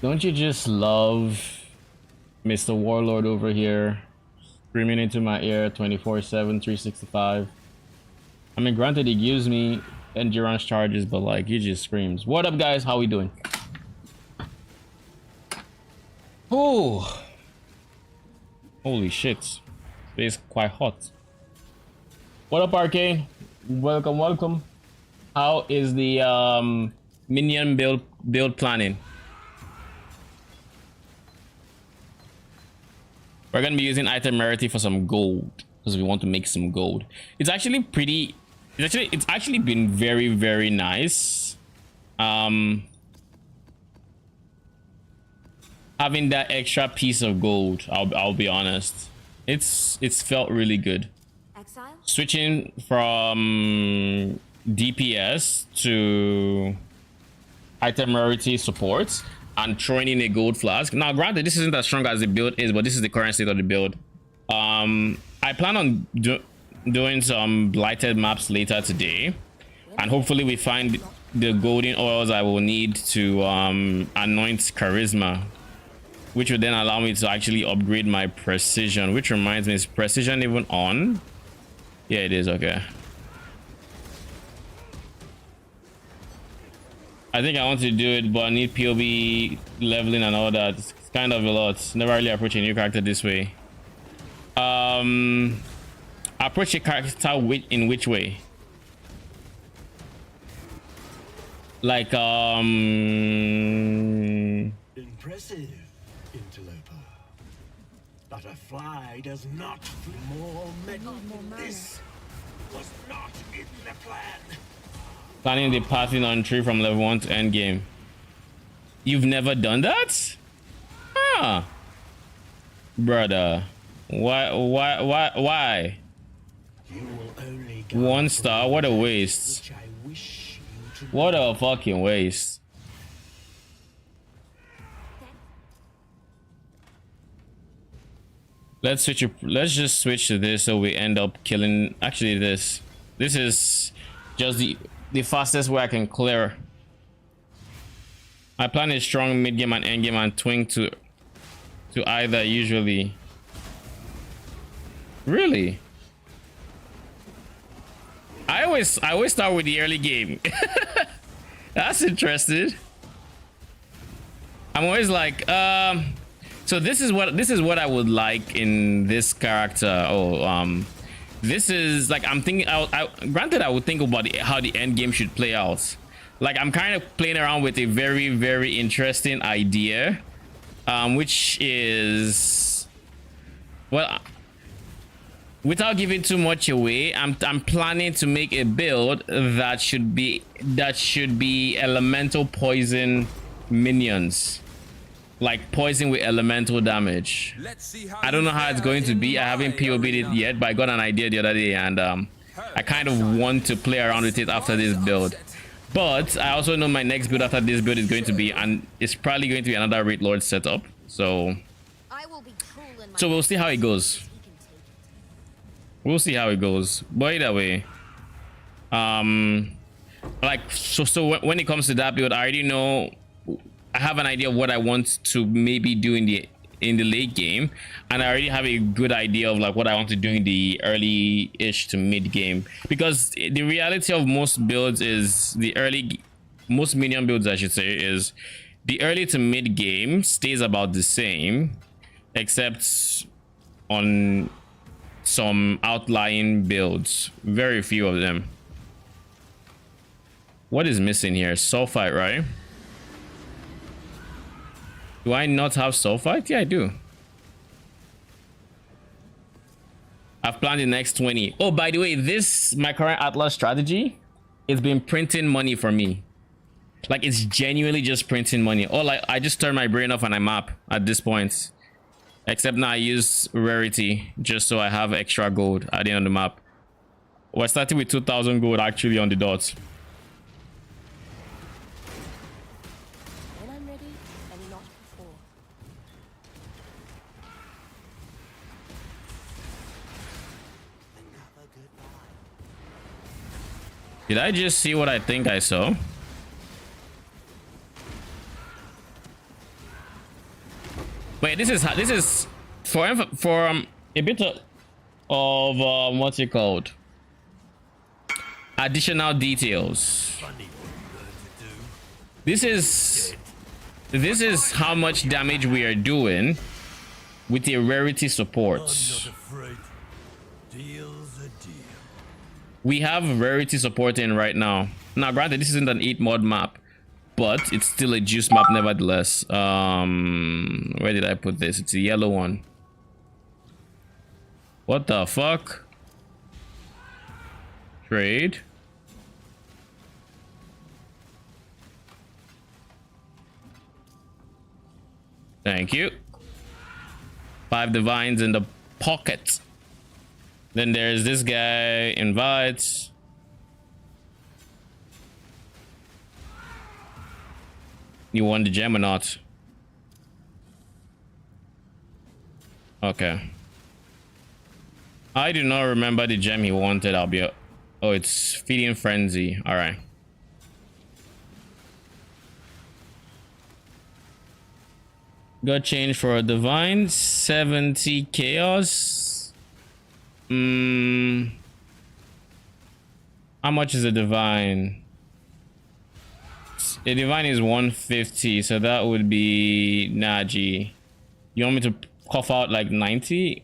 Don't you just love Mr. Warlord over here screaming into my ear 24/7, 365? I mean, granted, he gives me endurance charges, but like, he just screams. What up, guys? How we doing? Oh, holy shit. It's quite hot. What up, Arcane? Welcome, welcome. How is the minion build planning? We're gonna be using item rarity for some gold because we want to make some gold. It's actually pretty. It's actually been very, very nice. Having that extra piece of gold. I'll be honest. It's felt really good. Exile? Switching from DPS to item rarity support and throwing in a gold flask. Now, granted, this isn't as strong as the build is, but this is the current state of the build. I plan on doing some blighted maps later today, and hopefully we find the golden oils I will need to anoint charisma, which would then allow me to actually upgrade my precision. Which reminds me, is precision even on? Yeah, it is. Okay. I think I want to do it, but I need POB leveling and all that. It's kind of a lot. Never really approach a new character this way. Approach a character in which way? Like impressive, interloper. But a fly does not more metal. This was not in the plan. Planning the passing on tree from level 1 to end game. You've never done that? Ah, brother. Why? You will only 1 star? What a waste. which I wish you to What a fucking waste. Let's just switch to this so we end up killing. Actually, this is just the fastest way I can clear. My plan is strong mid game and end game and twink to either usually. Really? I always start with the early game. That's interesting. I'm always like, so this is what I would like in this character. Oh, this is like, I'm thinking. Granted, I would think about how the end game should play out. Like, I'm kind of playing around with a very, very interesting idea, which is, well, without giving too much away, I'm planning to make a build that should be elemental poison minions, like poison with elemental damage. I don't know how it's going to be. I haven't POB'd it yet, but I got an idea the other day, and I kind of want to play around with it after this build. But I also know my next build after this build is going to be, and it's probably going to be another Raid Lord setup. So we'll see how it goes. We'll see how it goes. But either way, like, so when it comes to that build, I already know, I have an idea of what I want to maybe do in the late game, and I already have a good idea of like what I want to do in the early-ish to mid game. Because the reality of most builds is most minion builds, I should say, is the early to mid game stays about the same, except on some outlying builds. Very few of them. What is missing here? Sulfite, right? Do I not have sulfite? Yeah, I do. I've planned the next 20. Oh, by the way, my current Atlas strategy, it's been printing money for me. Like, it's genuinely just printing money. Oh, like, I just turn my brain off and I map at this point. Except now I use rarity just so I have extra gold at the end of the map. We're starting with 2,000 gold actually on the dots. When I'm ready, and not before. Did I just see what I think I saw? Wait, this is for a bit of what's it called? Additional details. This is how much damage we are doing with the rarity support. We have rarity support in right now. Now, granted, this isn't an 8 mod map, but it's still a juice map nevertheless. Where did I put this? It's a yellow one. What the fuck? Trade. Thank you. 5 divines in the pocket. Then there's this guy, invites. You won the gem or not? Okay. I do not remember the gem he wanted. I'll be... Oh, it's Feeding Frenzy. All right. Got change for a divine. 70 chaos. How much is a divine? A divine is 150, so that would be Naji. You want me to cough out like 90?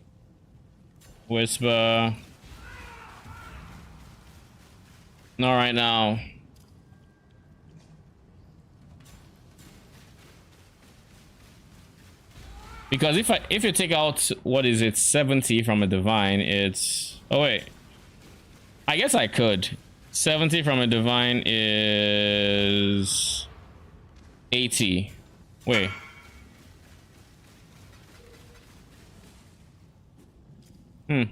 Whisper. Not right now. Because if you take out, what is it, 70 from a divine, it's... Oh wait, I guess I could. 70 from a divine is 80. Wait. Eh.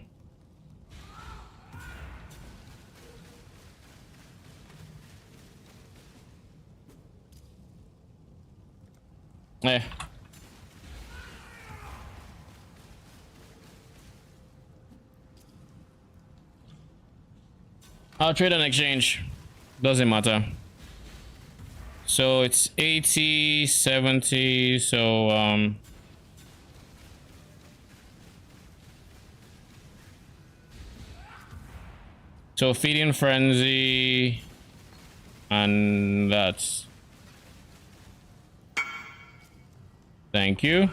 I'll trade an exchange. Doesn't matter. So it's 80, 70, so so Feeding Frenzy and that's... Thank you.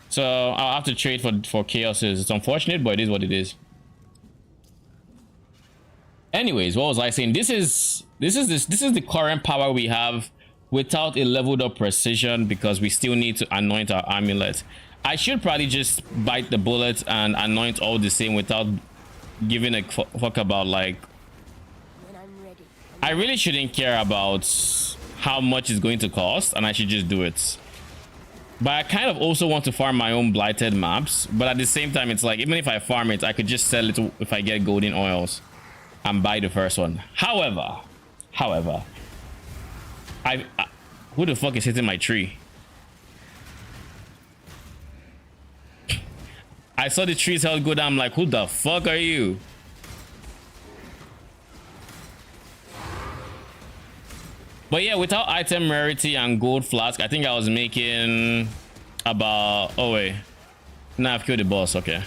So I'll have to trade for chaoses. It's unfortunate, but it is what it is. Anyways, what was I saying? This is the current power we have without a leveled up precision, because we still need to anoint our amulet. I should probably just bite the bullet and anoint all the same without giving a fuck about, like, When I'm ready. I really shouldn't care about how much it's going to cost, and I should just do it. But I kind of also want to farm my own blighted maps, but at the same time, it's like, even if I farm it, I could just sell it if I get golden oils and buy the first one. However, who the fuck is hitting my tree? I saw the trees held go down. I'm like, who the fuck are you? But yeah, without item rarity and gold flask, I think I was making about... Oh wait, nah, I've killed the boss. Okay,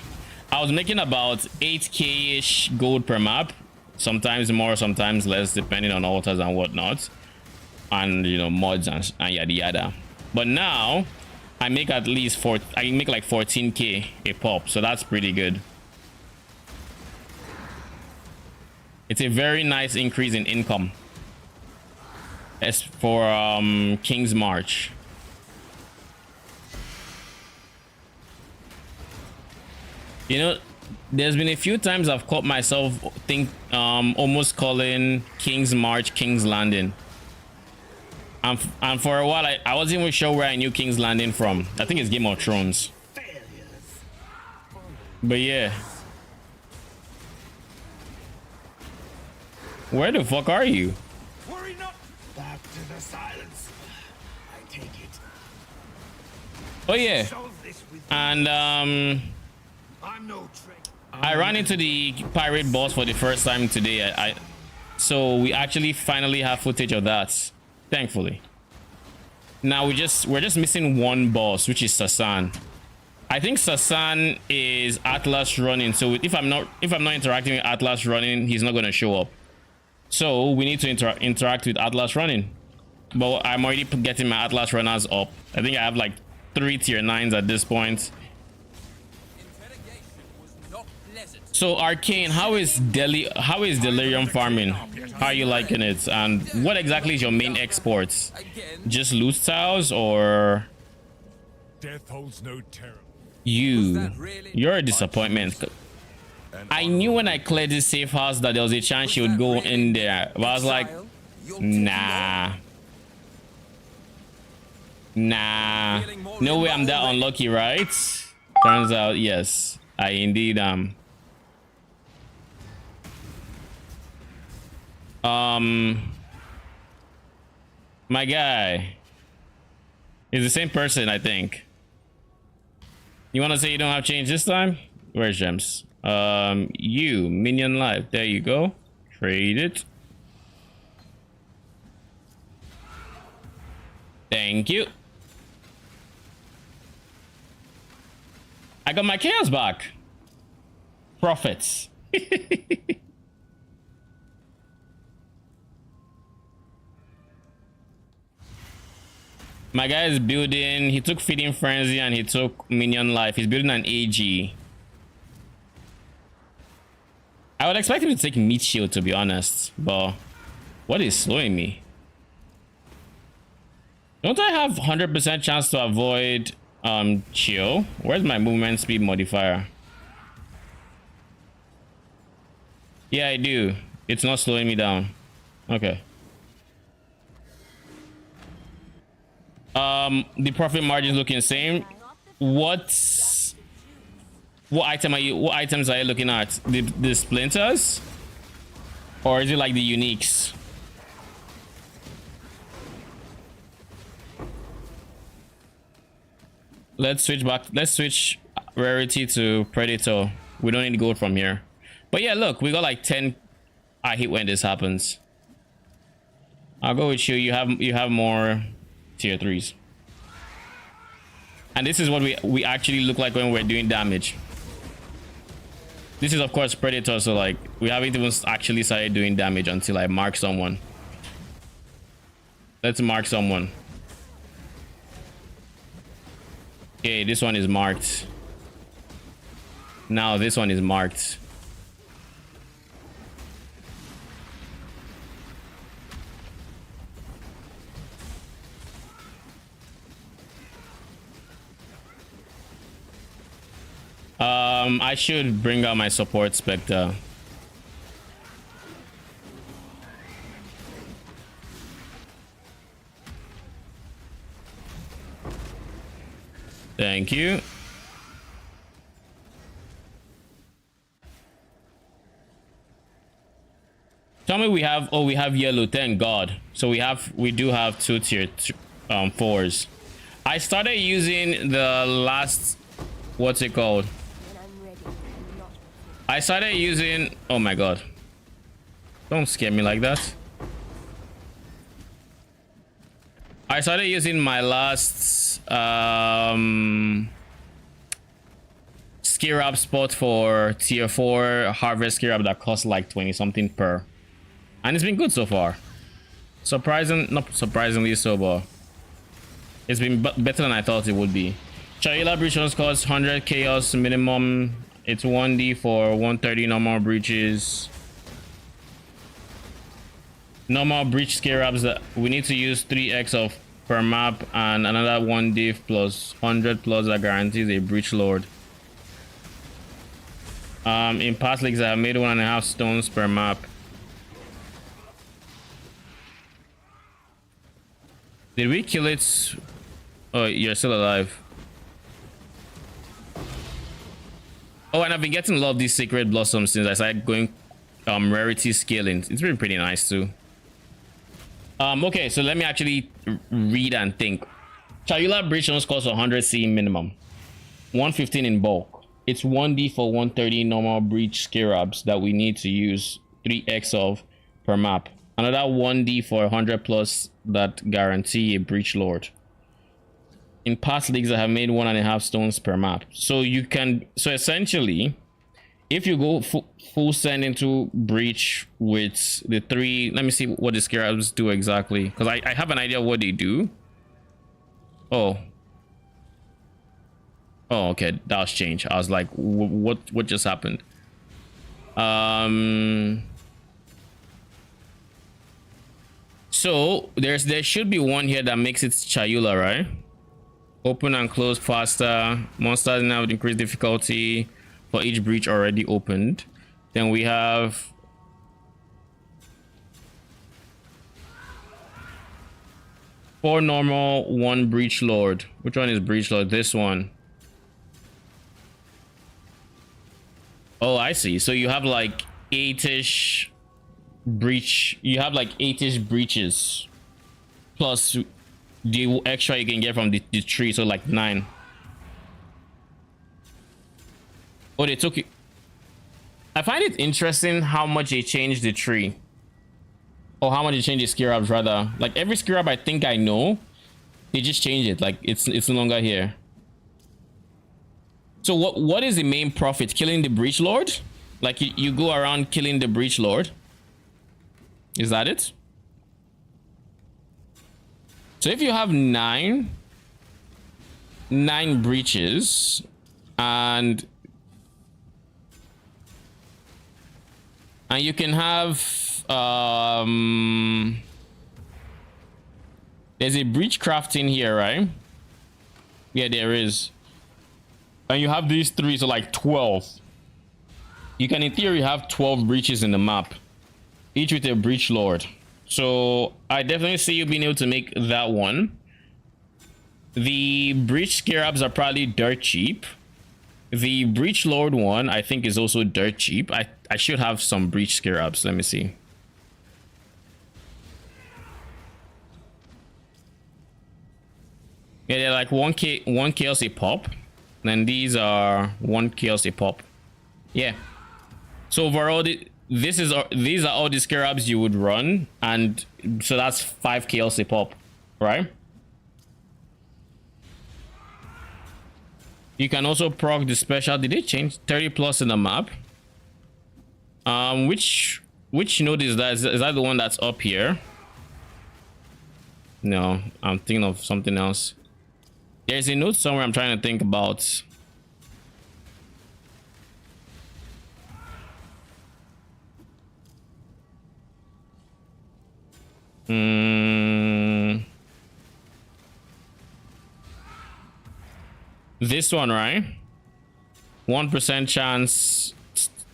I was making about 8k ish gold per map. Sometimes more, sometimes less, depending on altars and whatnot, and you know, mods and yada yada. But now I make at least I make like 14k a pop, so that's pretty good. It's a very nice increase in income as for King's March. You know, there's been a few times I've caught myself almost calling King's March King's Landing. And for a while, I wasn't even sure where I knew King's Landing from. I think it's Game of Thrones. But yeah. Where the fuck are you? Worry not. Back to the silence. I take it. Oh yeah. Solve this with And I'm no trick. I ran into the pirate boss for the first time today. So we actually finally have footage of that, thankfully. Now we're just missing one boss, which is Sasan. I think Sasan is Atlas running, so if I'm not interacting with Atlas running, he's not gonna show up. So we need to interact with Atlas running. But I'm already getting my Atlas runners up. I think I have like 3 tier 9s at this point. So Arcane, how is Delirium farming? How are you liking it? And what exactly is your main exports? Just loot styles or Death holds no terror. You're a disappointment. I knew when I cleared this safe house that there was a chance she would go in there, but I was like, nah, no way I'm that unlucky, right? Turns out yes, I indeed am. My guy is the same person, I think. You want to say you don't have change this time? Where's gems? You minion life. There you go. Trade it. Thank you. I got my chaos back. Profits. My guy is building. He took feeding frenzy and he took minion life. He's building an AG. I would expect him to take meat shield, to be honest, but what is slowing me? Don't I have 100% chance to avoid chill? Where's my movement speed modifier? Yeah, I do. It's not slowing me down. Okay. The profit margins look insane. What items are you looking at? The splinters? Or is it like the uniques? Let's switch back. Let's switch rarity to predator. We don't need gold from here. But yeah, look, we got like 10. I hate when this happens. I'll go with you. You have more tier 3s. And this is what we actually look like when we're doing damage. This is of course predator, so like we haven't even actually started doing damage until I mark someone. Let's mark someone. Okay, this one is marked. Now this one is marked. I should bring out my support Spectre. Thank you. Tell me we have, oh, we have yellow, thank God. So we do have 2 tier 4s. I started using the last, what's it called? I started using, oh my God. Don't scare me like that. I started using my last skill up spot for tier 4 harvest skill up that costs like 20 something per. And it's been good so far. Not surprisingly so, but it's been better than I thought it would be. Charila breach costs 100 chaos minimum. It's 1D for 130 normal breaches. Normal breach scare ups that we need to use 3x of per map and another 1D plus 100 plus that guarantees a breach lord. In past leagues I have made 1.5 stones per map. Did we kill it? Oh, you're still alive. Oh, and I've been getting a lot of these sacred blossoms since I started going rarity scaling. It's been pretty nice too. Okay, so let me actually read and think. Chalula Breach costs 100 C minimum, 115 in bulk. It's 1D for 130 normal breach scarabs that we need to use 3x of per map. Another 1D for 100 plus that guarantee a breach lord. In past leagues, I have made 1.5 stones per map. So you can, so essentially, if you go full send into breach with the 3, let me see what the scarabs do exactly, because I have an idea what they do. Oh, okay, that was changed. I was like, what just happened? So there should be one here that makes it Chayula, right? Open and close faster. Monsters now with increased difficulty for each breach already opened. Then we have four normal, one breach lord. Which one is breach lord? This one. Oh, I see. So you have like 8ish breach. You have like 8ish breaches plus the extra you can get from the tree. So like 9. Oh, they took it. I find it interesting how much they changed the tree. Or how much they changed the scarabs rather. Like every scarab I think I know, they just changed it. Like it's no longer here. So what is the main profit? Killing the breach lord? Like you go around killing the breach lord? Is that it? So if you have 9 breaches and you can have there's a breach crafting here, right? Yeah, there is. And you have these 3, so like 12. You can in theory have 12 breaches in the map, each with a breach lord. So I definitely see you being able to make that one. The breach scarabs are probably dirt cheap. The breach lord one I think is also dirt cheap. I should have some breach scarabs. Let me see. Yeah, they're like 1 chaos a pop. Then these are 1 chaos a pop. Yeah. So overall, these are all the scarabs you would run, and so that's 5 chaos a pop, right? You can also proc the special. Did they change 30 plus in the map? Which node is that? Is that the one that's up here? No, I'm thinking of something else. There's a node somewhere I'm trying to think about. This one, right? 1% chance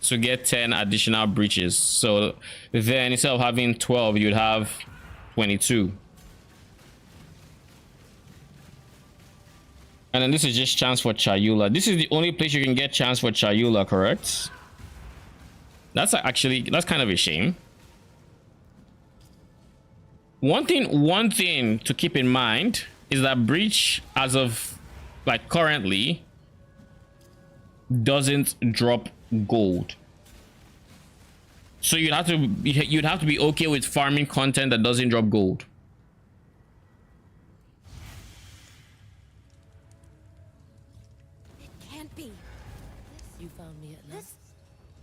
to get 10 additional breaches. So then instead of having 12, you'd have 22. And then this is just chance for Chayula. This is the only place you can get chance for Chayula, correct? That's kind of a shame. One thing to keep in mind is that breach, as of like currently, doesn't drop gold. So you'd have to be okay with farming content that doesn't drop gold. It can't be. You found me at last.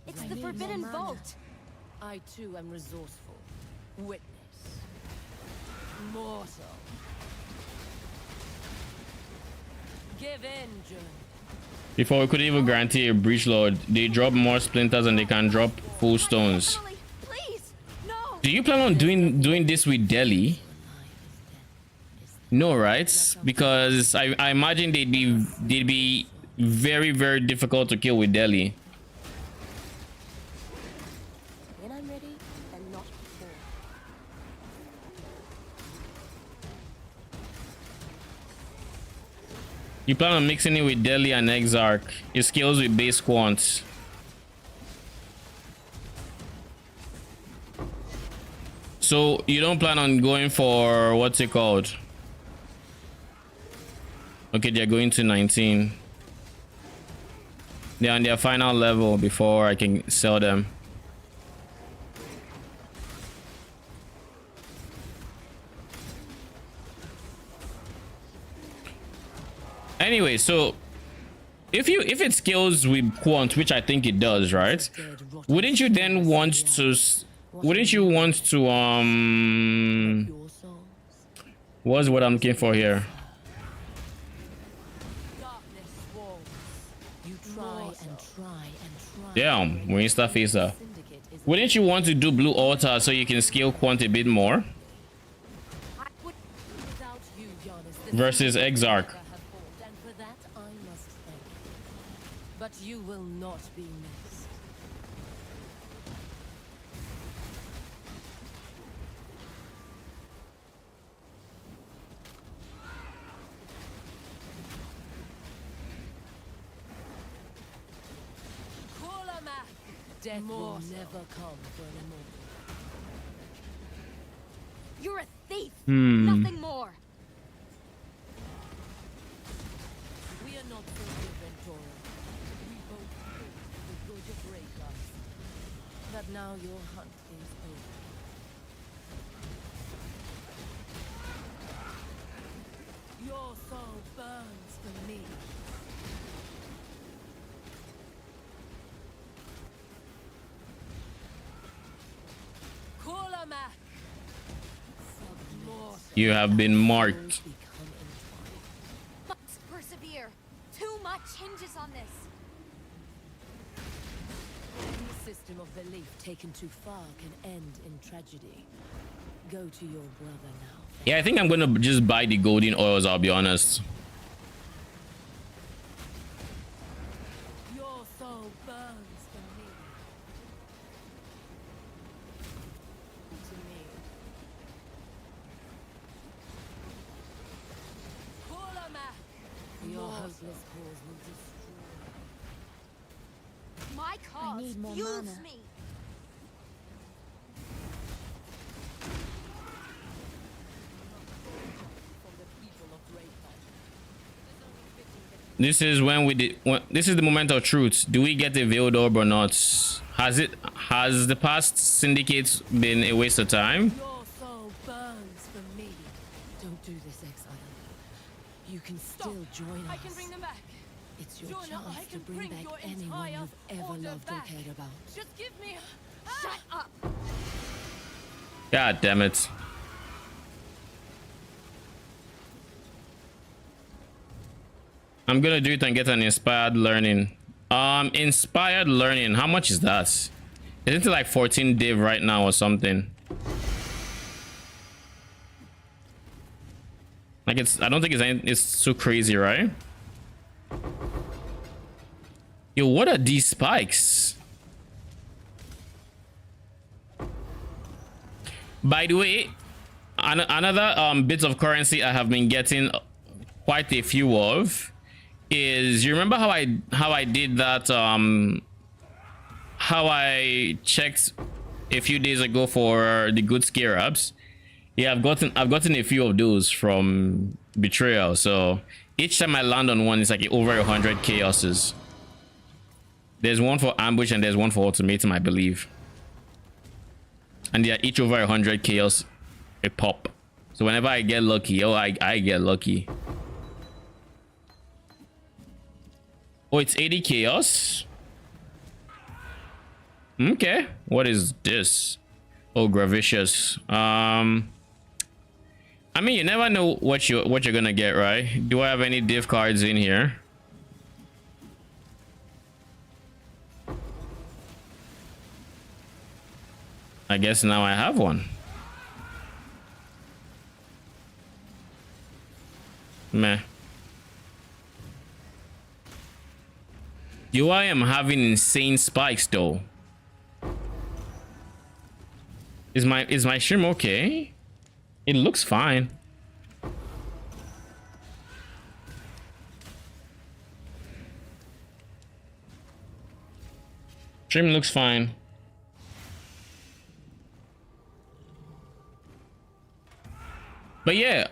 It's the forbidden vault. I too am resourceful. Witness. Mortal. Give in, June. Before we could even guarantee a breach lord, they drop more splinters and they can drop full stones. Please, no. Do you plan on doing this with Delhi? No, right? Because I imagine they'd be very, very difficult to kill with Delhi. When I'm ready, and not before. You plan on mixing it with Delhi and Exarch. It scales with base quants. So you don't plan on going for what's it called? Okay, they're going to 19. They're on their final level before I can sell them. Anyway, so if it scales with quant, which I think it does, right? Wouldn't you then want to Your souls. what's what I'm looking for here? Darkness walls. You try and try and try. Damn, we insta phaser. Syndicate is Wouldn't you want to do blue altar so you can scale quant a bit more without you, Giannis. The versus Syndicate Exarch? never have fought, and for that I must thank you. But you will not be missed. Death will never come for an immortal. You're a thief. Hmm. Nothing more. We are not so different, Tora. We both fought the good of Raycast. But now your hunt is over. Your soul burns for me. You have been marked. Must persevere. Too much hinges on this. Any system of belief taken too far can end in tragedy. Go to your brother now. Yeah, I think I'm gonna just buy the golden oils, I'll be honest. Your soul burns for me. To me. Your hopeless cause will destroy. My cause need more fuels mana. me. From the people of Raycast. This is when we did. This is the moment of truth. Do we get a veiled orb or not? Has the past syndicates been a waste of time? Your soul burns for me. Don't do this, Exile. You can still join us. I can bring them back. It's your Join up, I chance to can bring bring back your anyone entire you've ever order loved back. or cared about. Just give me. Shut up. God damn it. I'm gonna do it and get an inspired learning. Inspired learning. How much is that? Isn't it like 14 div right now or something? Like I don't think it's too crazy, right? Yo, what are these spikes? By the way, another bits of currency I have been getting quite a few of is, you remember how I did that, how I checked a few days ago for the good scarabs? Yeah, I've gotten a few of those from Betrayal. So each time I land on one, it's like over 100 chaoses. There's one for ambush and there's one for ultimatum, I believe. And they are each over 100 chaos a pop. So whenever I get lucky, I get lucky. Oh, it's 80 chaos. Okay, what is this? Oh, Gravicious. I mean, you never know what you're gonna get, right? Do I have any div cards in here? I guess now I have one. Meh. I am having insane spikes though. Is my stream okay? It looks fine. Stream looks fine. But yeah,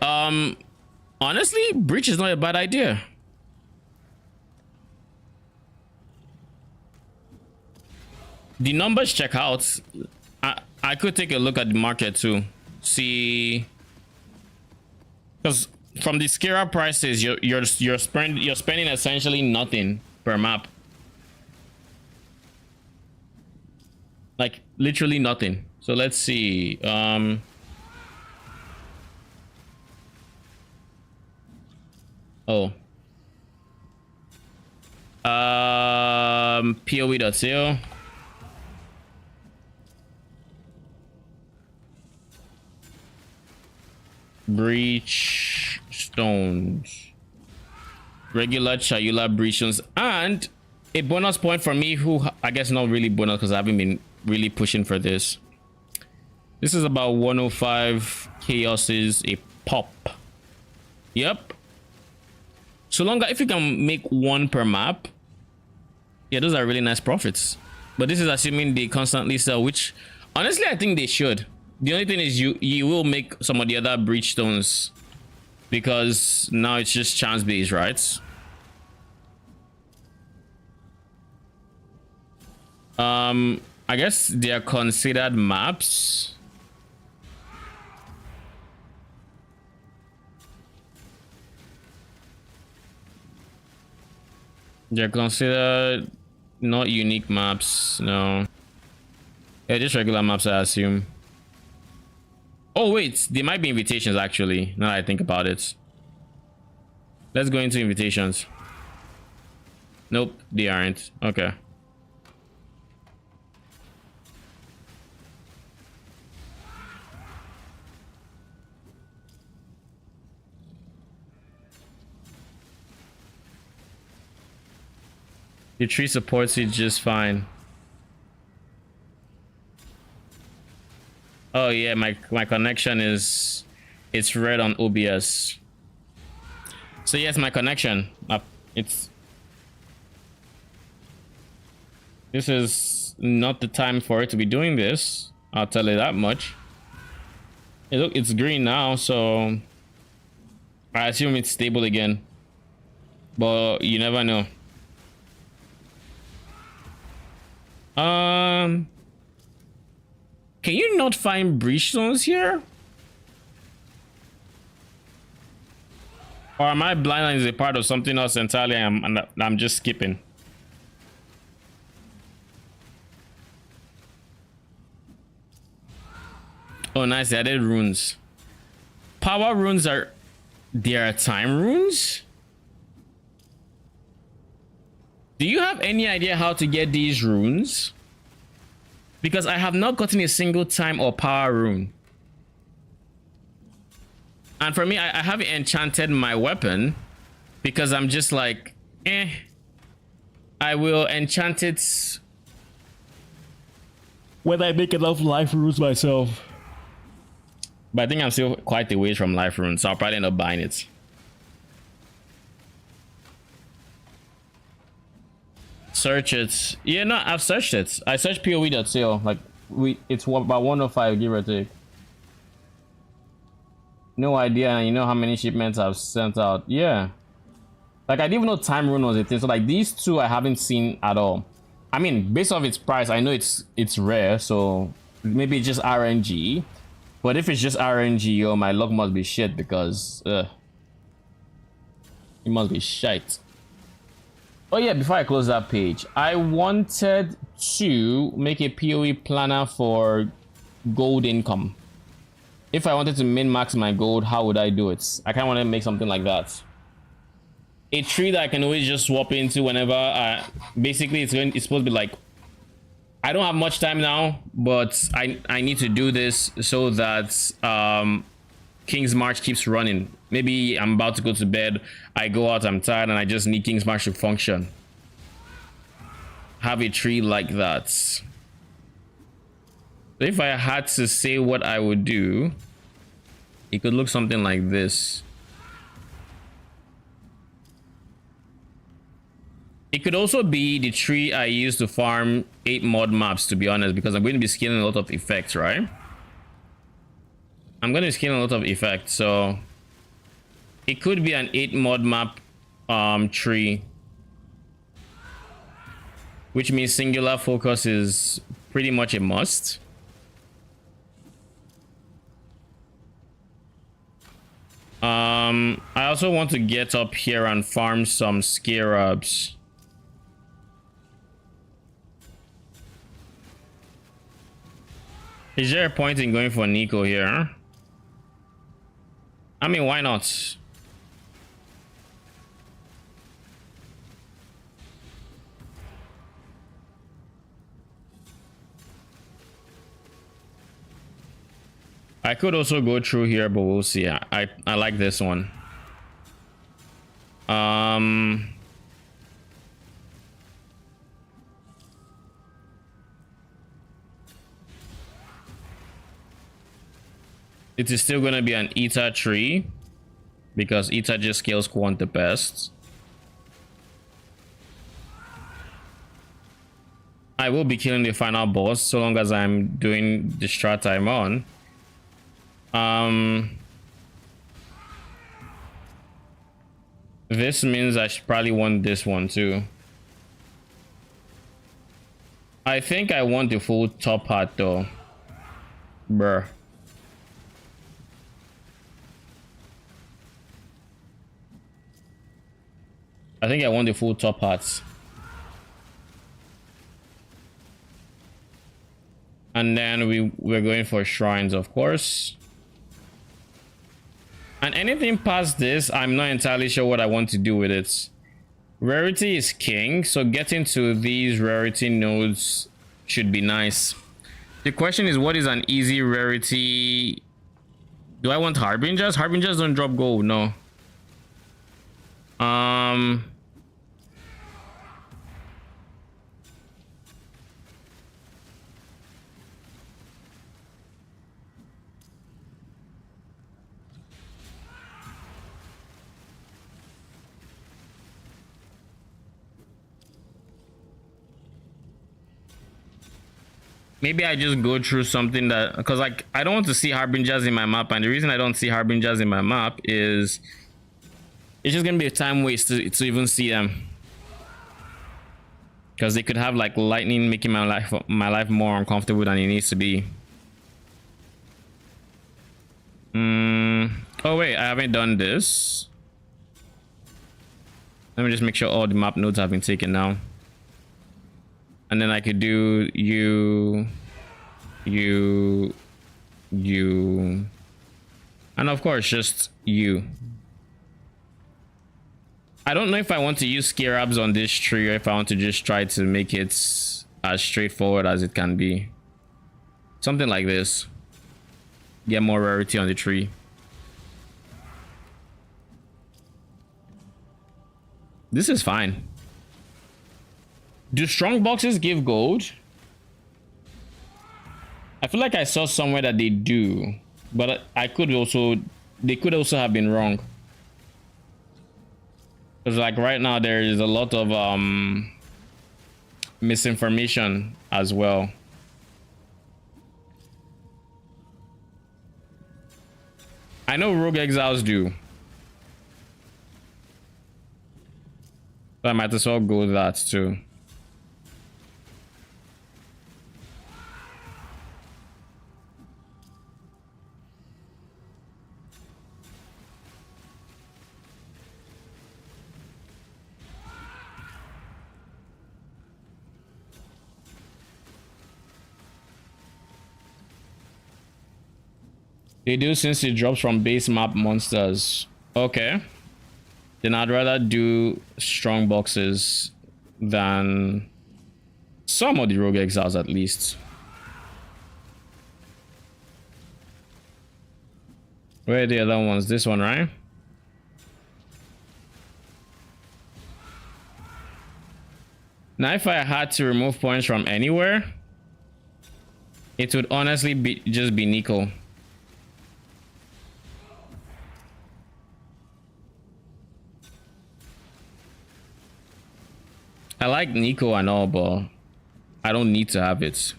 honestly, breach is not a bad idea. The numbers check out. I could take a look at the market too, see, because from the Skira prices, you're spending essentially nothing per map. Like literally nothing. So let's see. Oh. POE.co. Breach stones. Regular Chayula breach stones. And a bonus point for me, who I guess not really bonus because I haven't been really pushing for this. This is about 105 chaoses a pop. Yep. So long if you can make one per map, yeah, those are really nice profits. But this is assuming they constantly sell, which honestly I think they should. The only thing is you will make some of the other breach stones because now it's just chance based, right? I guess they are considered maps. They're considered not unique maps, no. Yeah, just regular maps, I assume. Oh wait, they might be invitations actually, now that I think about it. Let's go into invitations. Nope, they aren't. Okay. The tree supports it just fine. Oh yeah, my connection is, it's red on OBS. So yes, my connection it's, this is not the time for it to be doing this, I'll tell you that much. Hey, look, it's green now, so I assume it's stable again, but you never know. Can you not find breach stones here? Or am I blind and is a part of something else entirely and I'm just skipping? Oh nice, they added runes. Power runes are, they are time runes? Do you have any idea how to get these runes? Because I have not gotten a single time or power rune. And for me, I haven't enchanted my weapon because I'm just like, I will enchant it when I make enough life runes myself. But I think I'm still quite a ways from life runes, so I'll probably end up buying it. Search it. Yeah, no, I've searched it. I searched POE.co. Like it's about 105, give or take. No idea, and you know how many shipments I've sent out. Yeah. Like I didn't even know time rune was a thing. So like these two I haven't seen at all. I mean, based off its price, I know it's rare, so maybe it's just RNG. But if it's just RNG, yo, my luck must be shit because it must be shite. Oh yeah, before I close that page, I wanted to make a PoE planner for gold income. If I wanted to min-max my gold, how would I do it? I kind of want to make something like that. A tree that I can always just swap into whenever. Basically, it's supposed to be like, I don't have much time now, but I need to do this so that King's March keeps running. Maybe I'm about to go to bed, I go out, I'm tired, and I just need King's March to function. Have a tree like that. So if I had to say what I would do, it could look something like this. It could also be the tree I use to farm 8 mod maps, to be honest, because I'm going to be scaling a lot of effects, right? I'm going to be scaling a lot of effects, so it could be an 8 mod map tree, which means singular focus is pretty much a must. I also want to get up here and farm some scarabs. Is there a point in going for Nico here? I mean, why not? I could also go through here, but we'll see. I like this one. It is still gonna be an Eta tree because Eta just scales quant the best. I will be killing the final boss so long as I'm doing the strat I'm on. This means I should probably want this one too. I think I want the full top hat though. Brrr. I think I want the full top hats. And then we're going for shrines, of course. And anything past this, I'm not entirely sure what I want to do with it. Rarity is king, so getting to these rarity nodes should be nice. The question is, what is an easy rarity? Do I want harbingers? Harbingers don't drop gold, no. Maybe I just go through something that, because like I don't want to see harbingers in my map, and the reason I don't see harbingers in my map is it's just gonna be a time waste to even see them, because they could have like lightning making my life more uncomfortable than it needs to be. Oh wait, I haven't done this. Let me just make sure all the map nodes have been taken now. And then I could do you, and of course just you. I don't know if I want to use scarabs on this tree or if I want to just try to make it as straightforward as it can be. Something like this. Get more rarity on the tree. This is fine. Do strong boxes give gold? I feel like I saw somewhere that they do, but they could also have been wrong. Because like right now there is a lot of misinformation as well. I know rogue exiles do. So I might as well go with that too. They do, since it drops from base map monsters. Okay. Then I'd rather do strong boxes than some of the rogue exiles at least. Where are the other ones? This one, right? Now if I had to remove points from anywhere, it would honestly be just be Nico. I like Nico and all, but I don't need to have it.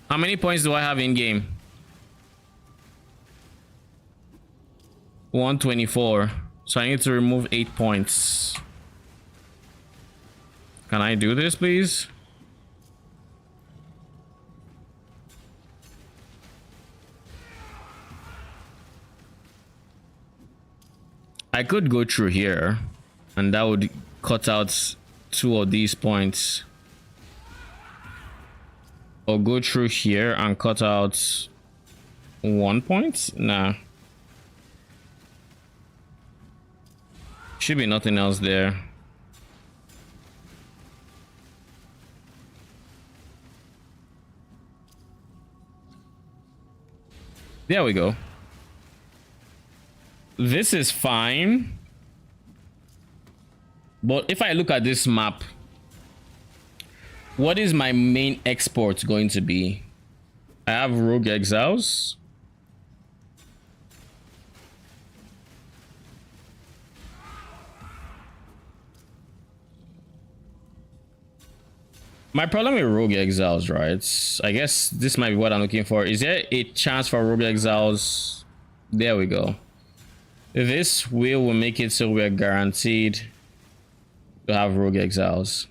How many points do I have in game? 124. So I need to remove 8 points. Can I do this, please? I could go through here, and that would cut out 2 of these points. Or go through here and cut out 1 point? Nah. Should be nothing else there. There we go. This is fine. But if I look at this map, what is my main export going to be? I have Rogue Exiles. My problem with Rogue Exiles, right? I guess this might be what I'm looking for. Is there a chance for Rogue Exiles? There we go. This will make it so we're guaranteed to have Rogue Exiles.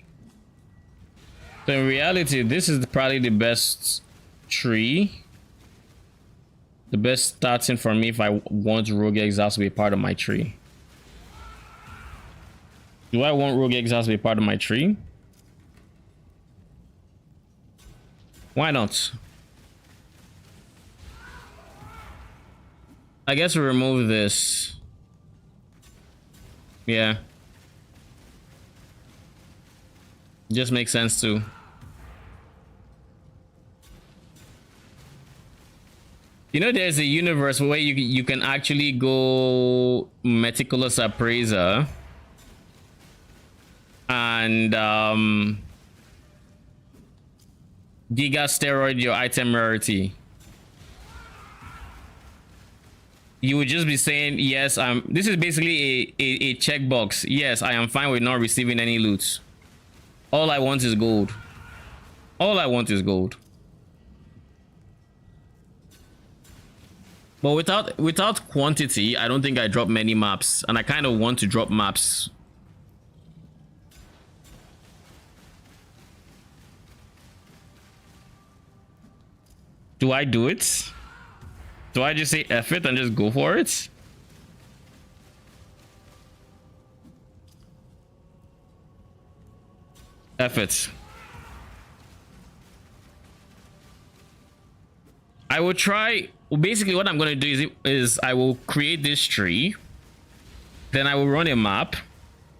So in reality, this is probably the best tree. The best starting for me if I want Rogue Exiles to be part of my tree. Do I want Rogue Exiles to be part of my tree? Why not? I guess we remove this. Yeah. Just makes sense too. You know, there's a universe where you can actually go meticulous appraiser and giga steroid your item rarity. You would just be saying, yes, this is basically a checkbox. Yes, I am fine with not receiving any loot. All I want is gold. All I want is gold. But without quantity, I don't think I drop many maps, and I kind of want to drop maps. Do I do it? Do I just say F it and just go for it? F it. I will try. Well, basically what I'm going to do is I will create this tree. Then I will run a map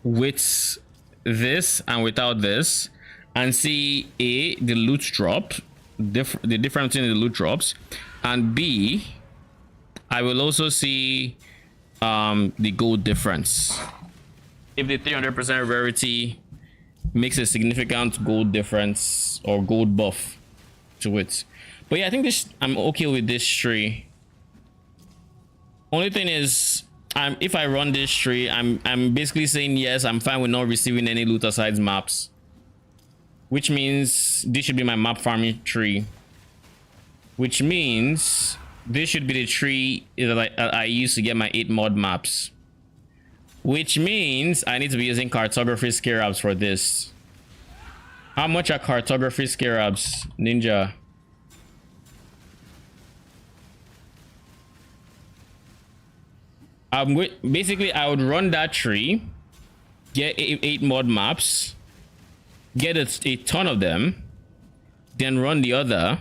with this and without this and see A, the loot drop, the difference in the loot drops, and B, I will also see the gold difference. If the 300% rarity makes a significant gold difference or gold buff to it. But yeah, I think I'm okay with this tree. Only thing is, if I run this tree, I'm basically saying yes, I'm fine with not receiving any loot aside maps. Which means this should be my map farming tree. Which means this should be the tree that I use to get my 8 mod maps. Which means I need to be using cartography scarabs for this. How much are cartography scarabs, Ninja? Basically, I would run that tree, get 8 mod maps, get a ton of them, then run the other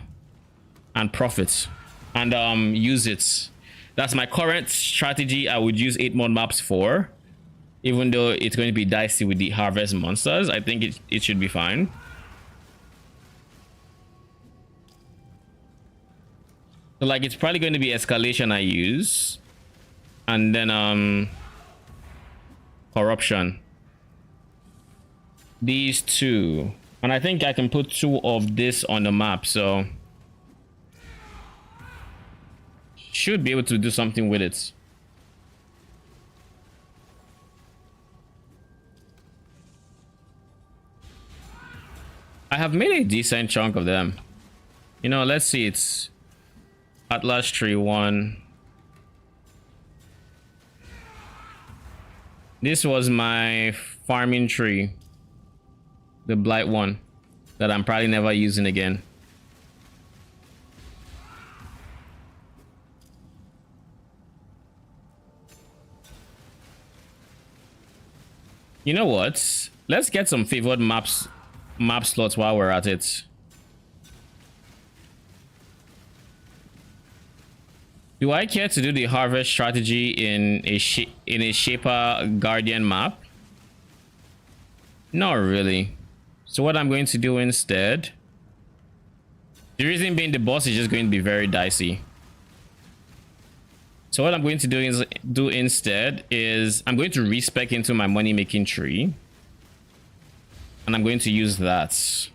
and profit and use it. That's my current strategy. I would use 8 mod maps for, even though it's going to be dicey with the harvest monsters. I think it should be fine. So like, it's probably going to be escalation I use, and then corruption. These 2, and I think I can put 2 of this on the map, so should be able to do something with it. I have made a decent chunk of them. You know, let's see. It's Atlas Tree 1. This was my farming tree, the blight one, that I'm probably never using again. You know what? Let's get some favored map slots while we're at it. Do I care to do the harvest strategy in a Shaper Guardian map? Not really. So what I'm going to do instead, the reason being the boss is just going to be very dicey. So what I'm going to do instead is I'm going to respec into my money making tree, and I'm going to use that.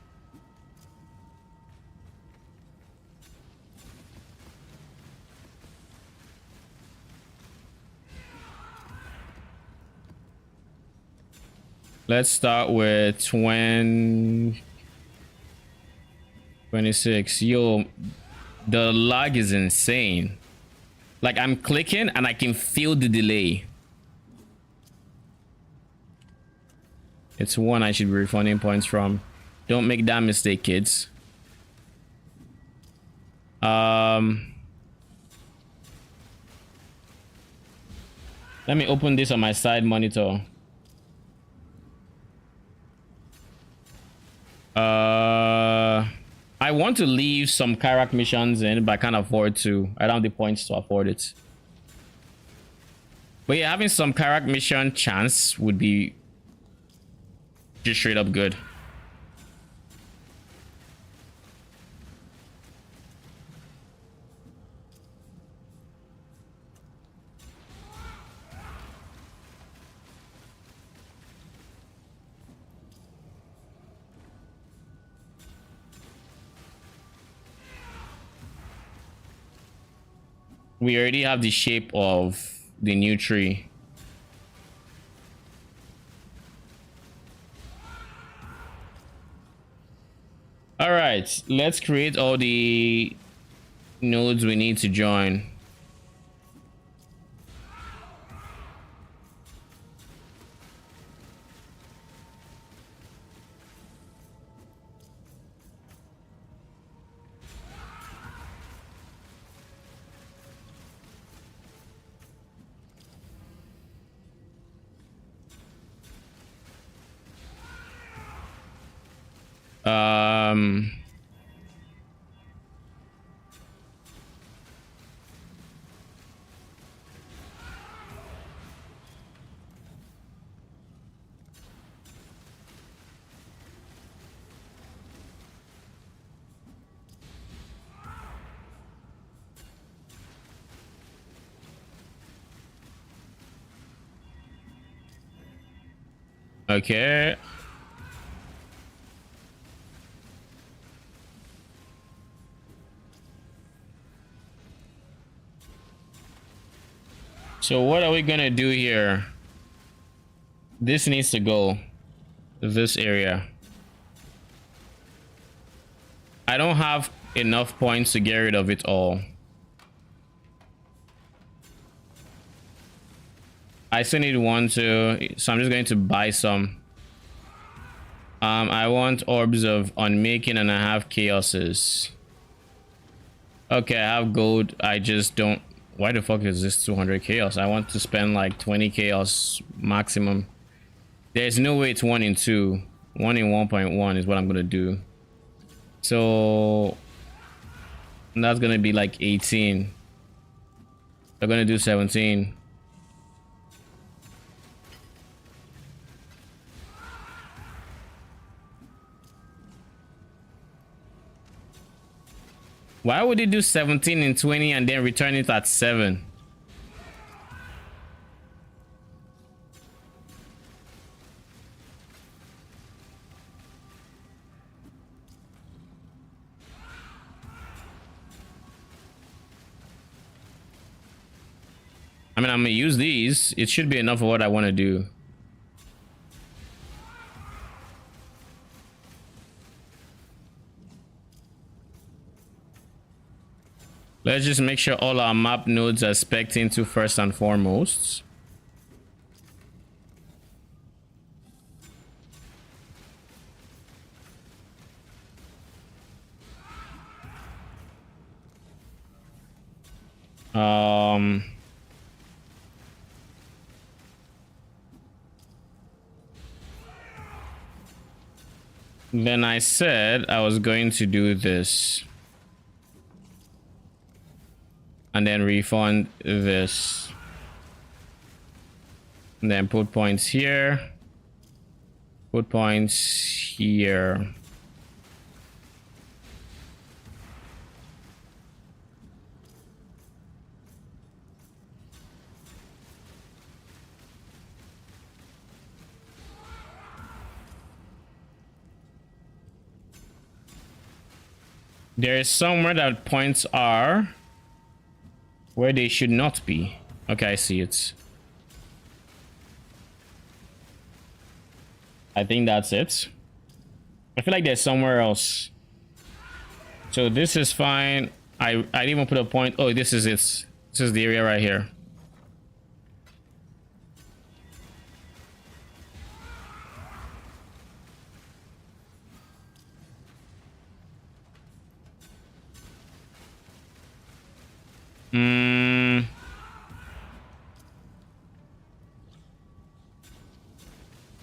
Let's start with 26. Yo, the lag is insane. Like, I'm clicking and I can feel the delay. It's one I should be refunding points from. Don't make that mistake, kids. Let me open this on my side monitor. I want to leave some Karak missions in, but I can't afford to. I don't have the points to afford it. But yeah, having some Karak mission chance would be just straight up good. We already have the shape of the new tree. All right, let's create all the nodes we need to join. Okay. So what are we gonna do here? This needs to go to this area. I don't have enough points to get rid of it all. I still need one to, so I'm just going to buy some. I want orbs of unmaking and I have chaoses. Okay, I have gold. I just don't. Why the fuck is this 200 chaos? I want to spend like 20 chaos maximum. There's no way it's 1 in 2. 1 in 1.1 is what I'm gonna do. So that's gonna be like 18. They're gonna do 17. Why would they do 17 and 20 and then return it at 7? I mean, I'm gonna use these. It should be enough of what I want to do. Let's just make sure all our map nodes are spec'd into first and foremost. Then I said I was going to do this. And then refund this. And then put points here. Put points here. There is somewhere that points are where they should not be. Okay, I see it. I think that's it. I feel like there's somewhere else. So this is fine. I didn't even put a point. Oh, this is it. This is the area right here.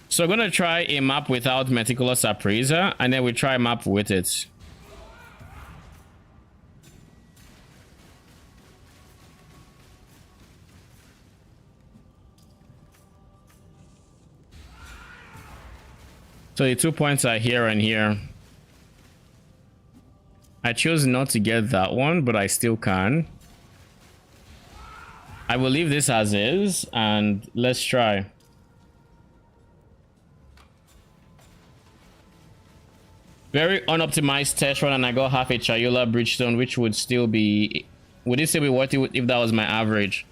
So I'm gonna try a map without Meticulous Appraiser, and then we try a map with it. So the 2 points are here and here. I chose not to get that one, but I still can. I will leave this as is, and let's try. Very unoptimized test run, and I got half a Chayula Bridgestone, which would still be... Would it still be worth it if that was my average?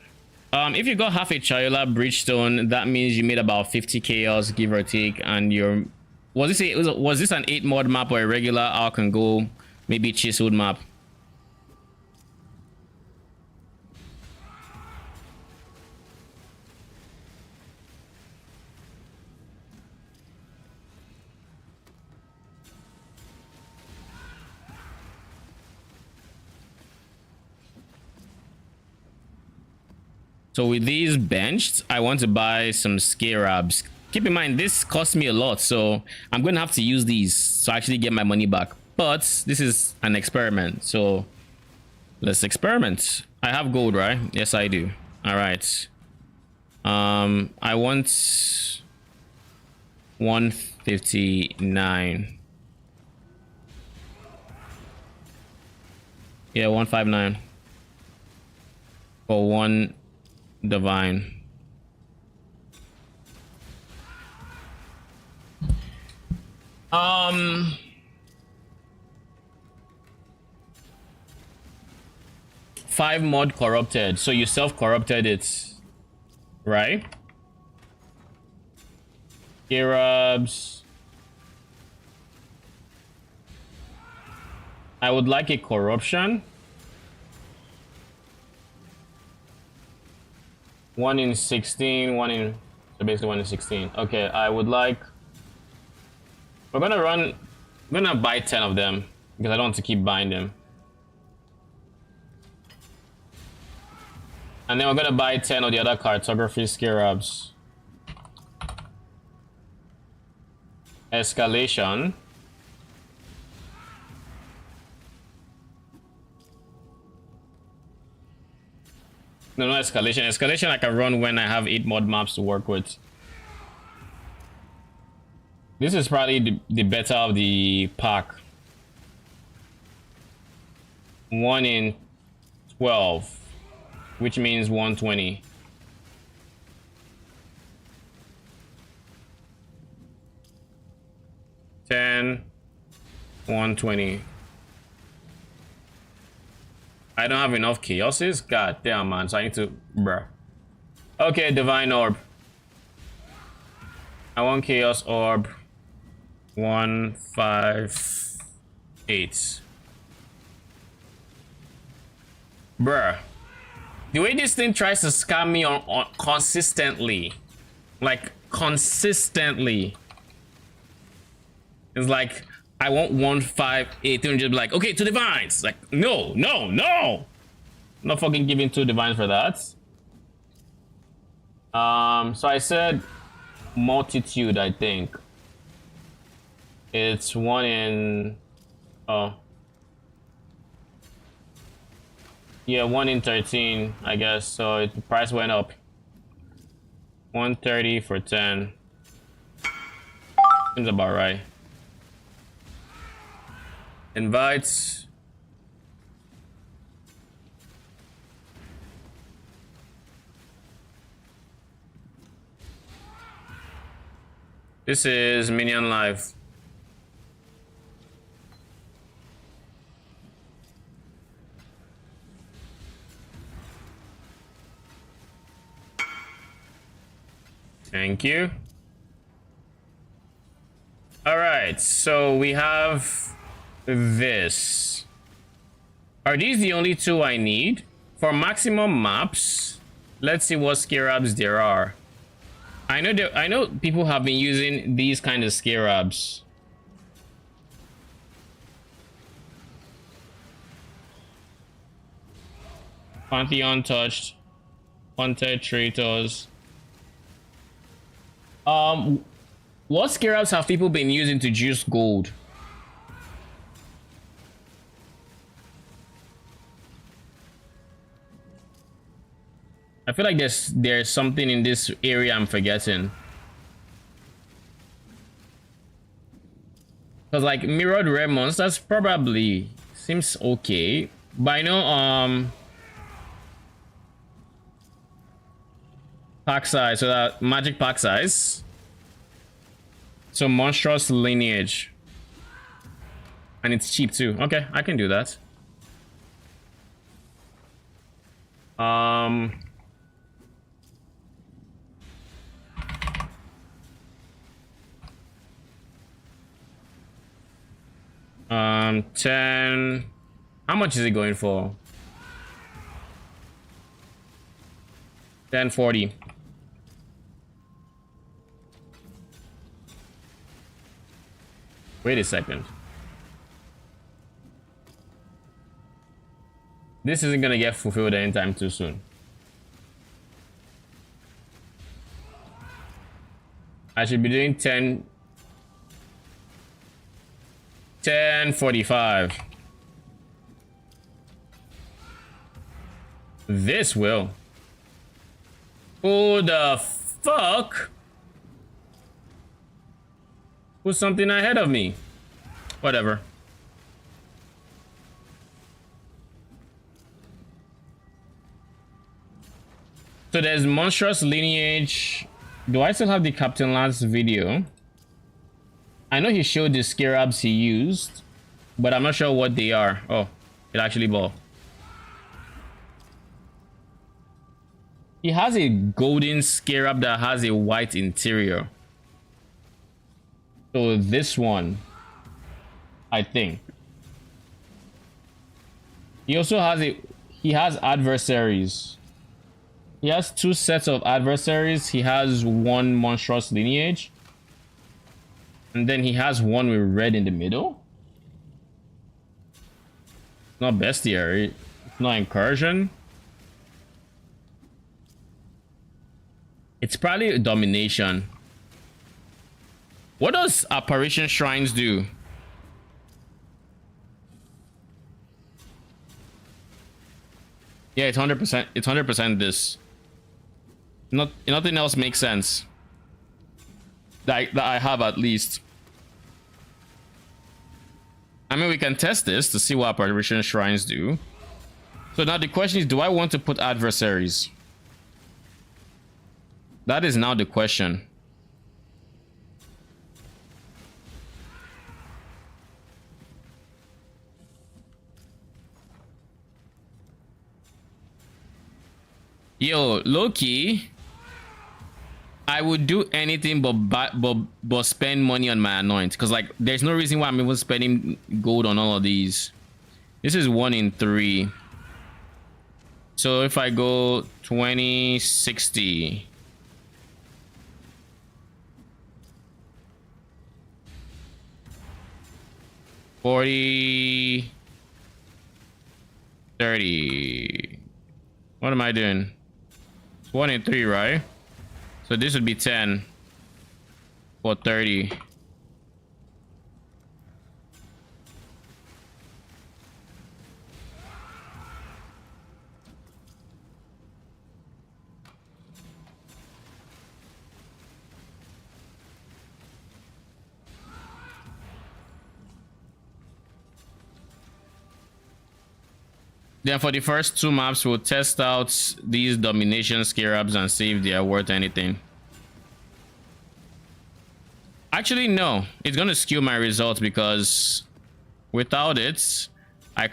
If you got half a Chayula Bridgestone, that means you made about 50 chaos, give or take, and you're... Was this an 8 mod map or a regular Arc and Go, maybe chiseled map? So with these benched, I want to buy some Scarabs. Keep in mind, this cost me a lot, so I'm going to have to use these to actually get my money back. But this is an experiment, so let's experiment. I have gold, right? Yes, I do. All right. I want 159. Yeah, 159 for one divine. Five mod corrupted, so you self-corrupted it, right? Arabs. I would like a corruption. 1 in 16, 1 in... So basically 1 in 16. Okay, I would like... We're gonna run... I'm gonna buy 10 of them, because I don't want to keep buying them. And then we're gonna buy 10 of the other cartography scarabs. Escalation. No, no escalation. Escalation I can run when I have 8 mod maps to work with. This is probably the better of the pack. 1 in 12, which means 120. $10, 120. I don't have enough chaoses. God damn, man. So I need to, bruh. Okay, divine orb. I want chaos orb. 1, 5, 8. Bruh. The way this thing tries to scam me on consistently, like consistently, it's like I want 1, 5, 8, and just be like, okay, 2 divines. Like, no, no, no. I'm not fucking giving 2 divines for that. So I said multitude, I think. It's 1 in... Oh. Yeah, 1 in 13, I guess. So the price went up. 130 for 10. Seems about right. Invites. This is Minion Live. Thank you. All right, so we have this. Are these the only 2 I need? For maximum maps, let's see what scarabs there are. I know people have been using these kind of scarabs. Pantheon touched. Haunted traitors. What scarabs have people been using to juice gold? I feel like there's something in this area I'm forgetting. Cause like mirrored rare monsters probably seems okay, but I know pack size, so that magic pack size. So monstrous lineage, and it's cheap too. Okay, I can do that. 10. How much is it going for? 1040. Wait a second. This isn't gonna get fulfilled anytime too soon. I should be doing 1045. This will. Who the fuck? Put something ahead of me. Whatever. So there's monstrous lineage. Do I still have the Captain Lance video? I know he showed the scarabs he used, but I'm not sure what they are. Oh, it actually bought. He has a golden scarab that has a white interior. So this one, I think. He also has he has adversaries. He has 2 sets of adversaries. He has 1 monstrous lineage. And then he has 1 with red in the middle. It's not bestiary. It's not incursion. It's probably a domination. What does apparition shrines do? Yeah, it's 100%. It's 100% this. Nothing else makes sense. That I have at least. I mean, we can test this to see what apparition shrines do. So now the question is, do I want to put adversaries? That is now the question. Yo, Loki, I would do anything but spend money on my anoint, because like there's no reason why I'm even spending gold on all of these. This is 1 in 3. So if I go 20, 60. $40, $30. What am I doing? It's 1 in 3, right? So this would be 10 for 30. Then for the first 2 maps, we'll test out these domination scarabs and see if they are worth anything. Actually, no. It's gonna skew my results because without it, I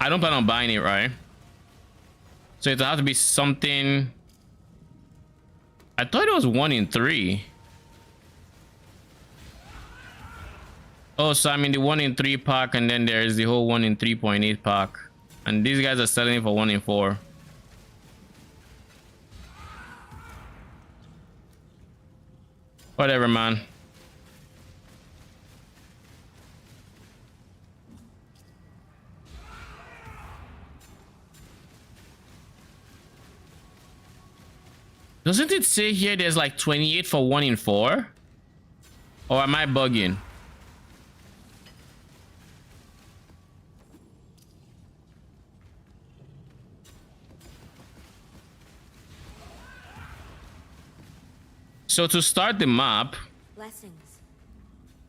don't plan on buying it, right? So it'll have to be something. I thought it was 1 in 3. Oh, so I'm in the 1 in 3 pack, and then there's the whole 1 in 3.8 pack. And these guys are selling it for 1 in 4. Whatever, man. Doesn't it say here there's like 28 for 1 in 4? Or am I bugging? So to start the map, Blessings.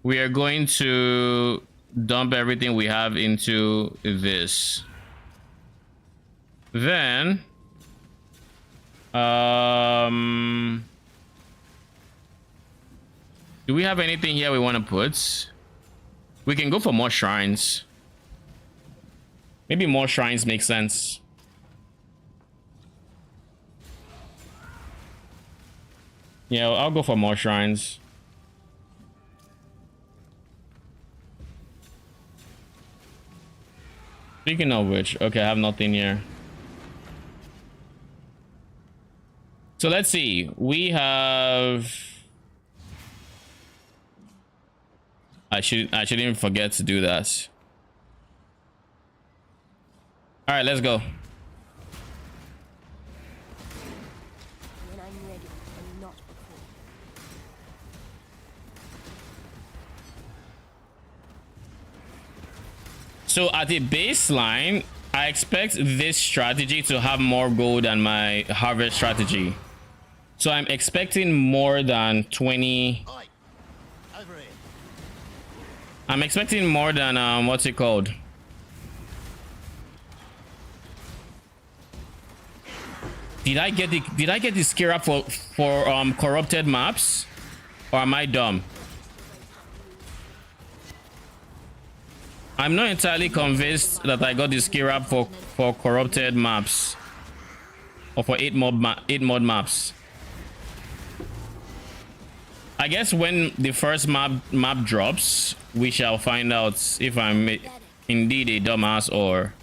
we are going to dump everything we have into this. Then do we have anything here we want to put? We can go for more shrines. Maybe more shrines make sense. Yeah, I'll go for more shrines. Speaking of which, okay, I have nothing here. So let's see. We have. I shouldn't forget to do that. All right, let's go. When I'm ready, and not before. So at the baseline, I expect this strategy to have more gold than my harvest strategy. So I'm expecting more than 20. Oi, over here. I'm expecting more than what's it called? Did I get the scarab for corrupted maps? Or am I dumb? I'm not entirely convinced that I got the scarab for corrupted maps. Or for 8 mod maps. I guess when the first map drops, we shall find out if I'm indeed a dumbass or.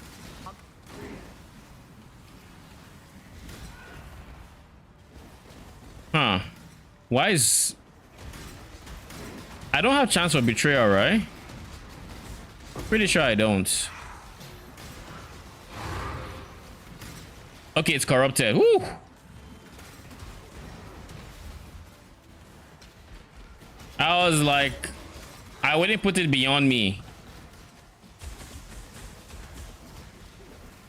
Huh. Why is. I don't have chance for betrayal, right? Pretty sure I don't. Okay, it's corrupted. Woo! I was like, I wouldn't put it beyond me.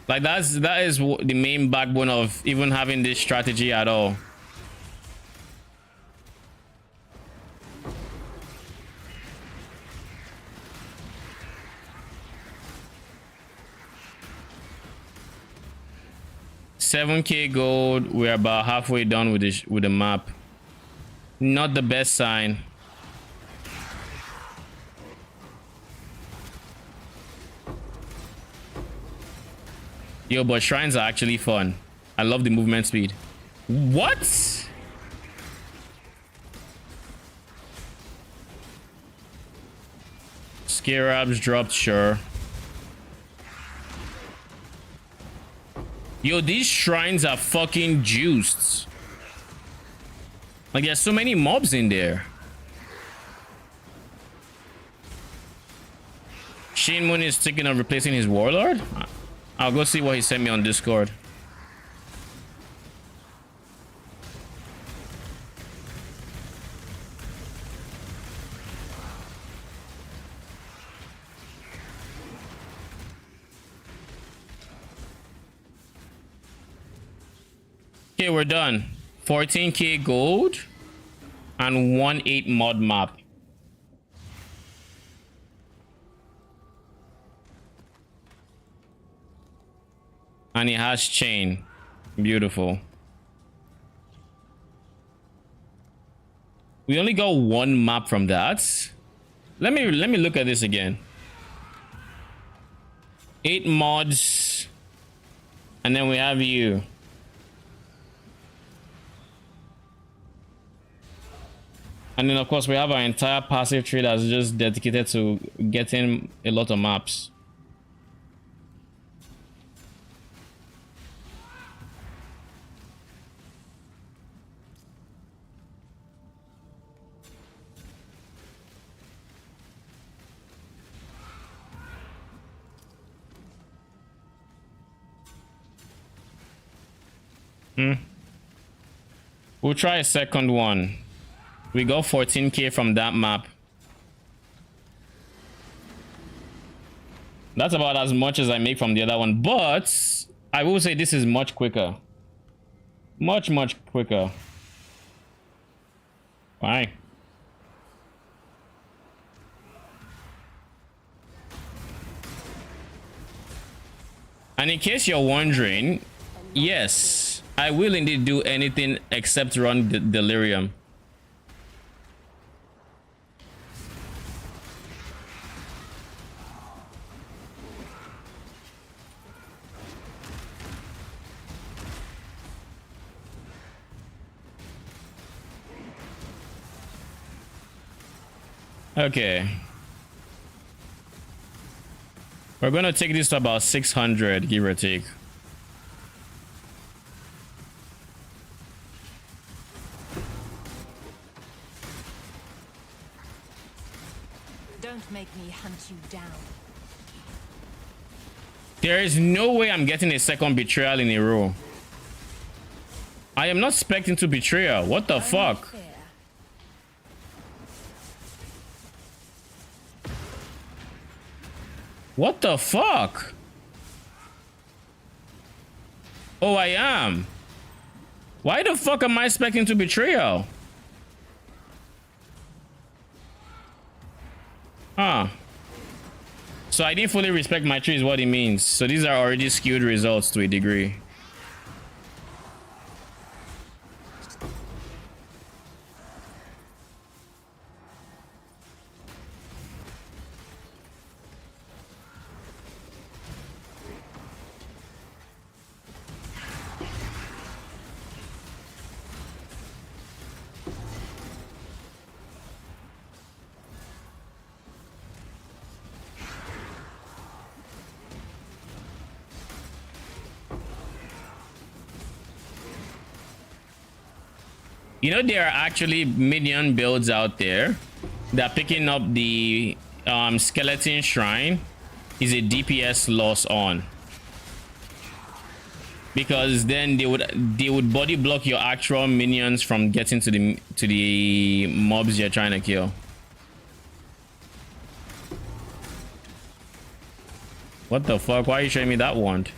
Like that is the main backbone of even having this strategy at all. $7K gold. We're about halfway done with the map. Not the best sign. Yo, but shrines are actually fun. I love the movement speed. What? Scarabs dropped, sure. Yo, these shrines are fucking juiced. Like, there's so many mobs in there. Shin Moon is thinking of replacing his warlord? I'll go see what he sent me on Discord. Okay, we're done. 14K gold and 1.8 mod map. And it has chain. Beautiful. We only got one map from that. Let me look at this again. 8 mods. And then we have you. And then of course we have our entire passive tree that's just dedicated to getting a lot of maps. We'll try a second one. We got 14k from that map. That's about as much as I make from the other one, but I will say this is much quicker. Much quicker. Why? And in case you're wondering, yes, I will indeed do anything except run Delirium. Okay. We're gonna take this to about 600, give or take. Don't make me hunt you down. There is no way I'm getting a second betrayal in a row. I am not expecting to betrayal. What the fuck? Fair. What the fuck? Oh, I am. Why the fuck am I expecting to betrayal? Huh. So I didn't fully respect my tree is what it means. So these are already skewed results to a degree. You know, there are actually minion builds out there that picking up the skeleton shrine is a DPS loss on, because then they would body block your actual minions from getting to the mobs you're trying to kill. What the fuck? Why are you showing me that wand?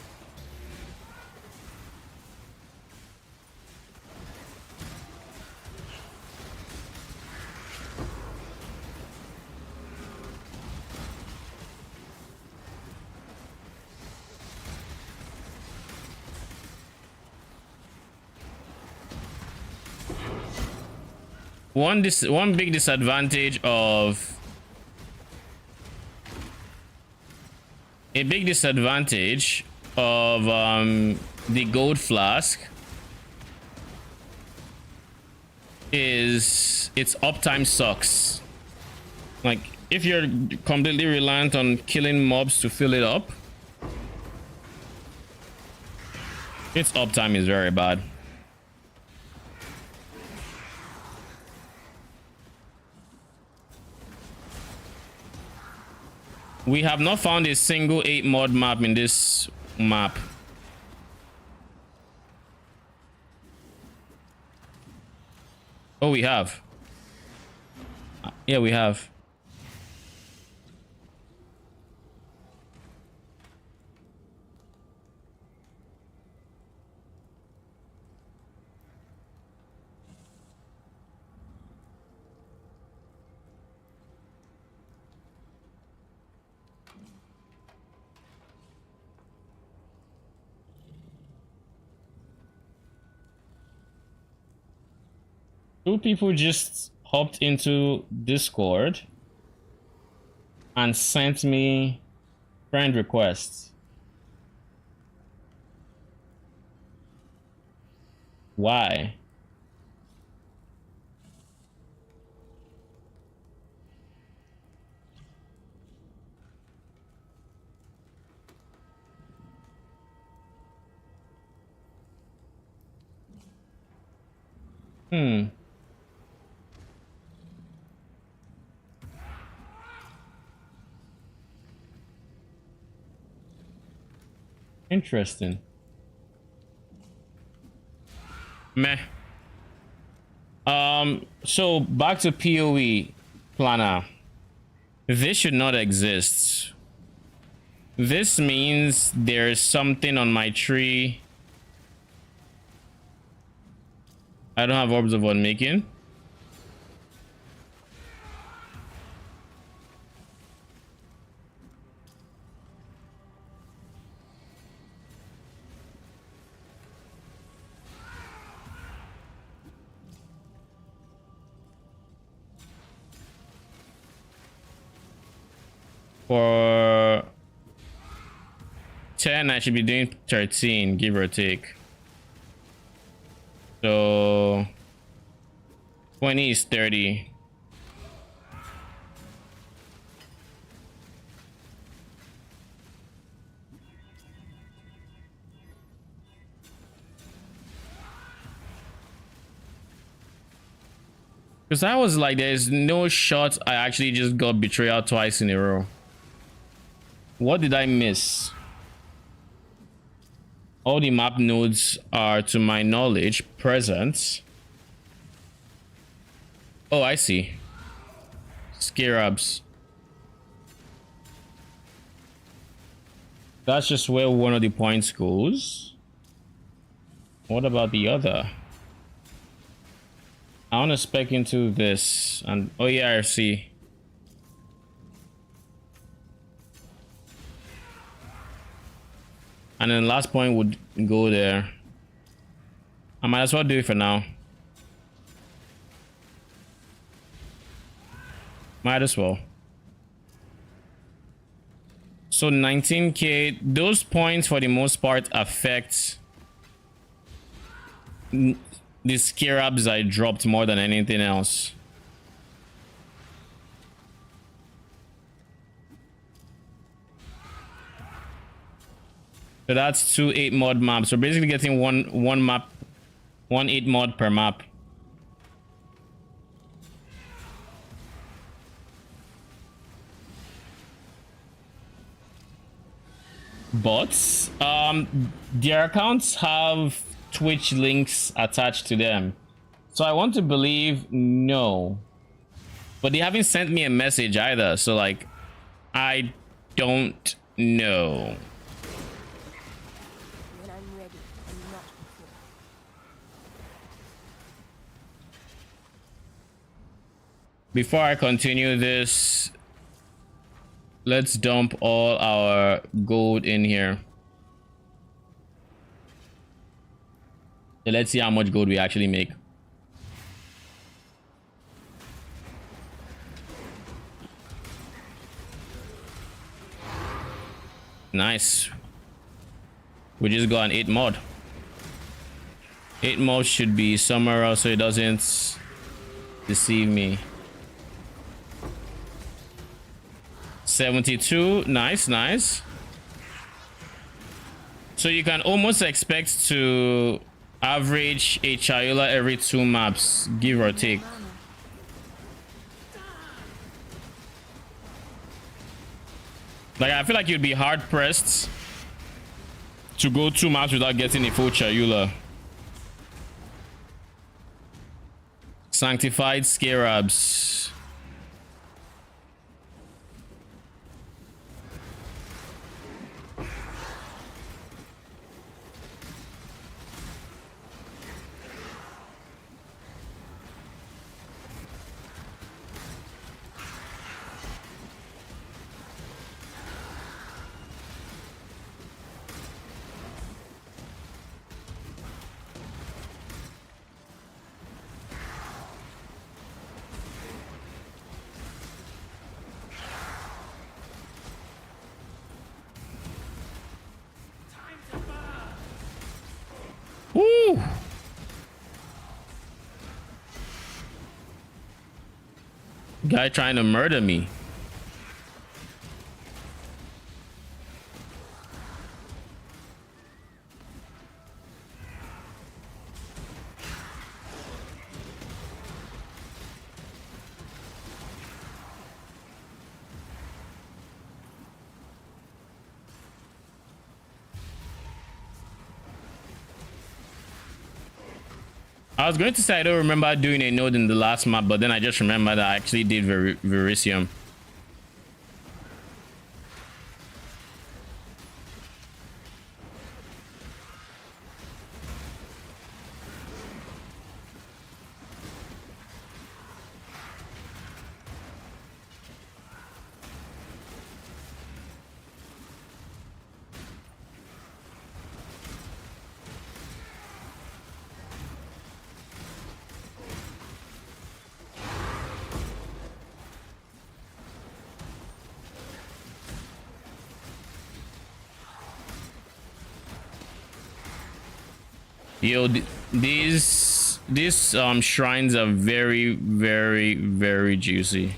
One big disadvantage of the gold flask is its uptime sucks. Like, if you're completely reliant on killing mobs to fill it up, its uptime is very bad. We have not found a single 8 mod map in this map. Oh, we have. Yeah, we have. Two people just hopped into Discord and sent me friend requests. Why? Interesting. Meh. So back to PoE planner. This should not exist. This means there's something on my tree. I don't have orbs of unmaking. For 10, I should be doing 13, give or take. So 20 is 30. Because I was like, there's no shot I actually just got betrayal twice in a row. What did I miss? All the map nodes are, to my knowledge, present. Oh, I see. Scarabs. That's just where one of the points goes. What about the other? I want to spec into this. And oh yeah, I see. And then last point would go there. I might as well do it for now. Might as well. So 19k, those points for the most part affect the scarabs I dropped more than anything else. So that's 2 8 mod maps. So basically getting one map, 1 8 mod per map. Bots, their accounts have Twitch links attached to them. So I want to believe no. But they haven't sent me a message either. So like, I don't know. When I'm ready, and not before. Before I continue this, let's dump all our gold in here. So let's see how much gold we actually make. Nice. We just got an 8 mod. 8 mod should be somewhere else so it doesn't deceive me. 72. Nice, nice. So you can almost expect to average a Chayula every 2 maps, give or take. Like, I feel like you'd be hard pressed to go 2 maps without getting a full Chayula. Sanctified Scarabs. Guy trying to murder me. I was going to say I don't remember doing a node in the last map, but then I just remembered that I actually did Verisium. Yo, these shrines are very, very, very juicy.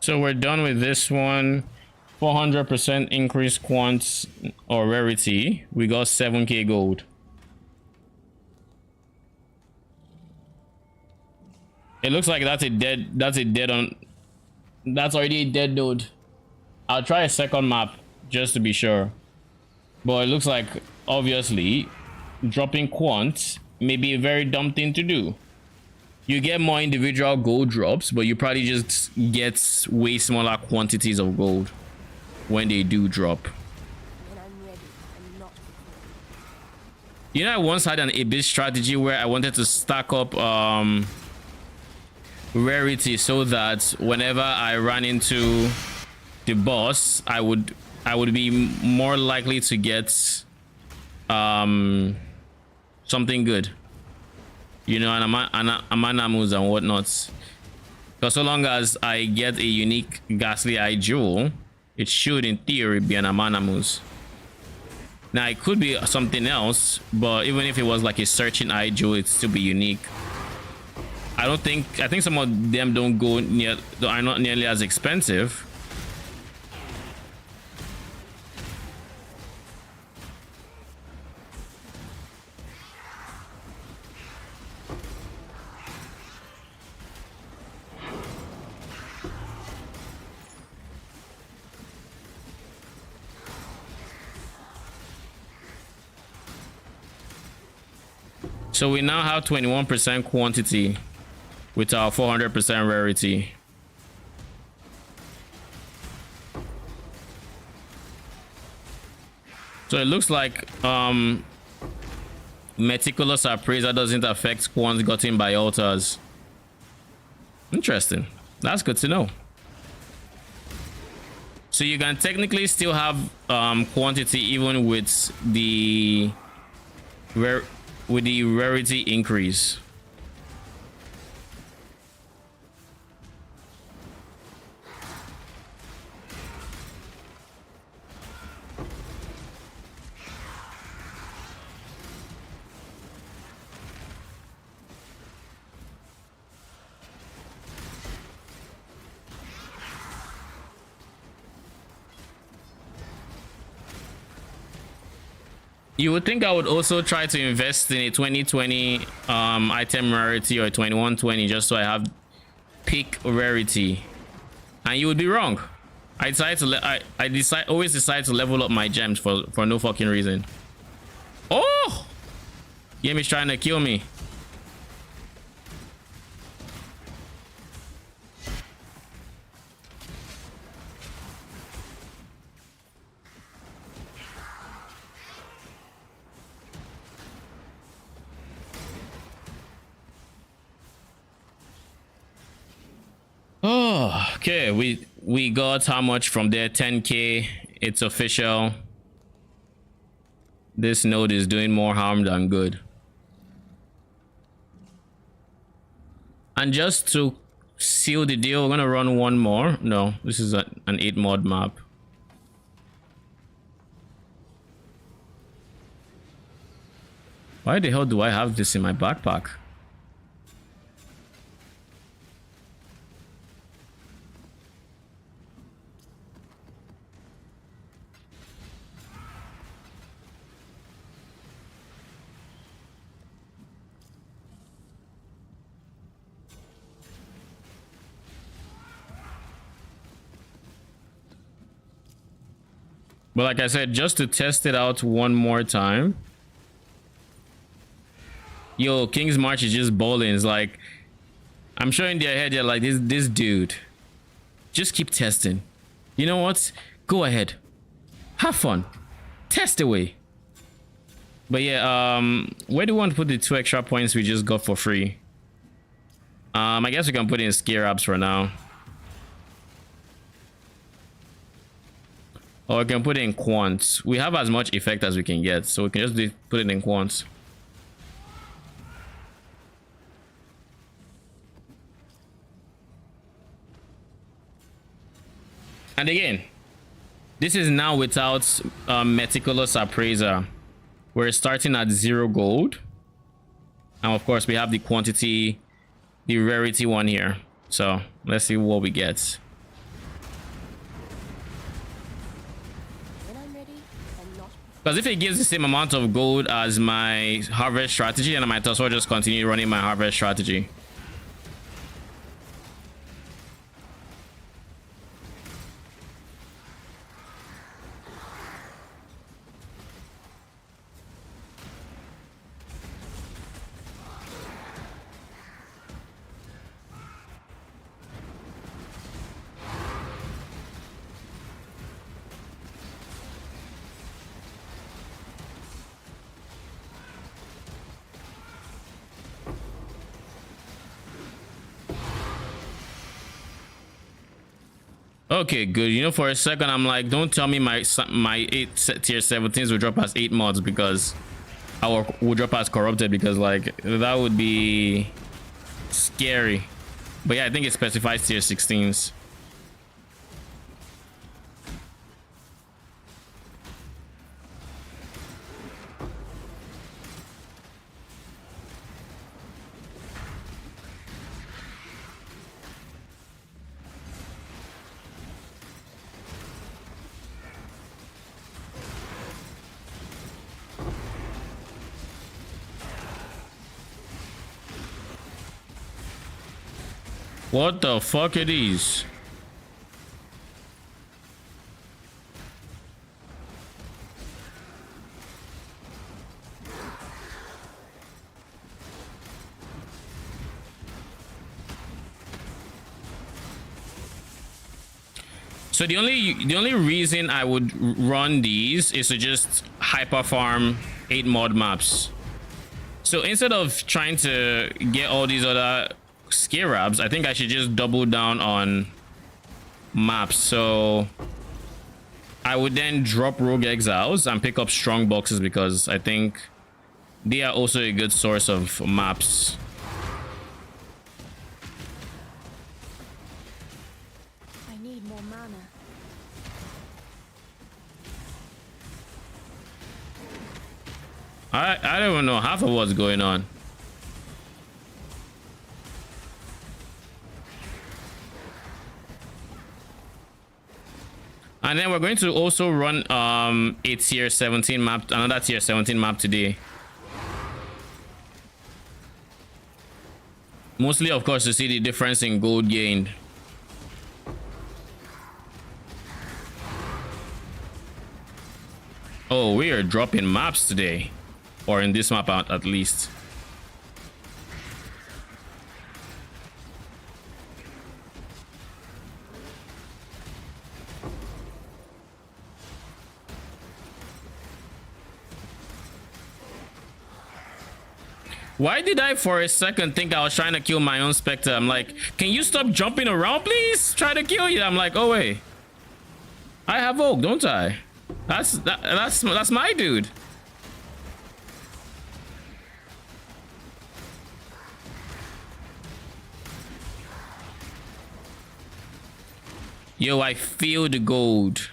So we're done with this one. 400% increased quants or rarity. We got 7k gold. It looks like that's already a dead node. I'll try a second map just to be sure. But it looks like obviously dropping quant may be a very dumb thing to do. You get more individual gold drops, but you probably just get way smaller quantities of gold when they do drop. When I'm ready and not before. You know, I once had an abyss strategy where I wanted to stack up rarity so that whenever I ran into the boss, I would be more likely to get something good, you know, and amanamus and whatnot. Because so long as I get a unique ghastly eye jewel, it should in theory be an amanamus. Now it could be something else, but even if it was like a searching eye jewel, it'd still be unique. I think some of them are not nearly as expensive. So we now have 21% quantity with our 400% rarity. So it looks like meticulous appraiser doesn't affect quants gotten by altars. Interesting. That's good to know. So you can technically still have quantity even with the rarity increase. You would think I would also try to invest in a 2020 item rarity or a 2120 just so I have peak rarity, and you would be wrong. I always decide to level up my gems for no fucking reason. Oh, game is trying to kill me. Oh, okay. We got how much from there? 10k. It's official. This node is doing more harm than good. And just to seal the deal. We're gonna run one more. No, this is an 8 mod map. Why the hell do I have this in my backpack? But like I said, just to test it out one more time. Yo, King's March is just bowling. It's like, I'm sure in their head they're like, this dude. Just keep testing. You know what? Go ahead. Have fun. Test away. But yeah, where do we want to put the 2 extra points we just got for free? I guess we can put in Scarabs for now. Or we can put it in quants. We have as much effect as we can get, so we can just put it in quants. And again, this is now without Meticulous Appraiser. We're starting at 0 gold. And of course, we have the quantity, the rarity one here. So let's see what we get. Because if it gives the same amount of gold as my harvest strategy, then I might as well just continue running my harvest strategy. Okay, good. You know, for a second, I'm like, don't tell me my tier 17s will drop as 8 mods because will drop as corrupted, because like that would be scary. But yeah, I think it specifies tier 16s. What the fuck are these? So the only reason I would run these is to just hyper farm 8 mod maps. So instead of trying to get all these other Scarabs, I think I should just double down on maps. So I would then drop Rogue Exiles and pick up Strong Boxes, because I think they are also a good source of maps. I need more mana. I don't even know half of what's going on. And then we're going to also run a tier 17 map, another tier 17 map today. Mostly, of course, to see the difference in gold gained. Oh, we are dropping maps today. Or in this map at least. Why did I for a second think I was trying to kill my own Spectre? I'm like, can you stop jumping around, please? Try to kill you. I'm like, oh wait, I have Oak, don't I? That's my dude. Yo, I feel the gold.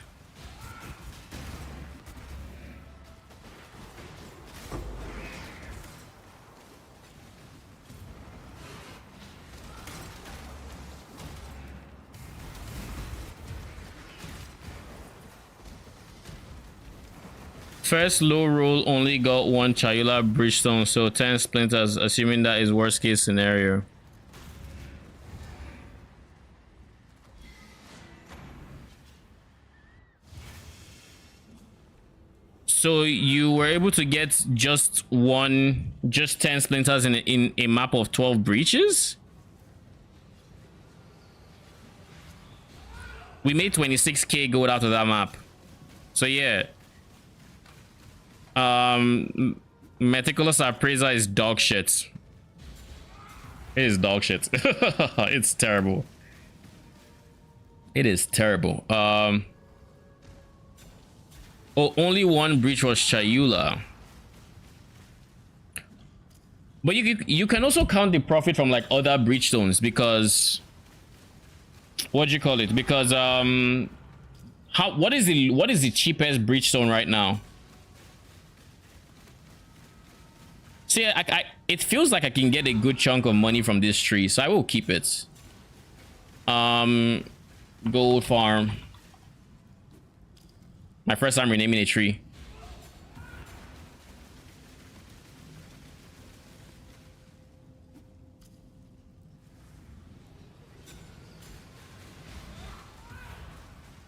First low roll only got one Chayula Bridgestone, so 10 splinters, assuming that is worst case scenario. So you were able to get just 10 splinters in a map of 12 breaches? We made 26k gold out of that map. So yeah. Meticulous Appraiser is dog shit. It is dog shit. It's terrible. It is terrible. Oh, only one breach was Chayula. But you can also count the profit from like other breach stones, because what do you call it? Because what is the cheapest breach stone right now? See, it feels like I can get a good chunk of money from this tree, so I will keep it. Gold farm. My first time renaming a tree.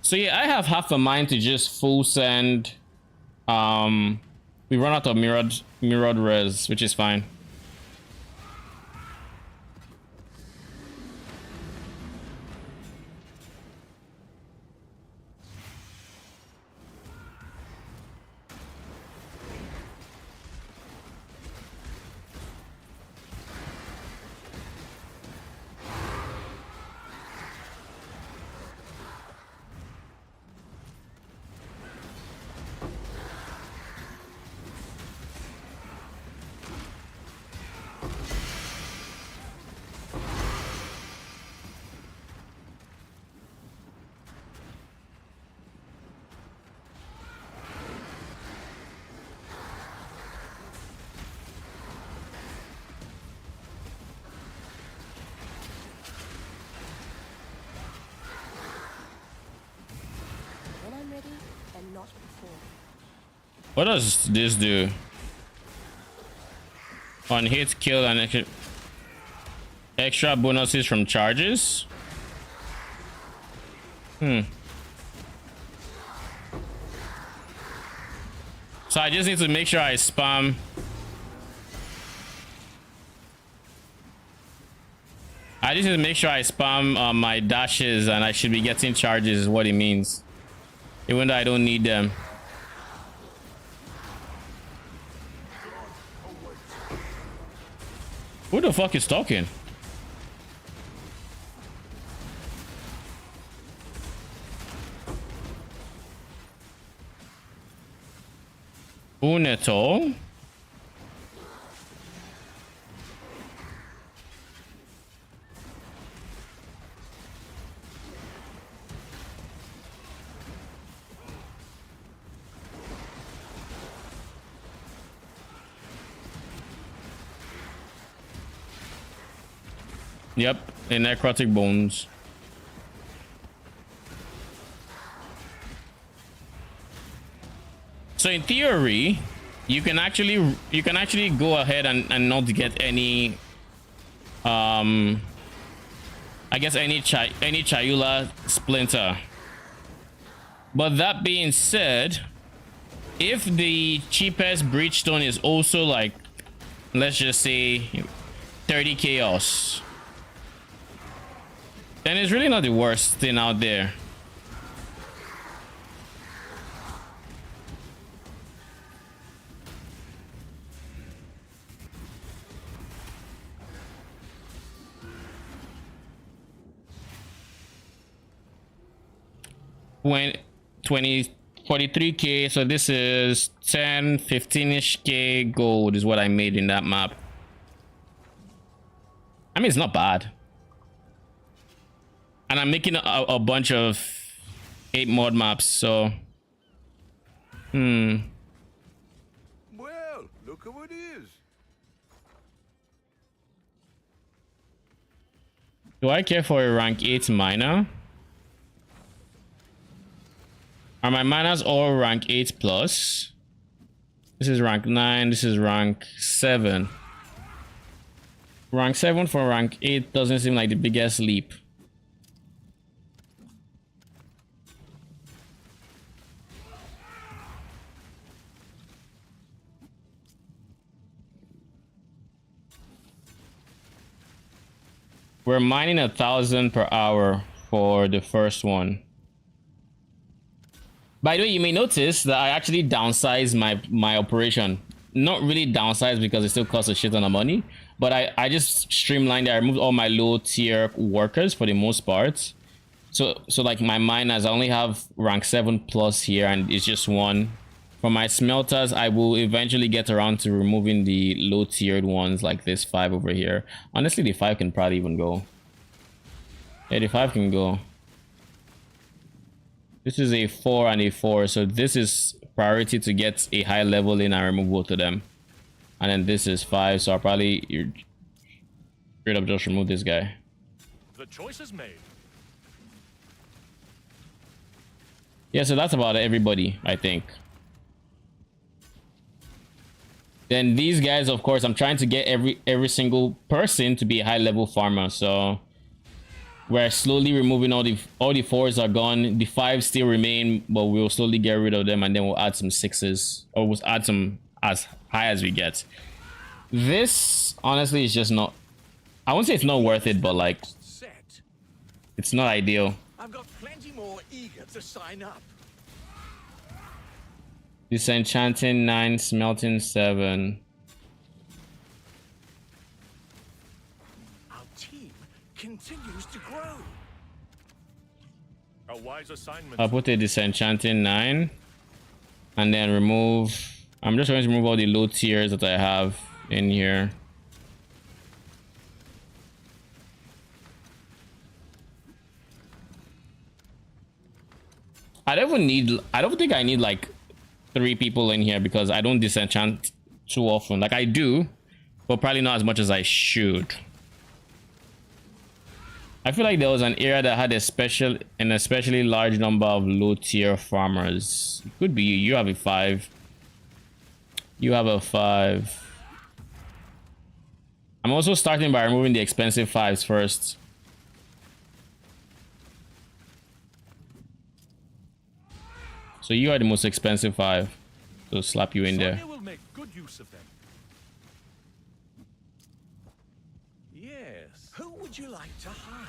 So yeah, I have half a mind to just full send. We run out of mirrored res, which is fine. What does this do? On hit, kill, and extra bonuses from charges? So I just need to make sure I spam. I just need to make sure I spam my dashes, and I should be getting charges, is what it means. Even though I don't need them. Who the fuck is talking? Uneto? Yep, in necrotic bones. So in theory, you can actually go ahead and not get any I guess any Chayula splinter. But that being said, if the cheapest breach stone is also like, let's just say 30 chaos, then it's really not the worst thing out there. When 43k, so this is 10-15ish k gold is what I made in that map. I mean, it's not bad. And I'm making a bunch of 8 mod maps, so Well, look who it is. do I care for a rank 8 miner? Are my miners all rank 8 plus? This is rank 9, this is rank 7. Rank 7 for rank 8 doesn't seem like the biggest leap. We're mining 1,000 per hour for the first one. By the way, you may notice that I actually downsized my operation. Not really downsized because it still costs a shit ton of money, but I just streamlined it. I removed all my low tier workers for the most part. So like my miners, I only have rank 7 plus here, and it's just one. For my smelters, I will eventually get around to removing the low tiered ones like this 5 over here. Honestly, the 5 can probably even go. Yeah, the 5 can go. This is a 4 and a 4, so this is priority to get a high level in and remove both of them. And then this is 5, so I'll probably straight up just remove this guy. The choice is made. Yeah, so that's about everybody, I think. Then these guys, of course, I'm trying to get every single person to be a high level farmer, so we're slowly removing all the 4s are gone. The 5s still remain, but we'll slowly get rid of them, and then we'll add some 6s, or we'll add some as high as we get. This honestly is just not, I won't say it's not worth it, but like it's not ideal. I've got plenty more eager to sign up. Disenchanting 9, smelting 7. Our team continues to grow. A wise assignment. I'll put a disenchanting 9 and then remove, I'm just going to remove all the low tiers that I have in here. I don't think I need like 3 people in here because I don't disenchant too often. Like I do, but probably not as much as I should. I feel like there was an area that had an especially large number of low tier farmers. It could be you. You have a 5. You have a 5. I'm also starting by removing the expensive 5s first. So you are the most expensive 5. So slap you in there. Sonya will make good use of them. Yes. Who would you like to hire?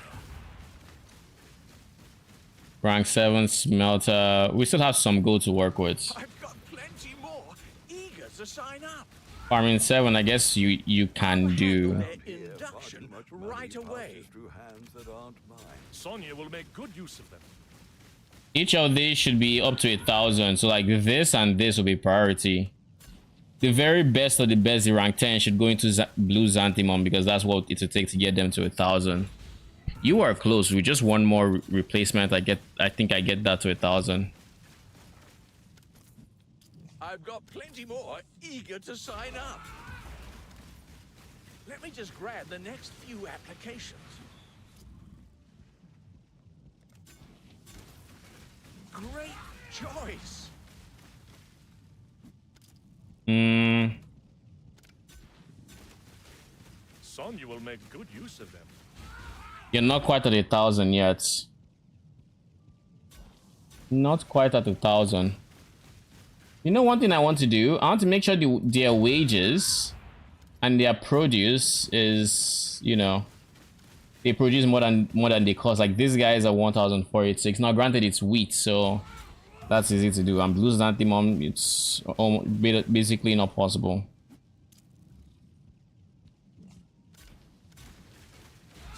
Rank 7 smelter. We still have some gold to work with. I've got plenty more eager to sign up. Farming 7, I guess you can do. Their induction right away. Sonya will make good use of them. Each of these should be up to 1,000. So like this and this will be priority. The very best of the best, the rank 10 should go into blue Xanthemum because that's what it will take to get them to 1,000. You are close. With just one more replacement, I think I get that to 1,000. I've got plenty more eager to sign up. Let me just grab the next few applications. Great choice. Sonya will make good use of them. You're not quite at 1,000 yet. Not quite at 1,000. You know, one thing I want to do, I want to make sure their wages and their produce is, you know, they produce more than they cost. Like these guys are 1,486. Now granted it's wheat, so that's easy to do. And blue Xanthemum, it's basically not possible.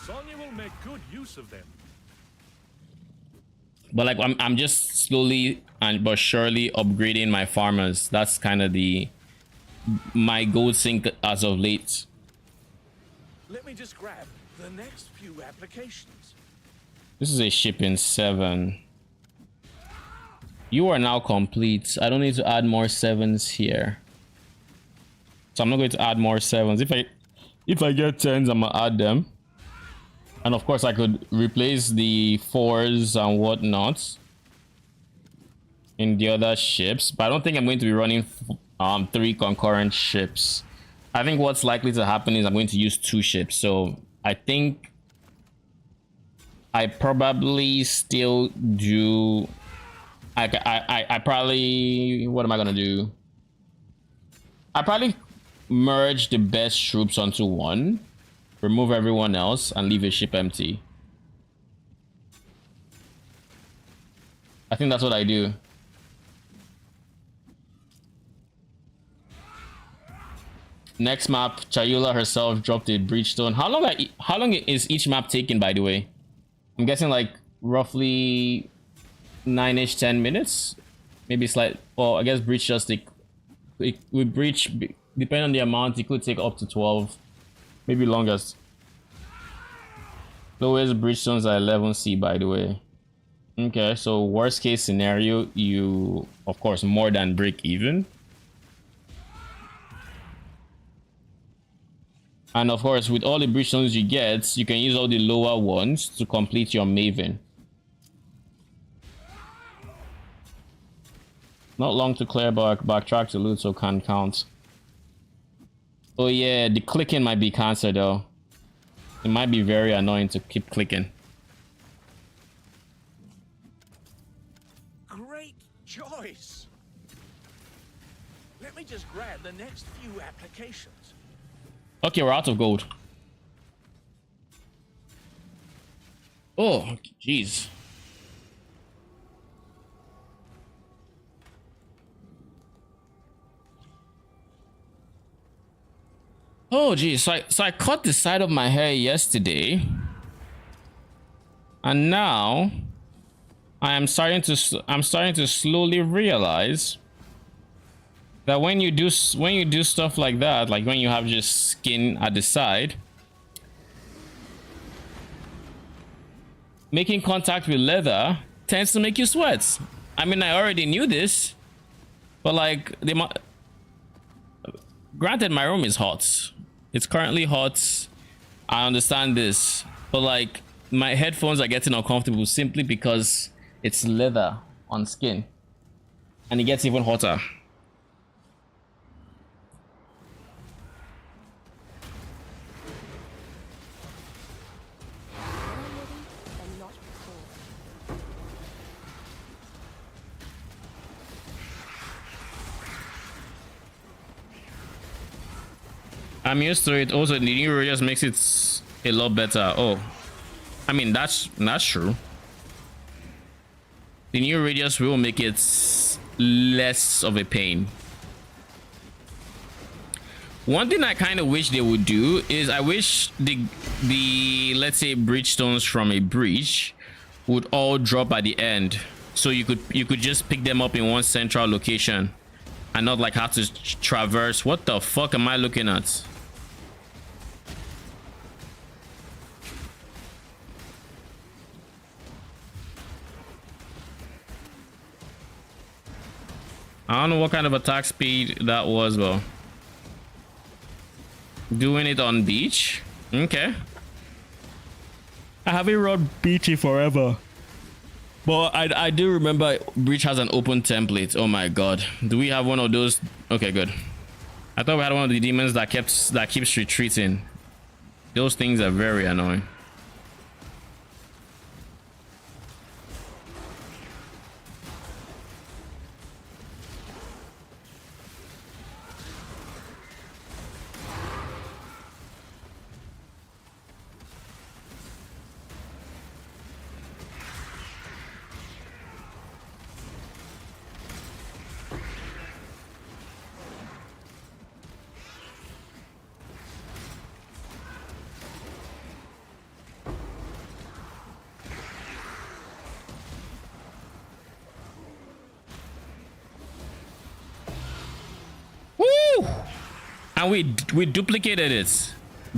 Sonya will make good use of them. But like I'm just slowly but surely upgrading my farmers. That's kind of my gold sink as of late. Let me just grab the next few applications. This is a ship in 7. You are now complete. I don't need to add more 7s here. So I'm not going to add more 7s. If I get 10s, I'm gonna add them. And of course I could replace the 4s and whatnot in the other ships, but I don't think I'm going to be running 3 concurrent ships. I think what's likely to happen is I'm going to use 2 ships. So I think I probably still do. I probably, what am I gonna do? I probably merge the best troops onto 1, remove everyone else, and leave a ship empty. I think that's what I do. Next map, Chayula herself dropped a breachstone. How long is each map taking, by the way? I'm guessing like roughly 9ish 10 minutes, maybe slight. Well, I guess breach just take. With breach, depending on the amount, it could take up to 12, maybe longest. Lowest breachstones are 11C, by the way. Okay, so worst case scenario, you of course more than break even. And of course, with all the breachstones you get, you can use all the lower ones to complete your Maven. Not long to clear, but backtrack to loot, so can count. Oh yeah, the clicking might be cancer though. It might be very annoying to keep clicking. Great choice. Let me just grab the next few applications. Okay, we're out of gold. Oh, jeez. Oh, geez. So I cut the side of my hair yesterday, and now I'm starting to slowly realize that when you do stuff like that, like when you have just skin at the side, making contact with leather tends to make you sweat. I mean, I already knew this, but like granted, my room is hot. It's currently hot. I understand this, but like my headphones are getting uncomfortable simply because it's leather on skin, and it gets even hotter. And not before. I'm used to it. Also, the new radius makes it a lot better. Oh, I mean, that's true. The new radius will make it less of a pain. One thing I kind of wish they would do is I wish the let's say breach stones from a breach would all drop at the end, so you could just pick them up in one central location and not like have to traverse. What the fuck am I looking at? I don't know what kind of attack speed that was, though. Doing it on beach? Okay. I haven't run beachy forever. But I do remember breach has an open template. Oh my god. Do we have one of those? Okay, good. I thought we had one of the demons that keeps retreating. Those things are very annoying. And we duplicated it.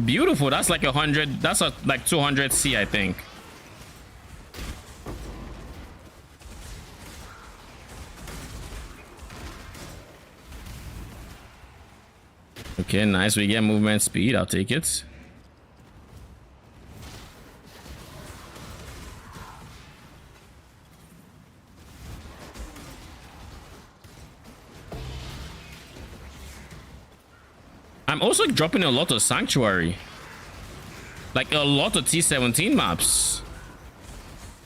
Beautiful. That's like 100. That's like 200C, I think. Okay, nice. We get movement speed. I'll take it. I'm also dropping a lot of Sanctuary. Like a lot of T17 maps.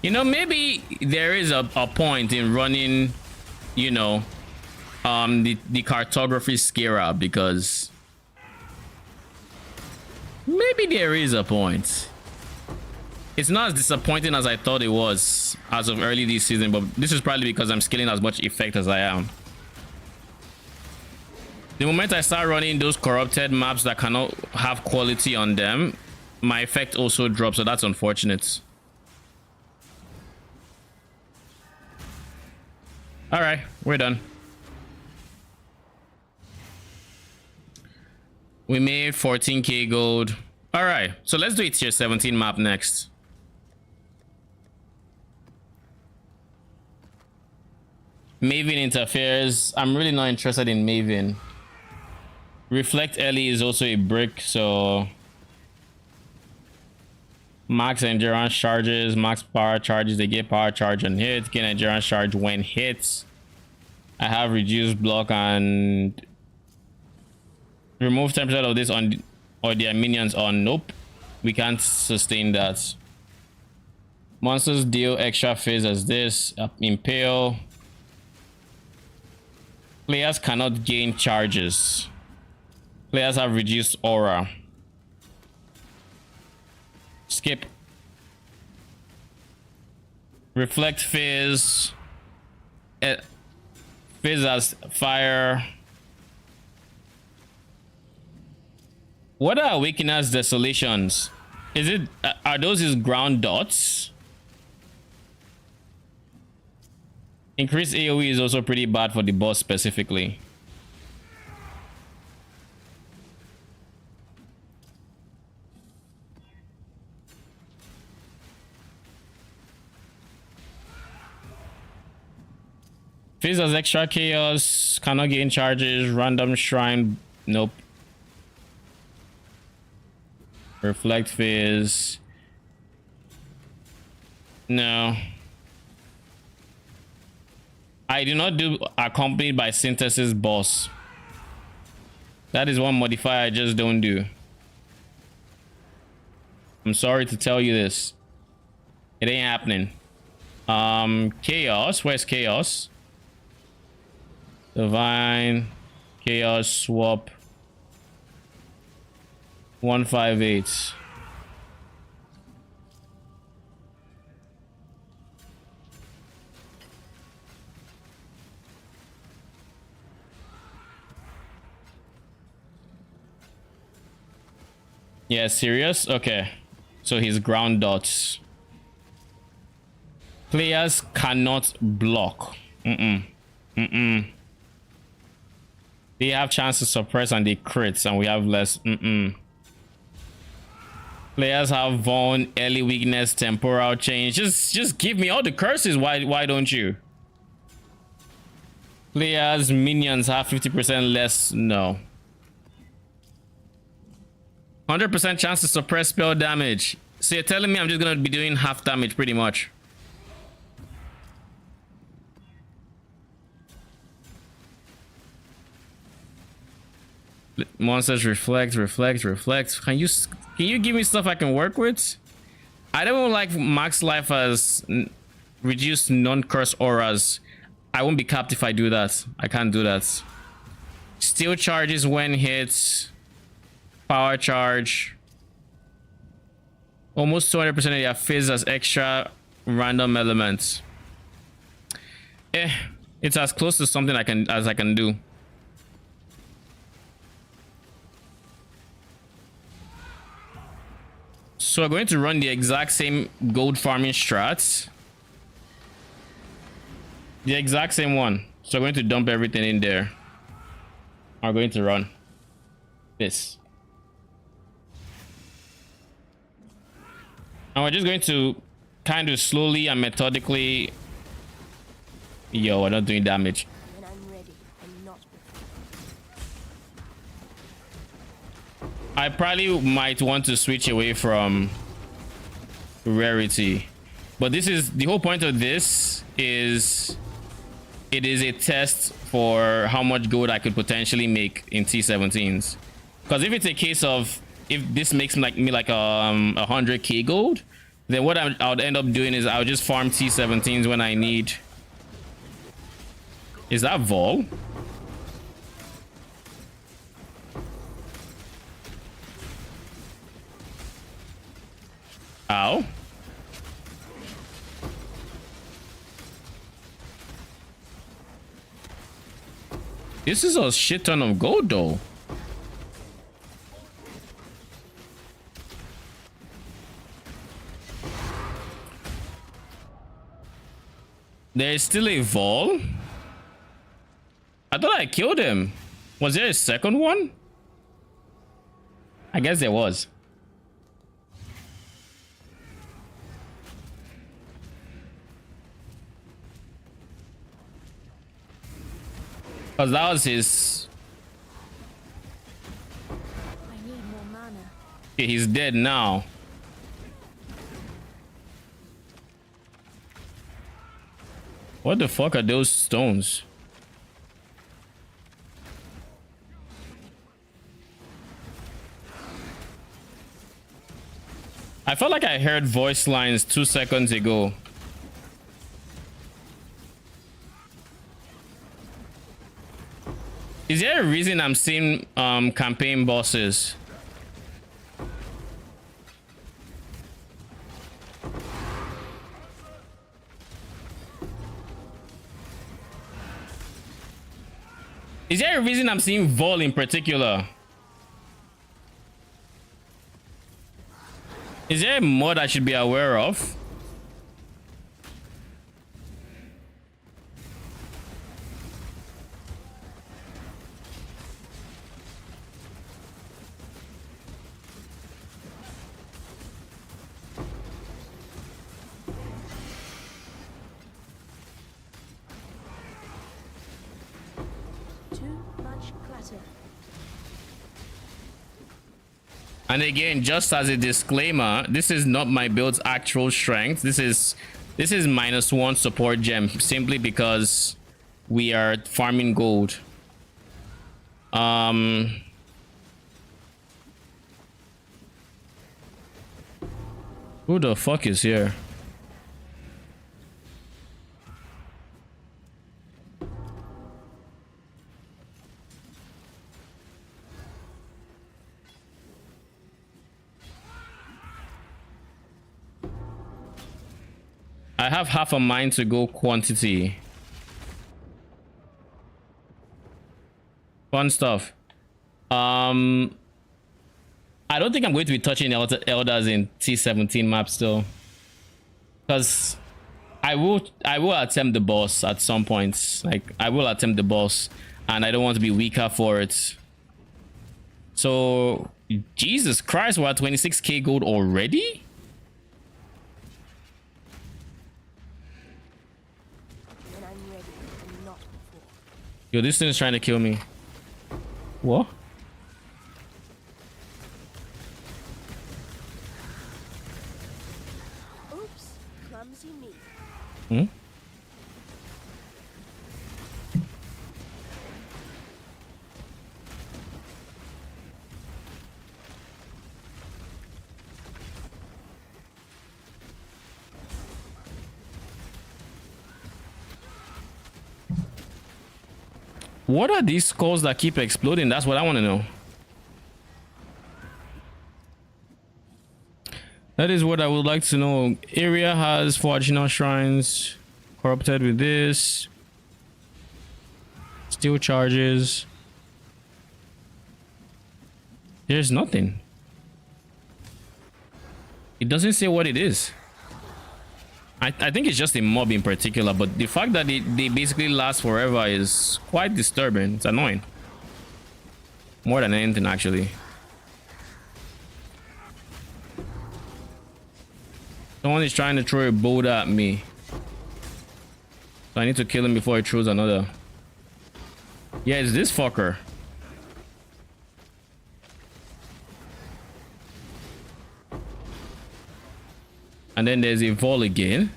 You know, maybe there is a point in running, you know, the cartography Skira, because maybe there is a point. It's not as disappointing as I thought it was as of early this season, but this is probably because I'm scaling as much effect as I am. The moment I start running those corrupted maps that cannot have quality on them, my effect also drops, so that's unfortunate. All right, we're done. We made 14k gold. All right, so let's do a tier 17 map next. Maven interferes. I'm really not interested in Maven. Reflect early is also a brick, so max endurance charges, max power charges. They get power charge on hit, gain endurance charge when hits. I have reduced block and remove 10% of this on or their minions on. Nope, we can't sustain that. Monsters deal extra phase as this. Impale. Players cannot gain charges. Players have reduced aura. Skip. Reflect phase. Phase as fire. What are Awakener's desolations? Is it are those his ground dots? Increased AoE is also pretty bad for the boss specifically. Phase as extra chaos, cannot gain charges, random shrine, nope. Reflect phase, no. I do not do accompanied by synthesis boss. That is one modifier I just don't do. I'm sorry to tell you this. It ain't happening. Chaos, where's chaos? Divine, chaos, swap. 158. Yeah, serious? Okay. So his ground dots. Players cannot block. They have chance to suppress and they crits, and we have less. Players have Vaughn, early weakness, temporal change. Just give me all the curses. Why don't you? Players, minions have 50% less. No. 100% chance to suppress spell damage. So you're telling me I'm just gonna be doing half damage pretty much? Monsters reflect. Can you give me stuff I can work with? I don't like max life as reduced non-curse auras. I won't be capped if I do that. I can't do that. Steel charges when hits. Power charge. Almost 200% of their phase as extra random elements. It's as close to something I can do. So we're going to run the exact same gold farming strats. The exact same one. So we're going to dump everything in there. We're going to run this. And we're just going to kind of slowly and methodically. Yo, we're not doing damage. When I'm ready and not before. I probably might want to switch away from rarity, but this is the whole point of this. Is it is a test for how much gold I could potentially make in T17s. Because if it's a case of if this makes me like 100k gold, then what I would end up doing is I'll just farm T17s when I need. Is that Vol? Ow. This is a shit ton of gold though. There is still a Vol? I thought I killed him. Was there a second one? I guess there was. Because that was his... I need more mana. Okay, he's dead now. What the fuck are those stones? I felt like I heard voice lines 2 seconds ago. Is there a reason I'm seeing campaign bosses? Is there a reason I'm seeing Vol in particular? Is there a mod I should be aware of? And again, just as a disclaimer, this is not my build's actual strength. This is -1 support gem simply because we are farming gold. Who the fuck is here? I have half a mind to go quantity. Fun stuff. I don't think I'm going to be touching elders in T17 map still, because I will attempt the boss at some points. Like I will attempt the boss, and I don't want to be weaker for it. So Jesus Christ, we're at 26k gold already. Yo, this thing is trying to kill me. What? Oops, clumsy me. Hmm? What are these skulls that keep exploding? That's what I want to know. That is what I would like to know. Area has 4 additional shrines. Corrupted with this. Steel charges. There's nothing. It doesn't say what it is. I think it's just a mob in particular, but the fact that they basically last forever is quite disturbing. It's annoying. More than anything, actually. Someone is trying to throw a boulder at me. So I need to kill him before he throws another. Yeah, it's this fucker. And then there's a Vol again.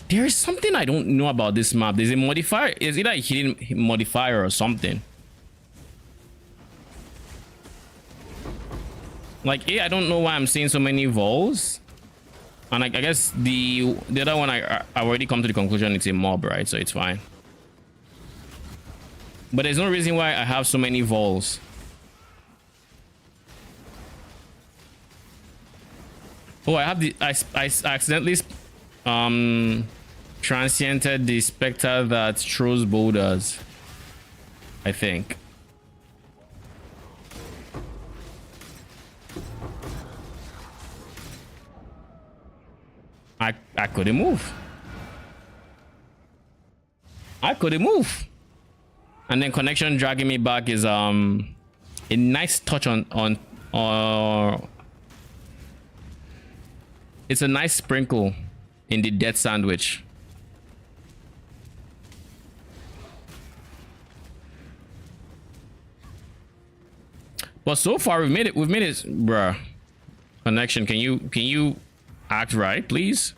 There is something I don't know about this map. There's a modifier. Is it a hidden modifier or something? Like, I don't know why I'm seeing so many Vols. And I guess the other one, I already come to the conclusion it's a mob, right? So it's fine. But there's no reason why I have so many Vols. Oh, I have the I accidentally transiented the spectre that throws boulders, I think. I couldn't move. I couldn't move. And then connection dragging me back is a nice touch on it's a nice sprinkle in the death sandwich. But so far we've made it, bruh. Connection, can you act right, please?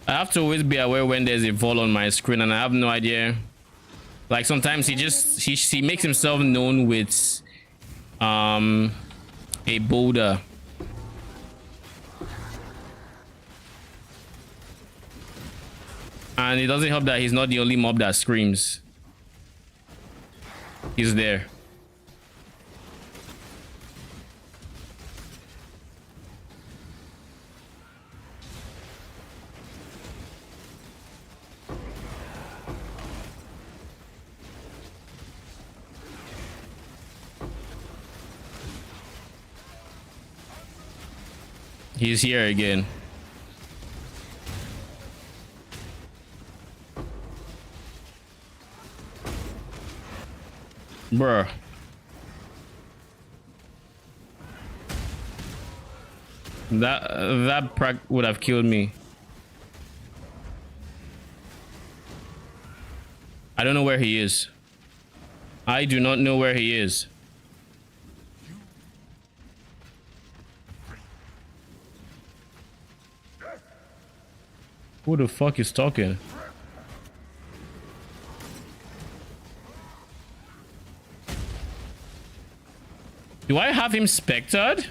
I have to always be aware when there's a Vol on my screen, and I have no idea. Like sometimes he makes himself known with a boulder. And it doesn't help that he's not the only mob that screams. He's there. He's here again. Bruh. That prac would have killed me. I don't know where he is. I do not know where he is. Who the fuck is talking? Do I have him spectered?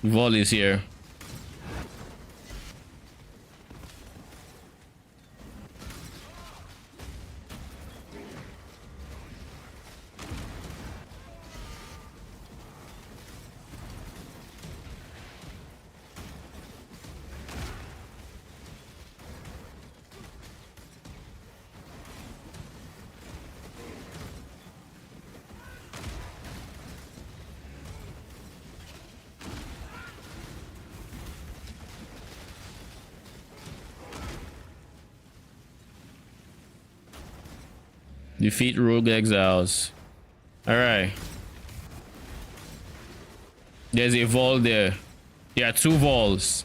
Vol is here. Defeat rogue exiles. All right. There's a Vol there. There are two Vols.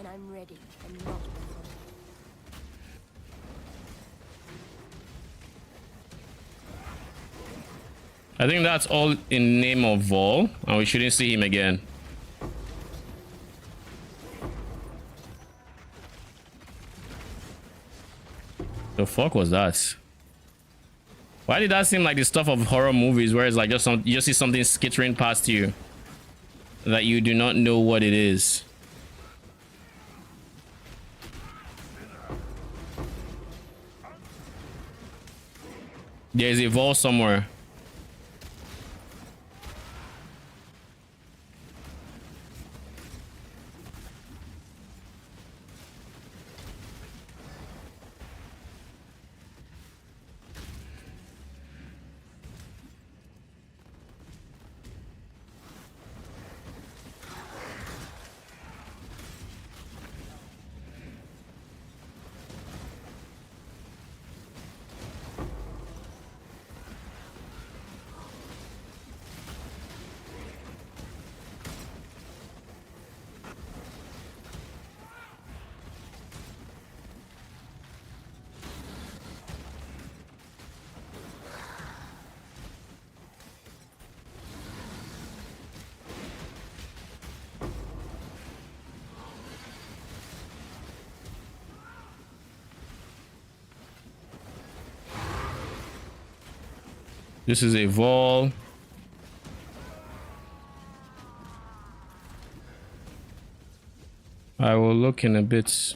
I'm ready and not before. I think that's all in name of Vol, and we shouldn't see him again. The fuck was that? Why did that seem like the stuff of horror movies where it's like just you just see something skittering past you that you do not know what it is? There's a vault somewhere. This is a vault. I will look in a bit.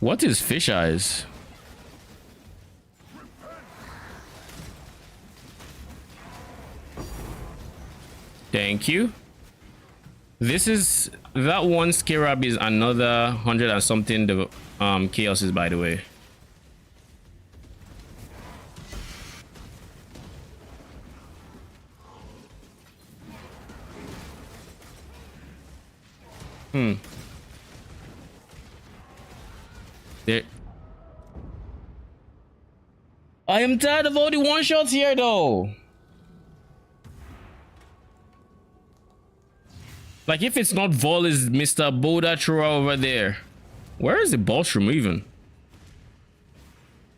What is fish eyes? Thank you. This is that one scarab is another 100 and something the chaoses, by the way. There. I am tired of all the one shots here though. Like if it's not Vol, is Mr. Boda Trua over there? Where is the boss room even?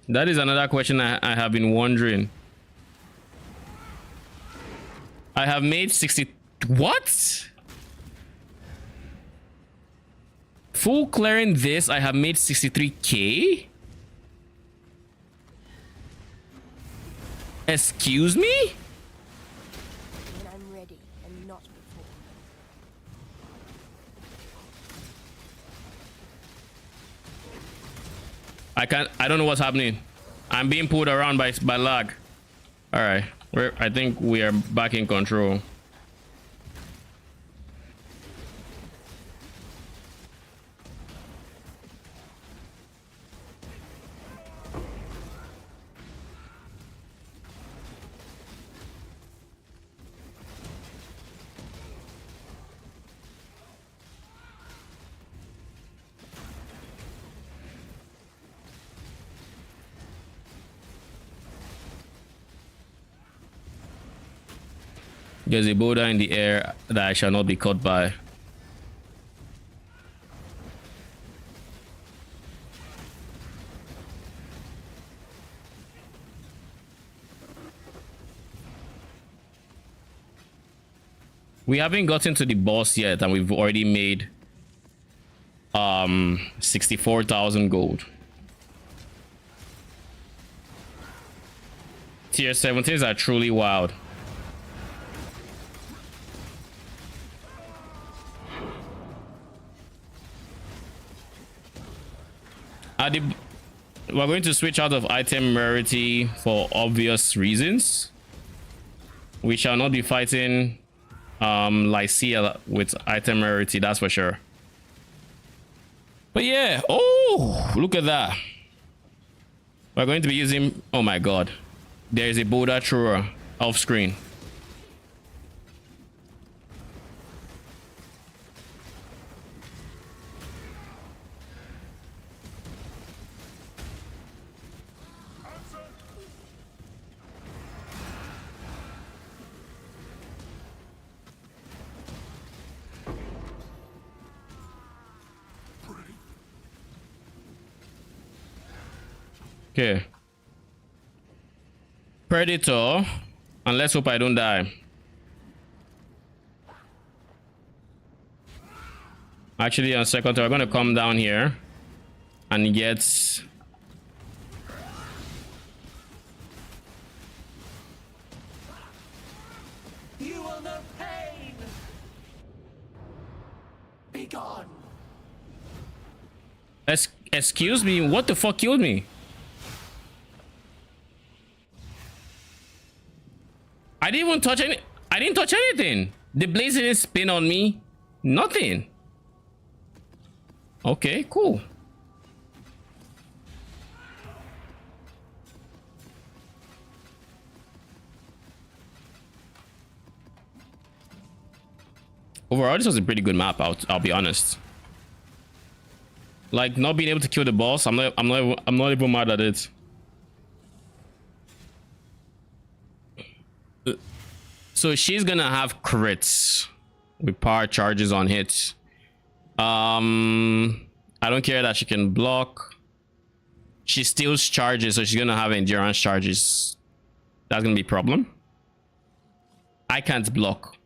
That is another question I have been wondering. I have made 60. What? Full clearing this, I have made 63k? Excuse me? When I'm ready and not before. I don't know what's happening. I'm being pulled around by lag. All right, I think we are back in control. There's a boulder in the air that I shall not be caught by. We haven't gotten to the boss yet, and we've already made 64,000 gold. Tier 17s are truly wild. We're going to switch out of item rarity for obvious reasons. We shall not be fighting Lycia with item rarity, that's for sure. But yeah, oh, look at that. We're going to be using, oh my god, there's a boulder thrower off screen. Okay. Predator. And let's hope I don't die. Actually, on second, we're going to come down here and get... You will know pain. Be gone. Excuse me, what the fuck killed me? I didn't even touch any. I didn't touch anything. The blaze didn't spin on me. Nothing. Okay, cool. Overall, this was a pretty good map. I'll be honest. Like not being able to kill the boss, I'm not even mad at it. So she's gonna have crits with power charges on hits. I don't care that she can block. She steals charges, so she's gonna have endurance charges. That's gonna be a problem. I can't block.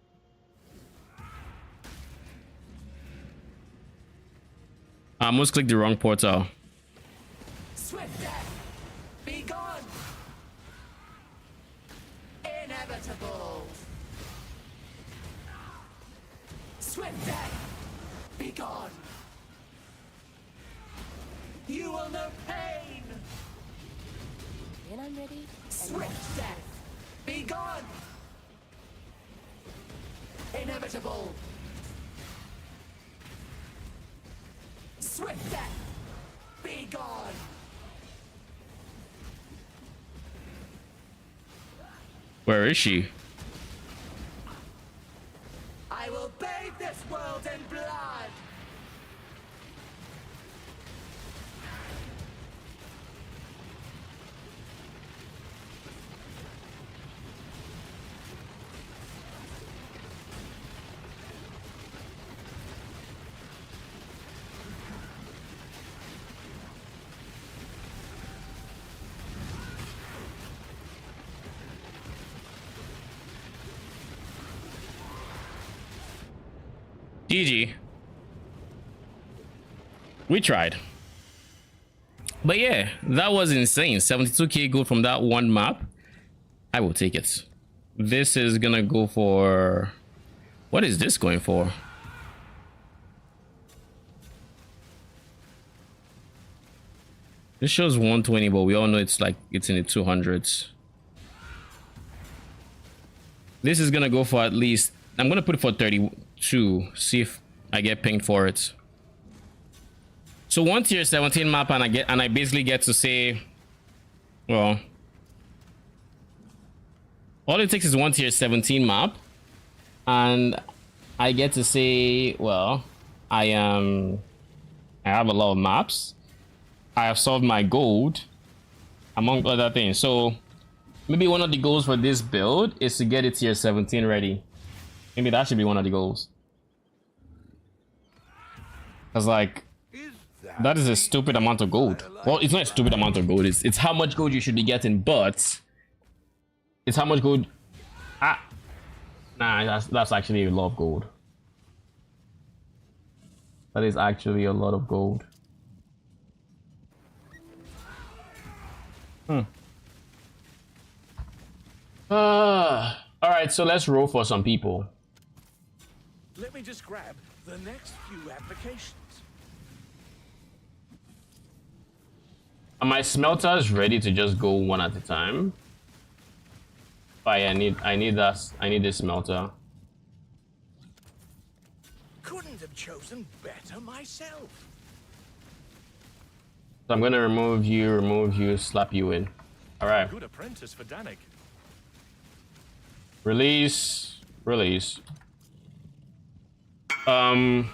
I almost clicked the wrong portal. Swift death. Be gone. Inevitable. Swift death. Be gone. You will know pain. When I'm ready, and Swift death. Be gone. Inevitable. Swift death. Be gone. Where is she? I will bathe this world in blood. GG. We tried. But yeah, that was insane. 72k gold from that one map. I will take it. This is gonna go for... What is this going for? This shows 120, but we all know it's like it's in the 200s. This is gonna go for at least... I'm gonna put it for 32. See if I get pinged for it. So 1 tier 17 map, and I basically get to say, well, all it takes is 1 tier 17 map, and I get to say, well, I have a lot of maps. I have solved my gold, among other things. So maybe one of the goals for this build is to get it tier 17 ready. Maybe that should be one of the goals. Cause like, that is a stupid amount of gold. Well, it's not a stupid amount of gold. It's how much gold you should be getting, but it's how much gold. Nah, that's actually a lot of gold. That is actually a lot of gold. All right, so let's roll for some people. Let me just grab the next few applications. Are my smelters ready to just go one at a time? I need this smelter. couldn't have chosen better myself. So I'm gonna remove you, slap you in. All right. Good apprentice for Danik. Release. Release. For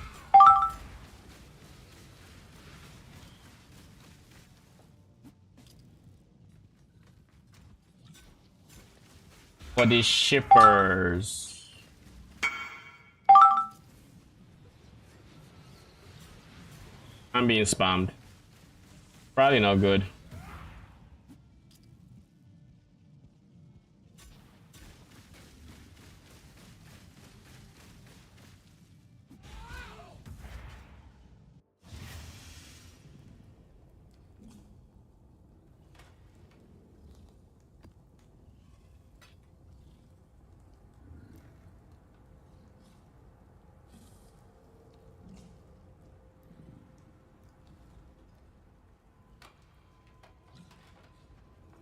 the shippers. I'm being spammed. Probably not good.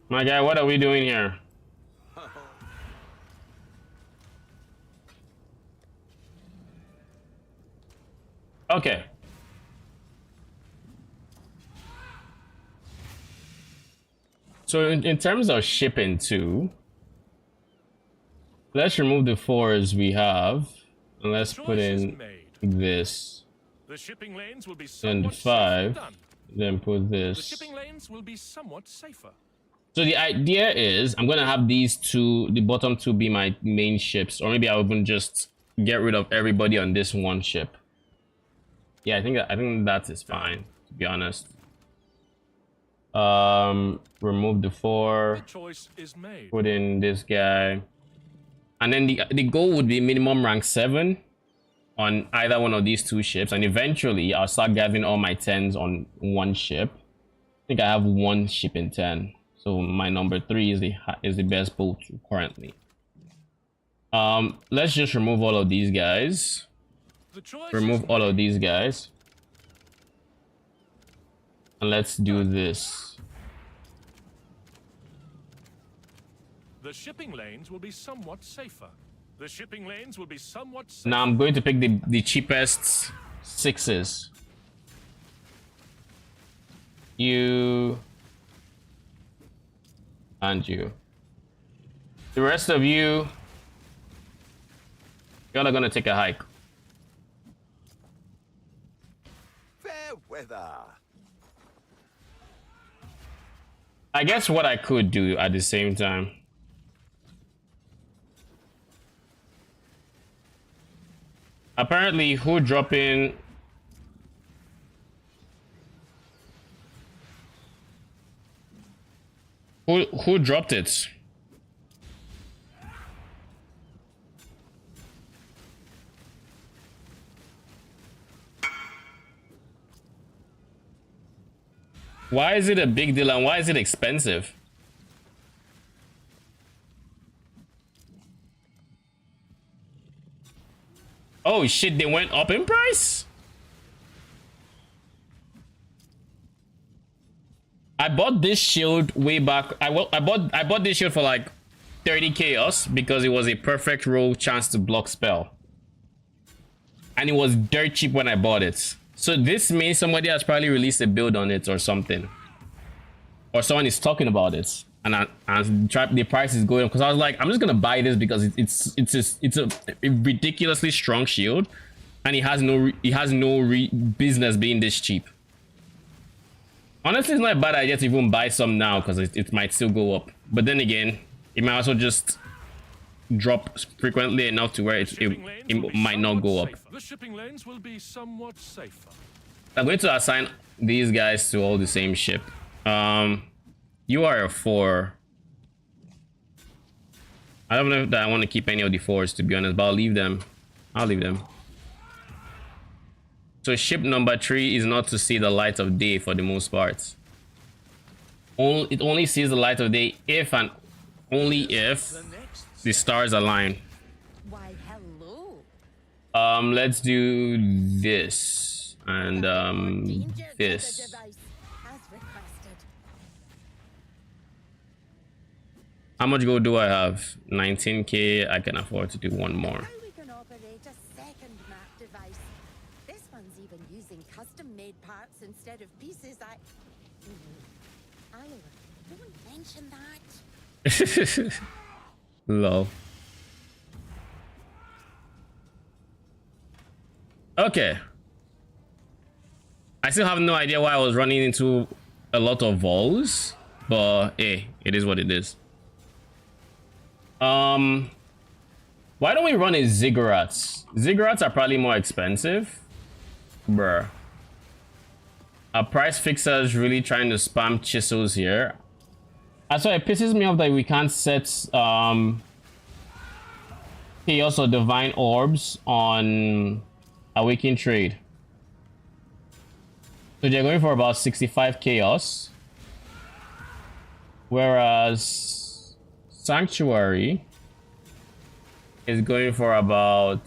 My guy, what are we doing here? Okay. So in terms of shipping too, let's remove the 4s we have and let's put in this. The shipping lanes will be Then somewhat 5, done. then put The this. shipping lanes will be somewhat safer. So the idea is I'm gonna have these two, the bottom two, be my main ships, or maybe I'll even just get rid of everybody on this one ship. Yeah, I think that is fine, to be honest. Remove the 4. The choice is made. Put in this guy, and then the goal would be minimum rank 7 on either one of these two ships, and eventually I'll start gathering all my 10s on one ship. I think I have one ship in 10. So my number 3 is the best boat currently. Let's just remove all of these guys. Remove all of these guys. And let's do this. The shipping lanes will be somewhat safer. The shipping lanes will be somewhat safer. Now I'm going to pick the cheapest 6s. You and you. The rest of you, y'all are gonna take a hike. Fair weather. I guess what I could do at the same time. Apparently, who drop in? Who dropped it? Why is it a big deal and why is it expensive? Oh shit, they went up in price? I bought this shield way back. I bought this shield for like 30 chaos because it was a perfect roll chance to block spell. And it was dirt cheap when I bought it. So this means somebody has probably released a build on it or something. Or someone is talking about it. And the price is going up. Because I was like, I'm just gonna buy this because it's a ridiculously strong shield. And it has no business being this cheap. Honestly, it's not a bad idea to even buy some now because it might still go up. But then again, it might also just drop frequently enough to where it might not go up. The shipping lanes will be somewhat safer. I'm going to assign these guys to all the same ship. You are a 4. I don't know if I want to keep any of the 4s, to be honest, but I'll leave them. So ship number 3 is not to see the light of day for the most part. It only sees the light of day if and only if the stars align. Why, hello. Let's do this and this. As requested. How much gold do I have? 19k. I can afford to do one more. Now we can operate a second map device. one's even using custom-made parts instead of pieces I... Iowa, don't mention that. Lol. Okay. I still have no idea why I was running into a lot of walls, but hey, it is what it is. Why don't we run a ziggurats? Ziggurats are probably more expensive. Bruh. Our price fixer's really trying to spam chisels here. That's why it pisses me off that we can't set chaos or divine orbs on Awakened Trade. So they're going for about 65 chaos. Whereas Sanctuary is going for about...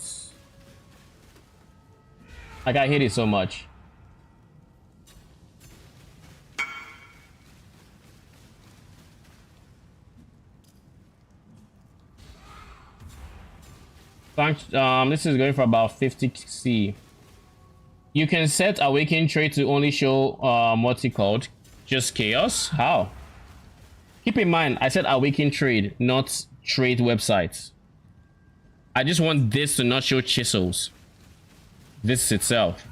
Like, I hate it so much. This is going for about 50C. You can set Awakened Trade to only show what's it called? Just chaos? How? Keep in mind, I said Awakened Trade, not trade websites. I just want this to not show chisels. This itself.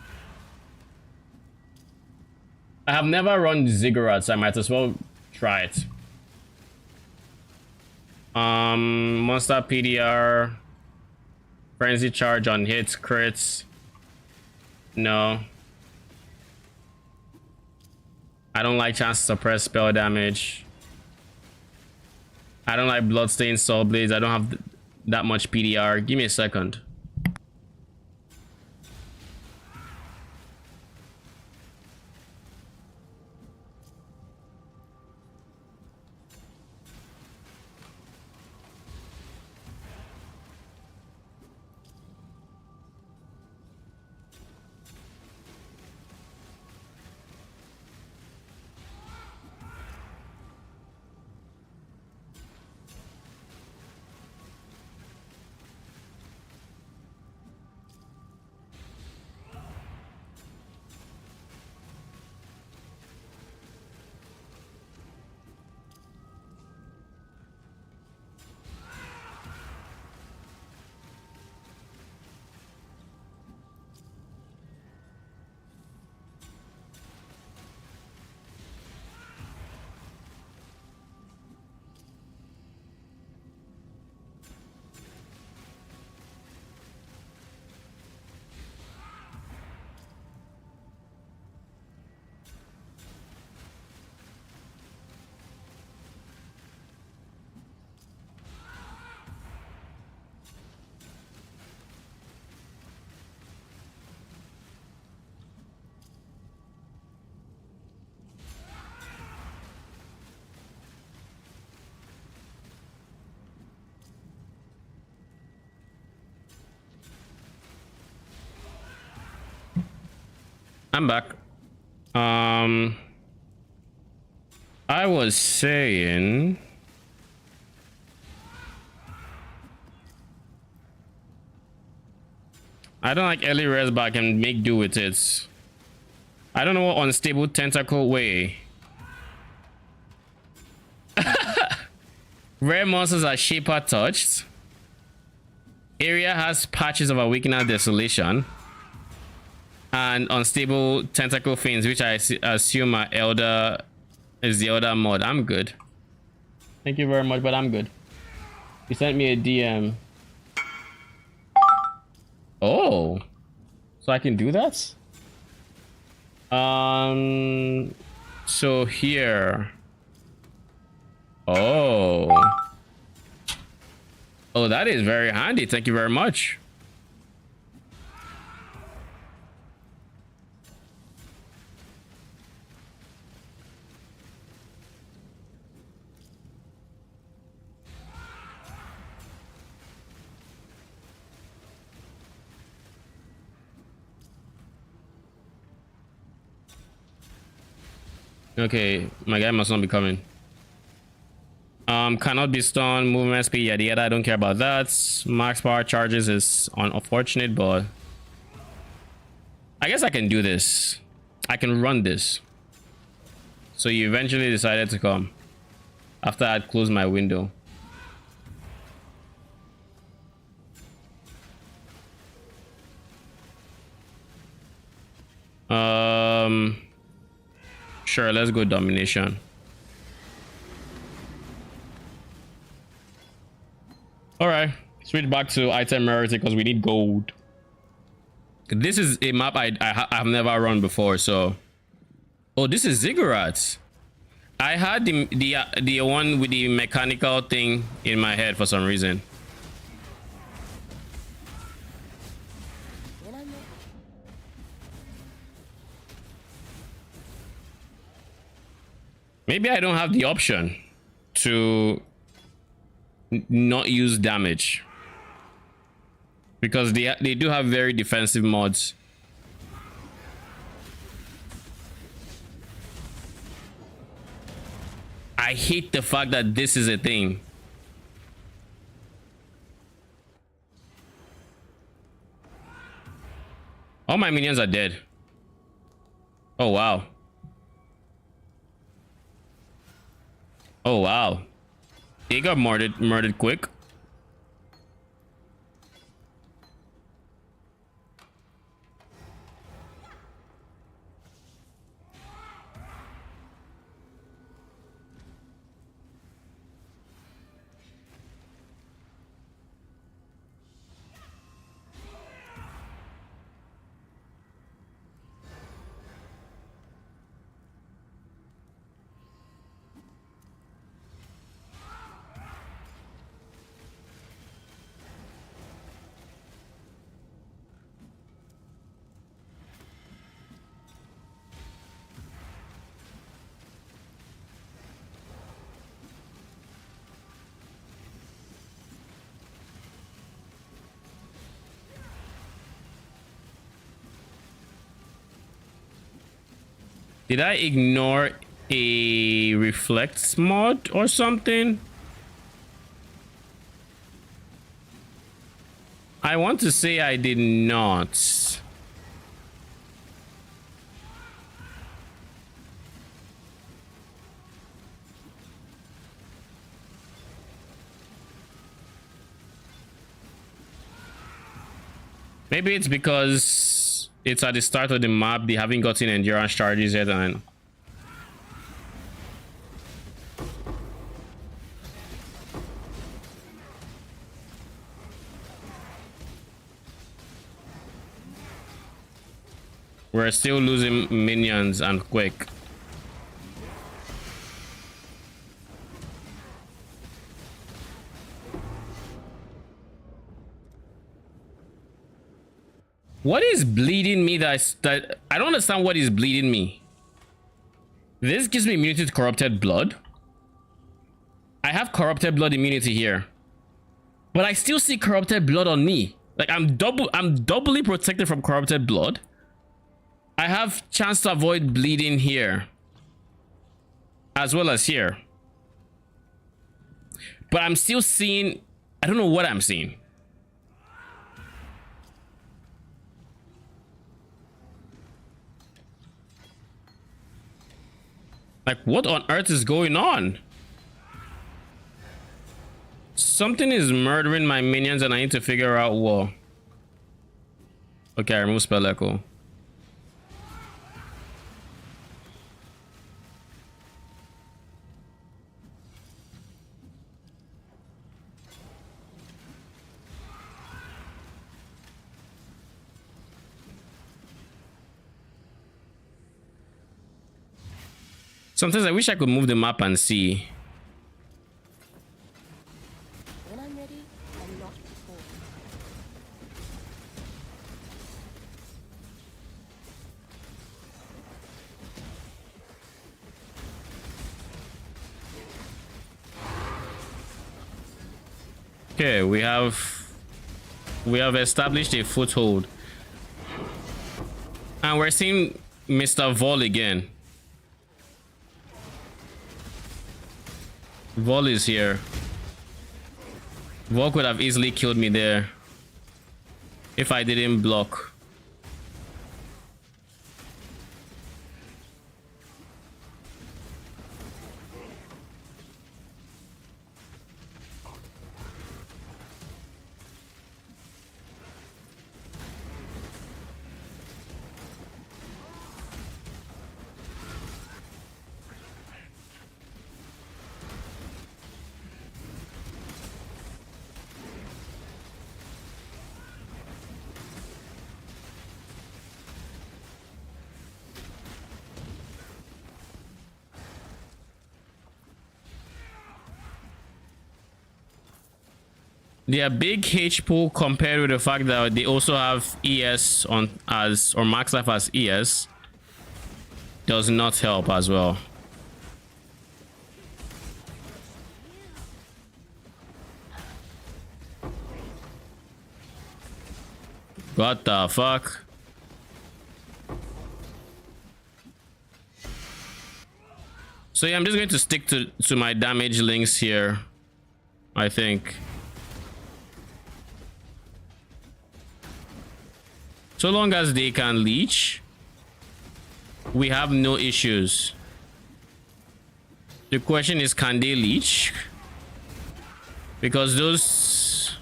I have never run ziggurats, so I might as well try it. Monster PDR. Frenzy charge on hits, crits. No. I don't like chance to suppress spell damage. I don't like bloodstained soul blades. I don't have that much PDR. Give me a second. I'm back. I was saying I don't like early res, but I can make do with it. I don't know what unstable tentacle way. Rare monsters are shaper touched. Area has patches of awakening desolation. And unstable tentacle fins, which I assume are elder, is the elder mod. I'm good. Thank you very much, but I'm good. You sent me a DM. Oh, so I can do that. So here. Oh, that is very handy. Thank you very much. Okay, my guy must not be coming. Cannot be stunned, movement speed, yada yada. I don't care about that. Max power charges is unfortunate, but I guess I can do this. I can run this. So you eventually decided to come after I'd closed my window. Sure, let's go domination. All right, switch back to item rarity because we need gold. This is a map I've never run before, so. Oh, this is Ziggurats. I had the one with the mechanical thing in my head for some reason. When I'm ready. Maybe I don't have the option to not use damage because they do have very defensive mods. I hate the fact that this is a thing. All my minions are dead. Oh wow. Oh wow. He got murdered quick. Did I ignore a reflects mod or something? I want to say I did not. Maybe it's because it's at the start of the map, they haven't gotten endurance charges yet, and we're still losing minions and quick. What is bleeding me that I don't understand what is bleeding me. This gives me immunity to corrupted blood. I have corrupted blood immunity here. But I still see corrupted blood on me. Like I'm doubly protected from corrupted blood. I have chance to avoid bleeding here. As well as here. But I'm still seeing, I don't know what I'm seeing. Like, what on earth is going on? Something is murdering my minions and I need to figure out what. Okay, I remove spell echo. Sometimes I wish I could move the map and see. When I'm ready, and not before. Okay, we have established a foothold. And we're seeing Mr. Vol again. Vol is here. Vol could have easily killed me there if I didn't block. Their big H pool compared with the fact that they also have ES on as or max life as ES does not help as well. What the fuck? So yeah, I'm just going to stick to my damage links here, I think. So long as they can leech, we have no issues. The question is, can they leech? Because those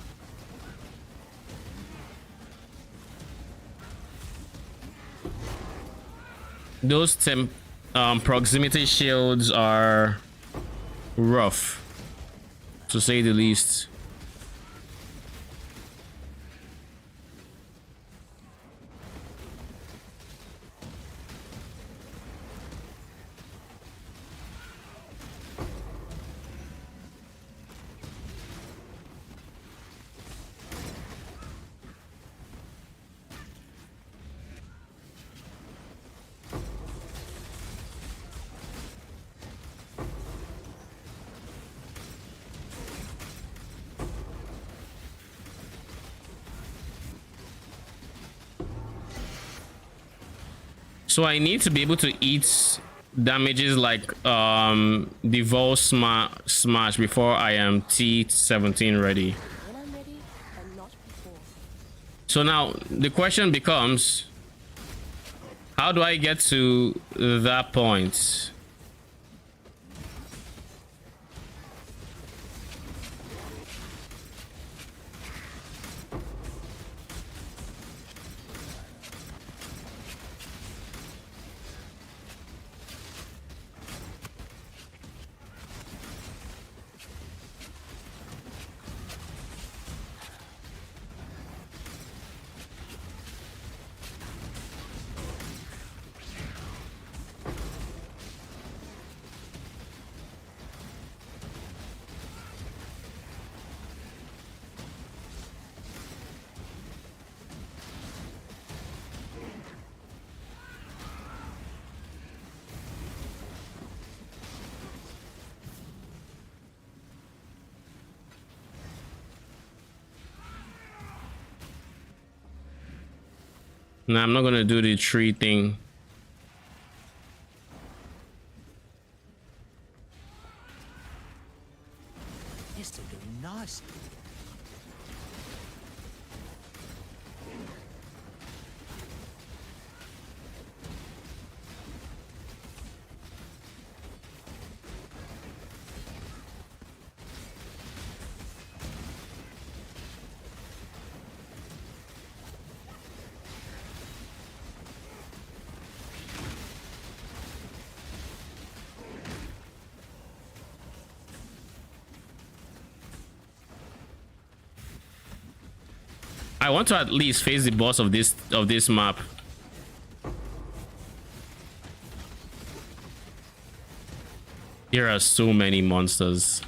proximity shields are rough, to say the least. So I need to be able to eat damages like Devolve Smash before I am T17 ready. When I'm ready and not before. So now the question becomes, how do I get to that point? No, I'm not gonna do the tree thing. This will do nicely. I want to at least face the boss of this map. There are so many monsters.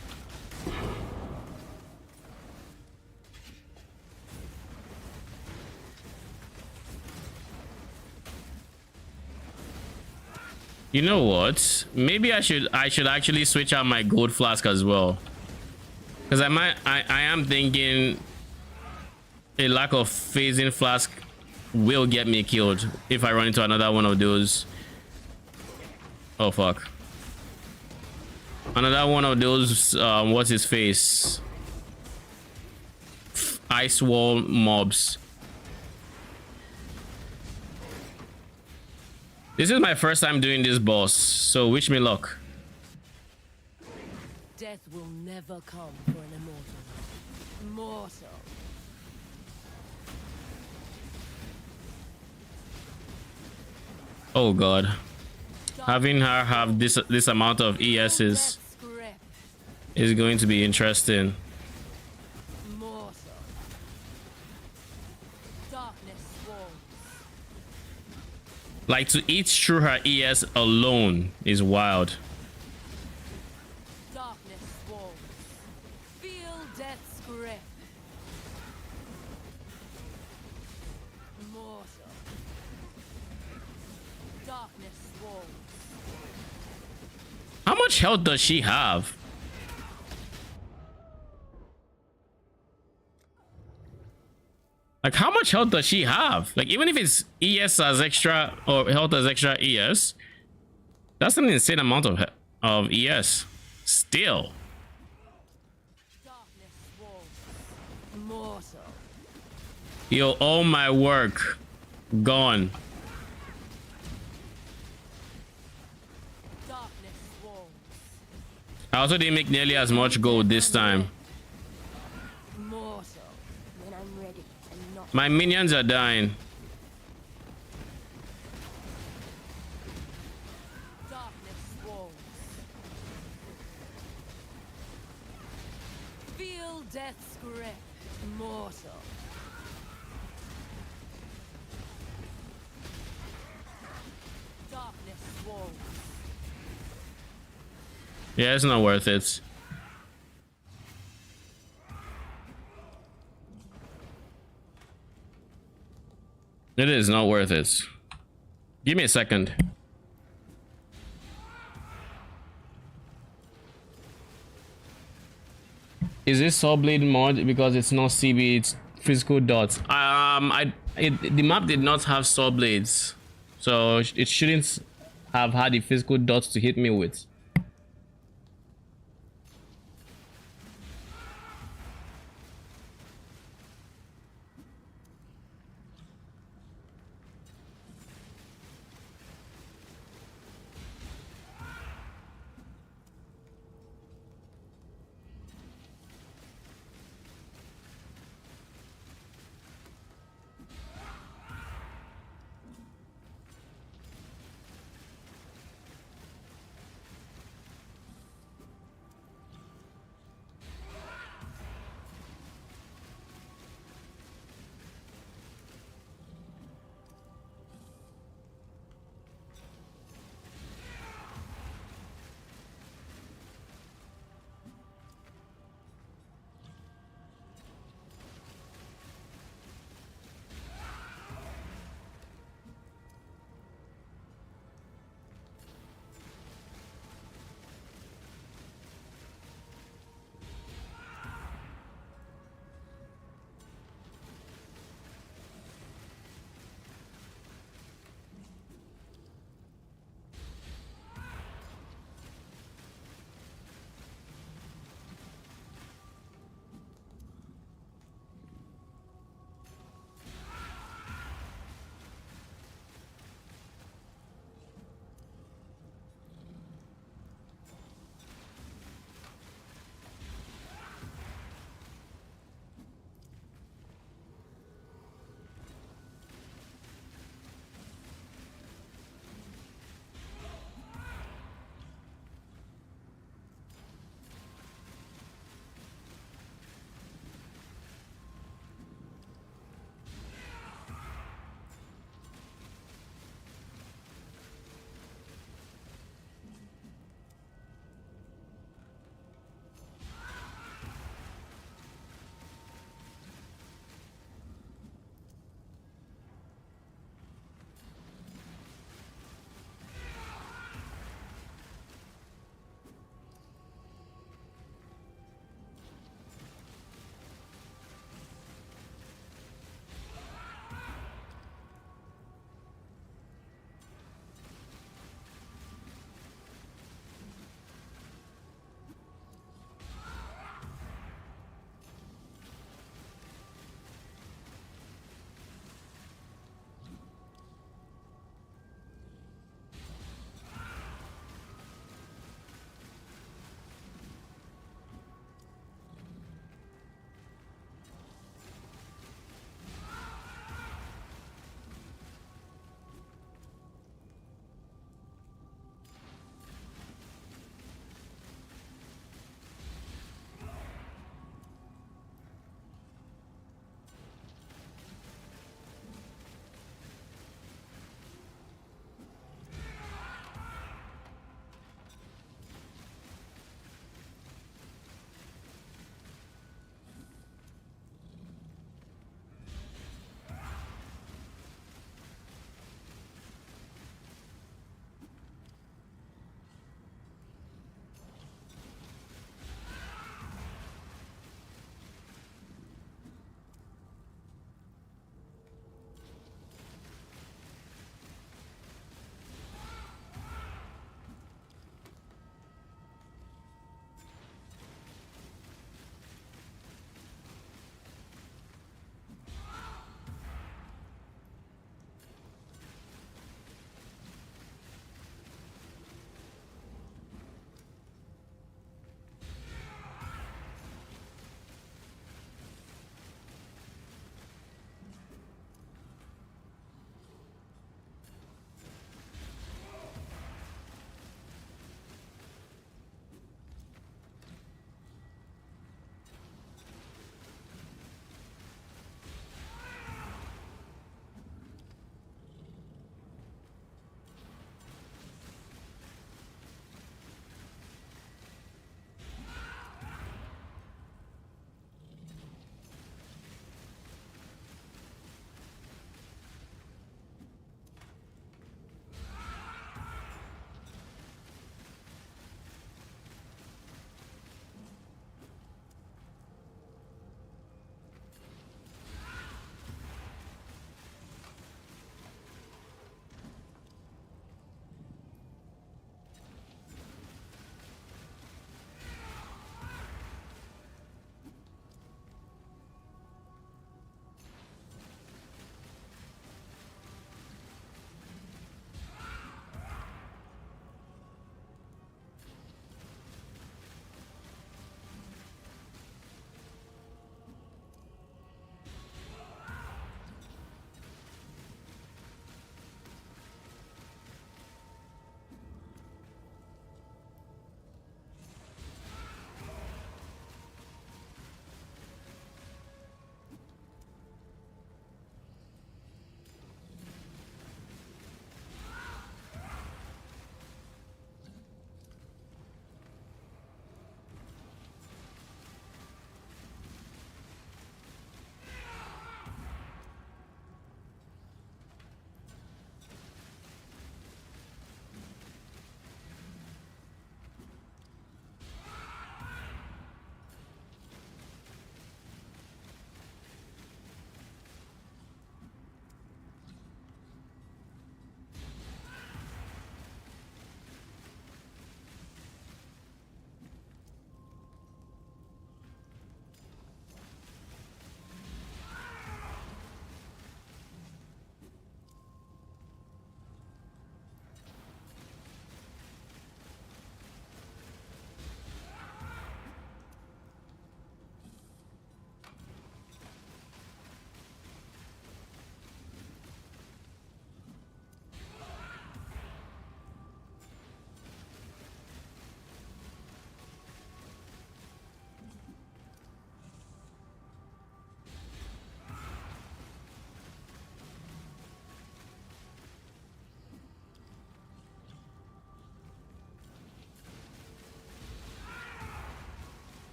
You know what? Maybe I should actually switch out my gold flask as well. Because I am thinking a lack of phasing flask will get me killed if I run into another one of those. Oh fuck. Another one of those what's his face? Ice wall mobs. This is my first time doing this boss, so wish me luck. Death will never come for an immortal. Mortal. Oh god. Having her have this amount of ESs is going to be interesting. Mortal. Darkness swarms. Like, to eat through her ES alone is wild. Darkness swarms. Feel death's grip. Darkness walls. How much health does she have? Like, how much health does she have? Like, even if it's ES as extra or health as extra ES, that's an insane amount of ES. Still. Darkness walls. Mortal. Yo, all my work gone. Darkness walls. I also didn't make nearly as much gold this time. Mortal. When I'm ready and not My minions are dying. Darkness walls. Feel death's grip. Mortal. Darkness walls. Yeah, it's not worth it. It is not worth it. Give me a second. Is this saw blade mod because it's not CB, it's physical dots? The map did not have saw blades, so it shouldn't have had the physical dots to hit me with.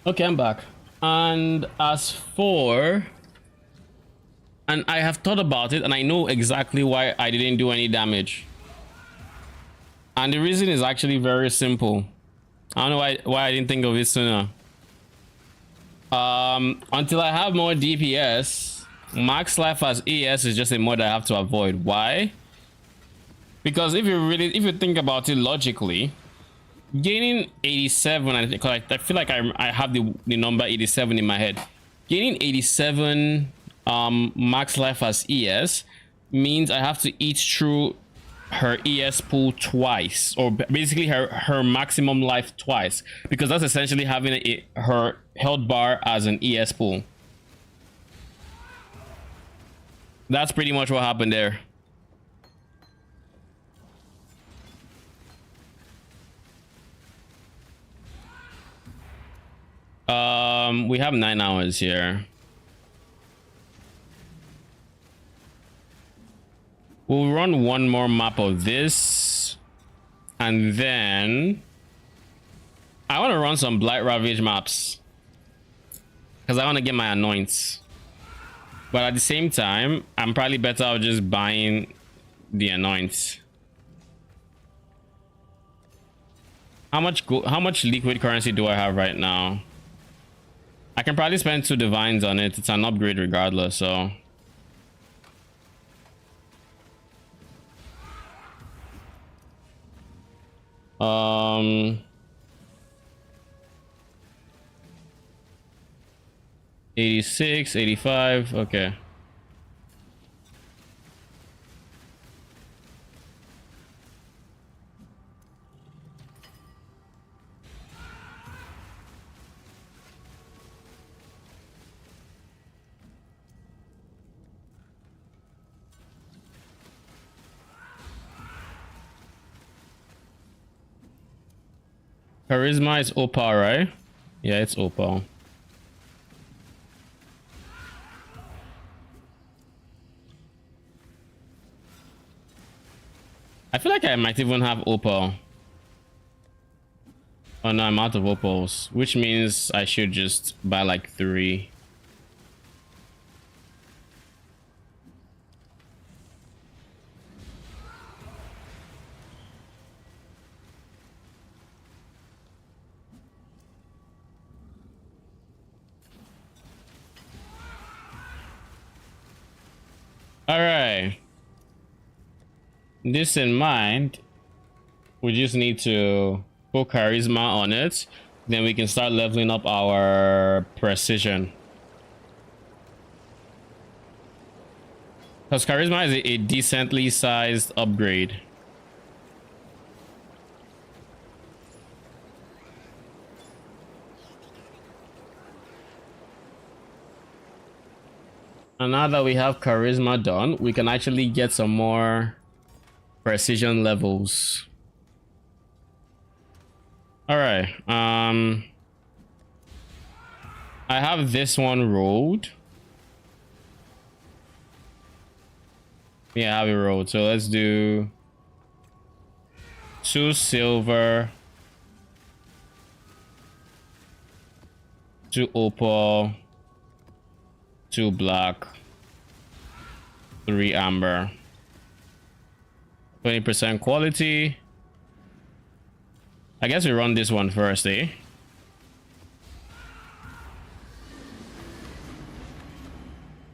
Okay, I'm back. And as for... And I have thought about it, and I know exactly why I didn't do any damage. And the reason is actually very simple. I don't know why I didn't think of it sooner. Until I have more DPS, max life as ES is just a mod I have to avoid. Why? Because if you think about it logically, gaining 87, I feel like I have the number 87 in my head. Gaining 87 max life as ES means I have to eat through her ES pool twice, or basically her maximum life twice, because that's essentially having her health bar as an ES pool. That's pretty much what happened there. We have 9 hours here. We'll run one more map of this, and then I want to run some Blight Ravage maps because I want to get my anoints. But at the same time, I'm probably better off just buying the anoints. How much liquid currency do I have right now? I can probably spend 2 divines on it. It's an upgrade regardless, so 86, 85, okay. Charisma is opal, right? Yeah, it's opal. I feel like I might even have opal. Oh no, I'm out of opals, which means I should just buy like 3. All right. This in mind, we just need to put charisma on it. Then we can start leveling up our precision. Because charisma is a decently sized upgrade. And now that we have charisma done, we can actually get some more precision levels. All right. I have this one rolled. Yeah, I have it rolled. So let's do 2 silver, 2 opal, 2 black, 3 amber, 20% quality. I guess we run this one first, eh?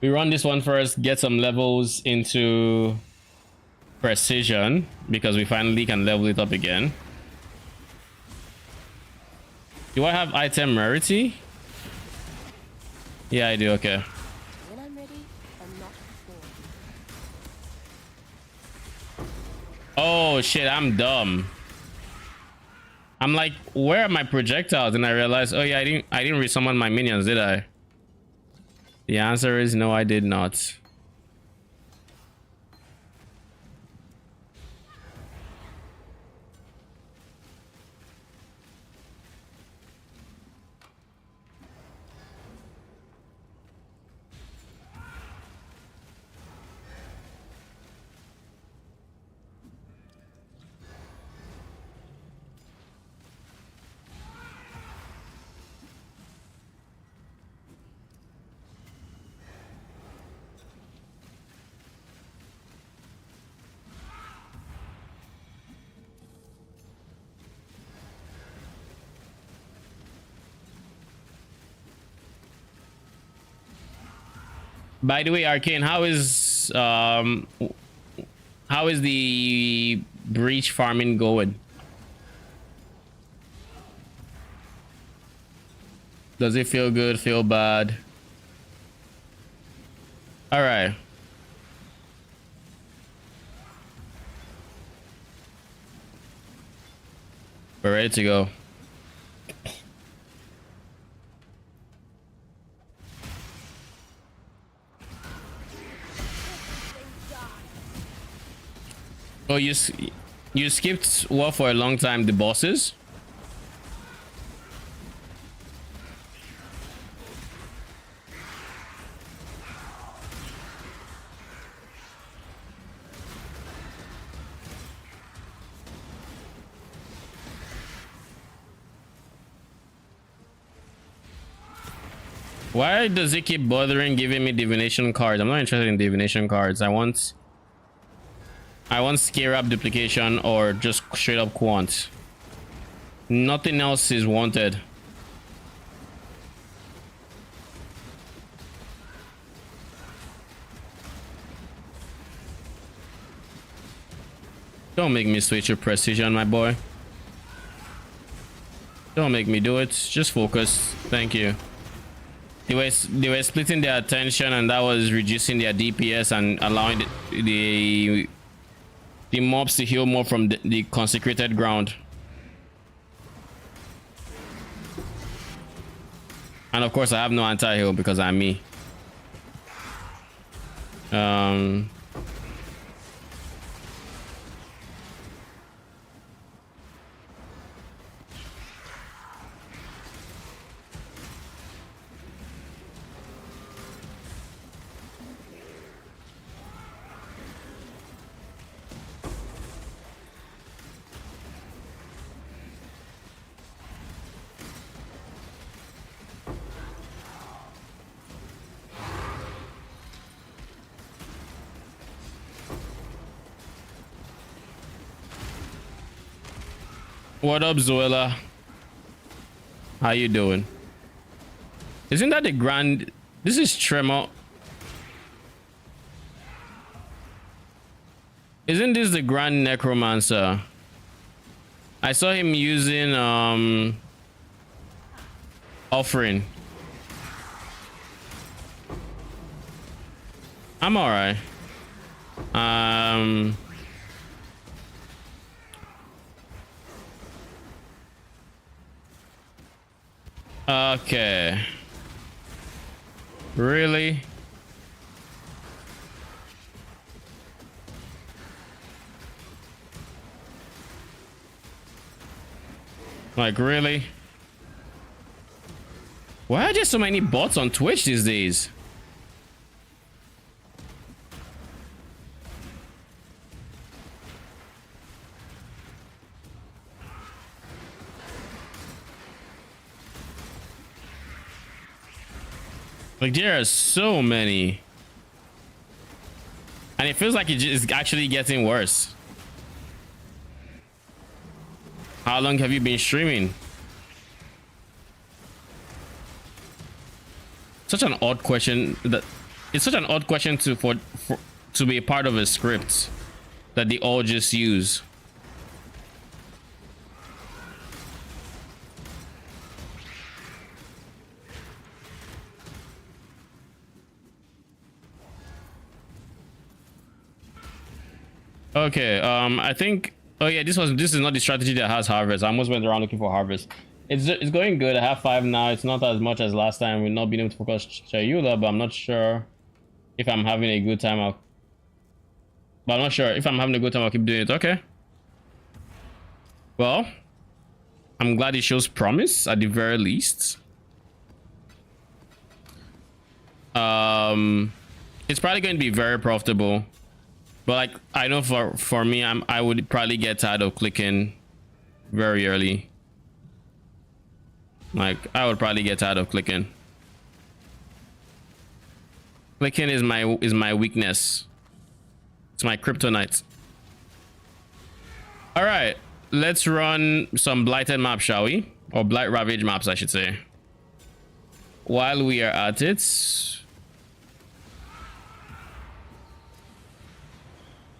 We run this one first, get some levels into precision, because we finally can level it up again. Do I have item rarity? Yeah, I do, okay. When I'm ready, I'm not before. Oh shit, I'm dumb. I'm like, where are my projectiles? And I realized, oh yeah, I didn't resummon my minions, did I? The answer is no, I did not. By the way, Arcane, how is the breach farming going? Does it feel good? Feel bad? All right. We're ready to go. Oh, you skipped what for a long time? The bosses? Why does it keep bothering giving me divination cards? I'm not interested in divination cards. I want scare up duplication or just straight up quant. Nothing else is wanted. Don't make me switch your precision, my boy. Don't make me do it. Just focus. Thank you. They were splitting their attention, and that was reducing their DPS and allowing the mobs to heal more from the consecrated ground. And of course, I have no anti-heal because I'm me. What up, Zoella? How you doing? Isn't that the grand? This is Tremor. Isn't this the Grand Necromancer? I saw him using offering. I'm alright. Okay. Really? Like, really? Why are there so many bots on Twitch these days? Like, there are so many. And it feels like it is actually getting worse. How long have you been streaming? Such an odd question. It's such an odd question to be a part of a script that they all just use. Okay, I think, oh yeah, this is not the strategy that has harvest. I almost went around looking for harvest. It's going good. I have 5 now. It's not as much as last time. We're not being able to focus Chayula, but I'm not sure if I'm having a good time. But I'm not sure if I'm having a good time. I'll keep doing it. Okay. Well, I'm glad it shows promise at the very least. It's probably going to be very profitable. But like, I know for me, I would probably get tired of clicking very early. Like, I would probably get tired of clicking. Clicking is my weakness. It's my kryptonite. All right, let's run some blighted maps, shall we? Or blight ravage maps, I should say. While we are at it,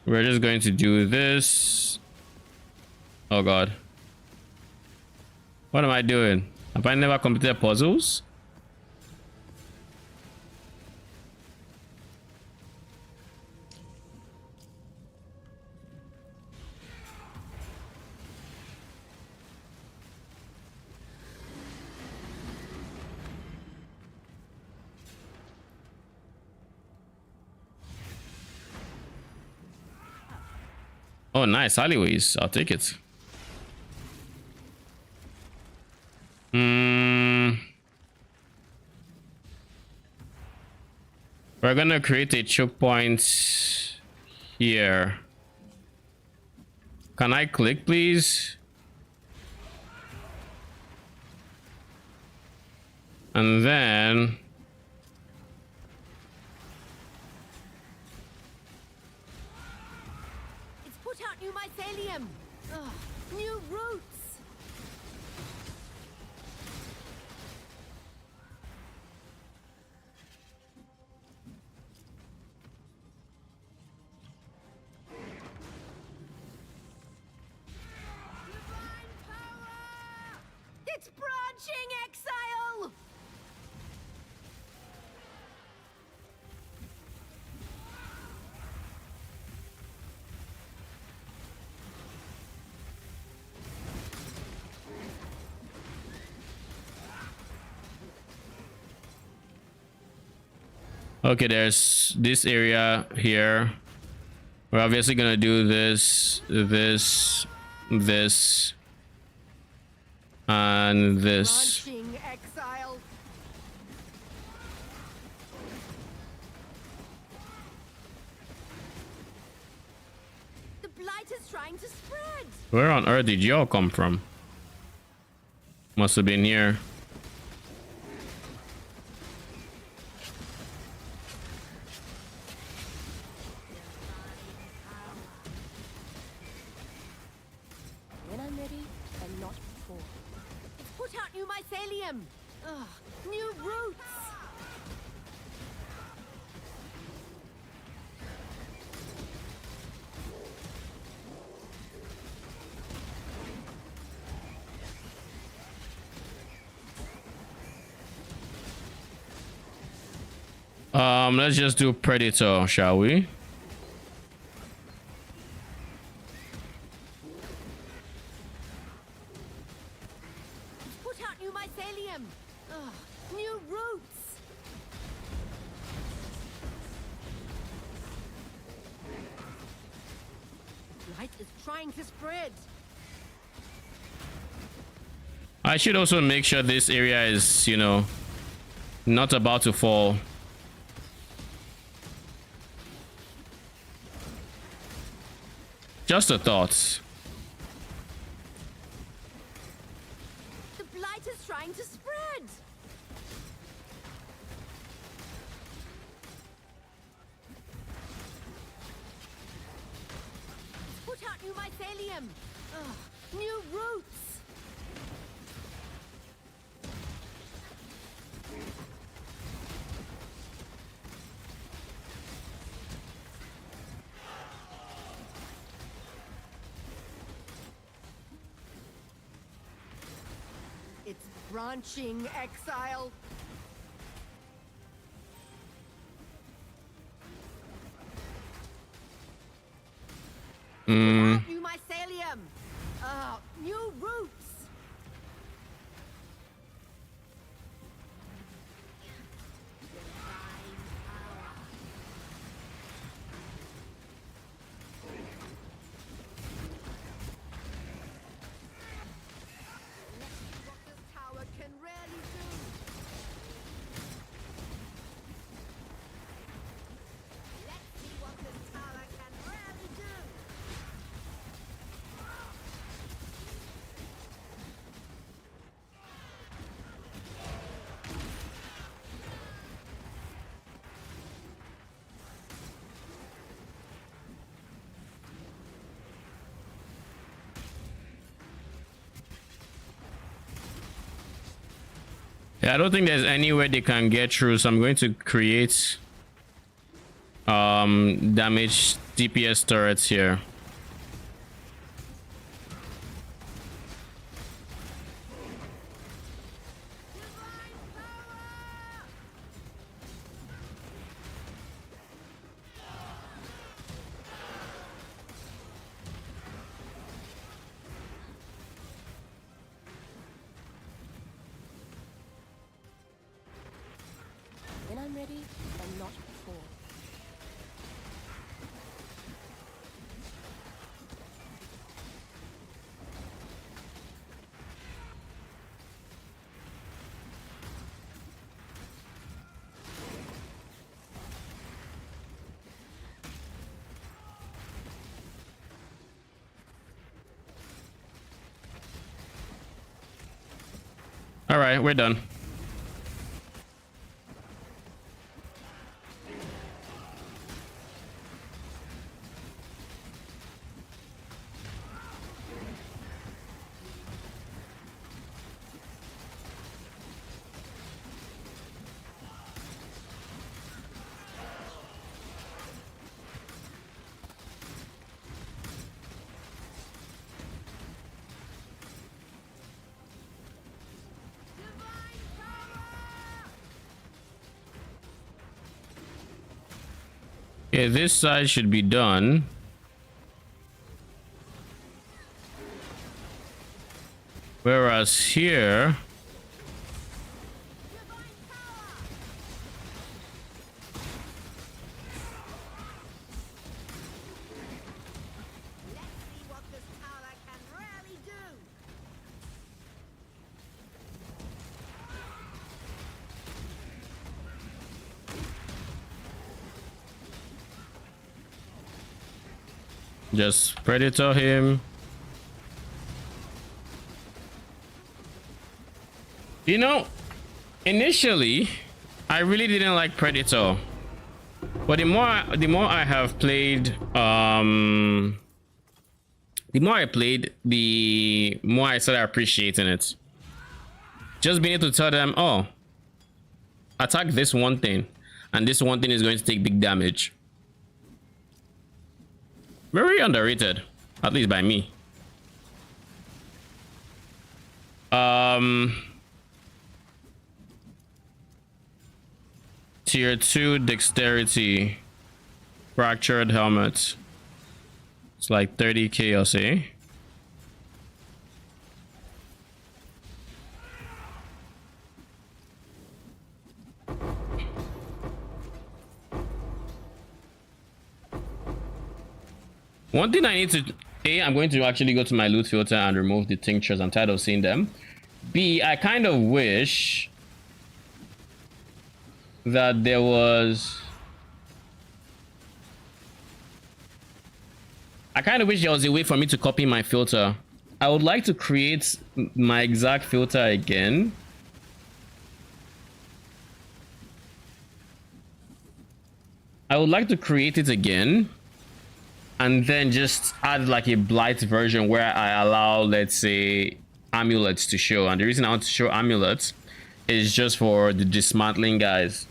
we're just going to do this. Oh god. What am I doing? Have I never completed puzzles? Oh, nice alleyways. I'll take it. We're gonna create a choke point here. Can I click, please? And then It's put out new mycelium. Ugh, new roots. Divine power! It's branching, Exile! okay, there's this area here. We're obviously gonna do this, this, this, and this. Branching, Exile. The blight is trying to spread. Where on earth did y'all come from? Must have been here. When I'm ready, and not before. It's put out new mycelium. Ugh, new roots. Let's just do Predator, shall we? It's put out new mycelium. Ugh, new roots. Light is trying to spread. I should also make sure this area is, you know, not about to fall. Just a thought. The blight is trying to spread. It's put out new mycelium. Ugh, new roots. It's branching, Exile. New mycelium. New roots. Let's see what this tower can really do. Let's see what this tower can really do. Yeah, I don't think there's any way they can get through, so I'm going to create damage DPS turrets here. When I'm ready and not before. All right, we're done. Okay, this side should be done. Whereas here, What this tower can really do. just predator him. You know, initially, I really didn't like Predator, but the more I have played, the more I played, the more I started appreciating it. Just being able to tell them, oh, attack this one thing, and this one thing is going to take big damage. Very underrated, at least by me. Tier 2 dexterity, fractured helmet. It's like 30k or say. One thing I need to, A, I'm going to actually go to my loot filter and remove the tinctures. I'm tired of seeing them. B, I kind of wish that there was, I kind of wish there was a way for me to copy my filter. I would like to create my exact filter again. I would like to create it again and then just add like a blight version where I allow, let's say, amulets to show. And the reason I want to show amulets is just for the dismantling guys.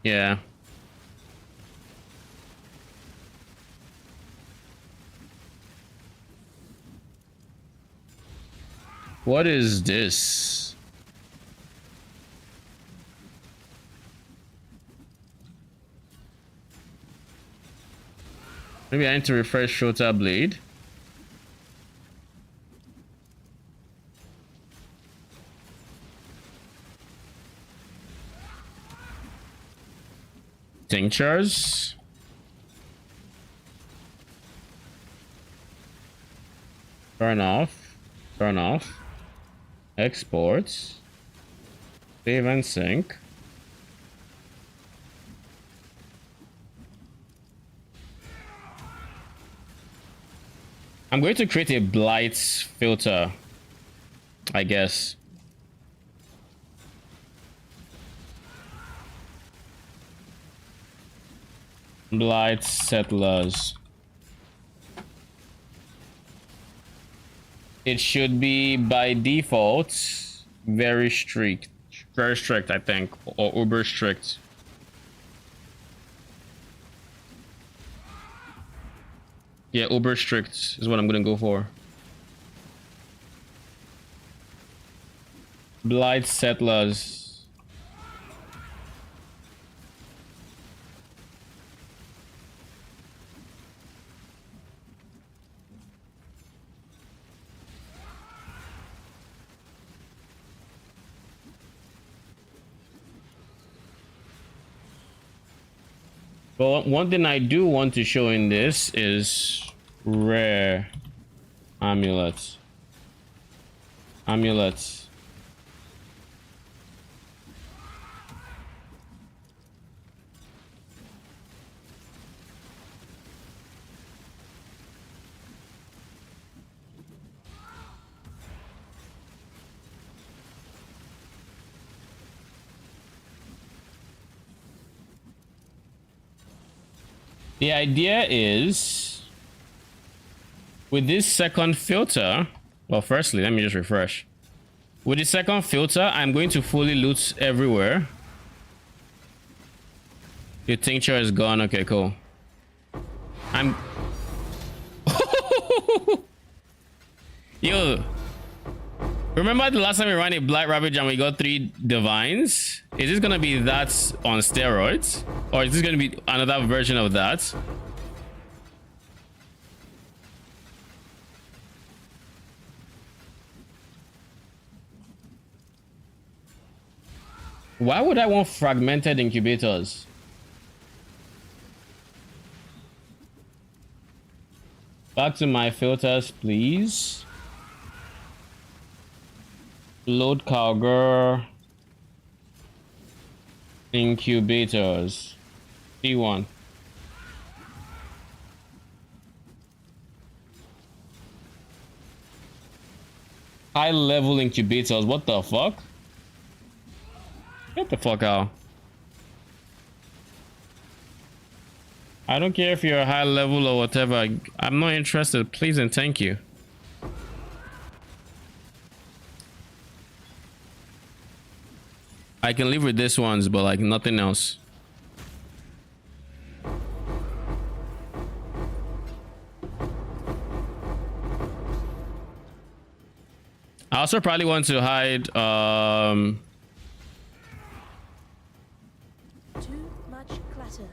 Yeah. What is this? Maybe I need to refresh Shota Blade. Tinctures. Turn off. Turn off. Exports. Save and sync. I'm going to create a blight filter, I guess. Blight settlers. It should be by default very strict, I think, or uber strict. Yeah, uber strict is what I'm gonna go for. Blight settlers. Well, one thing I do want to show in this is rare amulets. Amulets. The idea is with this second filter, well, firstly, let me just refresh. With the second filter, I'm going to fully loot everywhere. Your tincture is gone. Okay, cool. I'm... Yo, remember the last time we ran a Black Rabbit and we got 3 divines? Is this gonna be that on steroids? Or is this gonna be another version of that? Why would I want fragmented incubators? Back to my filters, please. Load cowgirl. Incubators. T1. High level incubators. What the fuck? Get the fuck out. I don't care if you're a high level or whatever. I'm not interested. Please and thank you. I can live with this ones, but like nothing else. I also probably want to hide Too much clutter.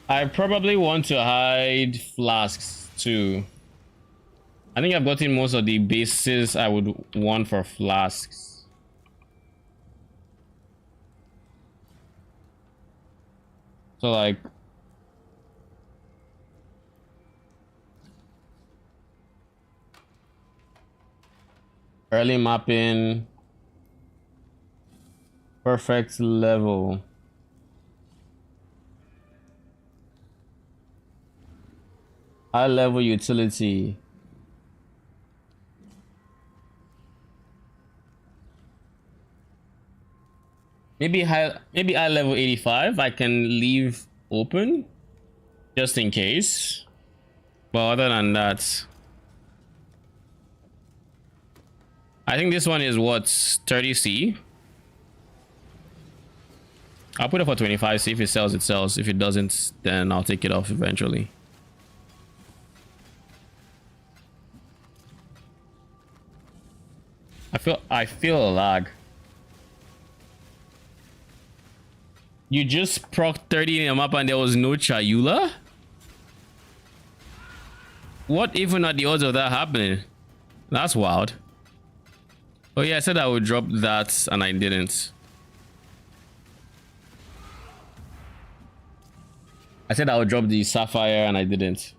I probably want to hide flasks too. I think I've gotten most of the bases I would want for flasks. So like early mapping, perfect level. High level utility. Maybe high level 85 I can leave open just in case. But other than that, I think this one is what, 30C. I'll put it for 25. See if it sells, it sells. If it doesn't, then I'll take it off eventually. I feel a lag. You just proc 30 in a map and there was no Chayula? What even are the odds of that happening? That's wild. Oh yeah, I said I would drop that and I didn't. I said I would drop the sapphire and I didn't.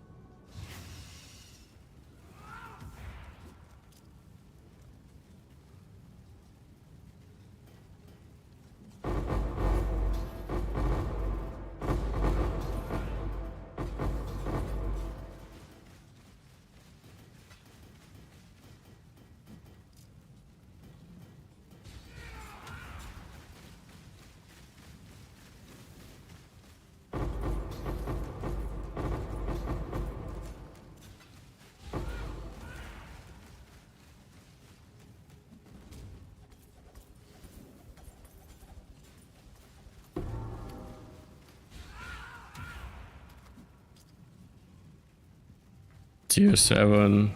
Tier 7.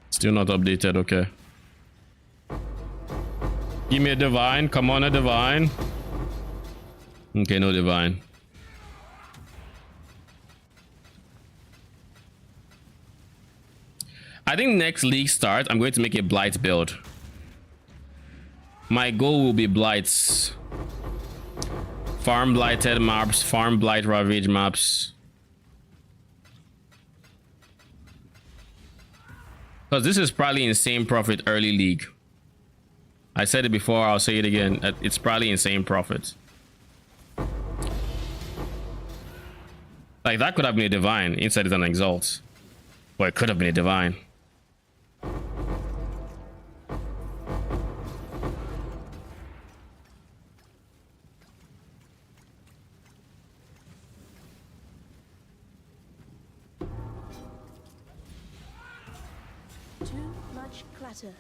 Still not updated, okay. Give me a divine, come on a divine. Okay, no divine. I think next league start, I'm going to make a blight build. My goal will be blights. Farm blighted maps, farm blight ravage maps. Because this is probably insane profit early league. I said it before, I'll say it again. It's probably insane profit. Like that could have been a divine. Inside is an exalt. Or it could have been a divine. Too much clutter.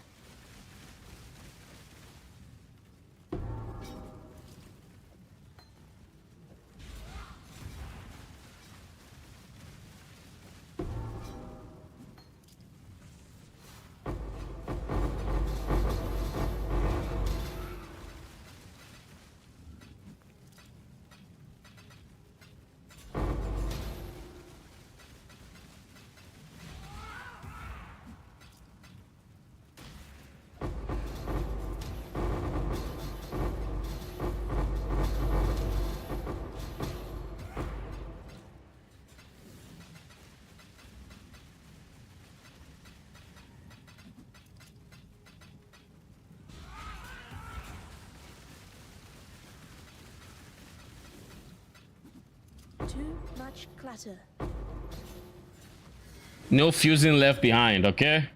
Too much clutter. No fusing left behind, okay?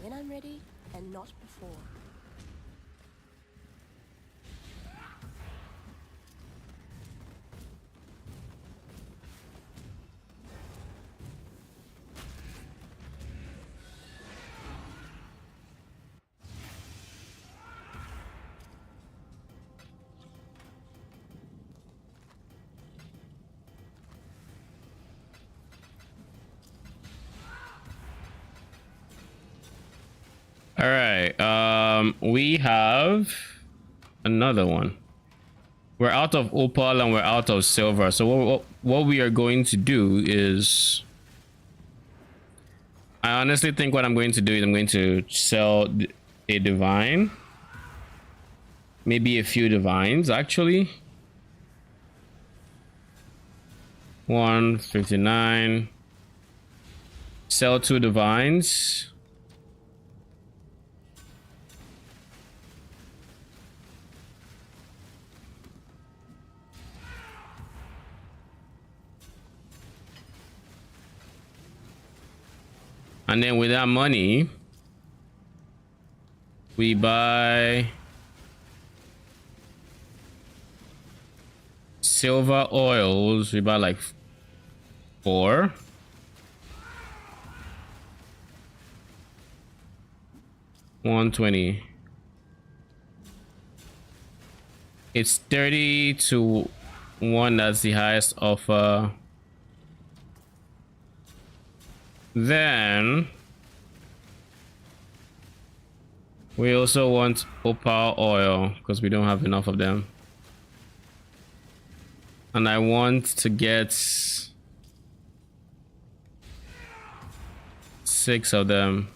When I'm ready, and not before. All right, we have another one. We're out of opal and we're out of silver. So what we are going to do is, I honestly think what I'm going to do is I'm going to sell a divine, maybe a few divines actually. 159. Sell 2 divines. And then with that money, we buy silver oils. We buy like 4. $120. It's 30 to 1. That's the highest offer. Then we also want opal oil because we don't have enough of them. And I want to get 6 of them.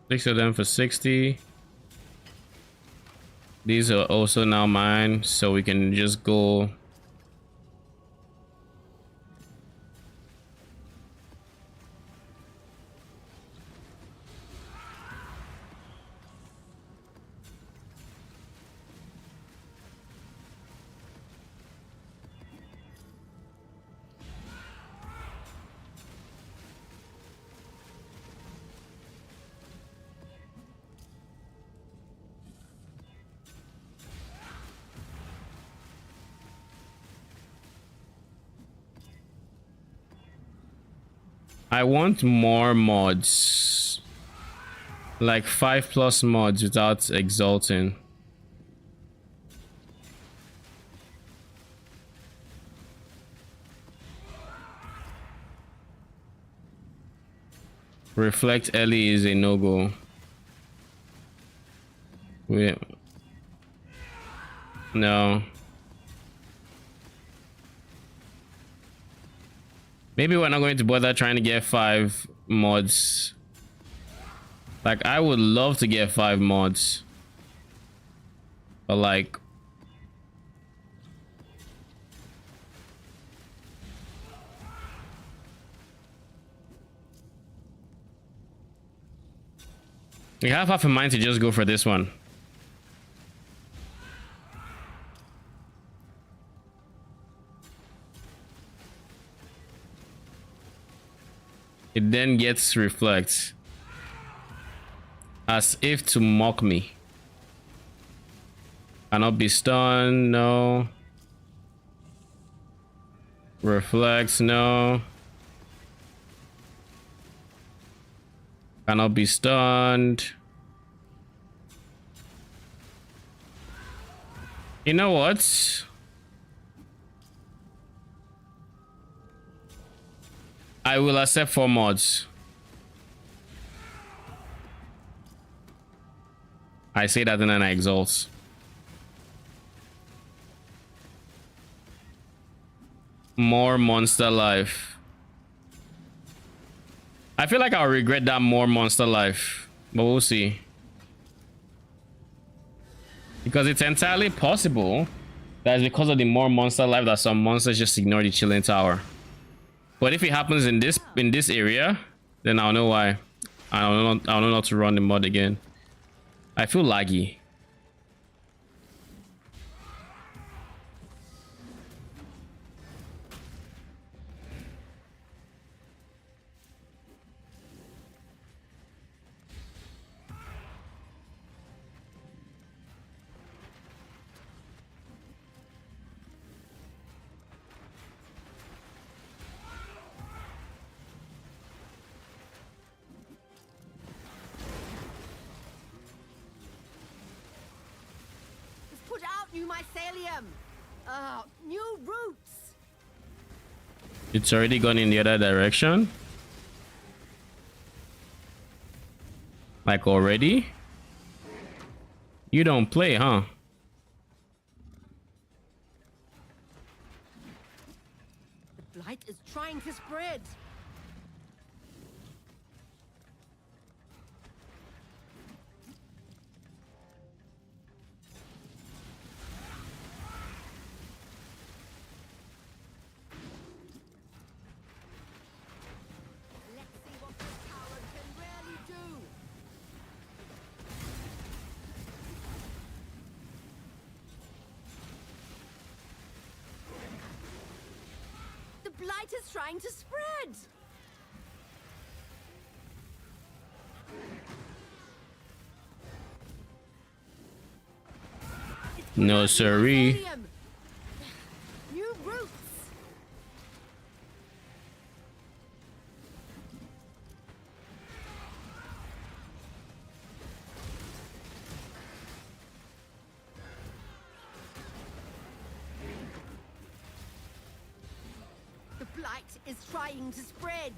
Six of them for 60. These are also now mine, so we can just go. I want more mods, like 5+ mods without exalting. Reflect early is a no-go. No. Maybe we're not going to bother trying to get 5 mods. Like, I would love to get 5 mods. But like, we have half a mind to just go for this one. It then gets reflect, as if to mock me. Cannot be stunned, no. Reflects, no. Cannot be stunned. You know what? I will accept 4 mods. I say that and then I exalt. More monster life. I feel like I'll regret that more monster life, but we'll see. Because it's entirely possible that it's because of the more monster life that some monsters just ignore the chilling tower. But if it happens in this area, then I'll know why. I'll know not to run the mod again. I feel laggy. Put out new mycelium. New roots. It's already gone in the other direction. Like already? You don't play, huh? The blight is trying to spread. Let's see what this tower can really do. is trying to spread. No siree. Mycelium. New roots. The blight is trying to spread.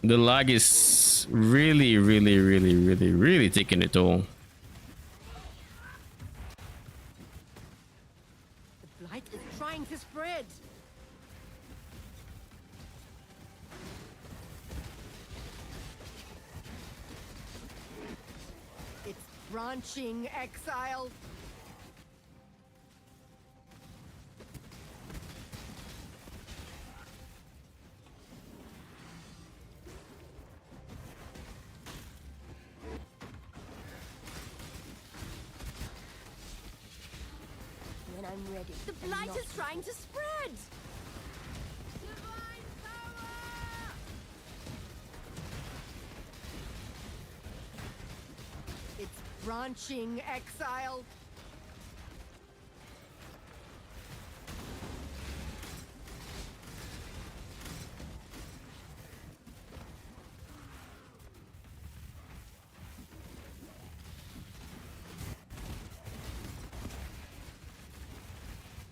The lag is really taking it all. The blight is trying to spread. It's branching, Exile. When I'm ready. The blight is trying to spread. Divine power! It's branching, Exile.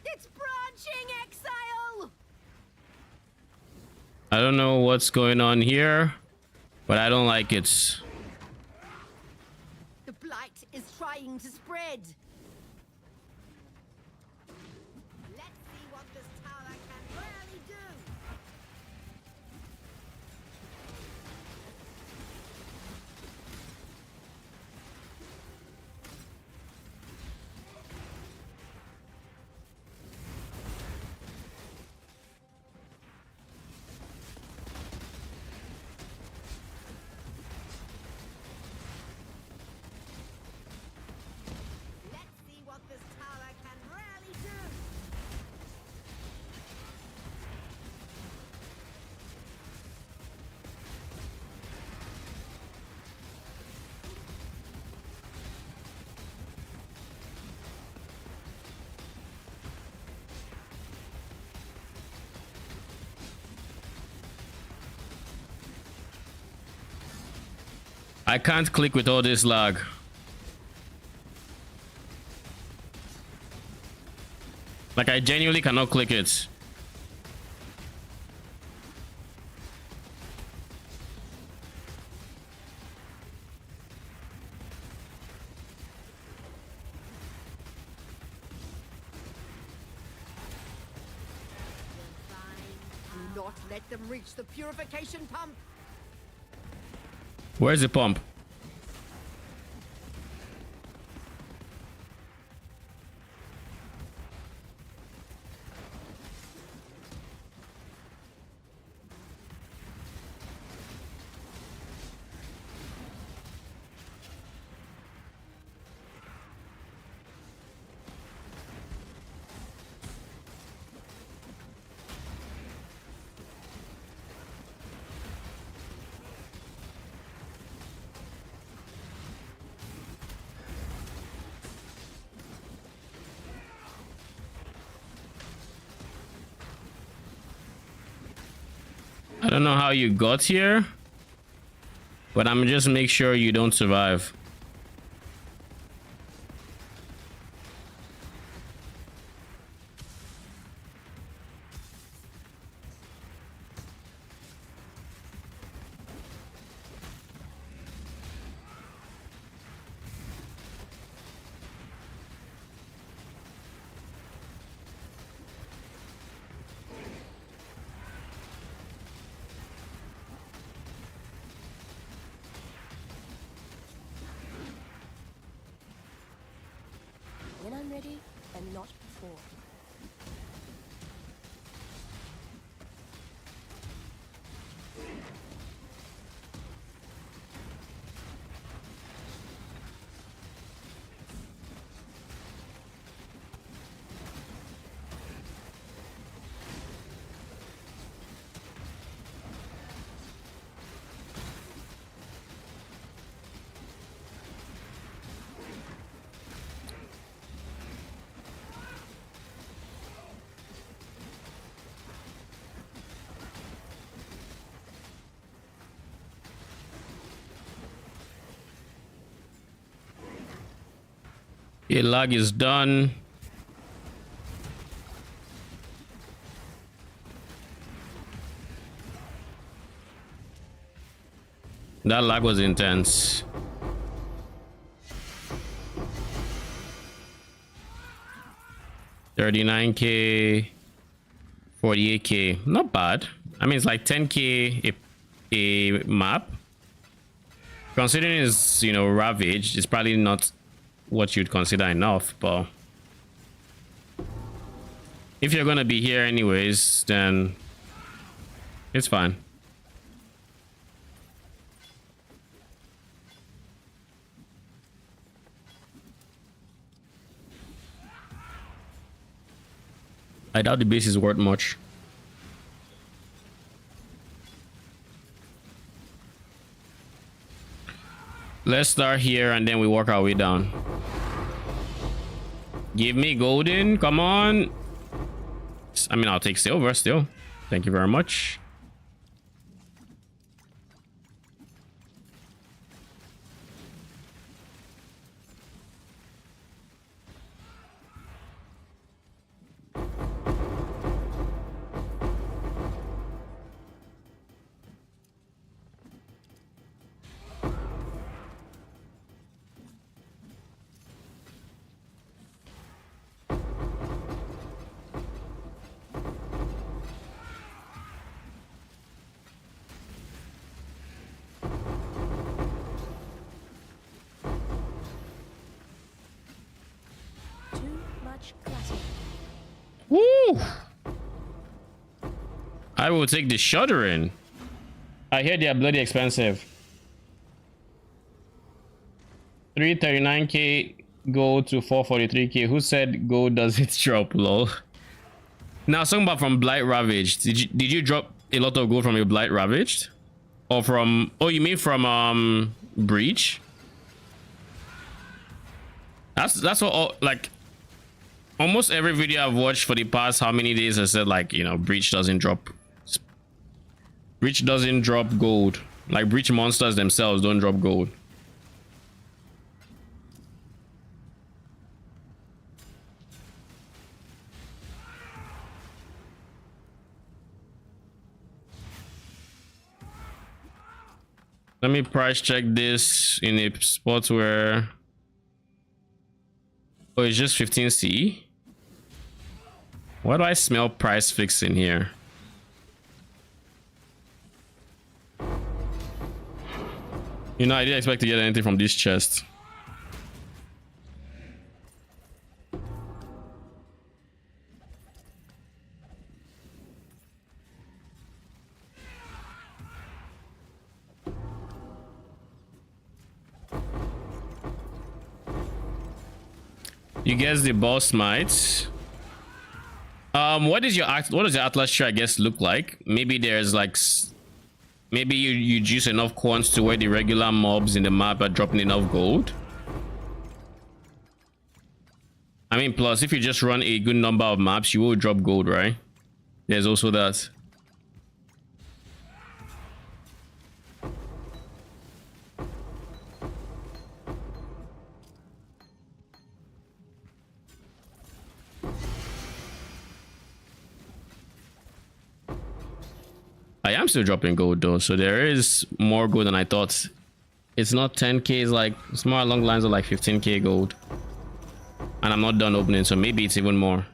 It's branching, Exile! I don't know what's going on here, but I don't like it. The blight is trying to spread. Let's see what this tower can really do. Let's see what this tower can really do. I can't click with all this lag. Like, I genuinely cannot click it. Do not let them reach the purification pump. Where's the pump? I don't know how you got here, but I'm just make sure you don't survive. When I'm ready, and not before. Okay, lag is done. That lag was intense. $39K, $48K. Not bad. I mean, it's like $10K a map. Considering it's, you know, ravaged, it's probably not what you'd consider enough, but if you're gonna be here anyways, then it's fine. I doubt the base is worth much. Let's start here and then we work our way down. Give me golden, come on. I mean, I'll take silver still. Thank you very much. Woo! I will take the shuddering. I hear they are bloody expensive. 339K gold to 443K. Who said gold doesn't drop? Lol. Now, something about from Blight Ravaged. Did you drop a lot of gold from your Blight Ravaged? Or from, oh, you mean from Breach? That's what all, like, almost every video I've watched for the past how many days I said, like, you know, Breach doesn't drop gold. Like, Breach monsters themselves don't drop gold. Let me price check this in a spot where, oh, it's just 15C. Why do I smell price fix in here? You know, I didn't expect to get anything from this chest. You guess the boss might. What does your Atlas tree, I guess, look like? Maybe there's like, maybe you juice enough coins to where the regular mobs in the map are dropping enough gold. I mean, plus if you just run a good number of maps, you will drop gold, right? There's also that. I am still dropping gold though, so there is more gold than I thought. It's not 10K, it's like, it's more along the lines of like 15K gold. And I'm not done opening, so maybe it's even more.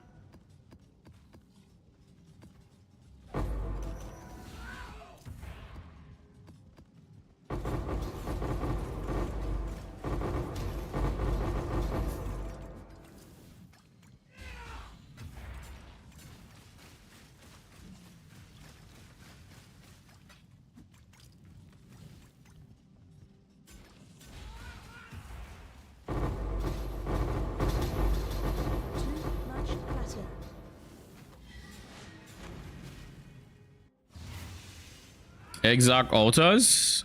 Exile altars.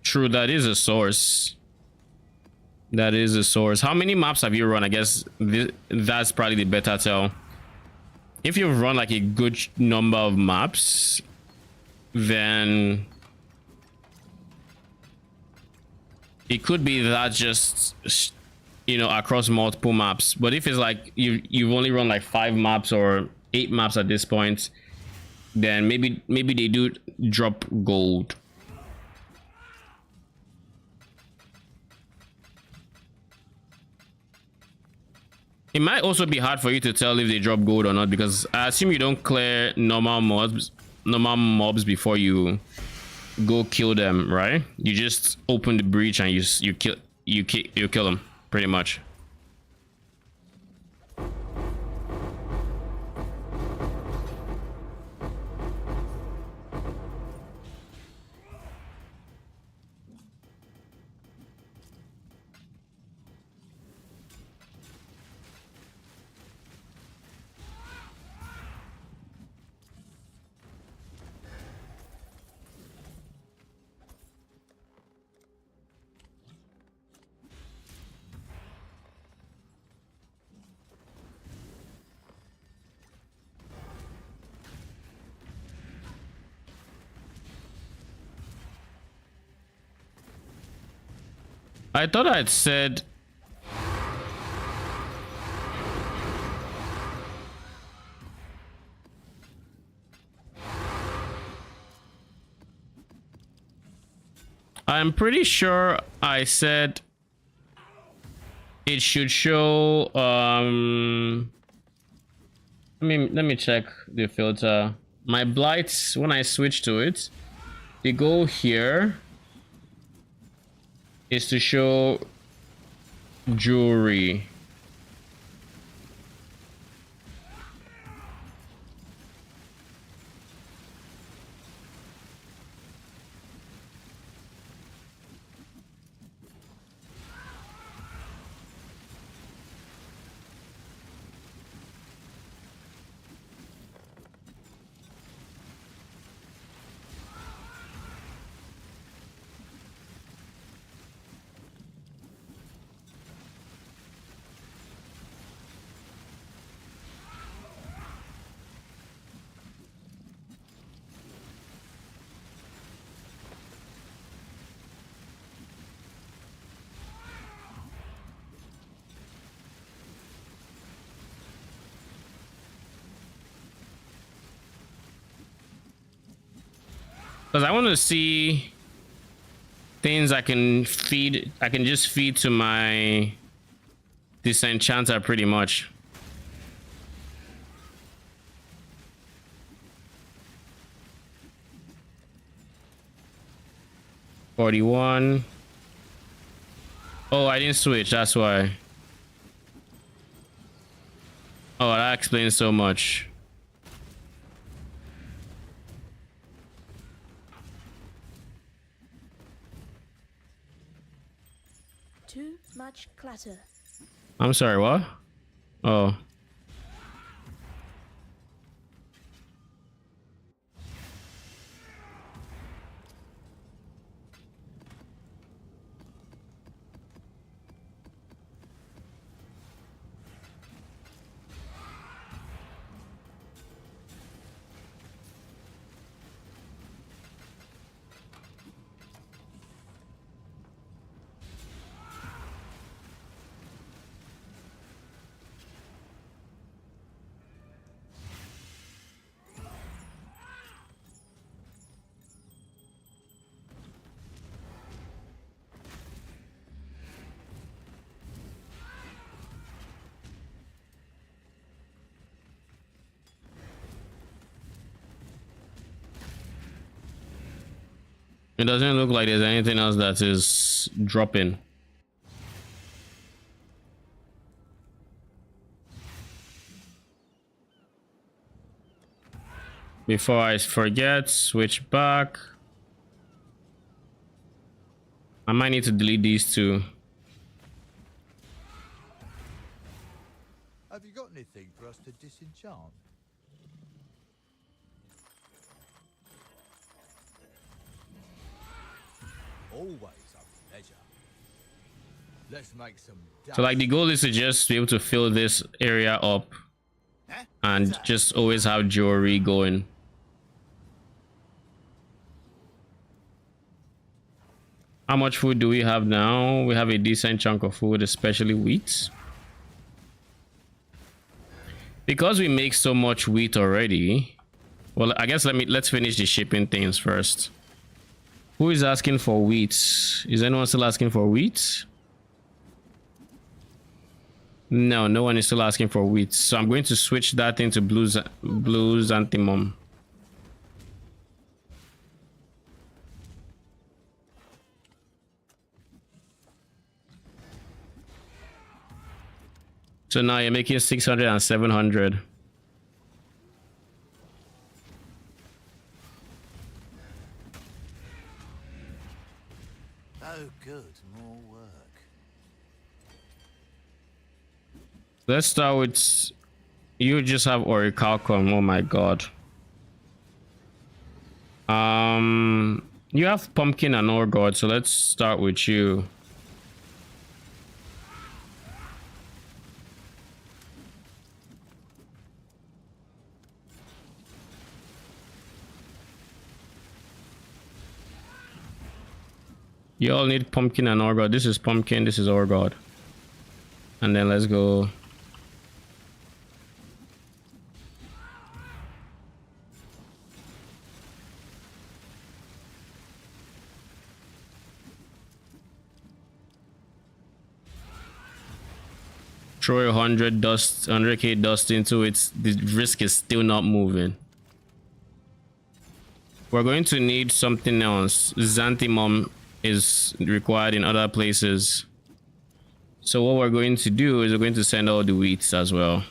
True, that is a source. That is a source. How many maps have you run? I guess that's probably the better tell. If you've run like a good number of maps, then it could be that just you know, across multiple maps. But if it's like you've only run like 5 maps or 8 maps at this point, then maybe they do drop gold. It might also be hard for you to tell if they drop gold or not, because I assume you don't clear normal mobs before you go kill them, right? You just open the breach and you kill them pretty much. I thought I'd said I'm pretty sure I said it should show let me check the filter. My blights, when I switch to it, they go here is to show jewelry. Because I want to see things I can feed. I can just feed to my disenchanter pretty much. $41. Oh, I didn't switch. That's why. Oh, that explains so much. Too much clutter. I'm sorry, what? Oh. It doesn't look like there's anything else that is dropping. Before I forget, switch back. I might need to delete these two. Have you got anything for us to disenchant? Always a pleasure. Let's make some. So like the goal is to just be able to fill this area up and just always have jewelry going. How much food do we have now? We have a decent chunk of food, especially wheat. Because we make so much wheat already. Well, I guess let's finish the shipping things first. Who is asking for wheat? Is anyone still asking for wheat? No, no one is still asking for wheat. So I'm going to switch that into blues antimum. So now you're making 600 and 700. Oh, good. More work. Let's start with you. Just have orichalcum. Oh my god. You have pumpkin and orgod, so let's start with you. You all need pumpkin and orgod. This is pumpkin, this is orgod. And then let's go. Throw 100k dust into it. The risk is still not moving. We're going to need something else. Xanthimum is required in other places. So what we're going to do is we're going to send all the wheats as well.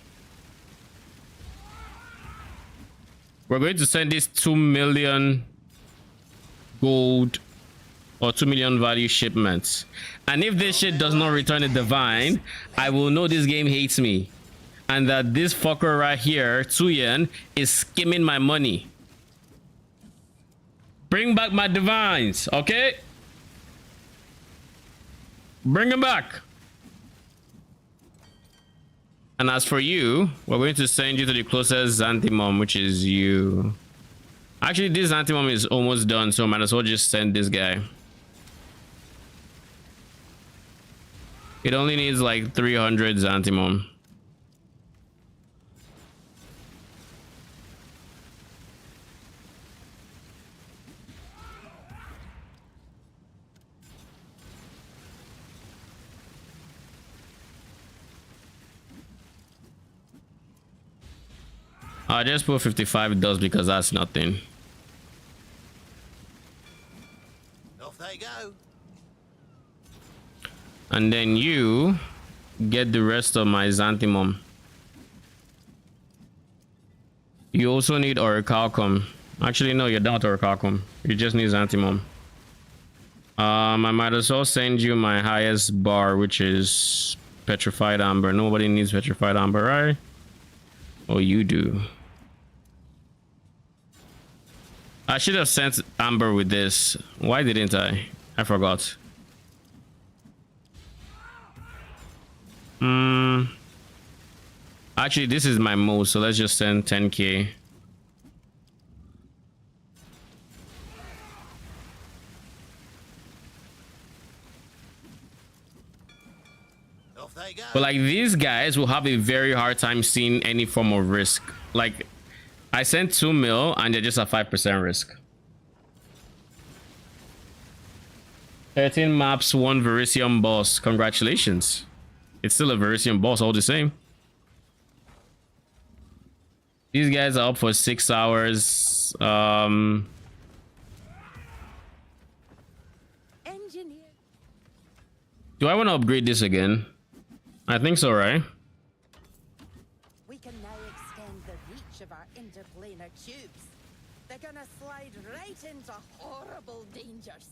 We're going to send this 2 million gold or 2 million value shipments. And if this shit does not return a divine, I will know this game hates me. And that this fucker right here, Tuyen, is skimming my money. Bring back my divines, okay? Bring them back. And as for you, we're going to send you to the closest Xanthimum, which is you. Actually, this Xanthimum is almost done, so might as well just send this guy. It only needs like 300 Xanthimum. I just put 55 dust because that's nothing. Off they go. And then you get the rest of my Xanthimum. You also need orichalcum. Actually, no, you're done with orichalcum. You just need Xanthimum. I might as well send you my highest bar, which is petrified amber. Nobody needs petrified amber, right? Oh, you do. I should have sent amber with this. Why didn't I? I forgot. Actually, this is my most, so let's just send 10k. Off they go. But like these guys will have a very hard time seeing any form of risk. Like I sent 2 mil and they're just a 5% risk. 13 maps, 1 Verisium boss. Congratulations. It's still a Verisium boss all the same. These guys are up for 6 hours. Engineer. Do I want to upgrade this again? I think so, right? We can now extend the reach of our interplanar tubes. They're gonna slide right into horrible dangers,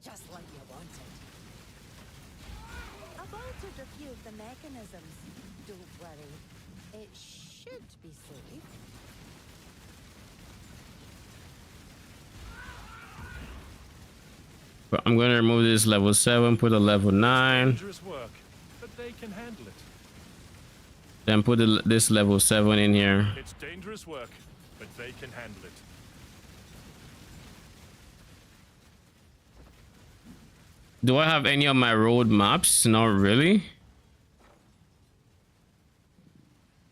just like you wanted. I've altered a few of the mechanisms. Don't worry, it should be safe. But I'm going to remove this level 7, put a level 9. Dangerous work, but they can handle it. Then put this level 7 in here. It's dangerous work, but they can handle it. Do I have any of my road maps? Not really.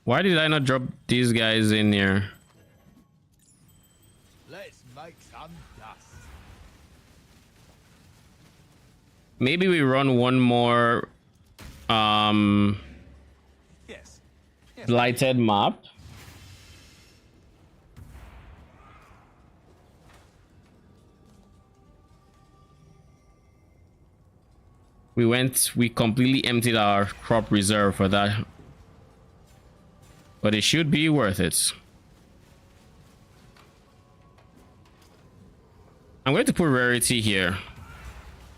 Why did I not drop these guys in here? Let's make some dust. Maybe we run one more Yes. blighted map. We completely emptied our crop reserve for that. But it should be worth it. I'm going to put rarity here.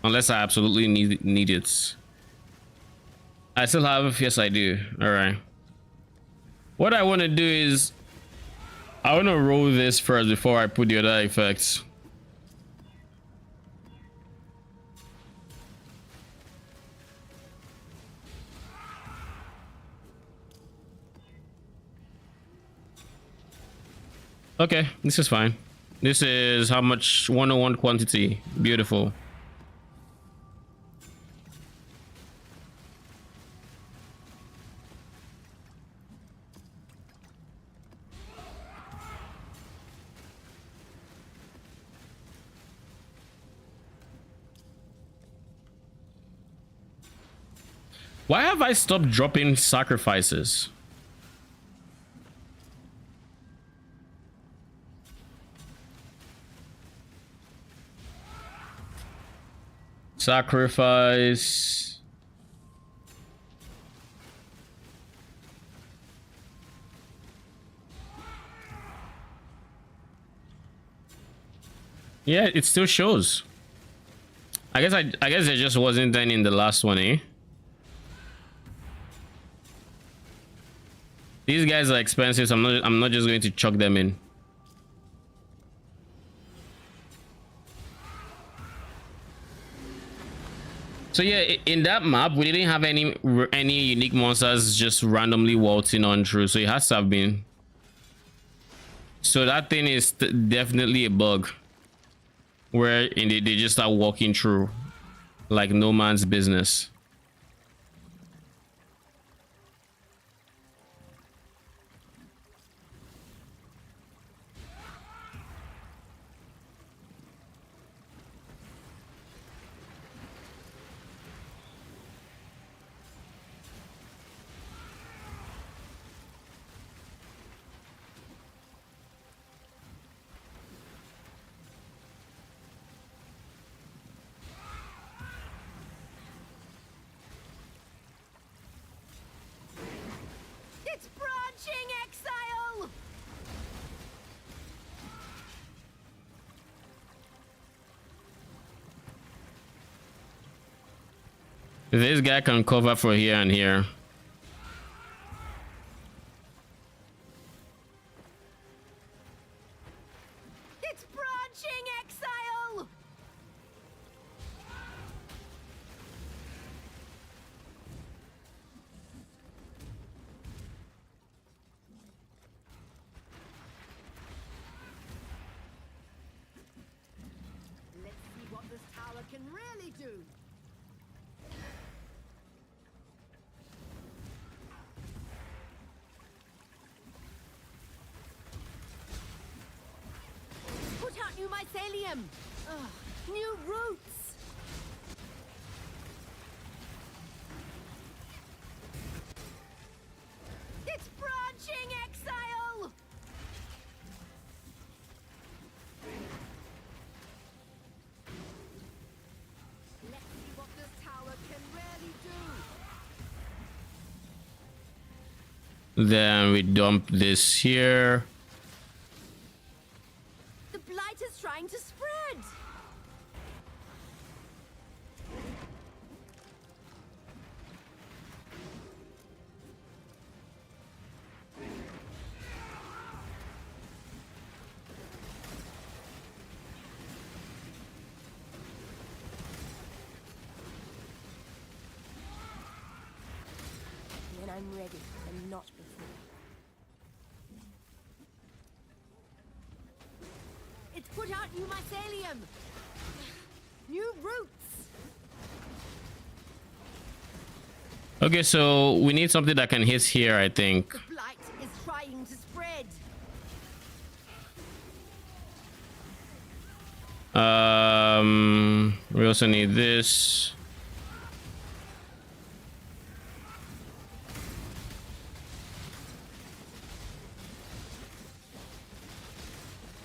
Unless I absolutely need it. I still have, yes I do. Alright. What I want to do is I want to roll this first before I put the other effects. Okay, this is fine. This is how much? 101 quantity. Beautiful. Why have I stopped dropping sacrifices? Sacrifice. Yeah, it still shows. I guess it just wasn't done in the last one, eh? These guys are expensive, so I'm not just going to chuck them in. So yeah, in that map we didn't have any unique monsters just randomly waltzing on through, so it has to have been. So that thing is definitely a bug where they just start walking through like no man's business. It's branching, Exile! This guy can cover for here and here. It's branching, Exile! Let's see what this tower can really do. Put out new mycelium! Ugh, new roots! It's branching, Exile! Let's see what this tower can really do. Then we dump this here. The blight is trying to spread! When I'm ready, and not before. It's put out new mycelium! New roots! Okay, so we need something that can hit here, I think. The blight is trying to spread. We also need this.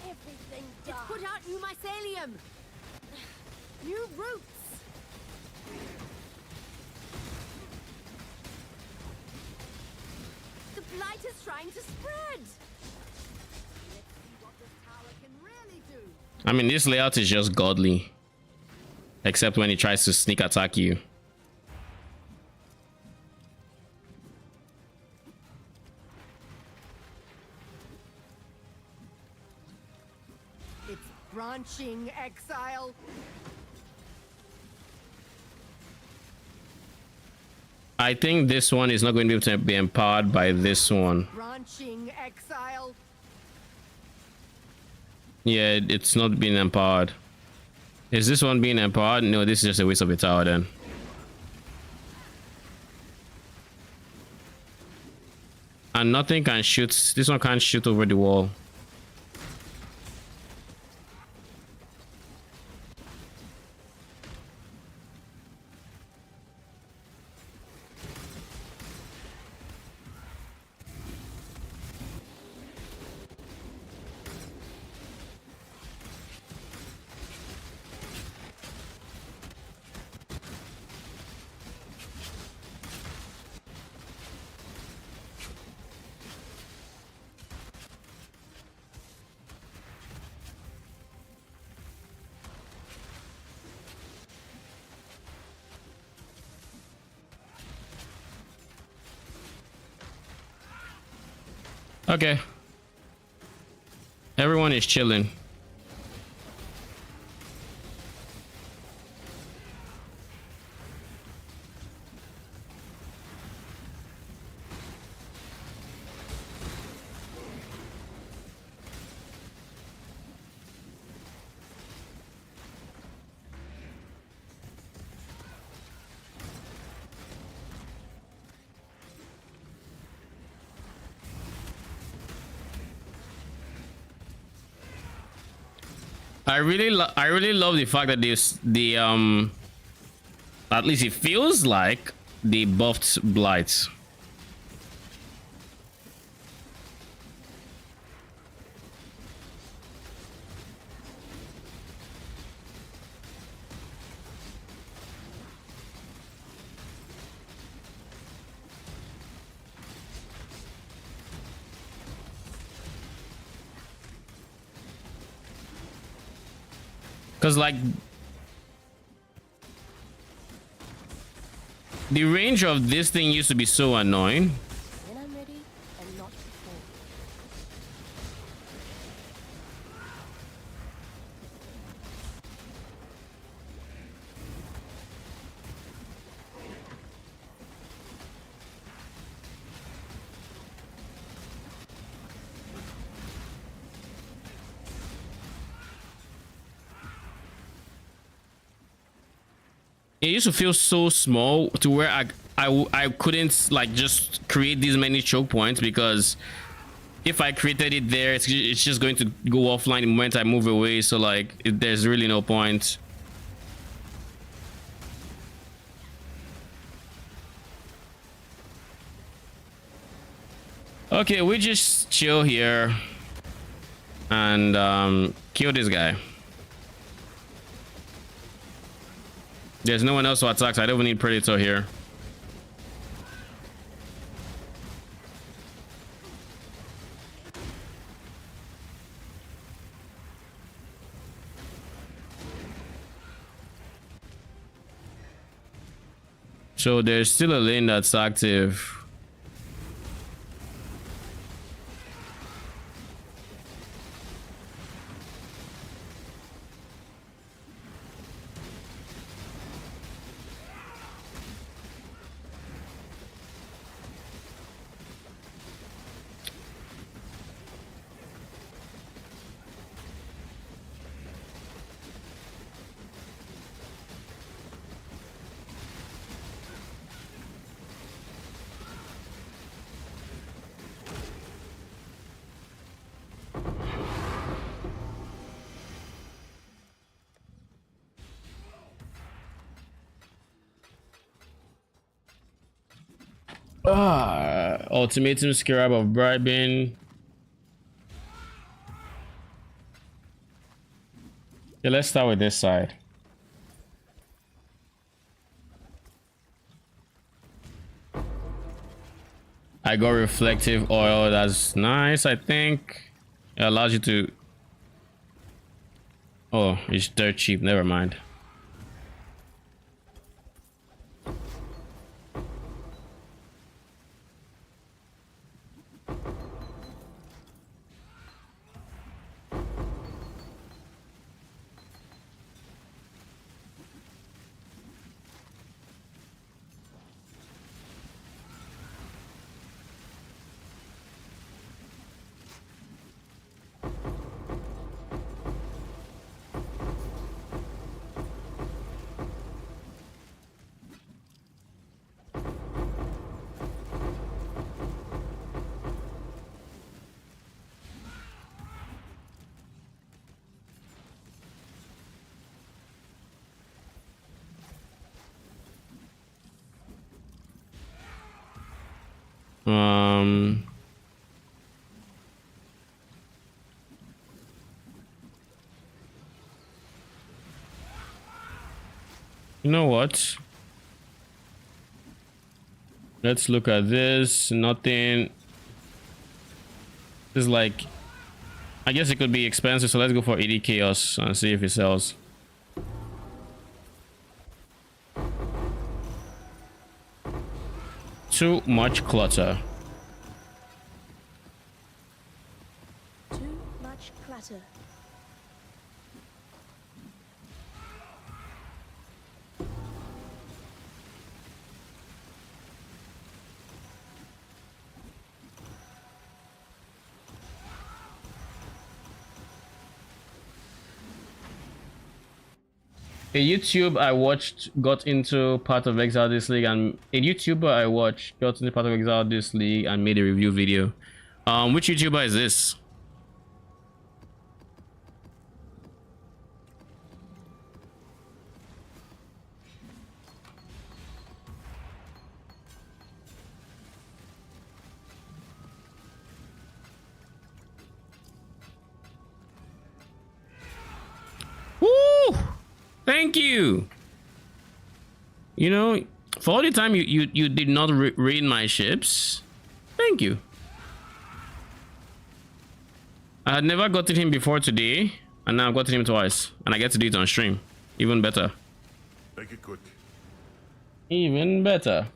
Everything dies. It's put out new mycelium. New roots. The blight is trying to spread. Let's see what this tower can really do. I mean, this layout is just godly. Except when he tries to sneak attack you. It's branching, Exile. I think this one is not going to be able to be empowered by this one. Branching, Exile. Yeah, it's not being empowered. Is this one being empowered? No, this is just a waste of a tower then. And nothing can shoot. This one can't shoot over the wall. Okay. Everyone is chilling. I really love the fact that at least it feels like they buffed blights. Because, like, the range of this thing used to be so annoying. When I'm ready, and not before. It used to feel so small to where I couldn't, like, just create these many choke points, because if I created it there, it's just going to go offline the moment I move away. So, like, there's really no point. Okay, we just chill here and kill this guy. There's no one else to attack, so I don't even need Predator here. So there's still a lane that's active. Ultimatum scarab of bribing. Yeah, let's start with this side. I got reflective oil. That's nice, I think. It allows you to... Oh, it's dirt cheap. Never mind. You know what? Let's look at this. Nothing. This is like, I guess it could be expensive, so let's go for 80 chaos and see if it sells. Too much clutter. Too much clutter. A YouTube I watched got into part of Exile this league, and a YouTuber I watched got into part of Exile this league and made a review video. Which YouTuber is this? Woo! Thank you. You know, for all the time you did not raid my ships. Thank you. I had never gotten him before today, and now I've gotten him twice, and I get to do it on stream. Even better. Make it quick. Even better.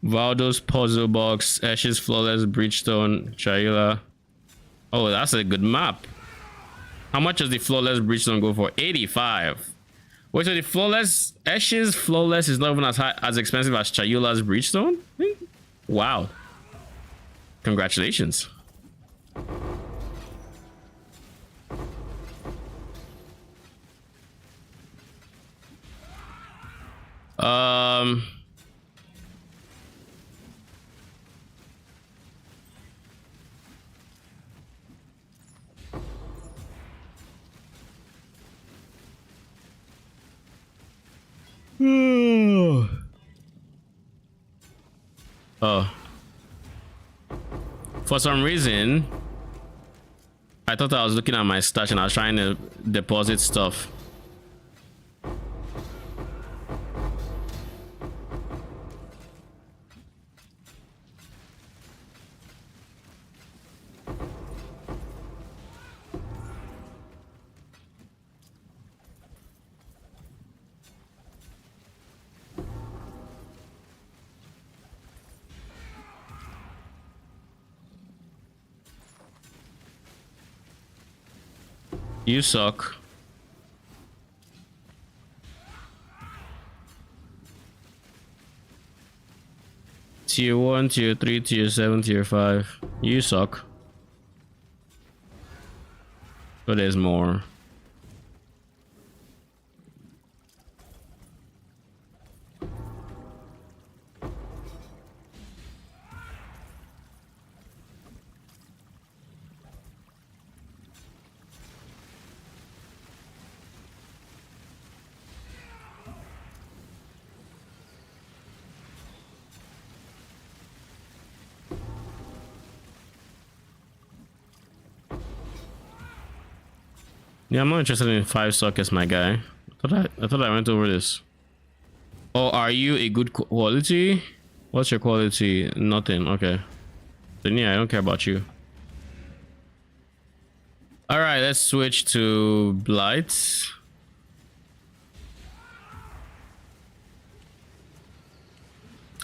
Valdo's puzzle box, Ashes flawless breachstone, Chayula. Oh, that's a good map. How much does the flawless breachstone go for? 85. Wait, so the flawless Ashes flawless is not even as expensive as Chayula's breachstone? Wow. Congratulations. Oh. For some reason, I thought I was looking at my stash and I was trying to deposit stuff. You suck. Tier 1, tier 3, tier 7, tier 5. You suck. So there's more. Yeah, I'm not interested in 5 sockets, my guy. I thought I went over this. Oh, are you a good quality? What's your quality? Nothing. Okay. Then yeah, I don't care about you. All right, let's switch to Blight.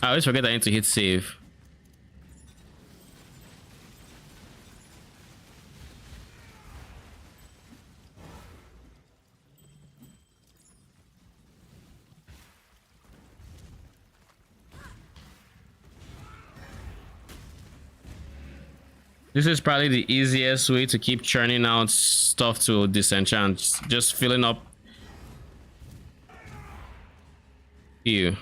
I always forget I need to hit save. This is probably the easiest way to keep churning out stuff to disenchant. Just filling up. You.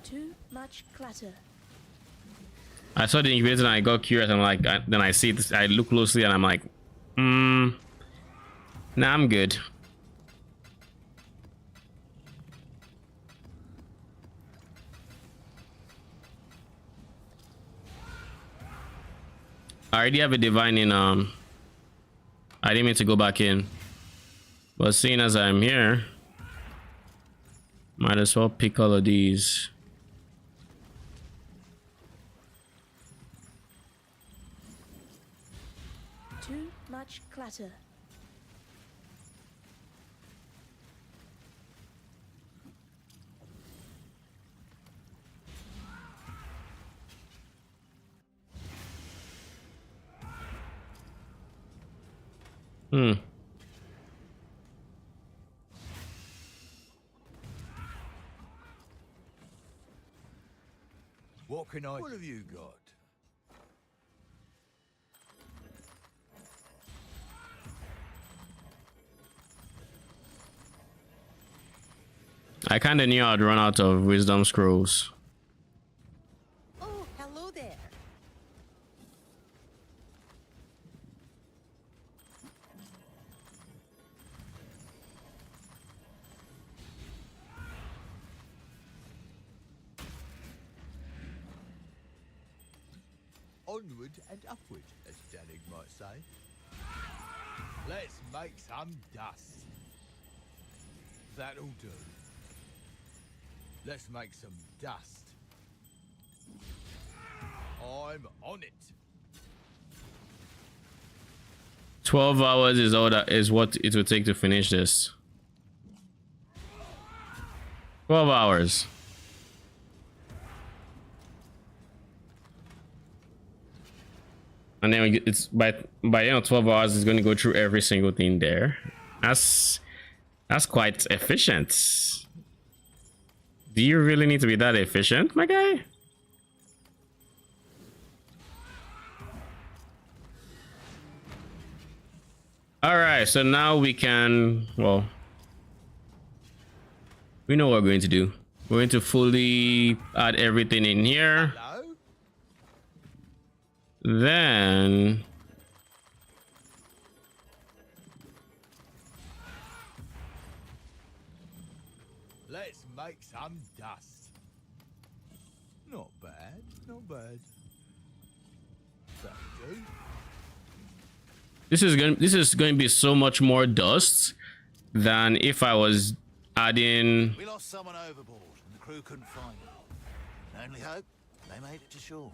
Too much clutter. I saw the incubator and I got curious. I'm like, then I see this. I look closely and I'm like, nah, I'm good. I already have a divine in. I didn't mean to go back in, but seeing as I'm here, might as well pick all of these. Too much clutter. What can I... What have you got? I kind of knew I'd run out of wisdom scrolls. Oh, hello there. Onward and upward, as Danig might say. Let's make some dust. That'll do. Let's make some dust. I'm on it. 12 hours is all that is what it would take to finish this. 12 hours. And then it's by the end of 12 hours, it's going to go through every single thing there. That's quite efficient. Do you really need to be that efficient, my guy? All right, so now we can, well, we know what we're going to do. We're going to fully add everything in here. Hello? Then Let's make some dust. Not bad, not bad. That'll do. this is going to be so much more dust than if I was adding. We lost someone overboard and the crew couldn't find them. Only hope they made it to shore.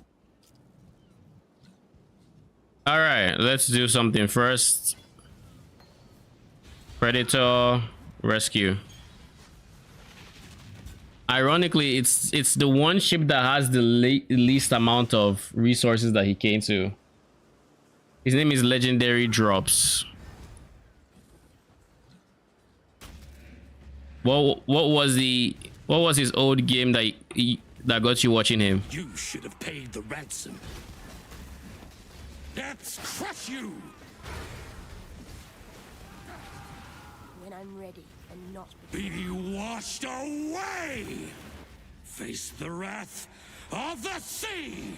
All right, let's do something first. Predator rescue. Ironically, it's the one ship that has the least amount of resources that he came to. His name is Legendary Drops. What was the What was his old game that got you watching him? You should have paid the ransom. Let's crush you! When I'm ready and not Be washed away! Face the wrath of the sea!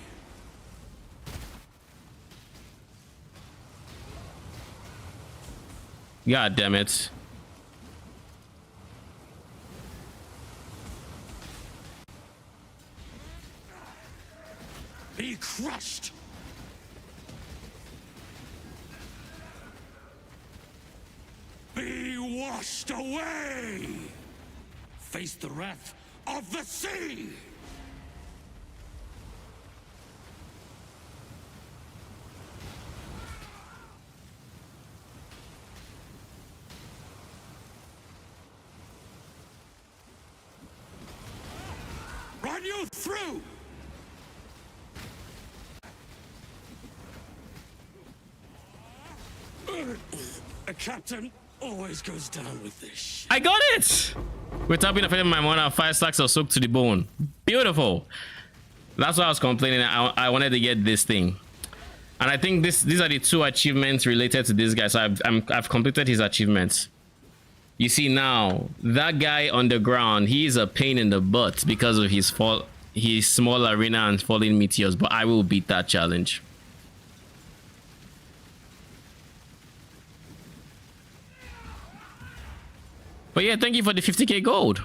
God damn it. Be crushed! Be washed away! Face the wrath of the sea! Run you through! A captain always goes down with this. I got it! We're tapping a my mana, 5 stacks of soak to the bone. Beautiful. That's why I was complaining. I wanted to get this thing. And I think these are the 2 achievements related to this guy. So I've completed his achievements. You see now, that guy on the ground, he is a pain in the butt because of his small arena and falling meteors. But I will beat that challenge. But yeah, thank you for the 50k gold.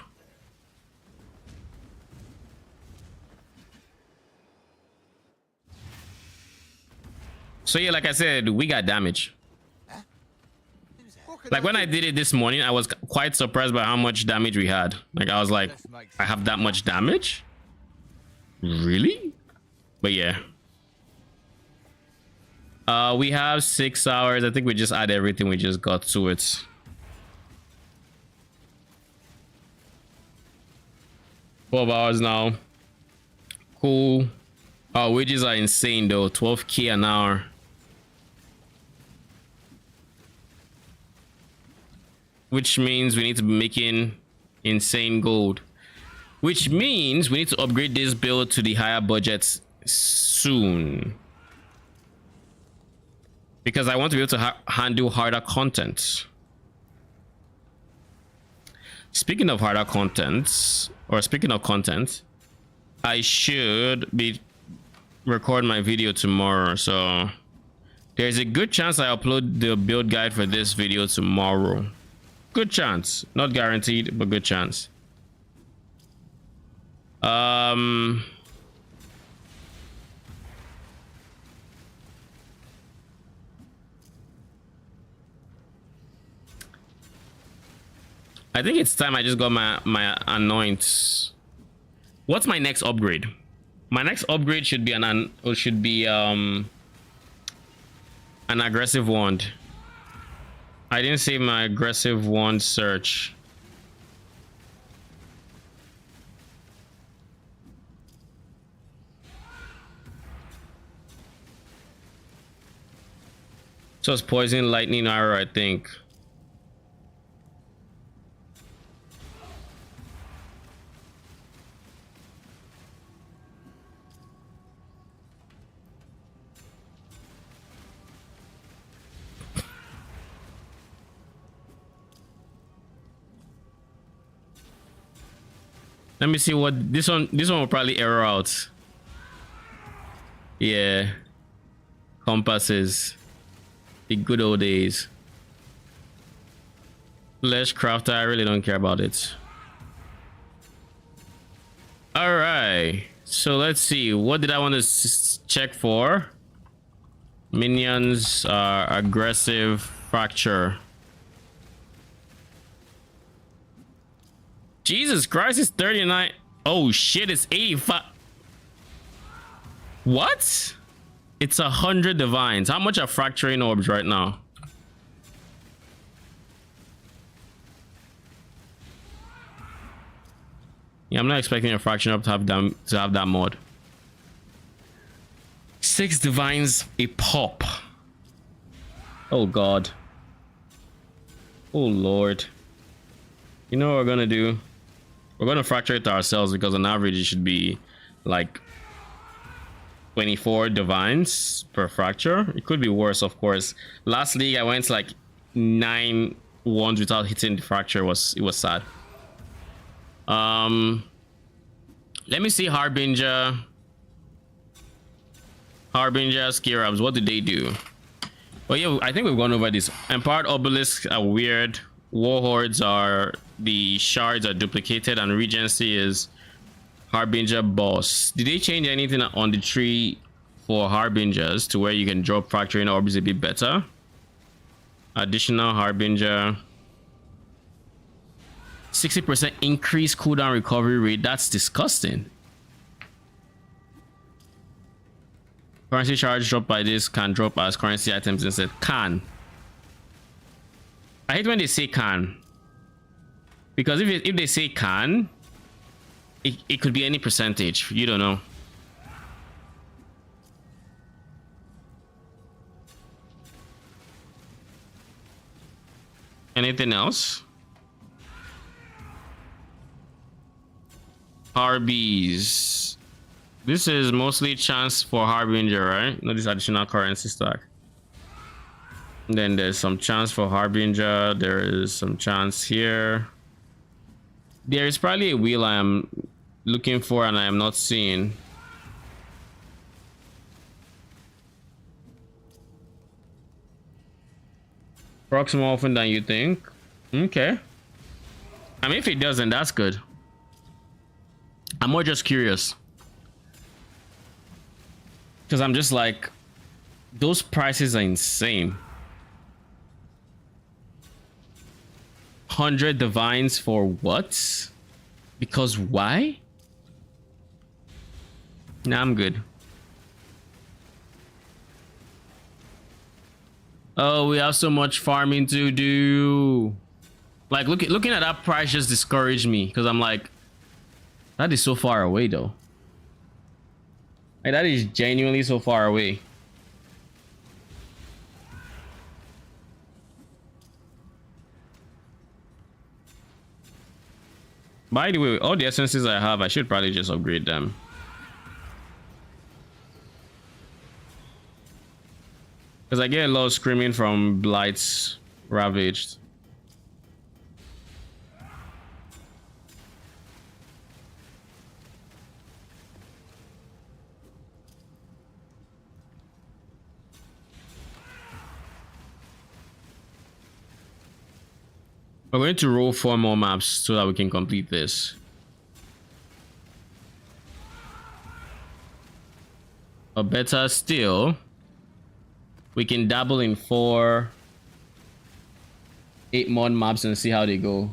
So yeah, like I said, we got damage. Like when I did it this morning, I was quite surprised by how much damage we had. Like I was like, I have that much damage? Really? But yeah. We have 6 hours. I think we just add everything we just got to it. $12 now. Cool. Our wages are insane though. 12k an hour. Which means we need to be making insane gold. Which means we need to upgrade this build to the higher budgets soon. Because I want to be able to handle harder content. Speaking of harder content, or speaking of content, I should be record my video tomorrow. So there's a good chance I upload the build guide for this video tomorrow. Good chance, not guaranteed, but good chance. I think it's time I just got my anoint. What's my next upgrade? My next upgrade should be an aggressive wand. I didn't save my aggressive wand search. So it's poison, lightning arrow, I think. Let me see what this one will probably error out. Yeah. Compasses. The good old days. Flesh crafter, I really don't care about it. All right. So let's see. What did I want to check for? Minions are aggressive fracture. Jesus Christ, it's 39. Oh shit, it's 85. What? It's 100 divines. How much are fracturing orbs right now? Yeah, I'm not expecting a fraction orb to have that mod. 6 divines a pop. Oh god. Oh lord. You know what we're gonna do? We're going to fracture it ourselves because on average it should be like 24 divines per fracture. It could be worse, of course. Last league I went like 9 ones without hitting the fracture. It was sad. Let me see Harbinger. Harbinger Scarabs, what did they do? Oh yeah, I think we've gone over this. Empowered obelisks are weird. Warhordes are, the shards are duplicated, and Regency is Harbinger boss. Did they change anything on the tree for Harbingers to where you can drop fracturing orbs a bit better? Additional Harbinger. 60% increased cooldown recovery rate. That's disgusting. Currency charge dropped by this can drop as currency items instead. Can. I hate when they say can. Because if they say can, it could be any percentage. You don't know. Anything else? Harbies. This is mostly chance for Harbinger, right? No, this additional currency stack. Then there's some chance for Harbinger. There is some chance here. There is probably a wheel I am looking for and I am not seeing. Procs more often than you think. Okay. I mean, if it doesn't, that's good. I'm more just curious. Because I'm just like, those prices are insane. 100 divines for what? Because why? Nah, I'm good. Oh, we have so much farming to do. Like, looking at that price just discouraged me because I'm like, that is so far away though. Like, that is genuinely so far away. By the way, all the essences I have, I should probably just upgrade them. Because I get a lot of screaming from Blights Ravaged. We're going to roll 4 more maps so that we can complete this. Or better still, we can dabble in 4 8-mod maps and see how they go.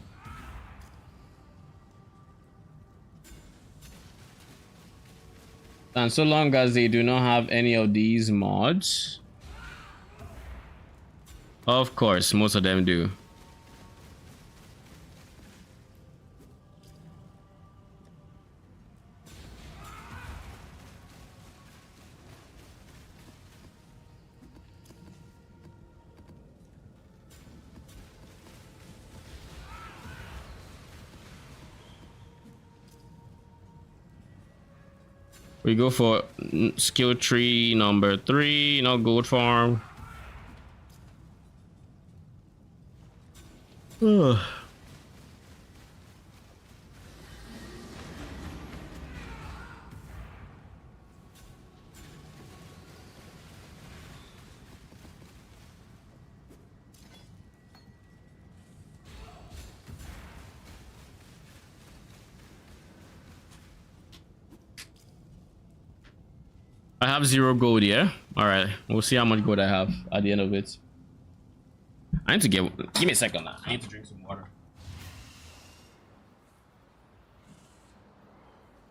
And so long as they do not have any of these mods, of course, most of them do. We go for skill tree number 3, no gold farm. I have 0 gold, yeah? Alright, we'll see how much gold I have at the end of it. I need to give me a second now. I need to drink some water.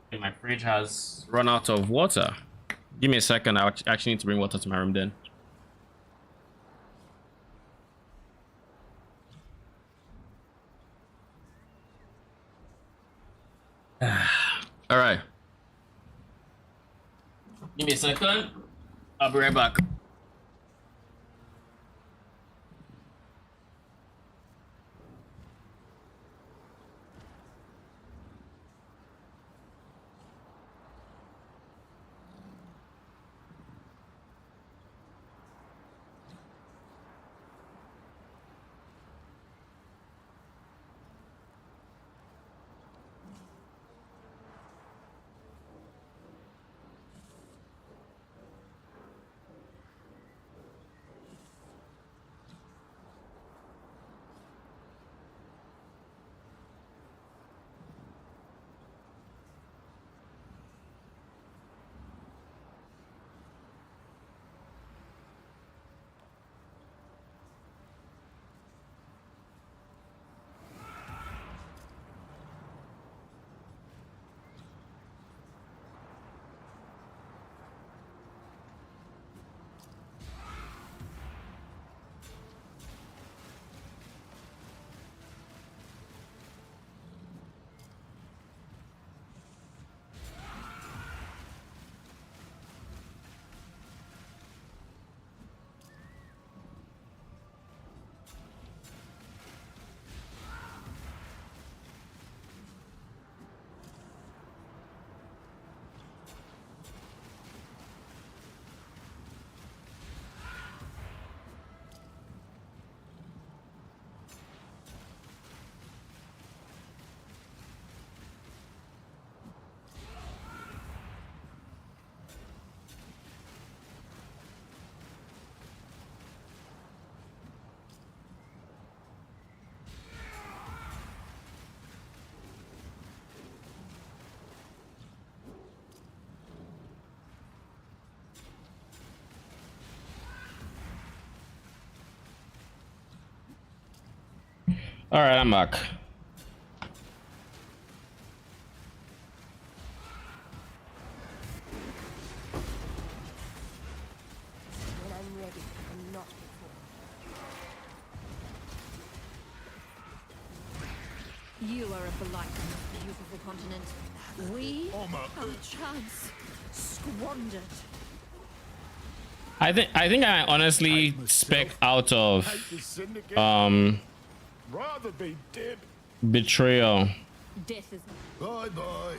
Okay, my fridge has run out of water. Give me a second, I actually need to bring water to my room then. Alright. Give me a second. I'll be right back. All right, I'm back. When I'm ready and not before. You are a blight on this beautiful continent. We have a chance squandered. I think I honestly spec out of Rather be dead. betrayal. Death is. Bye bye.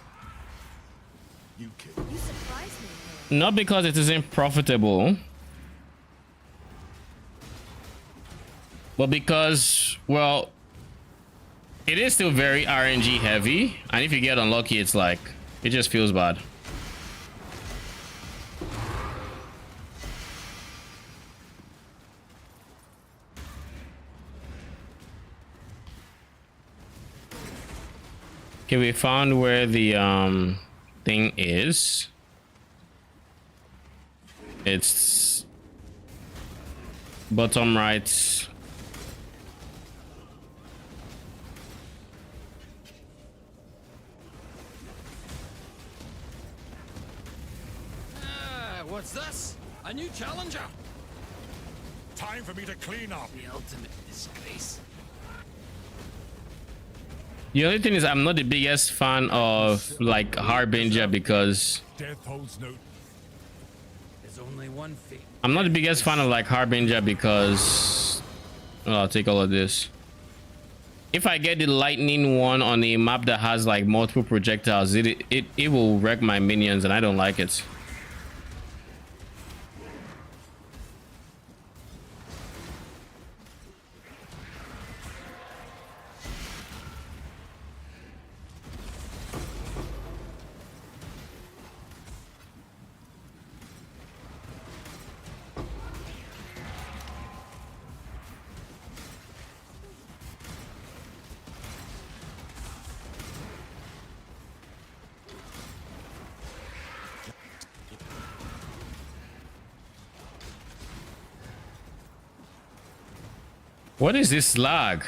You kill. You surprise me. Not because it isn't profitable, but because, well, it is still very RNG heavy, and if you get unlucky, it's like it just feels bad. Okay, we found where the thing is. It's bottom right. What's this? A new challenger? Time for me to clean up. The ultimate disgrace. The only thing is I'm not the biggest fan of like Harbinger because Death holds no. There's only one fate. I'm not the biggest fan of like Harbinger because I'll take all of this. If I get the lightning one on a map that has like multiple projectiles, it will wreck my minions and I don't like it. What is this lag?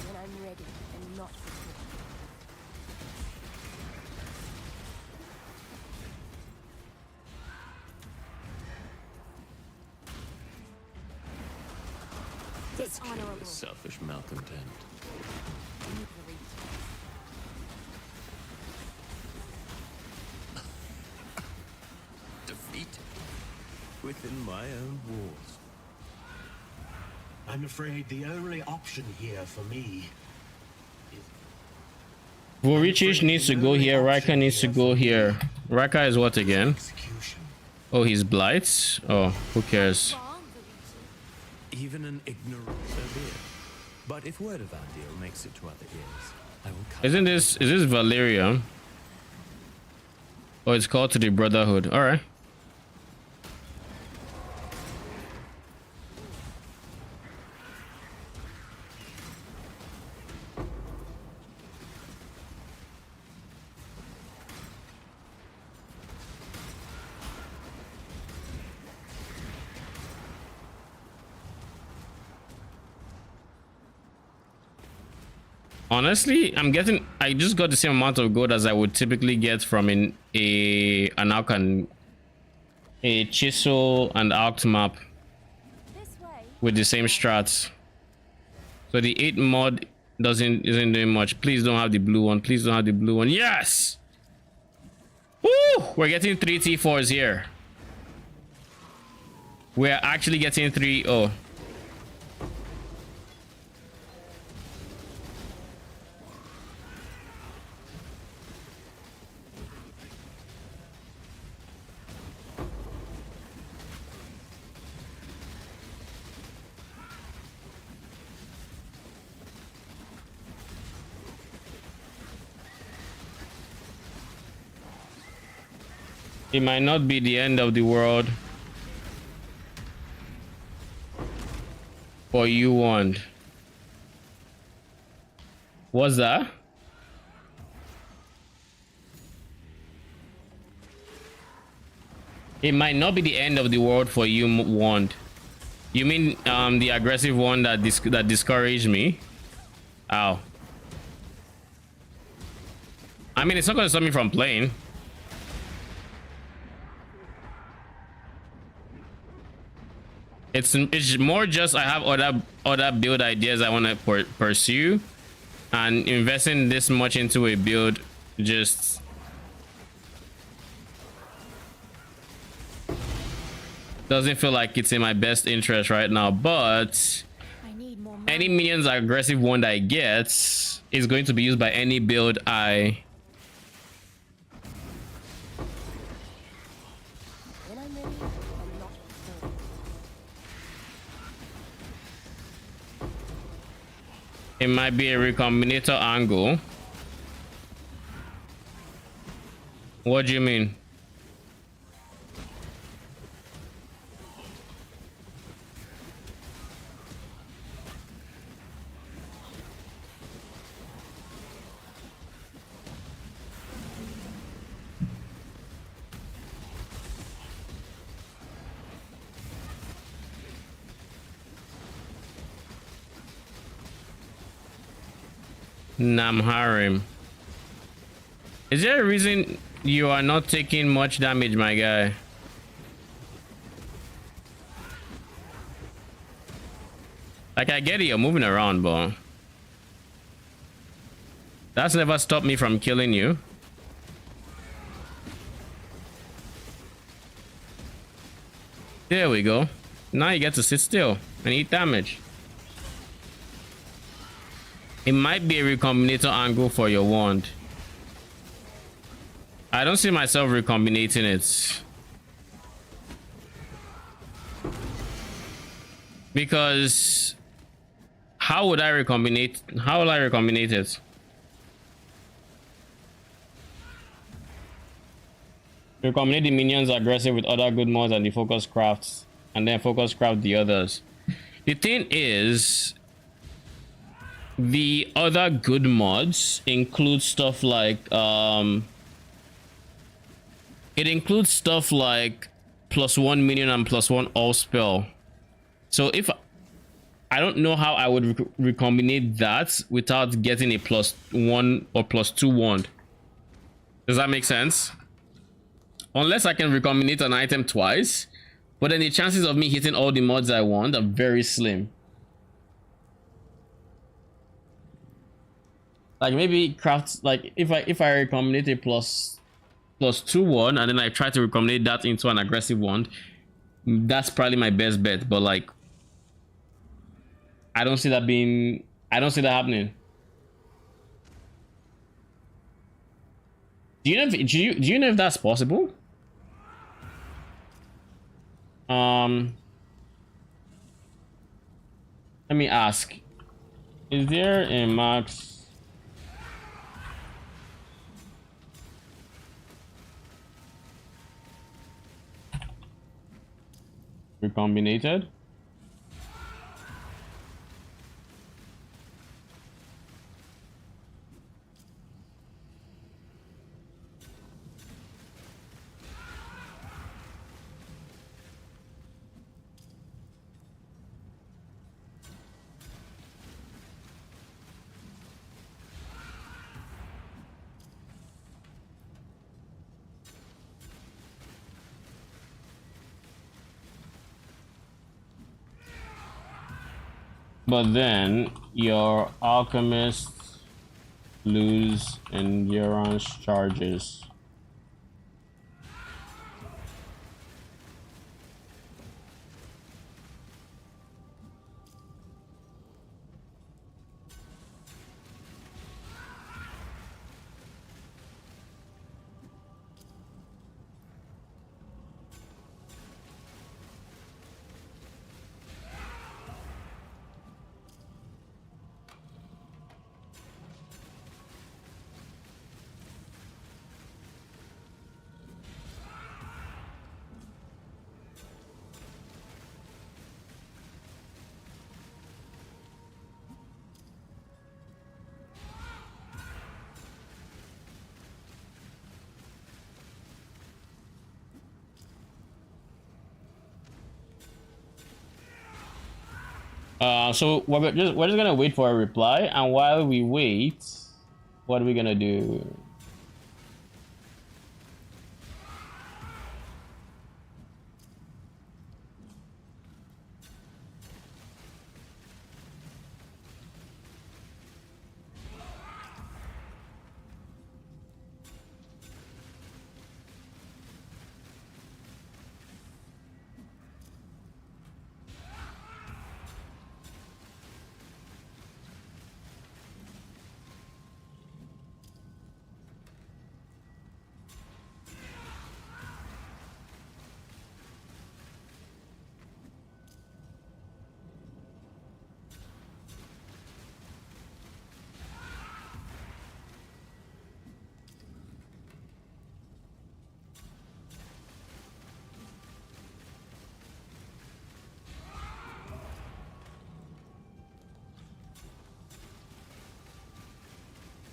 When I'm ready and not before. Dishonorable. Selfish malcontent. Defeat within my own walls. I'm afraid the only option here for me Voricic needs to go here. Raka needs to go here. Raka is what again? execution. Oh, he's blights? Oh, who cares? Even an ignorant so be it. But if word of our deal makes it to other ears, I will cut. Is this Valeria? Oh, it's called to the Brotherhood. All right. Honestly, I just got the same amount of gold as I would typically get from an Alcan, a chisel and arc map This way. with the same strats. So the 8 mod isn't doing much. Please don't have the blue one. Please don't have the blue one. Yes! Woo! We're getting 3 T4s here. We're actually getting 3. Oh. It might not be the end of the world for you want. What's that? It might not be the end of the world for you want. You mean the aggressive one that discouraged me? Ow. I mean, it's not gonna stop me from playing. It's more just I have other build ideas I want to pursue, and investing this much into a build just doesn't feel like it's in my best interest right now. But I need more any minions aggressive one that I get is going to be used by any build I. When I'm ready and not before. It might be a recombinator angle. What do you mean? Namharim. Is there a reason you are not taking much damage, my guy? Like, I get it, you're moving around, but that's never stopped me from killing you. There we go. Now you get to sit still and eat damage. It might be a recombinator angle for your wand. I don't see myself recombinating it. Because how would I recombinate? How will I recombinate it? Recombinate the minions aggressive with other good mods and the focus crafts, and then focus craft the others. The thing is, the other good mods include stuff like it includes stuff like +1 minion and +1 all spell. So if I don't know how I would recombinate that without getting a +1 or +2 wand. Does that make sense? Unless I can recombinate an item twice, but then the chances of me hitting all the mods I want are very slim. Like maybe craft, like if I recombinate a +2 one and then I try to recombinate that into an aggressive one, that's probably my best bet. But like, I don't see that happening. Do you know if that's possible? Let me ask. Is there a max? Recombinated? But then your alchemists lose endurance charges. So we're just gonna wait for a reply, and while we wait, what are we gonna do?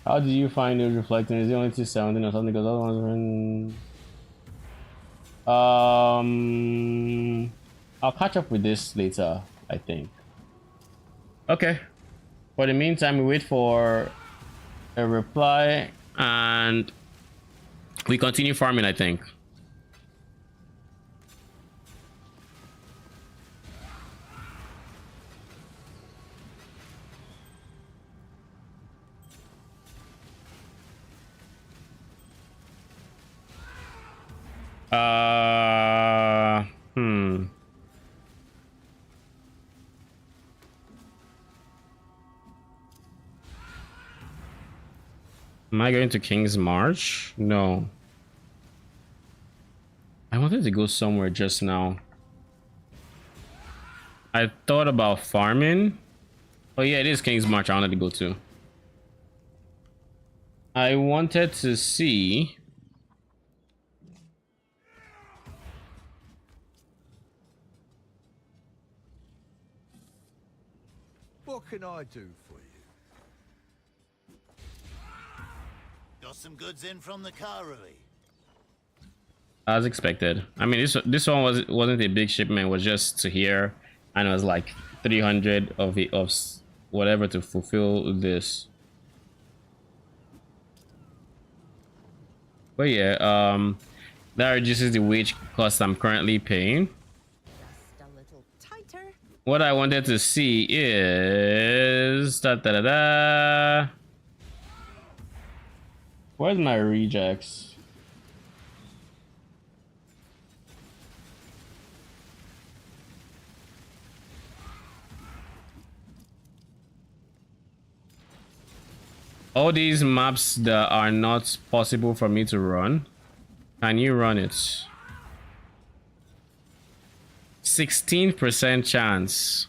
How did you find it reflecting? Is it only 217 or something? Because other ones are in... I'll catch up with this later, I think. Okay. For the meantime, we wait for a reply and we continue farming, I think. Hmm. Am I going to King's March? No. I wanted to go somewhere just now. I thought about farming. Oh yeah, it is King's March I wanted to go to. I wanted to see... What can I do for you? Got some goods in from the Karali. As expected. I mean, this one wasn't a big shipment. It was just to here, and it was like 300 of whatever to fulfill this. But yeah, that reduces the wage cost I'm currently paying. Just a little tighter. What I wanted to see is Where's my rejects? All these maps that are not possible for me to run, can you run it? 16% chance.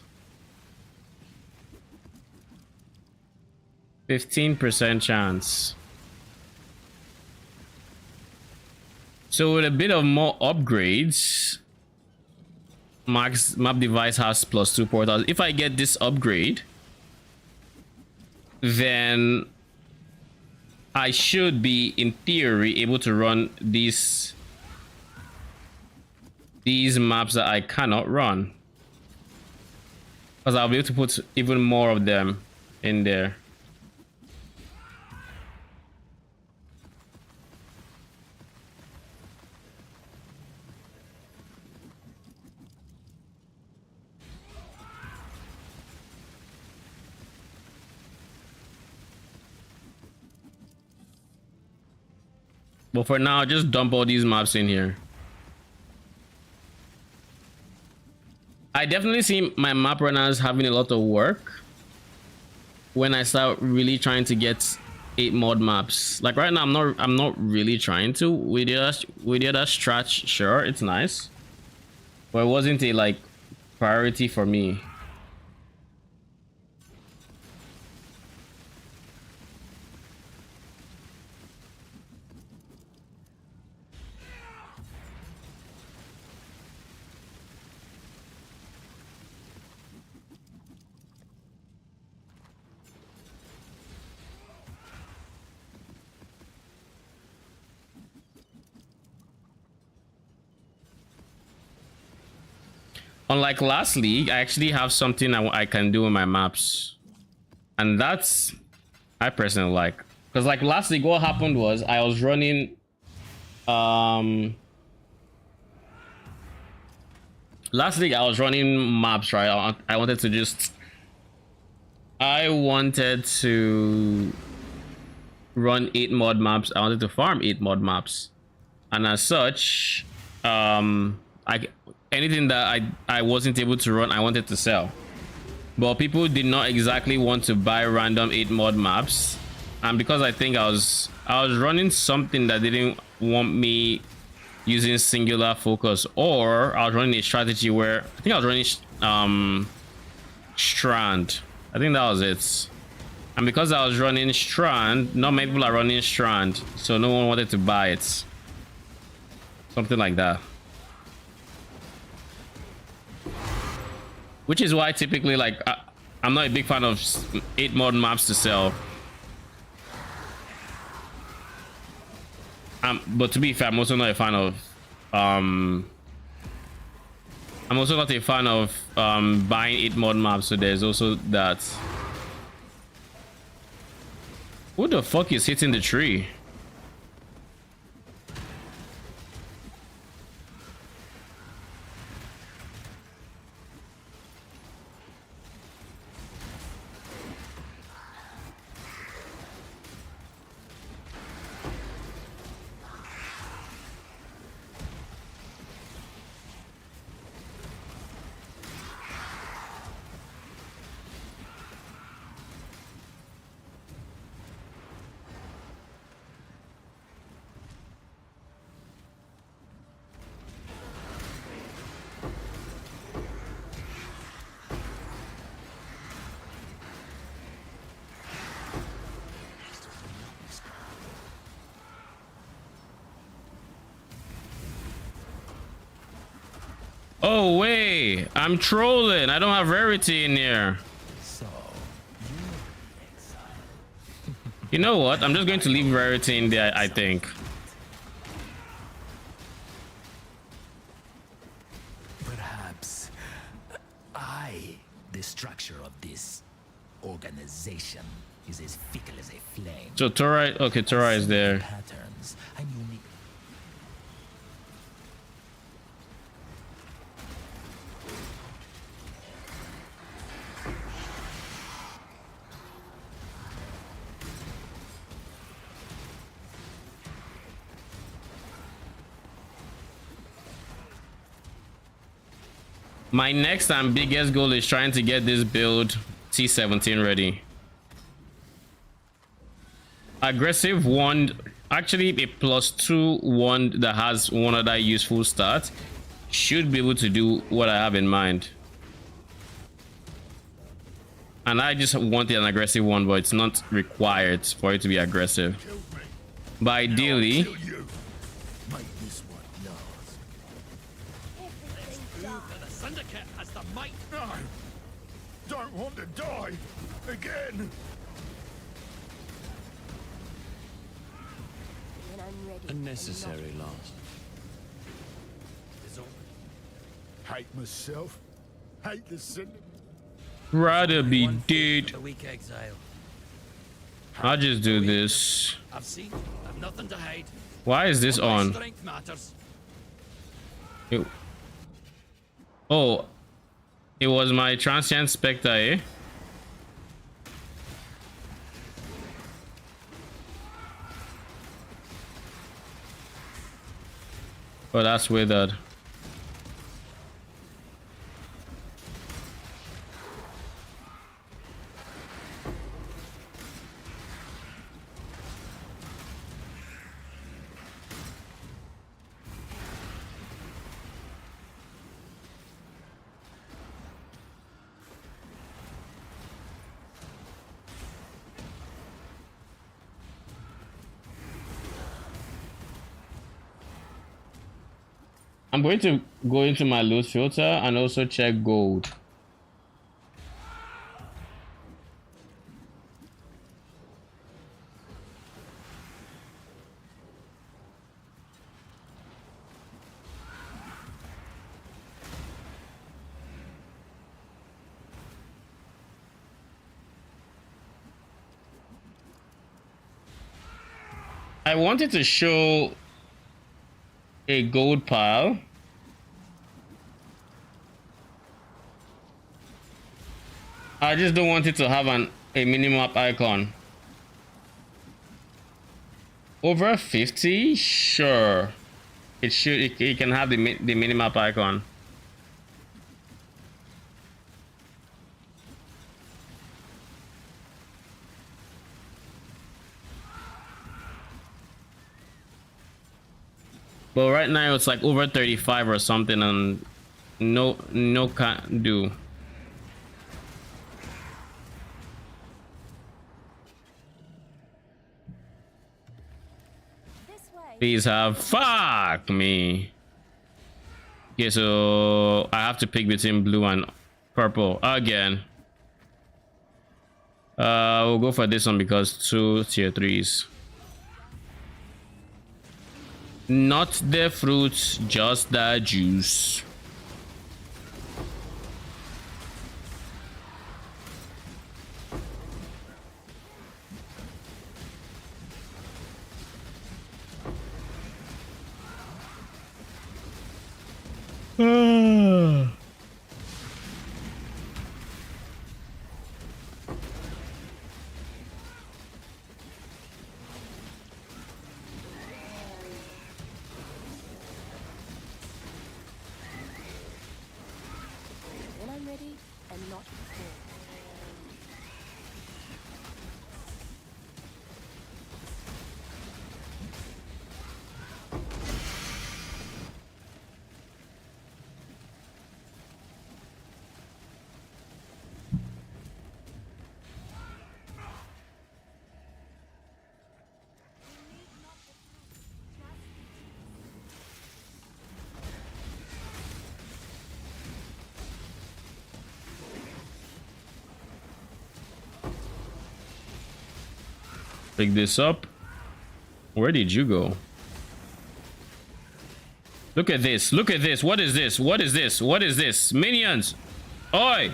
15% chance. So with a bit of more upgrades, max map device has +2 portals. If I get this upgrade, then I should be, in theory, able to run these maps that I cannot run, because I'll be able to put even more of them in there. But for now, just dump all these maps in here. I definitely see my map runners having a lot of work when I start really trying to get 8 mod maps. Like right now, I'm not really trying to. With the other strat, sure, it's nice, but it wasn't a like priority for me. Unlike last league, I actually have something I can do in my maps, and that's I personally like. Because like last league, what happened was I was running last league I was running maps, right? I wanted to just run 8 mod maps. I wanted to farm 8 mod maps, and as such, I anything that I wasn't able to run, I wanted to sell. But people did not exactly want to buy random 8 mod maps, and because I think I was running something that didn't want me using singular focus, or I was running a strategy where I think I was running strand. I think that was it. And because I was running strand, not many people are running strand, so no one wanted to buy it. Something like that. Which is why typically, like, I'm not a big fan of 8 mod maps to sell. But to be fair, I'm also not a fan of buying 8 mod maps, so there's also that. Who the fuck is hitting the tree? Oh wait, I'm trolling. I don't have rarity in here. You know what? I'm just going to leave rarity in there, I think. Perhaps the structure of this organization is as fickle as a flame. So Tora, okay, Tora is there. Patterns and unique. My next and biggest goal is trying to get this build T17 ready. Aggressive wand, actually a +2 wand that has one other useful stat, should be able to do what I have in mind. And I just wanted an aggressive one, but it's not required for it to be aggressive. But ideally, Don't want to die again. When I'm ready. Unnecessary loss. Hate myself. Hate the sin. rather be dead. The weak exile. I'll just do this. I've seen. I've nothing to hide. Why is this on? Strength matters. Oh, it was my transient spectre, eh? Oh, that's withered. I'm going to go into my loot filter and also check gold. I wanted to show a gold pile. I just don't want it to have a minimap icon. Over 50? Sure. It should. It can have the minimap icon. But right now it's like over 35 or something, and no can't do. Please have. Fuck me. Okay, so I have to pick between blue and purple again. We'll go for this one because 2 tier 3s. Not the fruits, just the juice. When I'm ready and not before. Pick this up. Where did you go? Look at this. Look at this. What is this? What is this? What is this? Minions. Oi.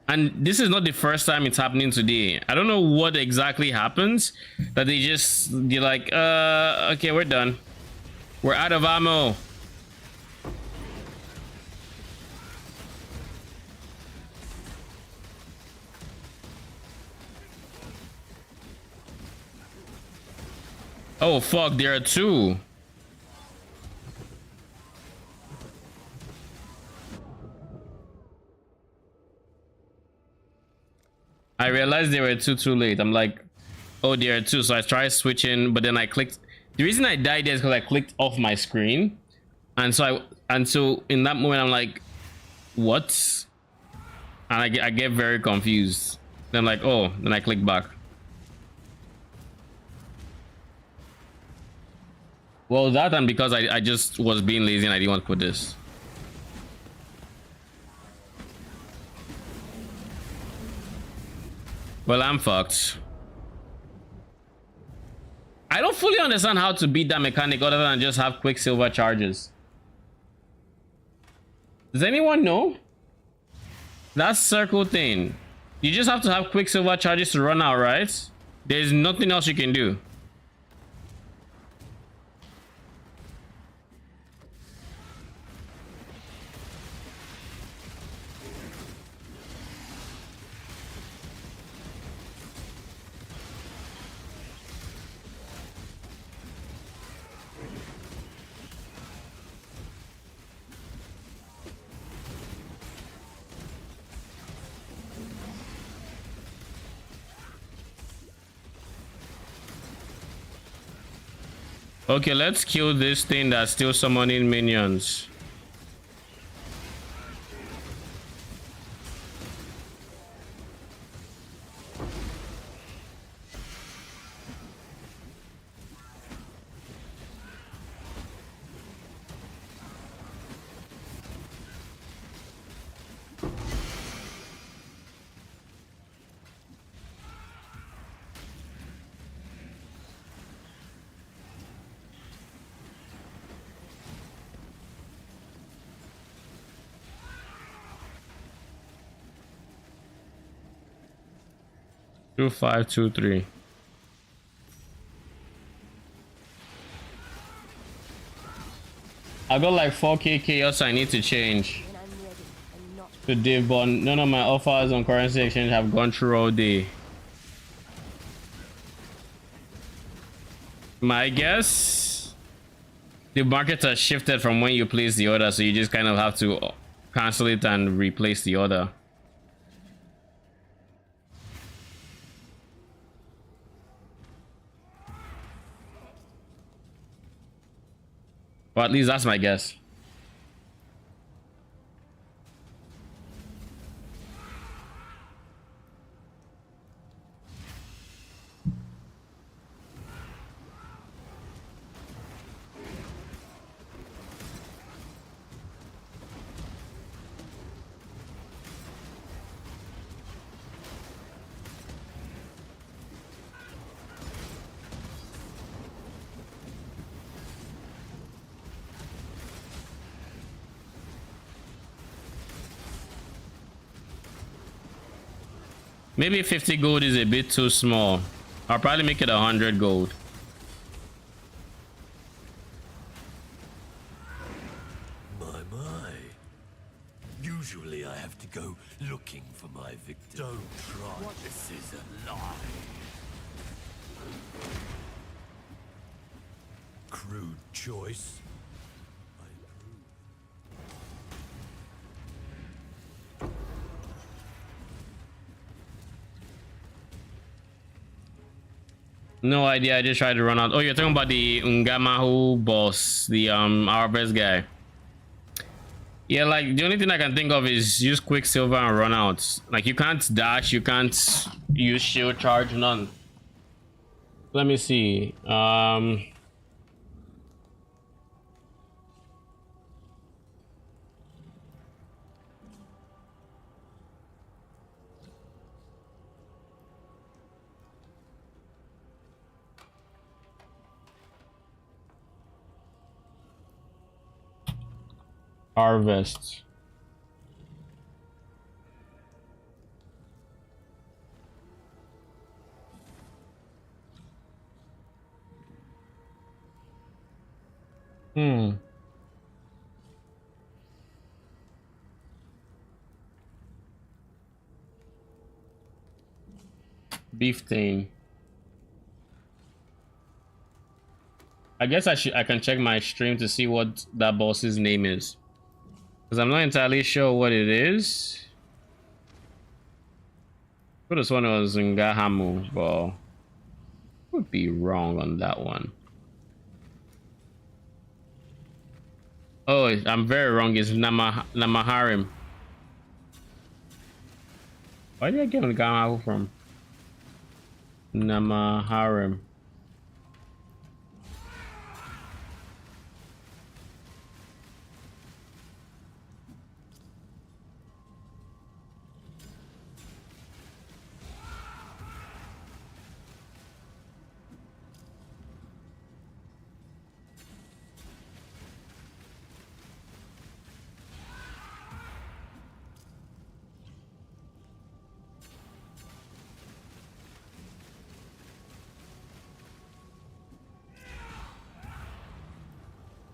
And this is not the first time it's happening today. I don't know what exactly happens that they're like, okay, we're done. We're out of ammo. Oh fuck, there are 2. I realized they were too late. I'm like, oh, there are 2. So I tried switching, but then I clicked. The reason I died there is because I clicked off my screen, and so in that moment I'm like, what? And I get very confused. Then I'm like, oh, then I click back. Well, that and because I just was being lazy and I didn't want to put this. Well, I'm fucked. I don't fully understand how to beat that mechanic other than just have quicksilver charges. Does anyone know? That circle thing. You just have to have quicksilver charges to run out, right? There's nothing else you can do. Okay, let's kill this thing that's still summoning minions. 2523. I got like 4k chaos I need to change When I'm ready and not to div, but none of my offers on currency exchange have gone through all day. My guess, the market has shifted from when you place the order, so you just kind of have to cancel it and replace the order. Well, at least that's my guess. Maybe 50 gold is a bit too small. I'll probably make it 100 gold. My. Usually I have to go looking for my victim. Don't try. This is a lie. Crude choice. No idea, I just tried to run out. Oh, you're talking about the Ungamahu boss, the our best guy. Yeah, like the only thing I can think of is use Quicksilver and run out. Like you can't dash, you can't use shield charge, none. Let me see. Harvest. Beef thing. I guess I can check my stream to see what that boss's name is. Because I'm not entirely sure what it is. But this one was Ngahamu, but would be wrong on that one. Oh, I'm very wrong. It's Namaharim. Why did I get Ngahamu from? Namaharim.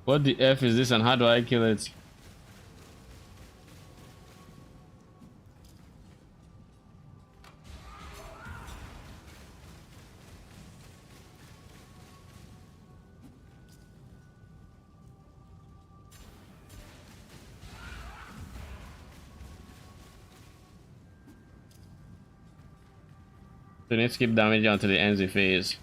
What the F is this and how do I kill it? So let's keep damage until it ends the phase.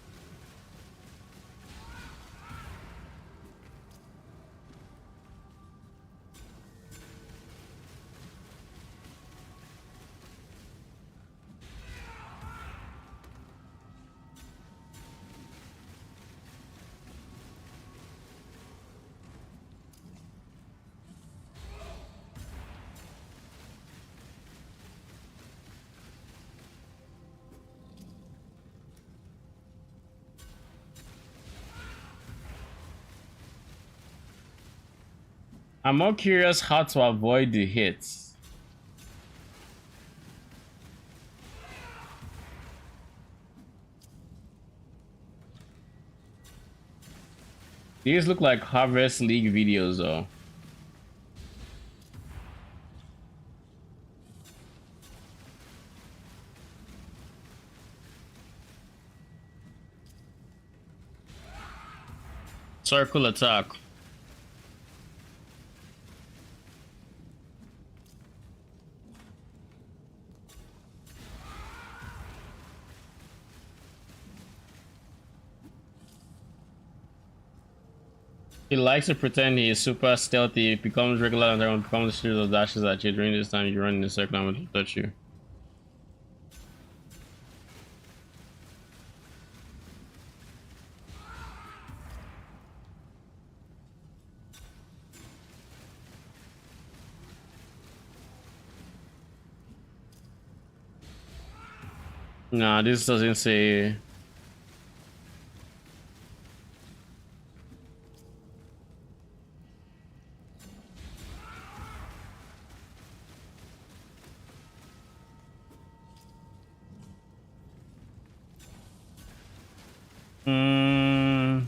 I'm more curious how to avoid the hits. These look like Harvest League videos though. Circle attack. He likes to pretend he is super stealthy. It becomes regular and everyone becomes a series of dashes at you. During this time, you run in a circle and will touch you. Nah, this doesn't say. Hmm.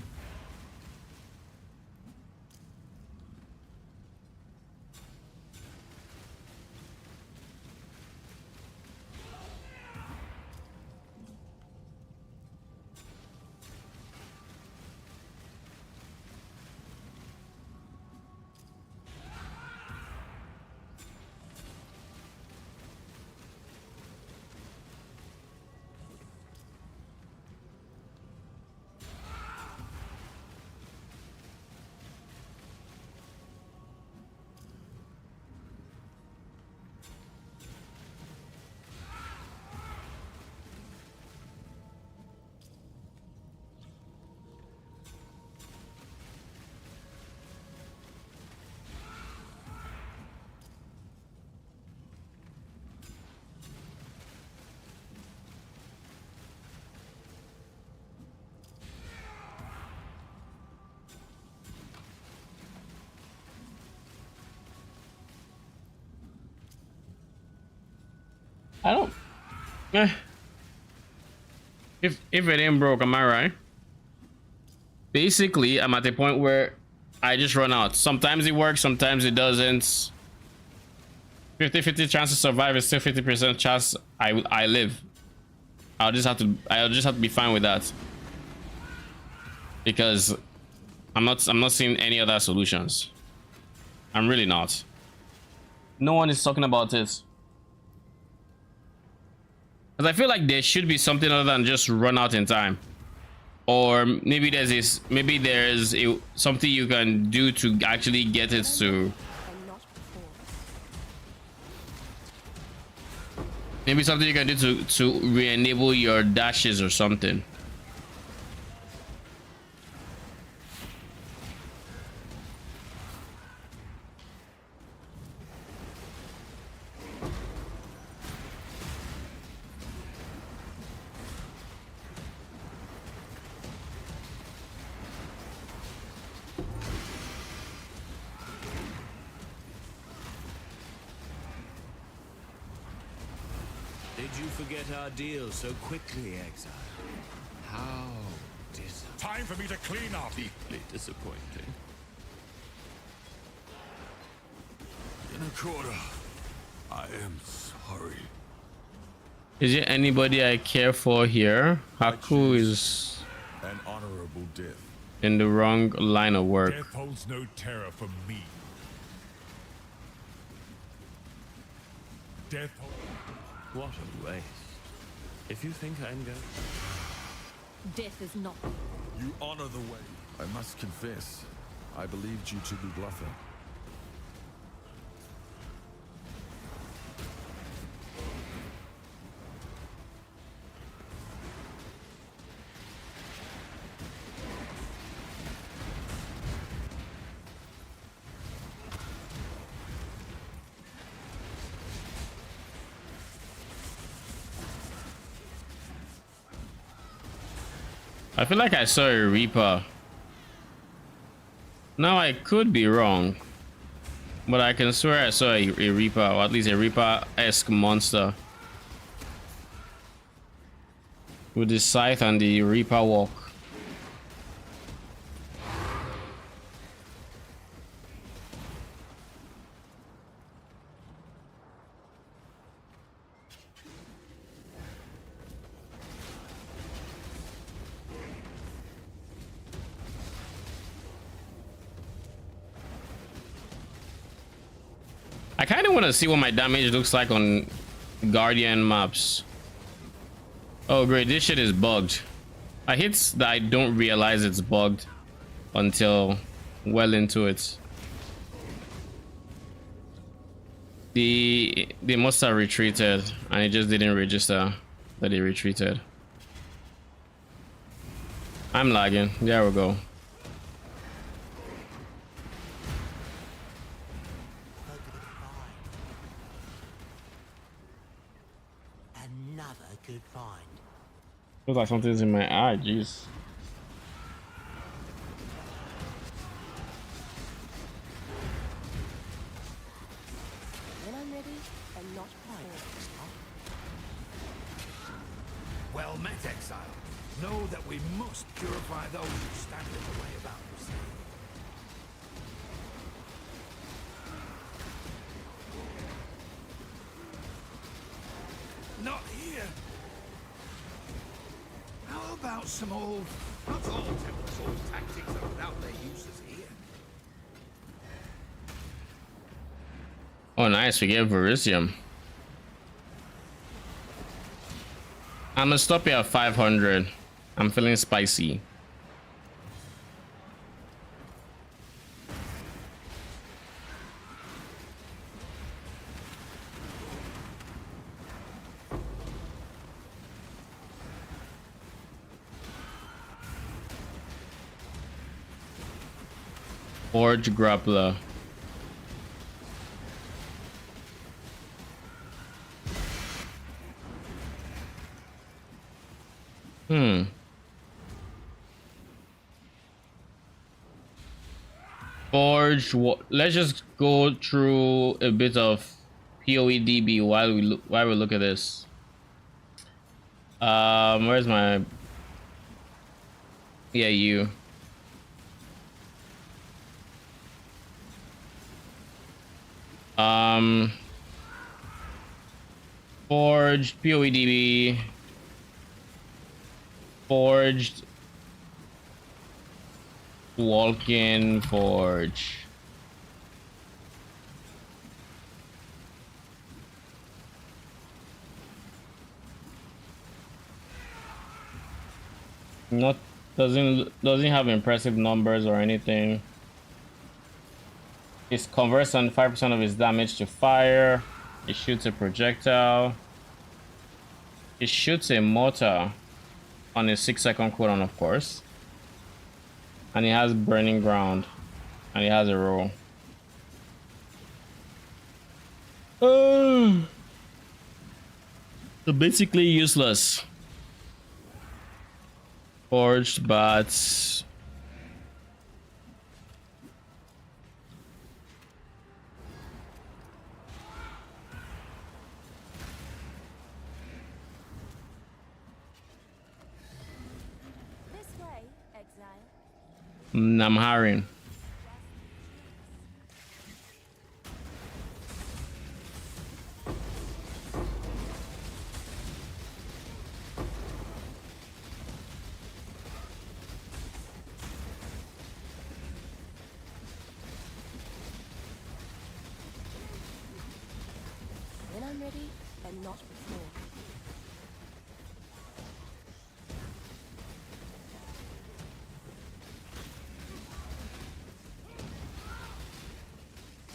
I don't. Eh. If it ain't broke, am I right? Basically, I'm at the point where I just run out. Sometimes it works, sometimes it doesn't. 50-50 chance to survive is still 50% chance I live. I'll just have to be fine with that. Because I'm not seeing any other solutions. I'm really not. No one is talking about it. Because I feel like there should be something other than just run out in time. Or maybe there's something you can do to actually get it to. Maybe something you can do to re-enable your dashes or something. Did you forget our deal so quickly, Exile? How disappointing. Time for me to clean up. Deeply disappointing. Inakura, I am sorry. Is there anybody I care for here? Haku is An honorable death. in the wrong line of work. Death holds no terror for me. Death holds... What a waste. If you think I'm going... Death is not. You honor the way. I must confess, I believed you to be bluffing. I feel like I saw a Reaper. Now I could be wrong, but I can swear I saw a Reaper, or at least a Reaper-esque monster with the scythe and the Reaper walk. I kind of want to see what my damage looks like on Guardian maps. Oh great, this shit is bugged. I hits that I don't realize it's bugged until well into it. They must have retreated and it just didn't register that they retreated. I'm lagging. There we go. Another good find. Looks like something's in my eye. Jeez. When I'm ready and not before. Well met, Exile. Know that we must purify those who stand in the way of our crusade. Not here. How about some old... Not all Templar's old tactics are without their uses here. Oh nice, we get Verisium. I'm gonna stop here at 500. I'm feeling spicy. Forge Grappler. Forge. Let's just go through a bit of PoEDB while we look at this. Where's my? Yeah, you. Forged PoEDB. Forged. Walk-in Forge. Not doesn't have impressive numbers or anything. It converts on 5% of its damage to fire. It shoots a projectile. It shoots a mortar on a 6-second cooldown, of course. And it has burning ground. And it has a roll. So basically useless. Forged bats. This way, Exile. I'm hiring. When I'm ready and not before.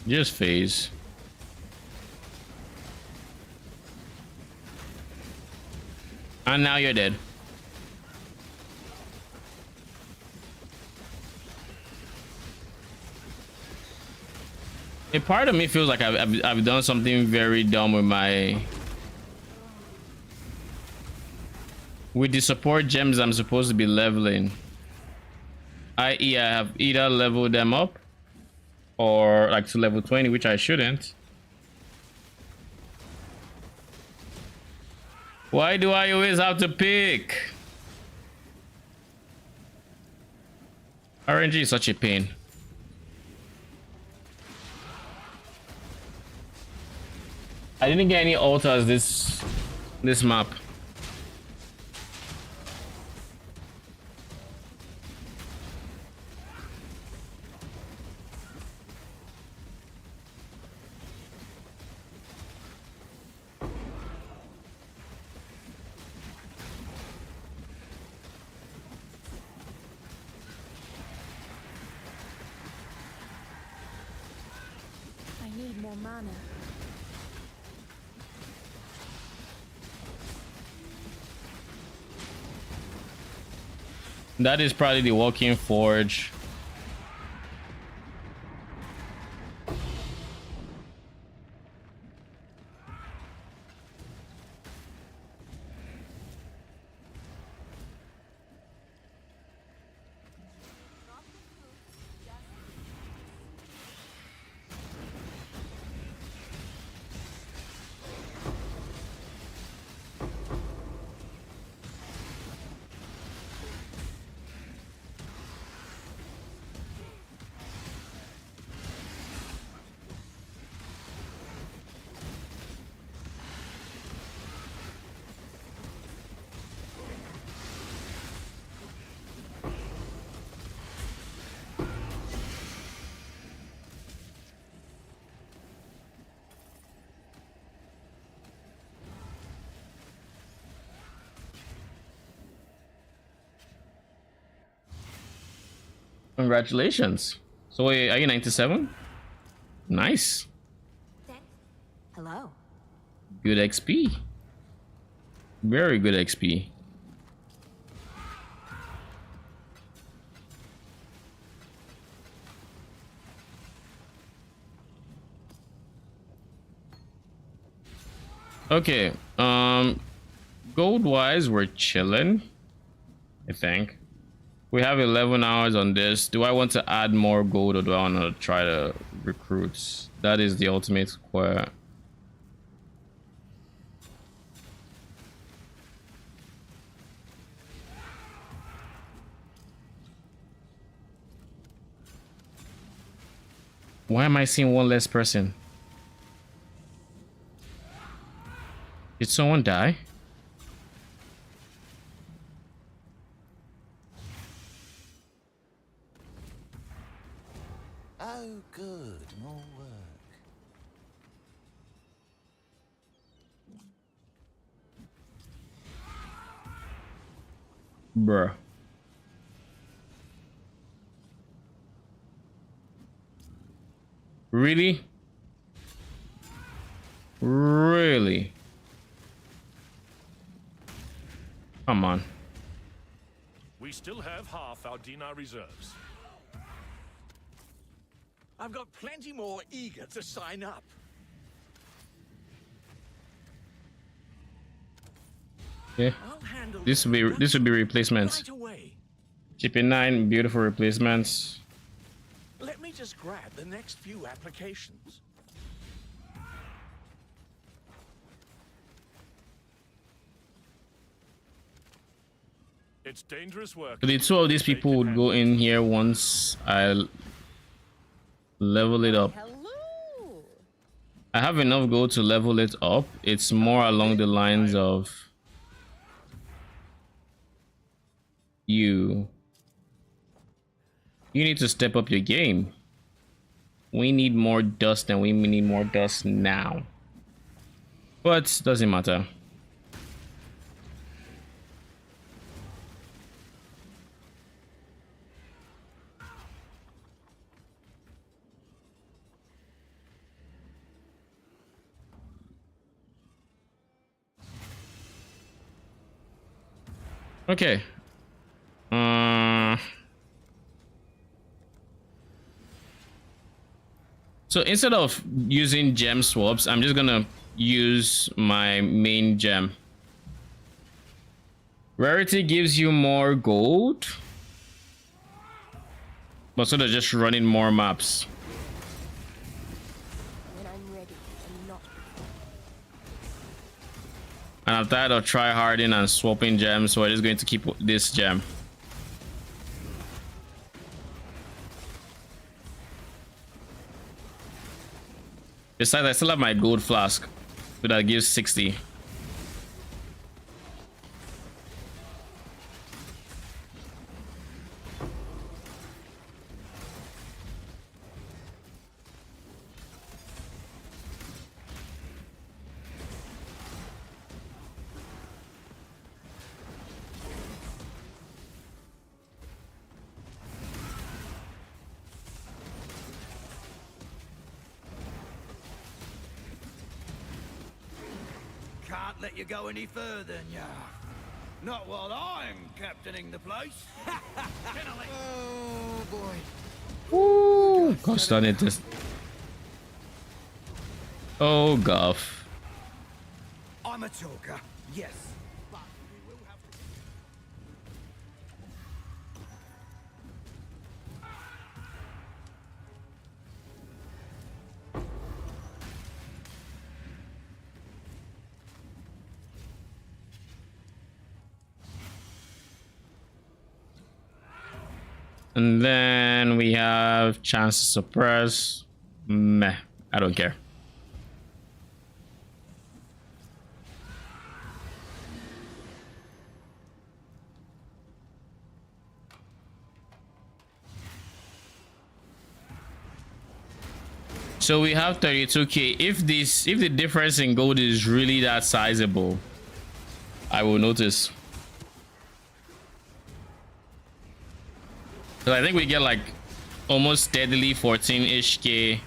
Just phase. And now you're dead. A part of me feels like I've done something very dumb with the support gems I'm supposed to be leveling. I.e. I have either leveled them up or like to level 20, which I shouldn't. Why do I always have to pick? RNG is such a pain. I didn't get any altars this map. more mana. That is probably the walking forge. Congratulations. So wait, are you 97? Nice. Hello. Good XP. Very good XP. Okay. Gold wise, we're chilling, I think. We have 11 hours on this. Do I want to add more gold, or do I want to try to recruit? That is the ultimate square. Why am I seeing one less person? Did someone die? Oh, good. More work. Bruh. Really? Really? Come on. We still have half our dinar reserves. I've got plenty more eager to sign up. Yeah. I'll handle This would be replacements. right away. Chipping 9, beautiful replacements. Let me just grab the next few applications. It's dangerous work. So the two of these people would go in here once I level it up. Hello. I have enough gold to level it up. It's more along the lines of you need to step up your game. We need more dust, and we need more dust now. But doesn't matter. Okay. So instead of using gem swaps, I'm just gonna use my main gem. Rarity gives you more gold, but so they're just running more maps. When I'm ready and not And I'm tired of try harding and swapping gems, so I'm just going to keep this gem. Besides, I still have my gold flask, so that gives 60. can't let you go any further, yeah. Not while I'm captaining the place. Oh boy. Ooh, gosh darn it, this. Oh, Guff. I'm a talker, yes. But we will have to... And then we have chance to suppress. Meh, I don't care. So we have 32k. If the difference in gold is really that sizable, I will notice. So I think we get like almost steadily 14-ish k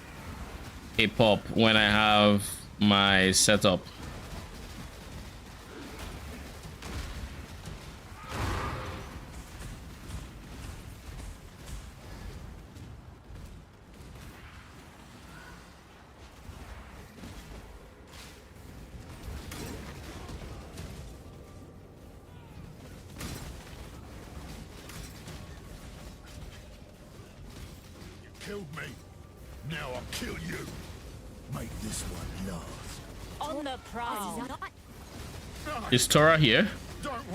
a pop when I have my setup. Killed me. Now I'll kill you. Make this one last. On the prowl. Is Tora here?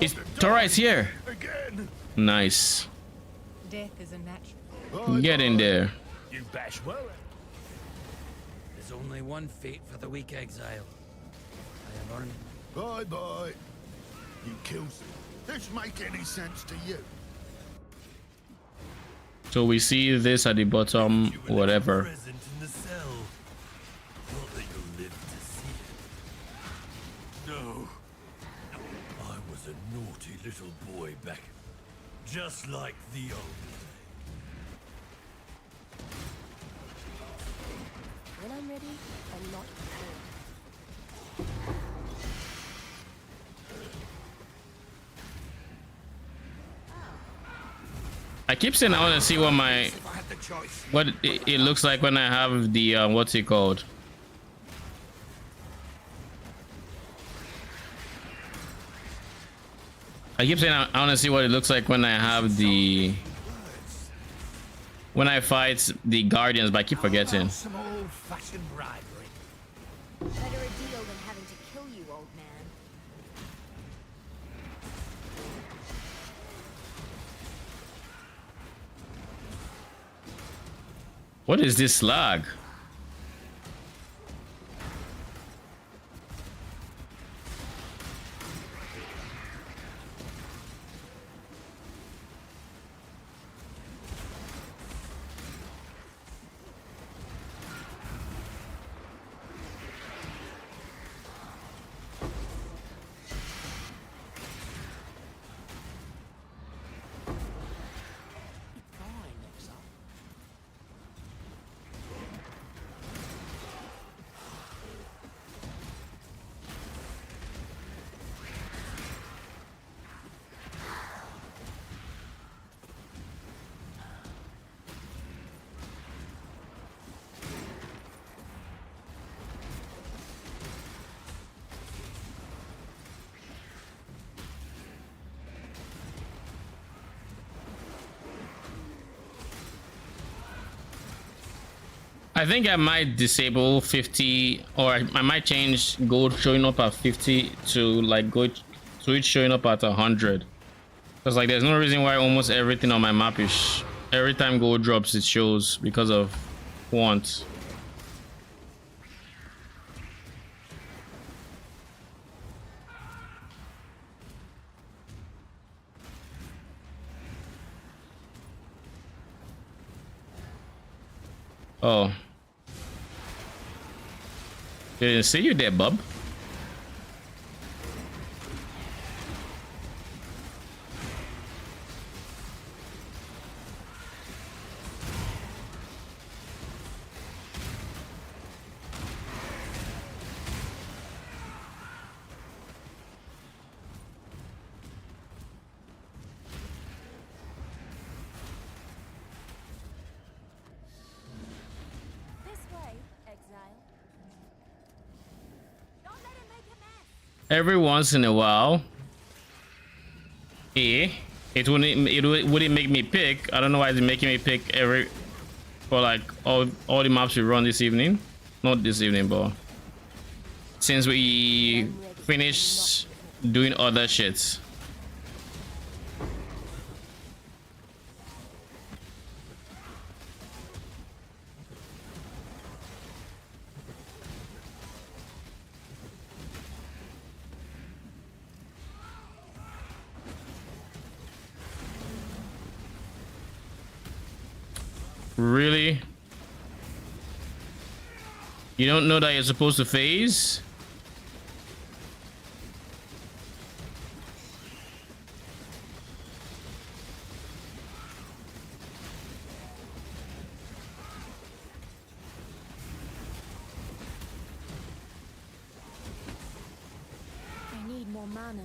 Is Tora is here? Again. Nice. Death is a natural. Get in there. You bash well. There's only one fate for the weak exile. I have earned. Bye bye. He kills him. This make any sense to you? So we see this at the bottom, whatever. Present in the cell. Not that you'll live to see it. No. I was a naughty little boy back, just like the old days. When I'm ready and not before. I keep saying I want to see what my it looks like when I have the what's it called? I keep saying I want to see what it looks like when I have the when I fight the guardians, but I keep forgetting. Some old-fashioned bribery. Better a deal than having to kill you, old man. What is this slag? I think I might disable 50, or I might change gold showing up at 50 to like go to it showing up at 100. Because like there's no reason why almost everything on my map is every time gold drops it shows because of want. Oh. Didn't see you there, bub. every once in a while, it wouldn't make me pick. I don't know why it's making me pick every for like all the maps we run this evening. Not this evening, but since we finished doing other shits. Really? You don't know that you're supposed to phase? I need more mana.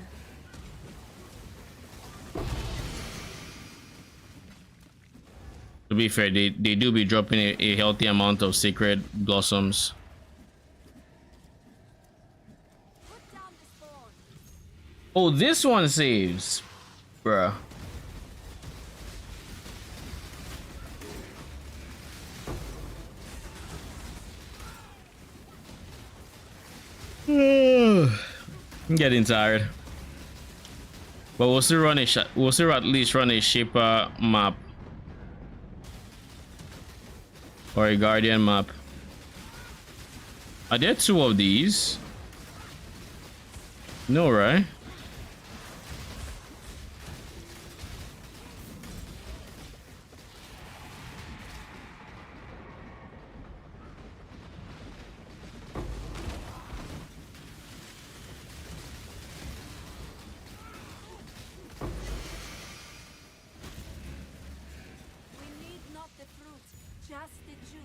To be fair, they do be dropping a healthy amount of sacred blossoms. Oh, this one saves, bruh. I'm getting tired, but we'll still run a shot. We'll still at least run a shaper map or a guardian map. Are there two of these? No, right? We need not the fruit, just the juice.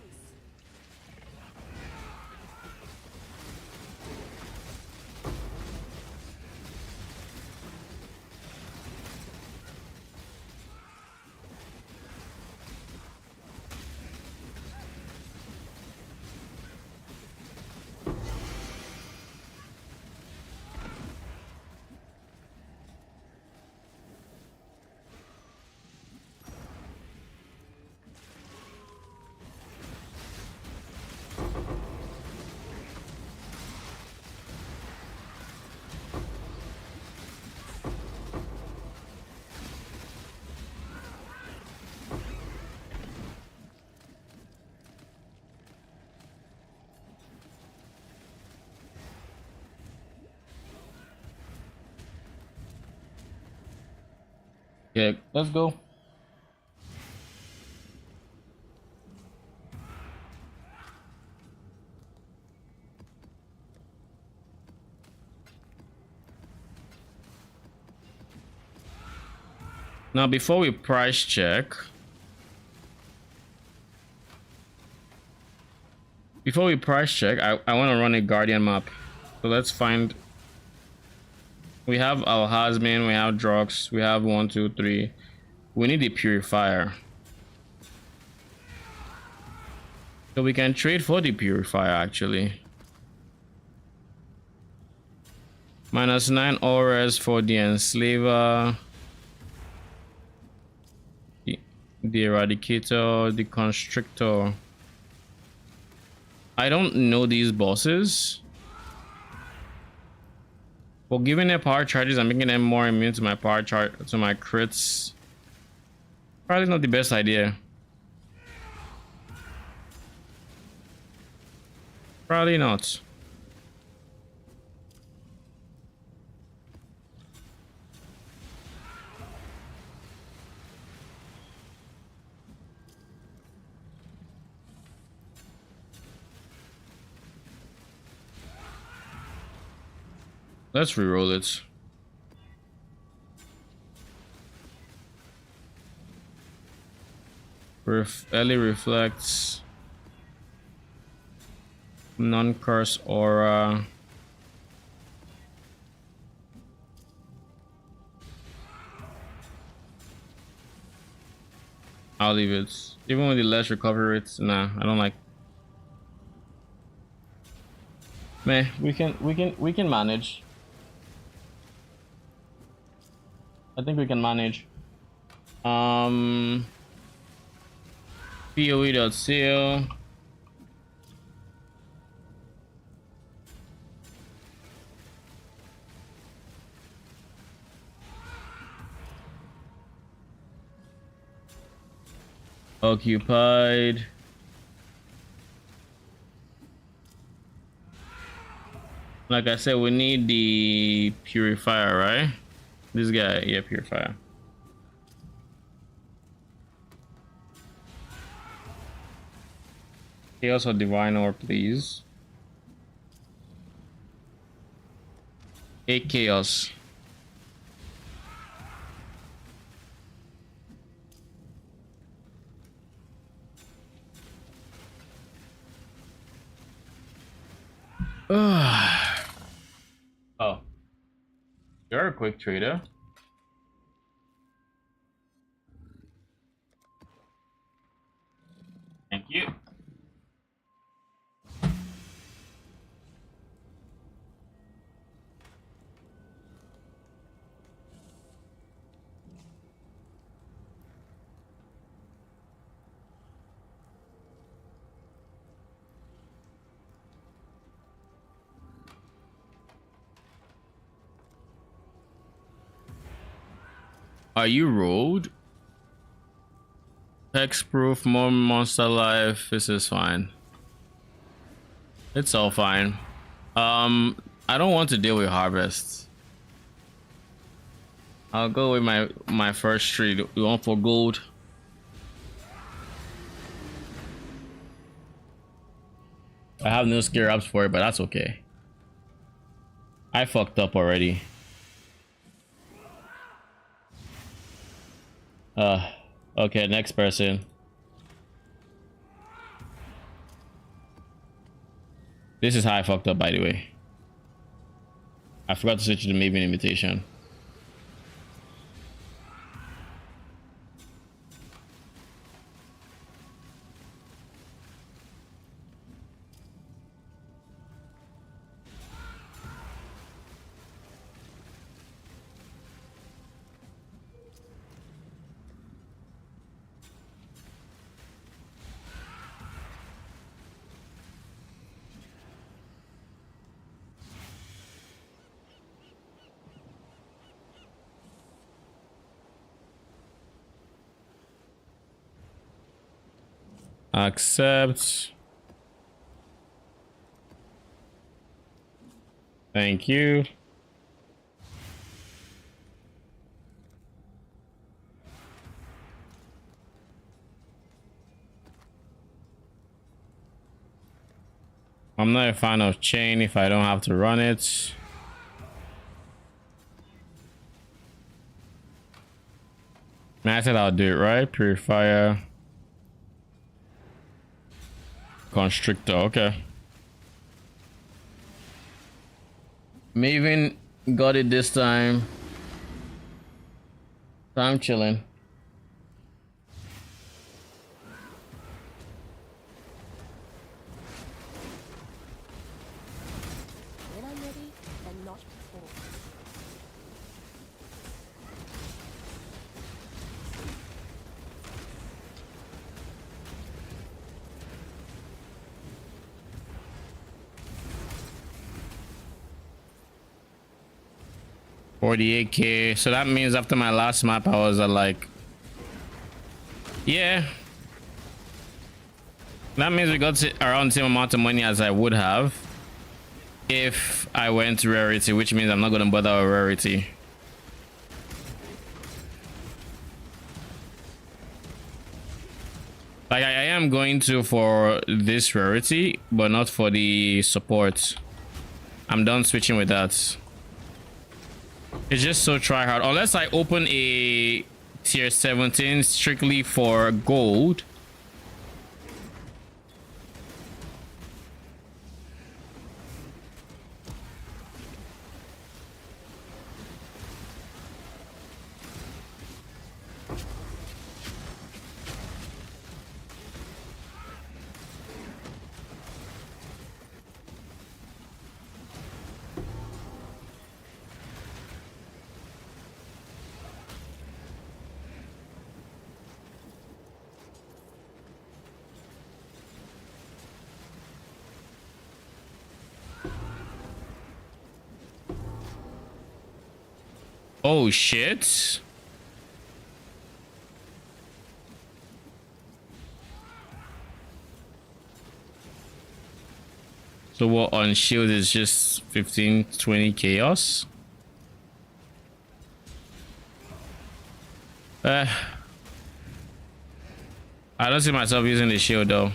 Yeah, let's go. Now, before we price check, I want to run a guardian map. So let's find. We have Alhazmin, we have Drox, we have 1, 2, 3. We need a purifier. So we can trade for the purifier actually. -9 auras for the enslaver. The eradicator, the constrictor. I don't know these bosses. Well, giving their power charges and making them more immune to my power chart, to my crits, probably not the best idea. Probably not. Let's reroll it. Early reflects. Non-curse aura. I'll leave it. Even with the less recovery rates, nah, I don't like. Man, we can manage. I think we can manage. POE.co. Occupied. Like I said, we need the purifier, right? This guy, yeah, purifier. Chaos or divine or please. A chaos. Oh, you're a quick trader. Thank you. Are you rolled? Hexproof, more monster life. This is fine. It's all fine. I don't want to deal with harvests. I'll go with my first tree. You want for gold? I have no scare ups for it, but that's okay. I fucked up already. Okay, next person. This is how I fucked up, by the way. I forgot to switch to the Maven invitation. Accept. Thank you. I'm not a fan of chain if I don't have to run it. I said I'll do it, right? Purifier. Constrictor, okay. Maven got it this time. So I'm chilling. When I'm ready, and not before. $48K. So that means after my last map, I was at like, yeah. That means we got to around the same amount of money as I would have if I went to rarity, which means I'm not gonna bother with rarity. Like I am going to for this rarity, but not for the support. I'm done switching with that. It's just so try hard. Unless I open a tier 17 strictly for gold. Oh shit. So what on shield is just 15-20 chaos? I don't see myself using the shield though.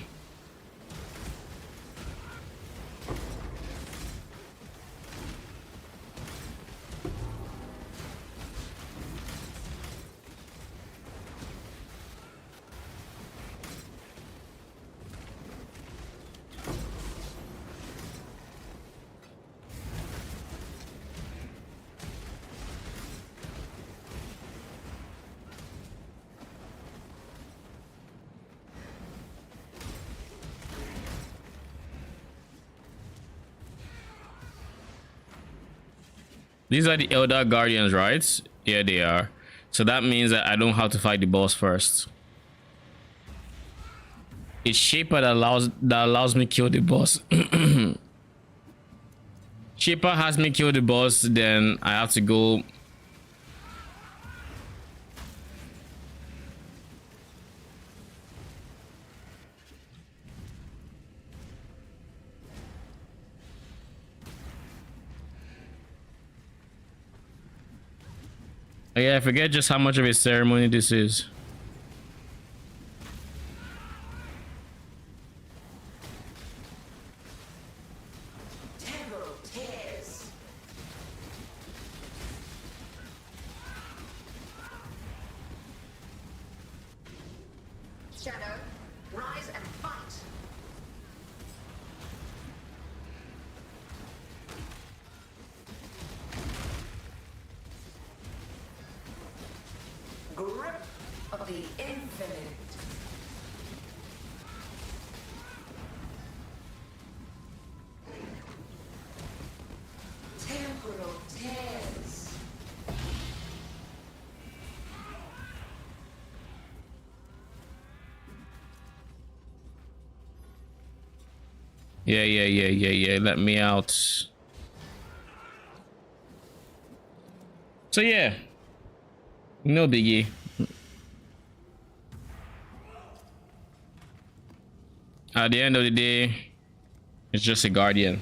These are the Elder Guardians, right? Yeah, they are. So that means that I don't have to fight the boss first. It's Shaper that allows me kill the boss. Shaper has me kill the boss, then I have to go. Yeah, I forget just how much of a ceremony this is. Shadow, rise and fight. Grip of the infinite. Temporal tears. Yeah. Let me out. So yeah. No biggie. At the end of the day, it's just a guardian.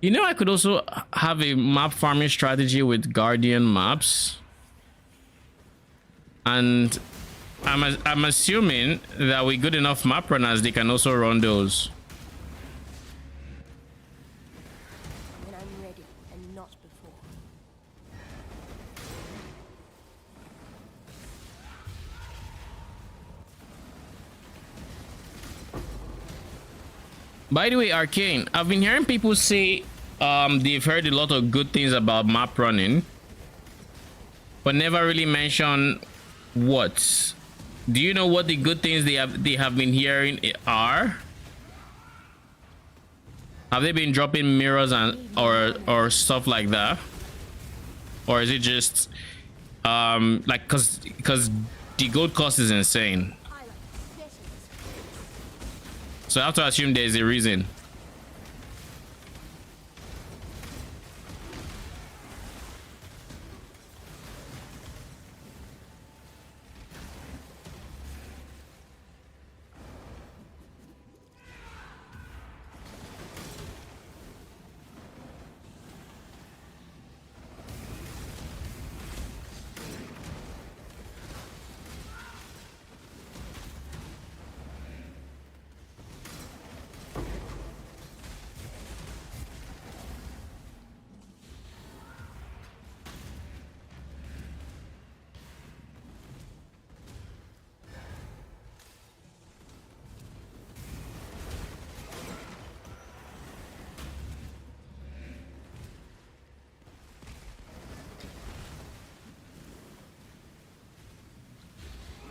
You know, I could also have a map farming strategy with guardian maps. And I'm assuming that with good enough map runners, they can also run those. When I'm ready and not before. By the way, Arcane, I've been hearing people say they've heard a lot of good things about map running, but never really mention what. Do you know what the good things they have been hearing are? Have they been dropping mirrors and or stuff like that? Or is it just like cause the gold cost is insane? So I have to assume there's a reason.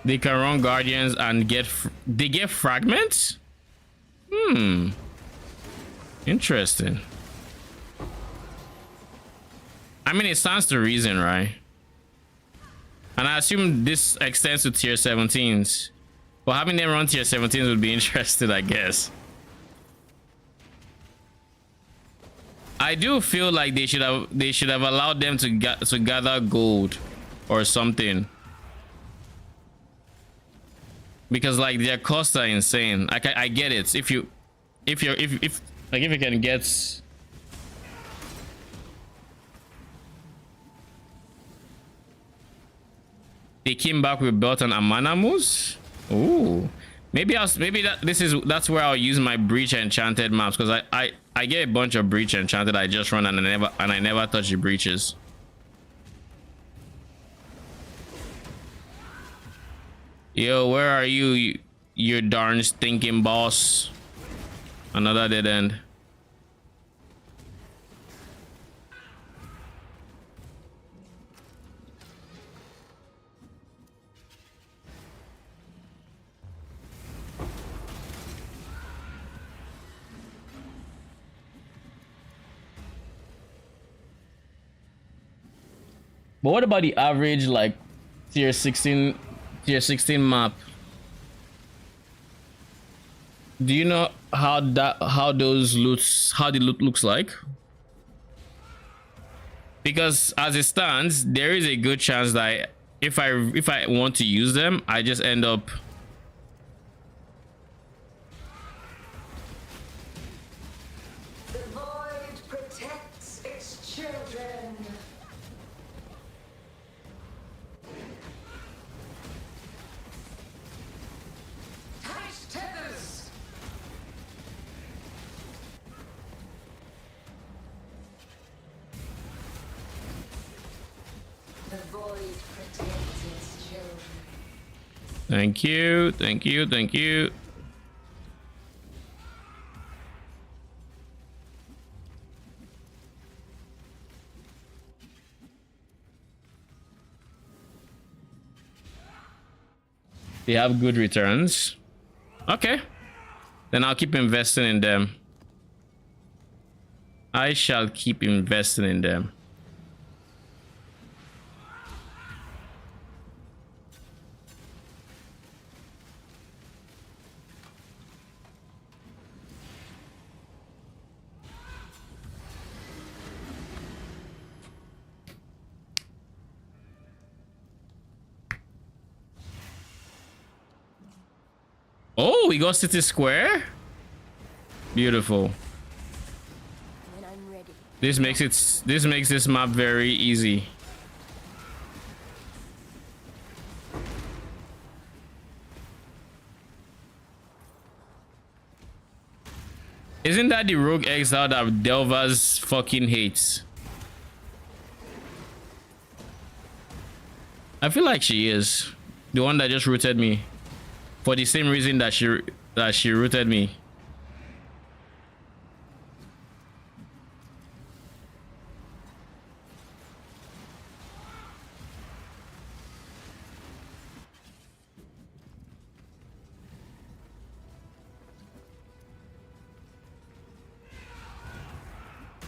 They can run guardians and get fragments. Interesting. I mean, it stands to reason, right? And I assume this extends to tier 17s. Well, having them run tier 17s would be interesting, I guess. I do feel like they should have allowed them to gather gold or something, because like their costs are insane. I get it. If you can get, they came back with belt and Amanamus. Ooh, maybe that's where I'll use my breach enchanted maps, because I get a bunch of breach enchanted I just run and I never touch the breaches. Yo, where are you, you darn stinking boss? Another dead end. But what about the average like tier 16 map? Do you know how the loot looks like? Because as it stands, there is a good chance that if I want to use them, I just end up the void protects its children. Tight tethers. The void protects its children. Thank you, thank you, thank you. They have good returns. Okay, then I'll keep investing in them. I shall keep investing in them. Oh, we got City Square. Beautiful. When I'm ready. This makes this map very easy. Isn't that the rogue exile that Delvas fucking hates? I feel like she is the one that just rooted me for the same reason that she rooted me.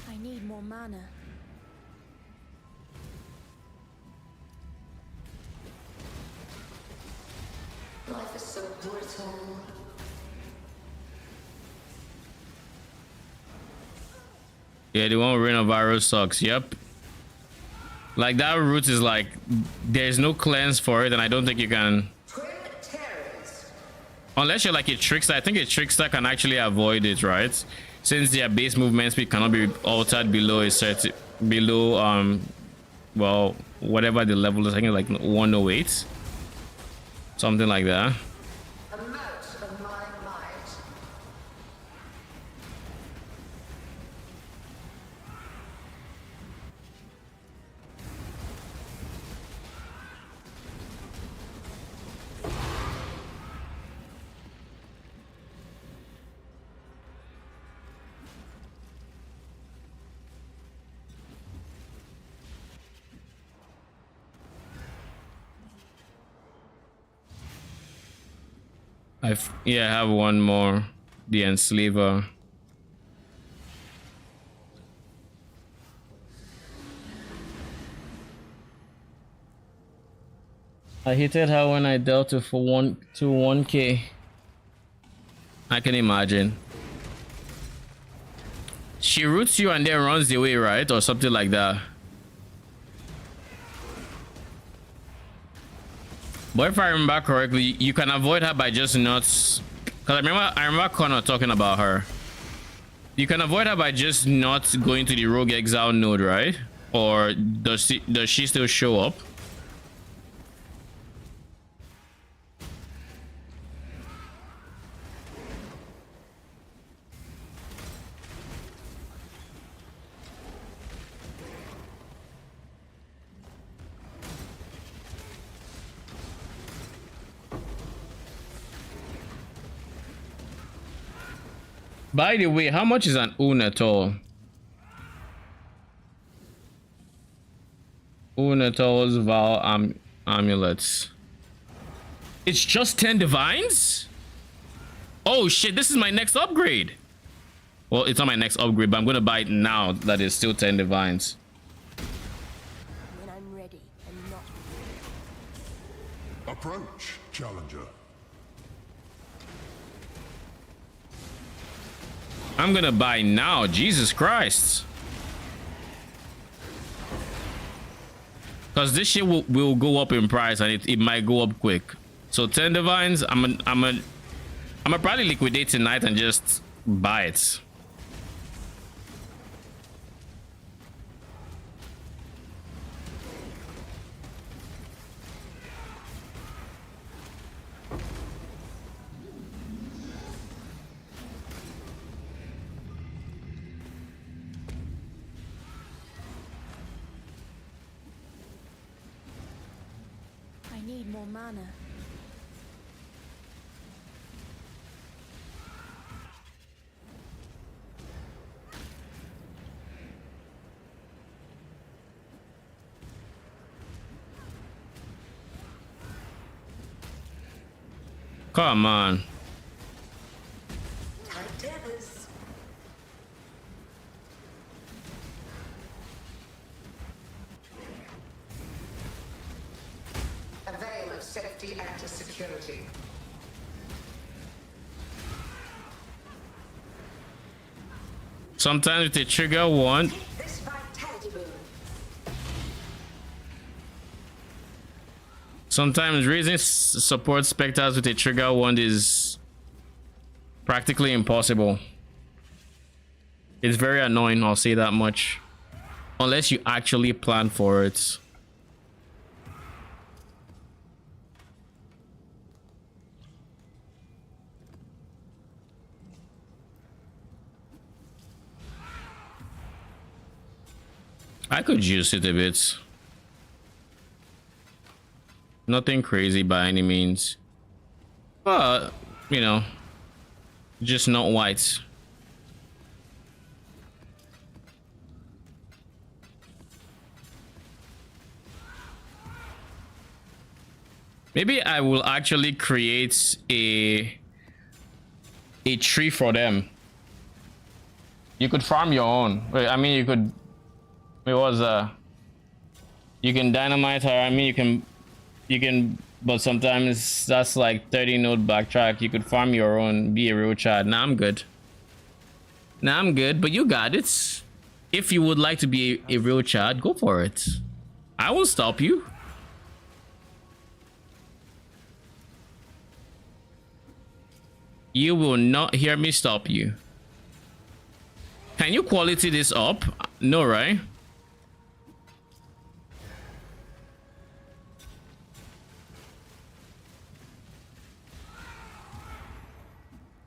I need more mana. Life is so brittle. Yeah, the one with Renovirus sucks. Yep. Like that route is like there's no cleanse for it, and I don't think you can. Twin terrors. Unless you're like a trickster. I think a trickster can actually avoid it, right? Since their base movement speed cannot be altered below a certain well, whatever the level is. I think like 108. Something like that. Amount of my might. I have one more. The Enslaver. I hated her when I dealt it for 1K. I can imagine. She roots you and then runs away, right? Or something like that. But if I remember correctly, you can avoid her by just not... Because I remember Connor talking about her. You can avoid her by just not going to the Rogue Exile node, right? Or does she still show up? By the way, how much is an Unatol? Unatol's Val amulets. It's just 10 divines? Oh shit, this is my next upgrade. Well, it's not my next upgrade, but I'm gonna buy it now that it's still 10 divines. When I'm ready and not Approach, challenger. I'm gonna buy now. Jesus Christ. Because this shit will go up in price and it might go up quick. So 10 divines, I'm gonna probably liquidate tonight and just buy it. I need more mana. Come on. A veil of safety and security. Sometimes with the trigger one. This vitality boon. Sometimes raising support specters with a trigger wand is practically impossible. It's very annoying, I'll say that much. Unless you actually plan for it. I could use it a bit. Nothing crazy by any means. But, you know, just not white. Maybe I will actually create a tree for them. You could farm your own. Wait, I mean, you could... It was you can dynamite her. I mean, you can, but sometimes that's like 30 node backtrack. You could farm your own, be a real child. Nah, I'm good. Nah, I'm good, but you got it. If you would like to be a real child, go for it. I will stop you. You will not hear me stop you. Can you quality this up? No, right?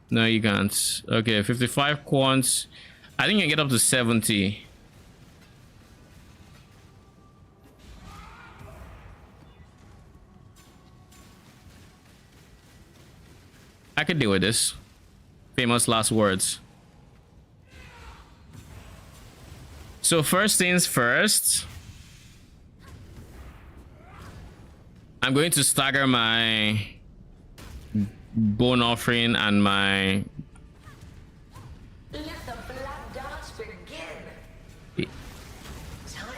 No, you can't. Okay, 55 quants. I think you can get up to 70. I could deal with this. Famous last words. So first things first. I'm going to stagger my bone offering and my Let the blood dance begin.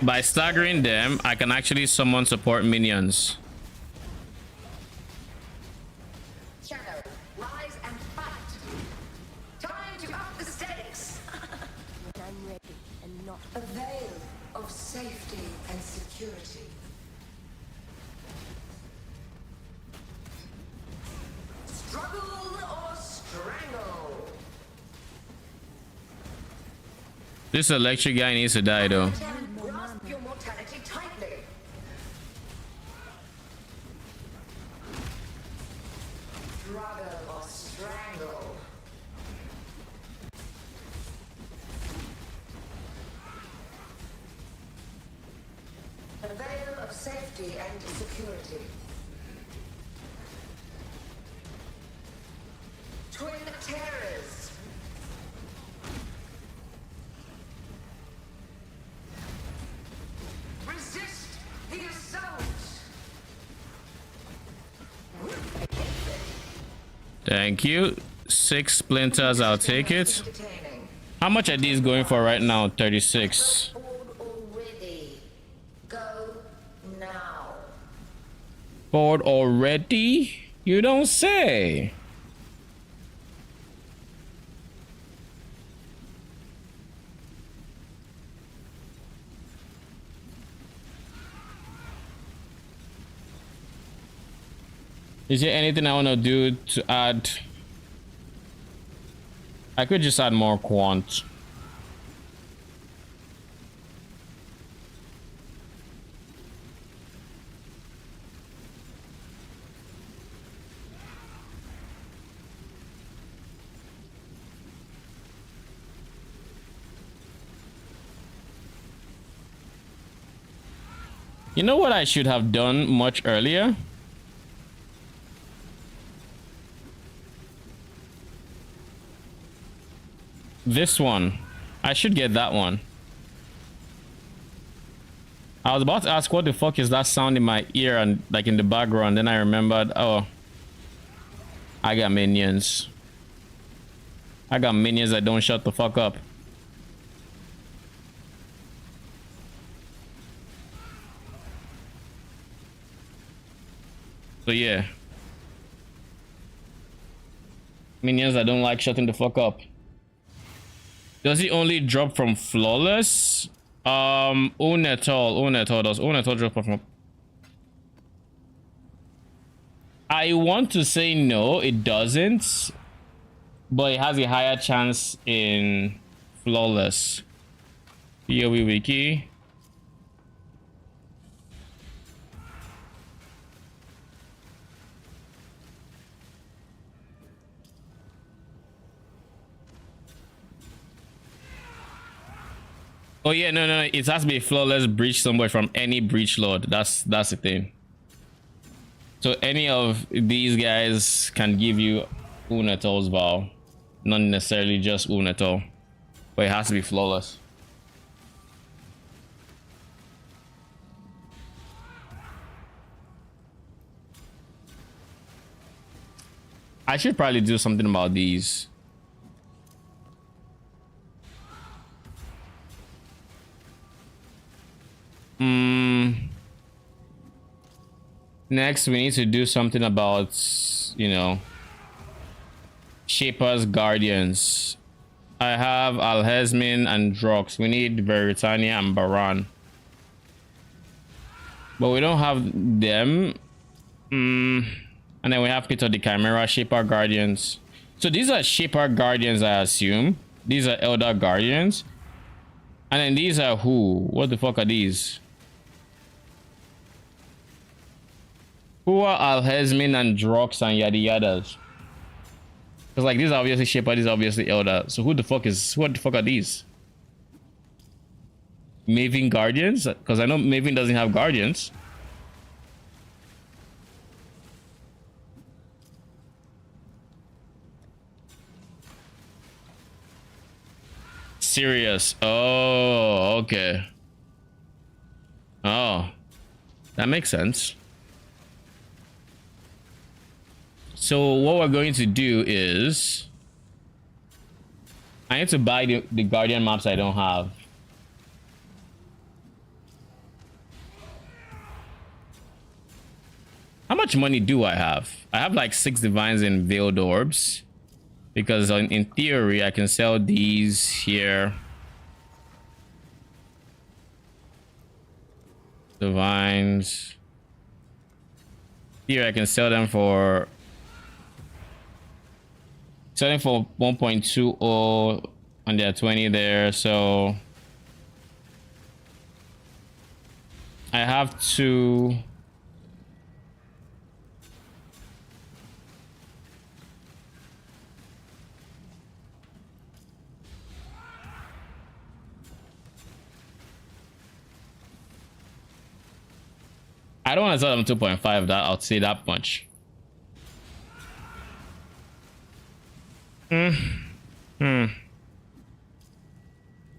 by staggering them I can actually summon support minions. Shadow, rise and fight. Time to up the stakes. when I'm A veil of safety and security. Struggle or strangle. This electric guy needs to die though. Grasp your mortality tightly. Struggle or strangle. A veil of safety and security. Twin terrors. Resist the assault. Thank you. 6 splinters, I'll take it. Entertaining. How much are these going for right now? 36. Board already. Go now. Bored already? You don't say. Is there anything I want to do to add? I could just add more quant. You know what I should have done much earlier? This one. I should get that one. I was about to ask what the fuck is that sound in my ear and like in the background. Then I remembered, oh, I got minions. I got minions that don't shut the fuck up. So yeah. Minions that don't like shutting the fuck up. Does he only drop from flawless? Unetol does drop from. I want to say no, it doesn't, but it has a higher chance in flawless. POE wiki. Oh yeah, no, it has to be a flawless breach somewhere from any breach lord. That's the thing. So any of these guys can give you Unetol's vow, not necessarily just Unetol, but it has to be flawless. I should probably do something about these. Next, we need to do something about, you know, Shaper's Guardians. I have Alhesmin and Drox. We need Veritania and Baran. But we don't have them. And then we have Pit of the Chimera, Shaper Guardians. So these are Shaper Guardians, I assume. These are Elder Guardians. And then these are who? What the fuck are these? Who are Alhesmin and Drox and yada yadas? Because like these are obviously Shaper, these are obviously Elder. So what the fuck are these? Maven Guardians? Because I know Maven doesn't have Guardians. Serious. Oh, okay. Oh, that makes sense. So what we're going to do is I need to buy the Guardian maps I don't have. How much money do I have? I have like 6 divines and veiled orbs. Because in theory, I can sell these here. Divines. Here I can sell them for 1.20 and they're 20 there, so I have to I don't want to sell them 2.5, that I'll say that much. Okay,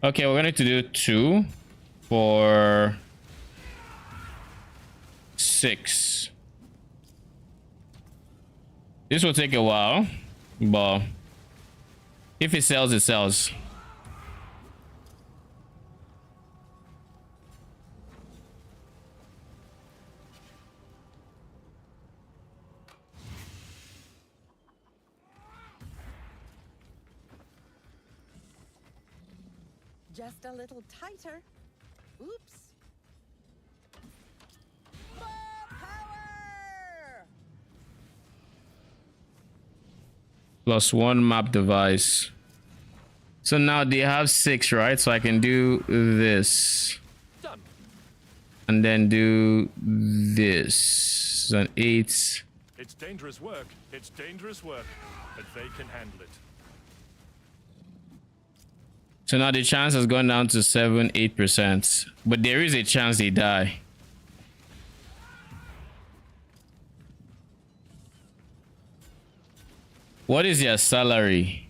we're going to do 2 for 6. This will take a while, but if it sells, it sells. Just a little tighter. Oops. More power! +1 map device. So now they have 6, right? So I can do this. Done. And then do this. So an 8. It's dangerous work. It's dangerous work. But they can handle it. So now the chance has gone down to 7-8%. But there is a chance they die. What is your salary?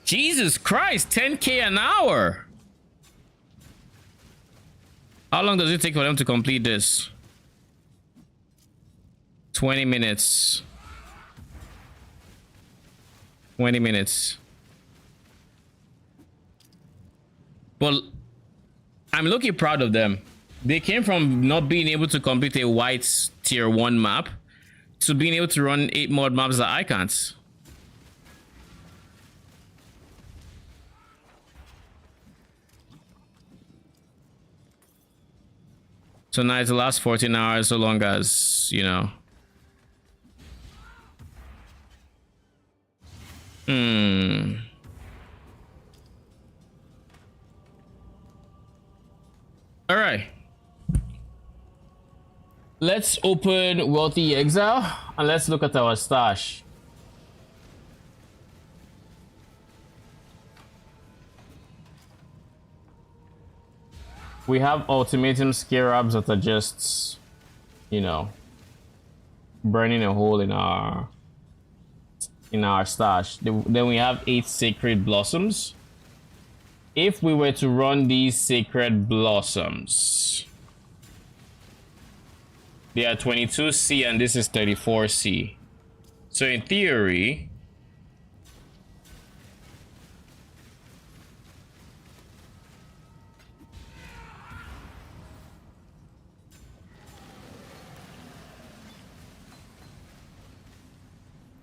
Jesus Christ, 10K an hour. How long does it take for them to complete this? 20 minutes. 20 minutes. But I'm looking proud of them. They came from not being able to complete a white tier 1 map to being able to run 8 mod maps that I can't. So now it's the last 14 hours, so long as, you know. All right. Let's open Wealthy Exile and let's look at our stash. We have ultimatum scarabs that are just, you know, burning a hole in our stash. Then we have 8 sacred blossoms. If we were to run these sacred blossoms, they are 22C and this is 34C. So in theory,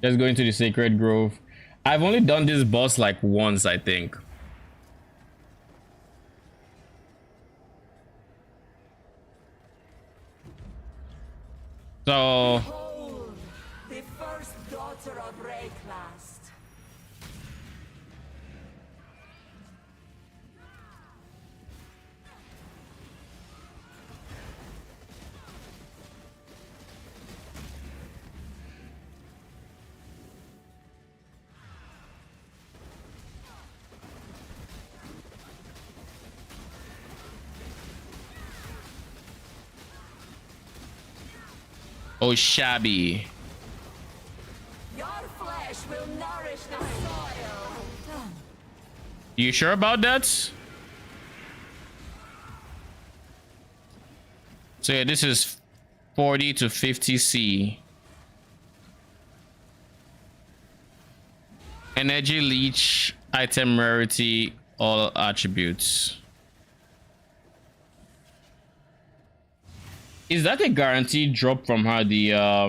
let's go into the Sacred Grove. I've only done this boss like once, I think. So Behold, the first daughter of Rayclast. oh, shabby. Your flesh will nourish the soil. You sure about that? So yeah, this is 40 to 50C. Energy leech, item rarity, all attributes. Is that a guaranteed drop from her? The I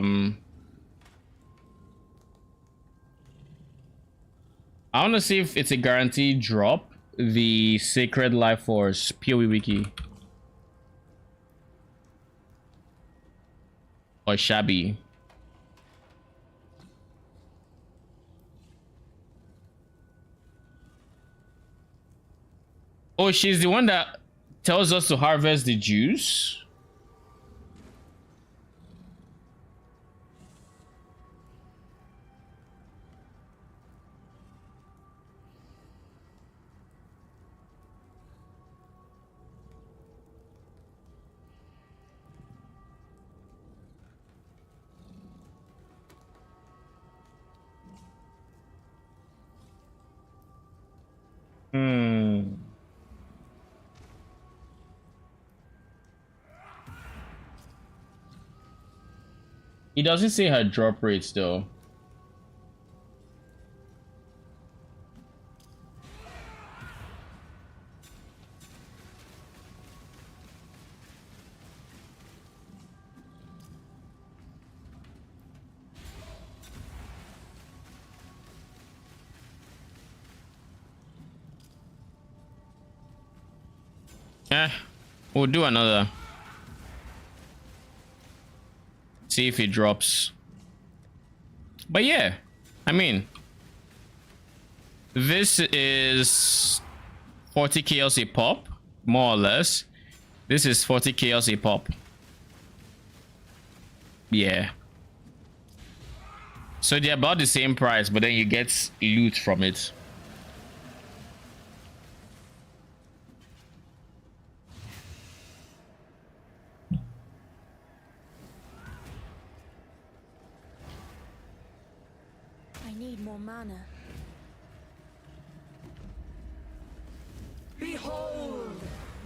want to see if it's a guaranteed drop. The Sacred Life Force PoE wiki. or shabby. Oh, she's the one that tells us to harvest the juice. Hmm. It doesn't say her drop rates though. We'll do another. See if it drops. But yeah, I mean, this is 40 chaos a pop, more or less. This is 40 chaos a pop. Yeah. So they're about the same price, but then you get loot from it. More mana. Behold,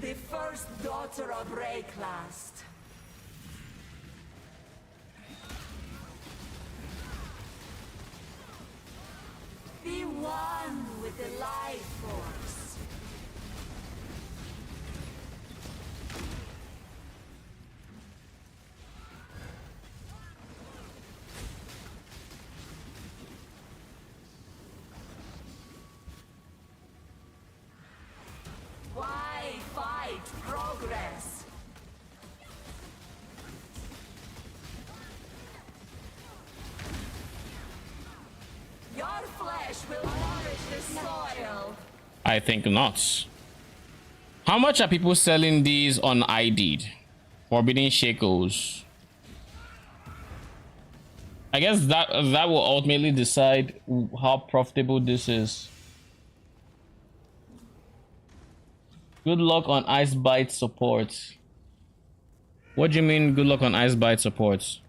the first daughter of Rayclast. Be one with the life force. Why fight progress? Your flesh will nourish the soil. I think not. How much are people selling these on ID'd? Forbidden Shekels. I guess that will ultimately decide how profitable this is. Good luck on Ice Bite support. What do you mean good luck on Ice Bite support?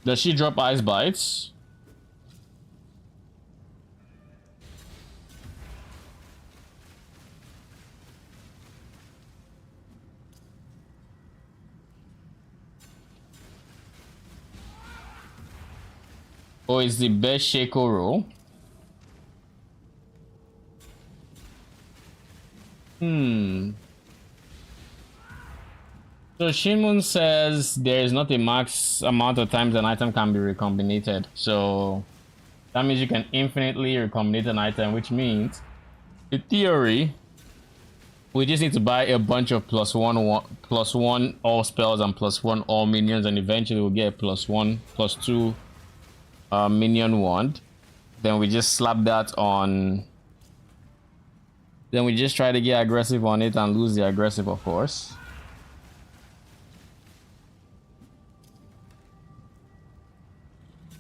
Does she drop Ice Bites? Oh, it's the best Shaco roll. So Shimun says there is not a max amount of times an item can be recombinated. So that means you can infinitely recombinate an item, which means, in theory, we just need to buy a bunch of +1 all spells and +1 all minions, and eventually we'll get a +1/+2 minion wand. Then we just slap that on. Then we just try to get aggressive on it and lose the aggressive, of course.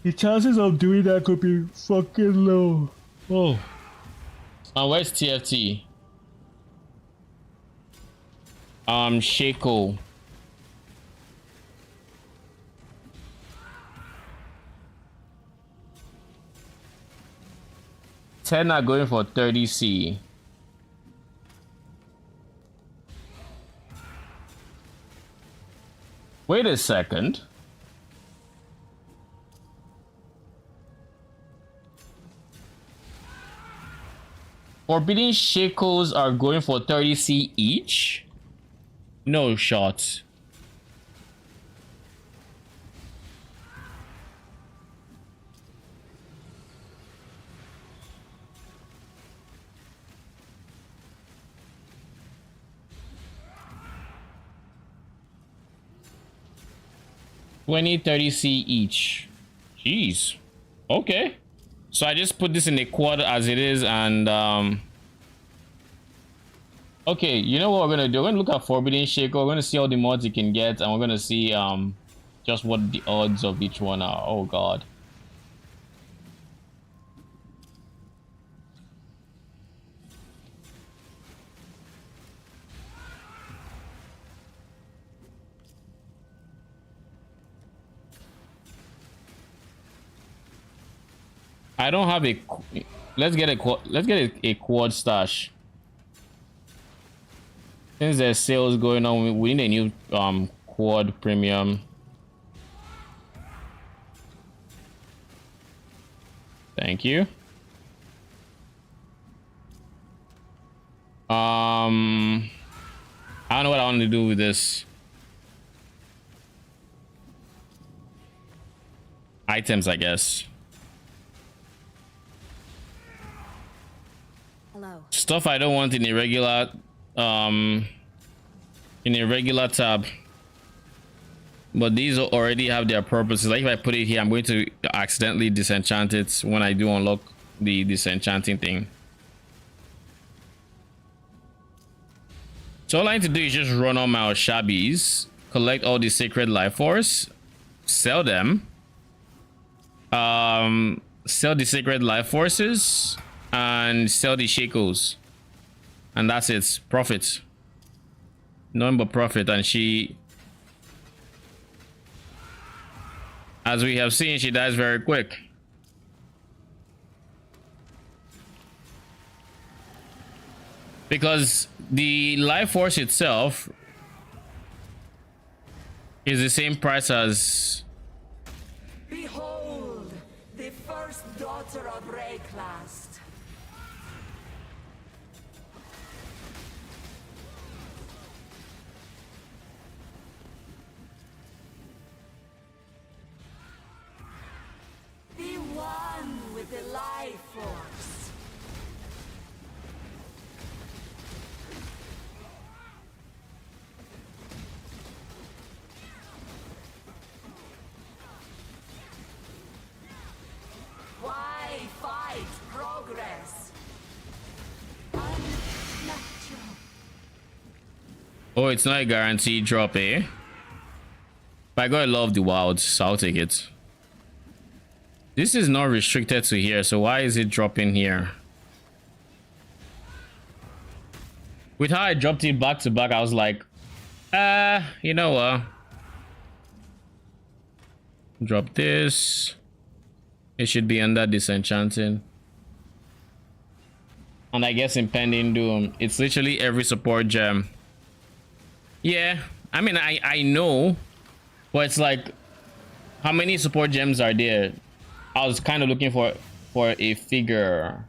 The chances of doing that could be fucking low. Oh. And where's TFT? Shaco. Ten are going for 30C. Wait a second. Forbidden Shekels are going for 30C each? No shot. 20, 30C each. Jeez. Okay. So I just put this in a quad as it is, and okay, you know what we're gonna do? We're gonna look at Forbidden Shaker. We're gonna see all the mods you can get, and we're gonna see just what the odds of each one are. Oh god. I don't have a. Let's get a quad stash. Since there's sales going on, we need a new quad premium. Thank you. I don't know what I want to do with this. Items, I guess. Hello. Stuff I don't want in a regular tab. But these already have their purposes. Like if I put it here, I'm going to accidentally disenchant it when I do unlock the disenchanting thing. So all I need to do is just run all my shabbies, collect all the sacred life force, sell them, sell the sacred life forces, and sell the shekels, and that's it. Profit. Nothing but profit. And she, as we have seen, she dies very quick. Because the life force itself is the same price as... Behold, the first daughter of Rayclast. The one with the life force. Why fight progress? Unnatural. Oh, it's not a guaranteed drop, eh? But I gotta love the wilds, so I'll take it. This is not restricted to here, so why is it dropping here? With how I dropped it back to back, I was like, you know what? Drop this. It should be under disenchanting. And I guess impending doom. It's literally every support gem. Yeah, I mean, I know, but it's like, how many support gems are there? I was kind of looking for a figure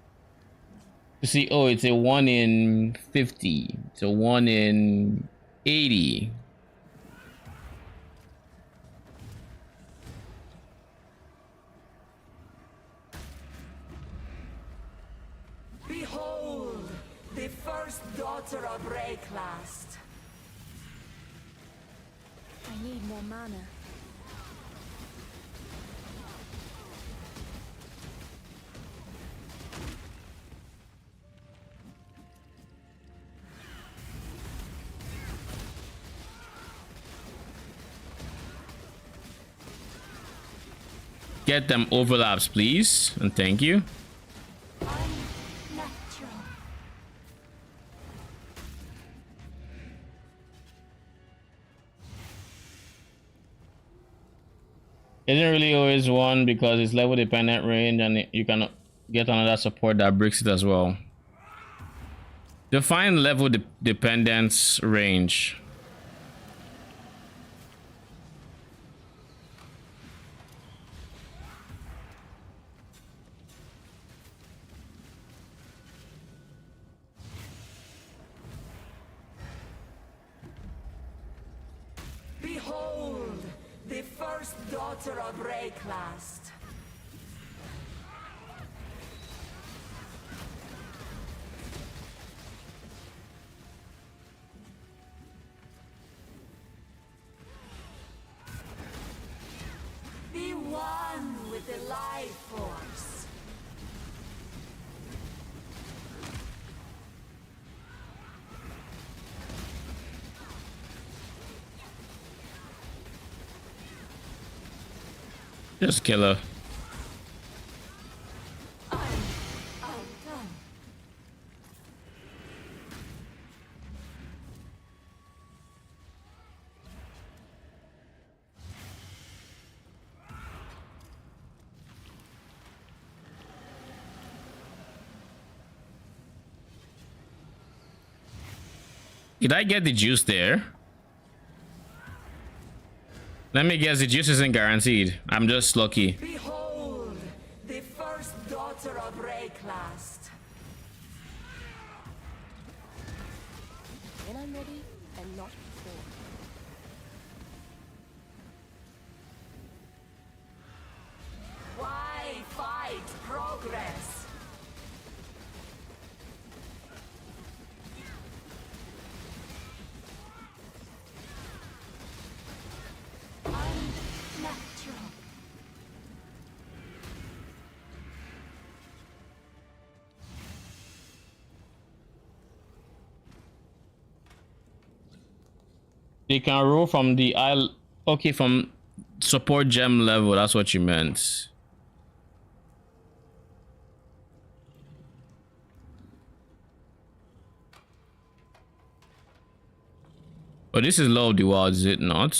to see. Oh, it's a 1 in 50. It's a 1 in 80. Behold, the first daughter of Rayclast. I need more mana. Get them overlaps, please, and thank you. Unnatural. Isn't really always one because it's level dependent range, and you can get another support that breaks it as well. Define level dependence range. Behold, the first daughter of Rayclast. one with the life force. Just kill her. I'm done. Did I get the juice there? Let me guess, the juice isn't guaranteed. I'm just lucky. Behold, the first daughter of Rayclast. When I'm ready and not before. Why fight progress? Unnatural. They can roll from the isle. Okay, from support gem level. That's what you meant. Oh, this is low of the wild, is it not?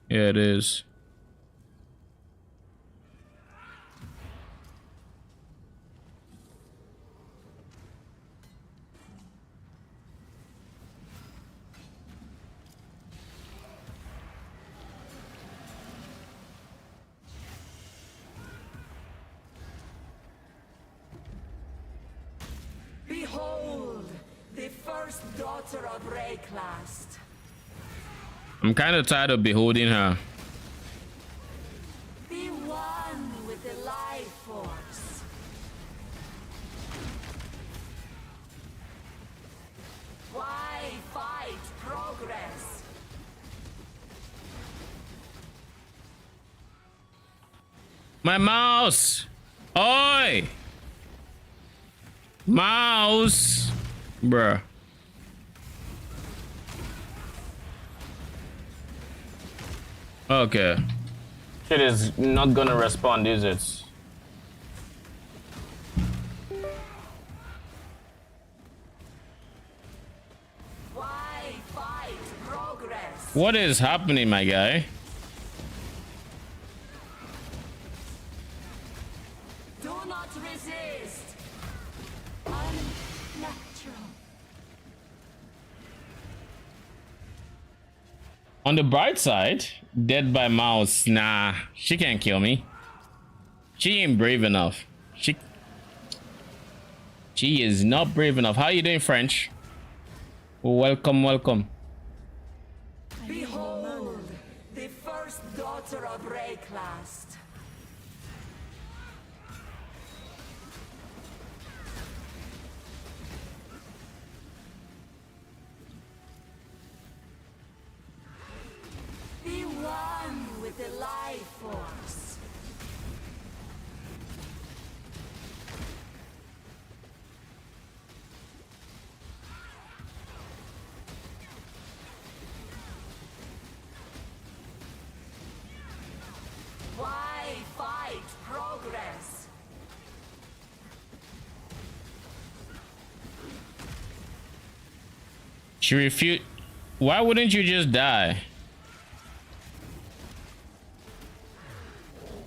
Yeah, it is. Behold, the first daughter of Rayclast. I'm kind of tired of beholding her. Be one with the life force. Why fight progress? My mouse! Oi! Mouse! Bruh. Okay. Shit is not gonna respond, is it? Why fight progress? What is happening, my guy? Do not resist. Unnatural. On the bright side, dead by mouse. Nah, she can't kill me. She ain't brave enough. She is not brave enough. How you doing, French? Welcome, welcome. Behold, the first daughter of Rayclast. Be one with the life force. Why fight progress? She refused. Why wouldn't you just die?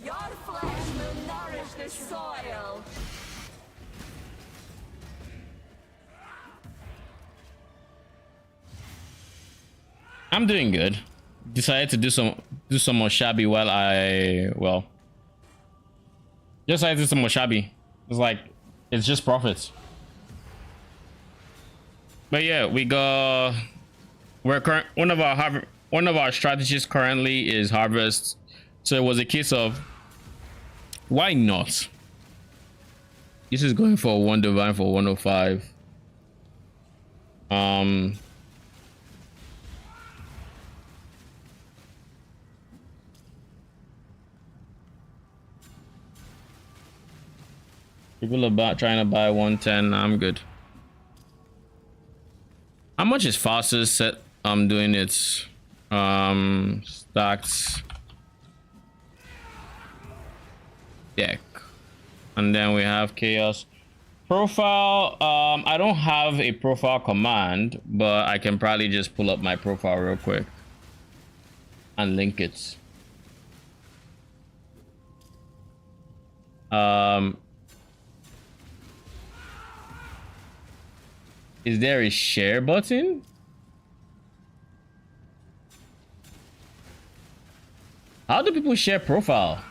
Your flesh will nourish the soil. I'm doing good. Decided to do some more shabby while decided to do some more shabby. It's like it's just profits. But yeah, one of our strategies currently is harvest. So it was a case of why not? This is going for one divine for 105. People are trying to buy 110. I'm good. How much is fastest set? I'm doing it. Stacks. Deck. And then we have chaos. Profile. I don't have a profile command, but I can probably just pull up my profile real quick and link it. Is there a share button? How do people share profile?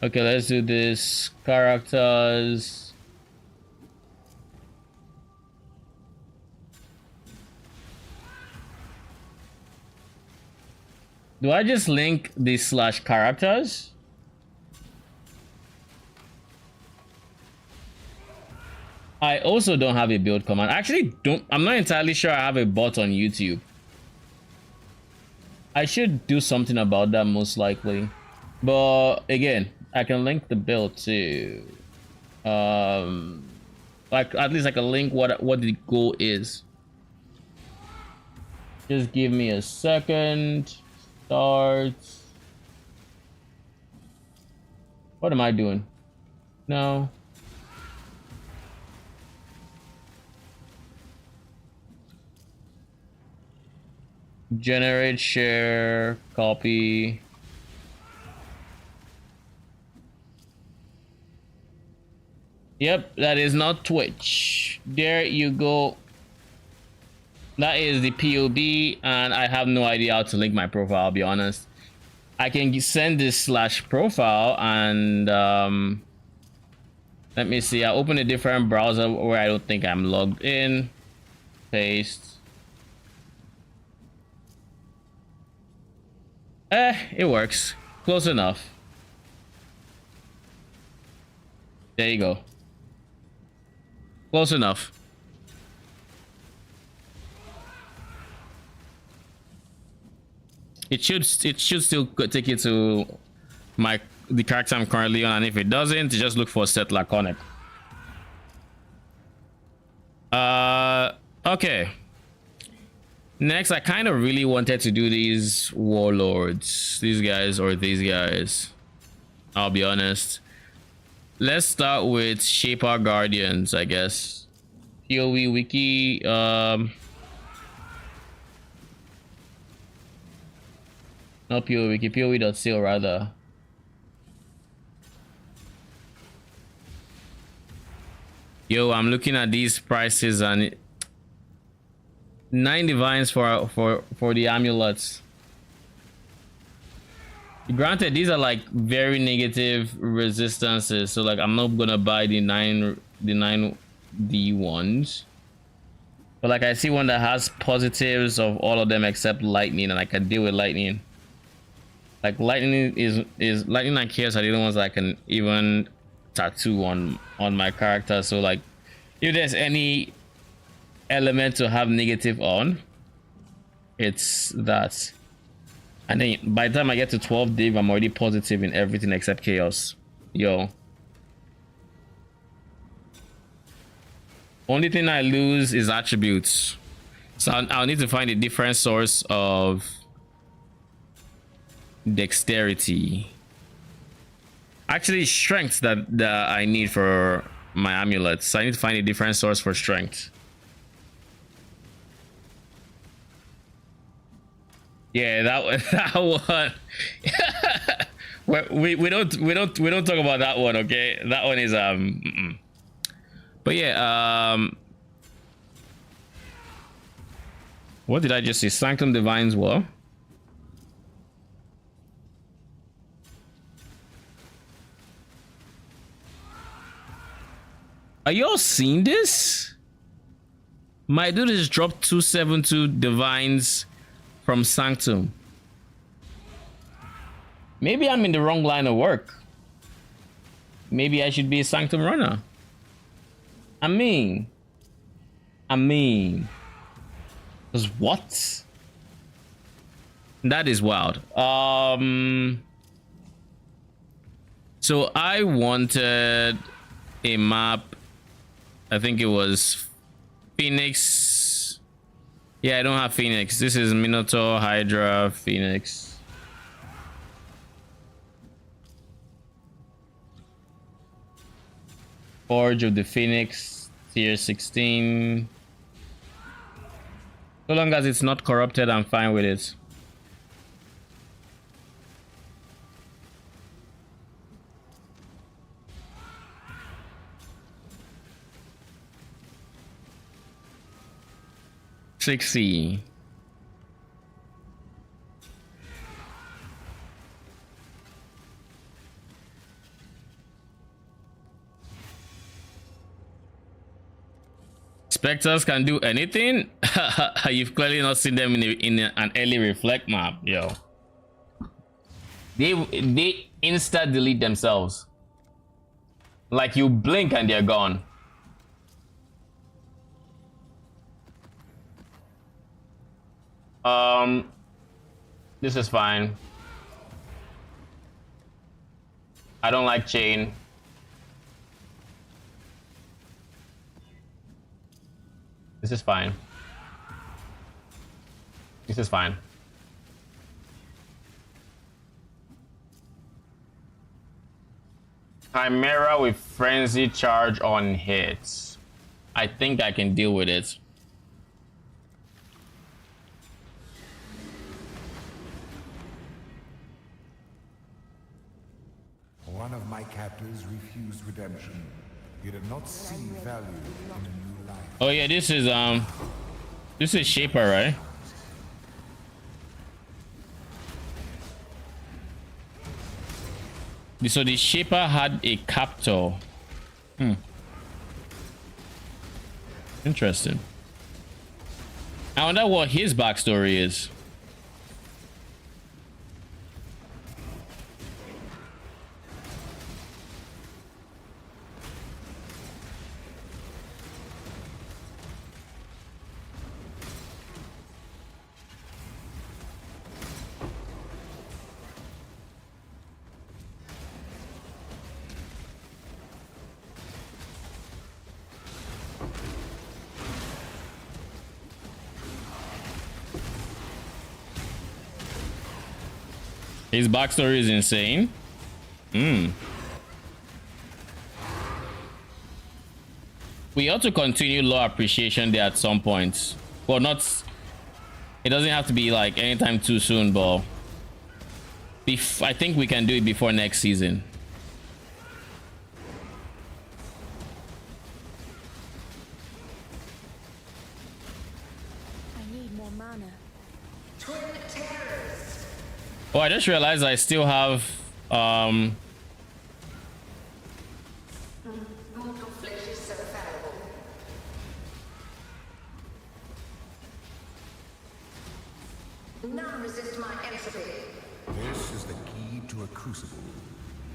Okay, let's do this. Characters. Do I just link this slash characters? I also don't have a build command. Actually, I'm not entirely sure I have a bot on YouTube. I should do something about that most likely. But again, I can link the build to like at least I can link what the goal is. Just give me a second. Start. What am I doing? No. Generate, share, copy. Yep, that is not Twitch. There you go. That is the POB, and I have no idea how to link my profile, I'll be honest. I can send this slash profile and let me see. I open a different browser where I don't think I'm logged in. Paste. It works. Close enough. There you go. Close enough. It should still take you to the character I'm currently on, and if it doesn't, just look for set laconic. Okay. Next, I kind of really wanted to do these warlords, these guys. I'll be honest. Let's start with Shaper Guardians, I guess. PoE wiki. Not PoE wiki, PoE.co rather. Yo, I'm looking at these prices and 9 divines for the amulets. Granted, these are like very negative resistances, so like I'm not gonna buy the 9D ones. But like I see one that has positives of all of them except lightning, and I can deal with lightning. Like lightning is lightning and chaos are the only ones that I can even tattoo on my character. So like if there's any element to have negative on, it's that. And then by the time I get to 12 div, I'm already positive in everything except chaos. Yo. Only thing I lose is attributes. So I'll need to find a different source of dexterity. Actually, strength that I need for my amulets. So I need to find a different source for strength. Yeah, that one. we don't talk about that one, okay? That one is But yeah, what did I just say? Sanctum Divine's what? Are y'all seeing this? My dude just dropped 272 divines from Sanctum. Maybe I'm in the wrong line of work. Maybe I should be a Sanctum runner. I mean, because what? That is wild. So I wanted a map. I think it was Phoenix. Yeah, I don't have Phoenix. This is Minotaur, Hydra, Phoenix. Forge of the Phoenix, tier 16. So long as it's not corrupted, I'm fine with it. $60. Spectres can do anything. You've clearly not seen them in an early reflect map, yo. They insta delete themselves. Like you blink and they're gone. This is fine. I don't like chain. This is fine. This is fine. Chimera with frenzy charge on hits. I think I can deal with it. One of my captors refused redemption. He did not see value in a new life. Oh yeah, this is Shaper, right? So the Shaper had a captor. Interesting. I wonder what his backstory is. His backstory is insane. We ought to continue Law Appreciation Day at some point. Well, not... It doesn't have to be like anytime too soon, but... I think we can do it before next season. I need more mana. Oh, I just realized I still have None resist my entropy. This is the key to a crucible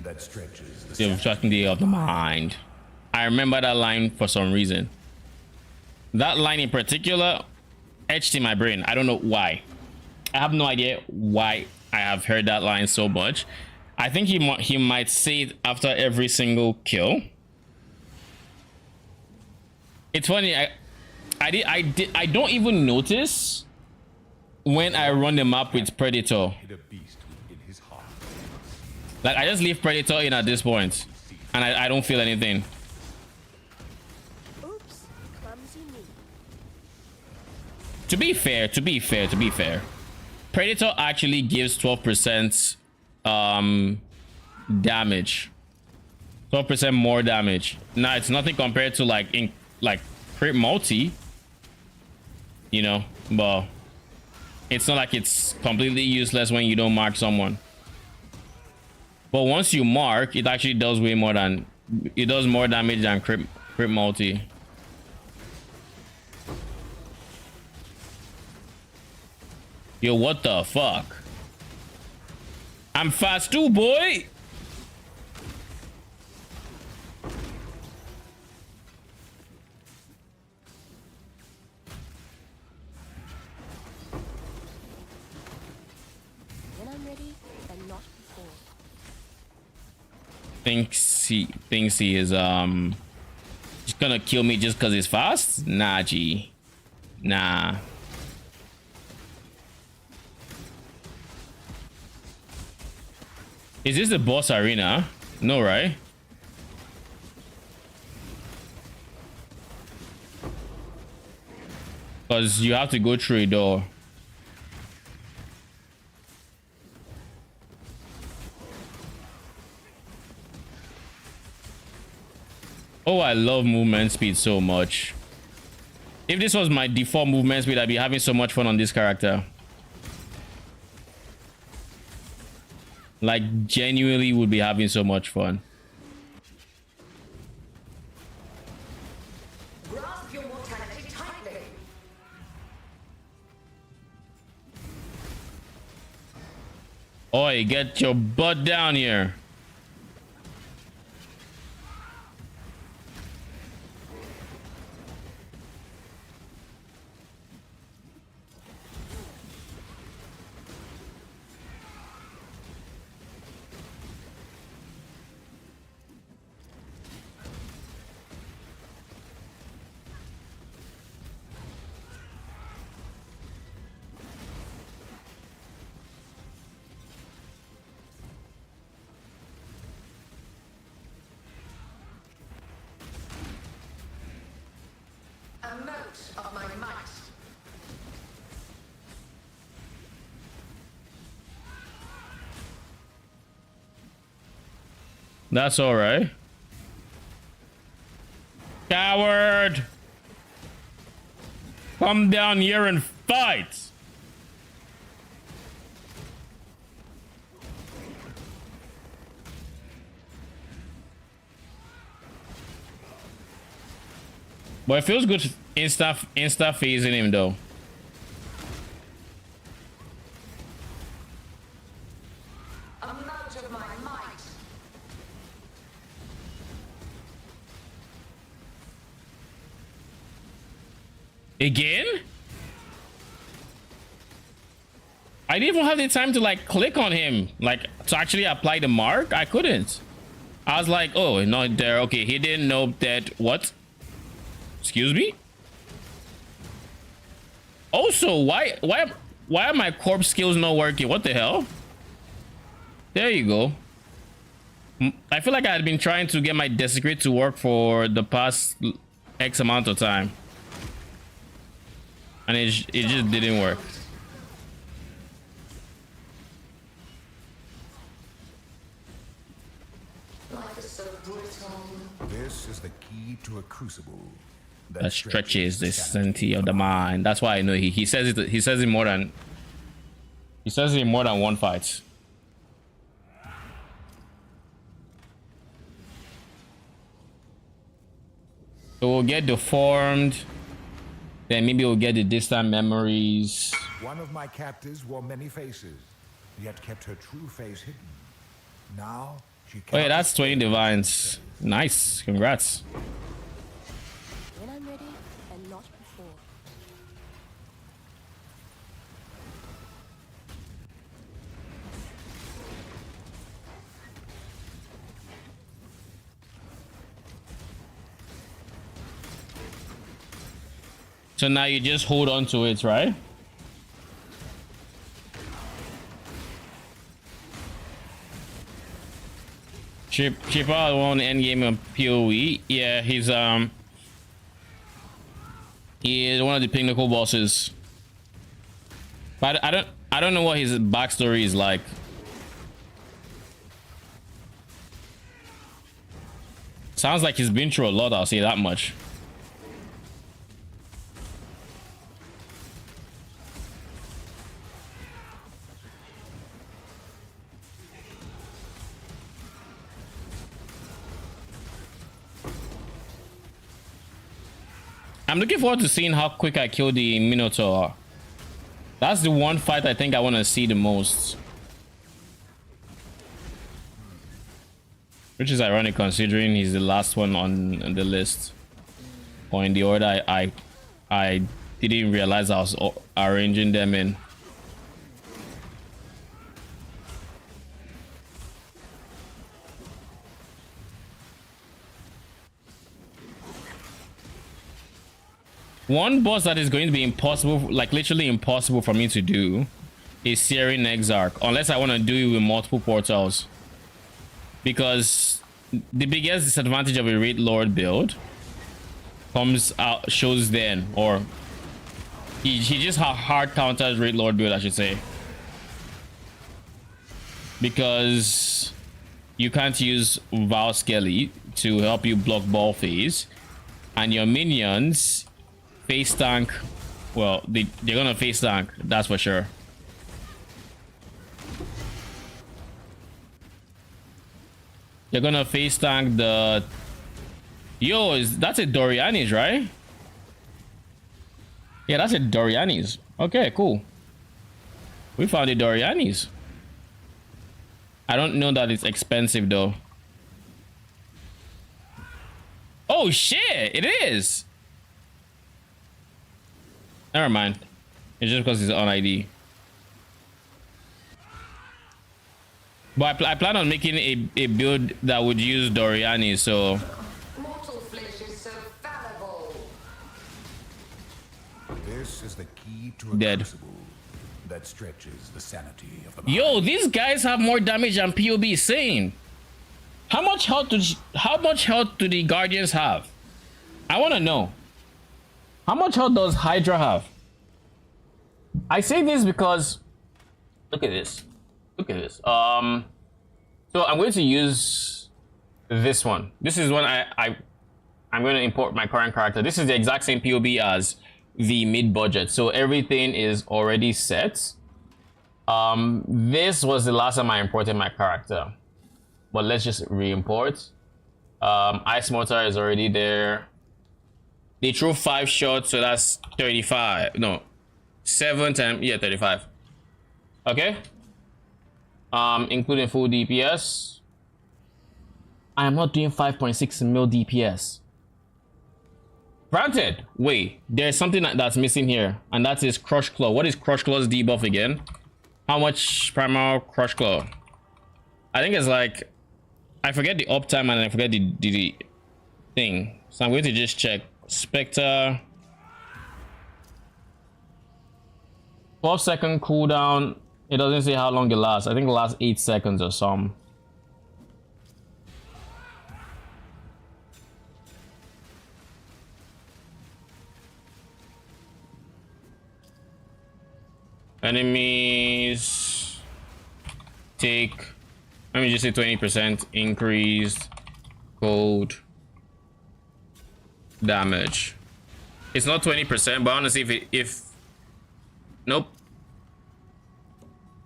that stretches the the obstructing of the mind. I remember that line for some reason. That line in particular etched in my brain. I don't know why. I have no idea why I have heard that line so much. I think he might say it after every single kill. It's funny. I don't even notice when I run the map with Predator. Like I just leave Predator in at this point, and I don't feel anything. Oops, clumsy me. To be fair, Predator actually gives 12% damage. 12% more damage. Now it's nothing compared to like crit multi, you know, but it's not like it's completely useless when you don't mark someone. But once you mark, it actually does way more than it does more damage than crit multi. Yo, what the fuck? I'm fast too, boy. When I'm ready and not before. Thinks he is just gonna kill me just because he's fast? Nah, G. Nah. Is this the boss arena? No, right? Because you have to go through a door. Oh, I love movement speed so much. If this was my default movement speed, I'd be having so much fun on this character. Like, genuinely would be having so much fun. Grasp your mortality tightly. Oi, get your butt down here. A mote of my might. That's all right. Coward! Come down here and fight! But it feels good insta phasing him though. A mote of my might. Again? I didn't even have the time to like click on him, like to actually apply the mark. I couldn't. I was like, oh, not there. Okay, he didn't know that. What? Excuse me? Also, why are my corpse skills not working? What the hell? There you go. I feel like I had been trying to get my desecrate to work for the past X amount of time. And it just didn't work. Life is so brutal. This is the key to a crucible That stretches the sanity of the mind. That's why I know he says it. He says it more than one fight. So we'll get deformed. Then maybe we'll get the distant memories. One of my captives wore many faces, yet kept her true face hidden. Now she Oh yeah, that's 20 divines. Nice. Congrats. When I'm ready and not before. So now you just hold on to it, right? Chip out one end game of PoE. Yeah, he is one of the pinnacle bosses. But I don't know what his backstory is like. Sounds like he's been through a lot, I'll say that much. I'm looking forward to seeing how quick I kill the Minotaur. That's the one fight I think I want to see the most. Which is ironic considering he's the last one on the list. Or in the order I didn't realize I was arranging them in. One boss that is going to be impossible, like literally impossible for me to do, is Searing Exarch, unless I want to do it with multiple portals. Because the biggest disadvantage of a Raid Lord build shows then, or he just hard counters Raid Lord build, I should say, because you can't use Val Skelly to help you block ball phase, and your minions face tank. Well, they're gonna face tank, that's for sure. They're gonna face tank the... Yo, that's a Dorianis, right? Yeah, that's a Dorianis. Okay, cool. We found a Dorianis. I don't know that it's expensive though. Oh shit, it is. Never mind. It's just because it's on ID. But I plan on making a build that would use Doriani, so... Mortal flesh is so fallible. This is the key to a Dead. crucible that stretches the sanity of the mind. Yo, these guys have more damage than POB is saying. How much health do the Guardians have? I want to know. How much health does Hydra have? I say this because look at this. Look at this. So I'm going to use this one. This is one I'm going to import my current character. This is the exact same POB as the mid-budget, so everything is already set. This was the last time I imported my character, but let's just re-import. Ice Mortar is already there. They threw 5 shots, so that's 35. No, 7 times, yeah, 35. Okay. Including full DPS. I am not doing 5.6 mil DPS. Granted, wait, there's something that's missing here, and that is Crush Claw. What is Crush Claw's debuff again? How much primal Crush Claw? I think it's like, I forget the uptime and I forget the thing. So I'm going to just check. Spectre. 12-second cooldown. It doesn't say how long it lasts. I think it lasts 8 seconds or some. Enemies take, let me just say 20% increased cold damage. It's not 20%, but I want to see if nope.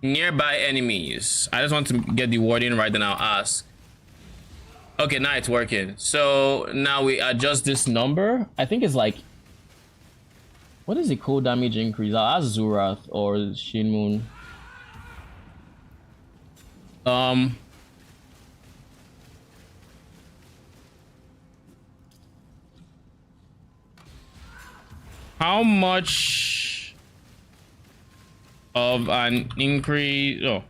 Nearby enemies. I just want to get the wording right, then I'll ask. Okay, now it's working. So now we adjust this number. I think it's like, what is the cold damage increase? I'll ask Zurath or Shinmun. How much of an increase? Oh,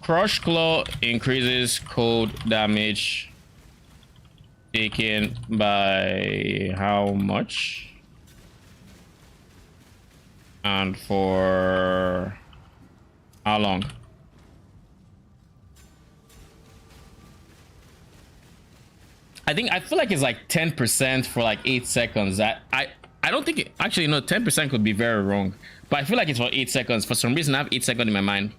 Crush Claw increases cold damage taken by how much? And for how long? I feel like it's like 10% for like 8 seconds. I don't think it, actually no, 10% could be very wrong, but I feel like it's for 8 seconds. For some reason I have 8 seconds in my mind.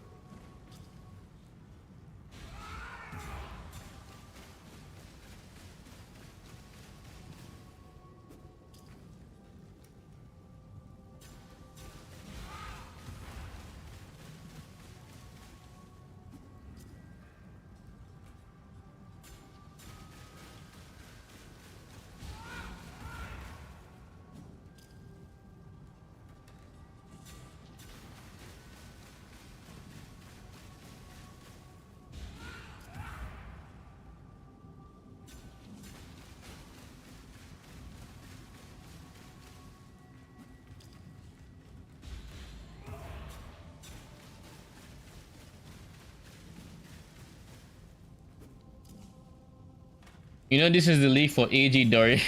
You know, this is the league for AG Dory.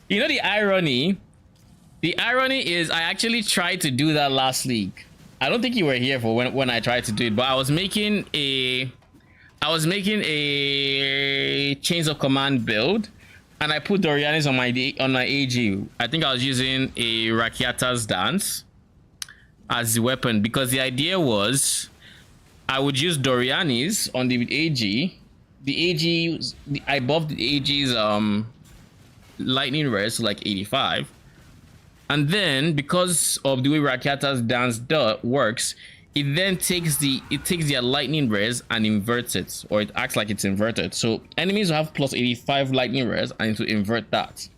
You know, the irony is I actually tried to do that last league. I don't think you were here for when I tried to do it, but I was making a Chains of Command build, and I put Dorianis on my AG. I think I was using a Rakiata's Dance as the weapon, because the idea was I would use Dorianis on the AG. I buffed the AG's lightning res to like 85. And then, because of the way Rakiata's Dance works, it then takes their lightning res and inverts it, or it acts like it's inverted. So enemies will have plus 85 lightning res and to invert that.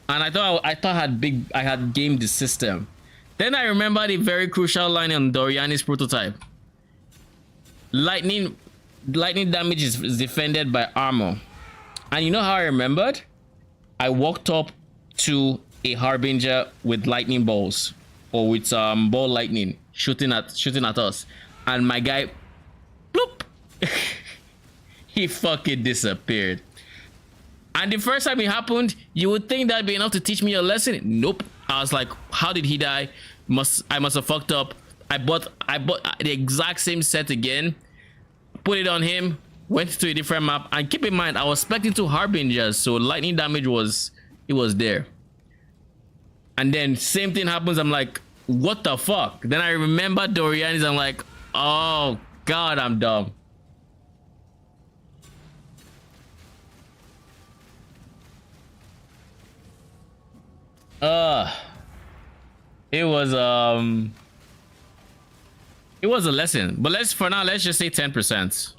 And I thought I had gamed the system. Then I remembered a very crucial line on Doriani's prototype. Lightning damage is defended by armor. And you know how I remembered? I walked up to a Harbinger with lightning balls, or with ball lightning shooting at us, and my guy, bloop, he fucking disappeared. And the first time it happened, you would think that'd be enough to teach me a lesson. Nope. I was like, how did he die? I must have fucked up. I bought the exact same set again, put it on him, went to a different map, and keep in mind I was expecting 2 Harbingers, so lightning damage was there. And then same thing happens. I'm like, what the fuck? Then I remember Dorianis. I'm like, oh god, I'm dumb. It was a lesson. But let's just say 10%.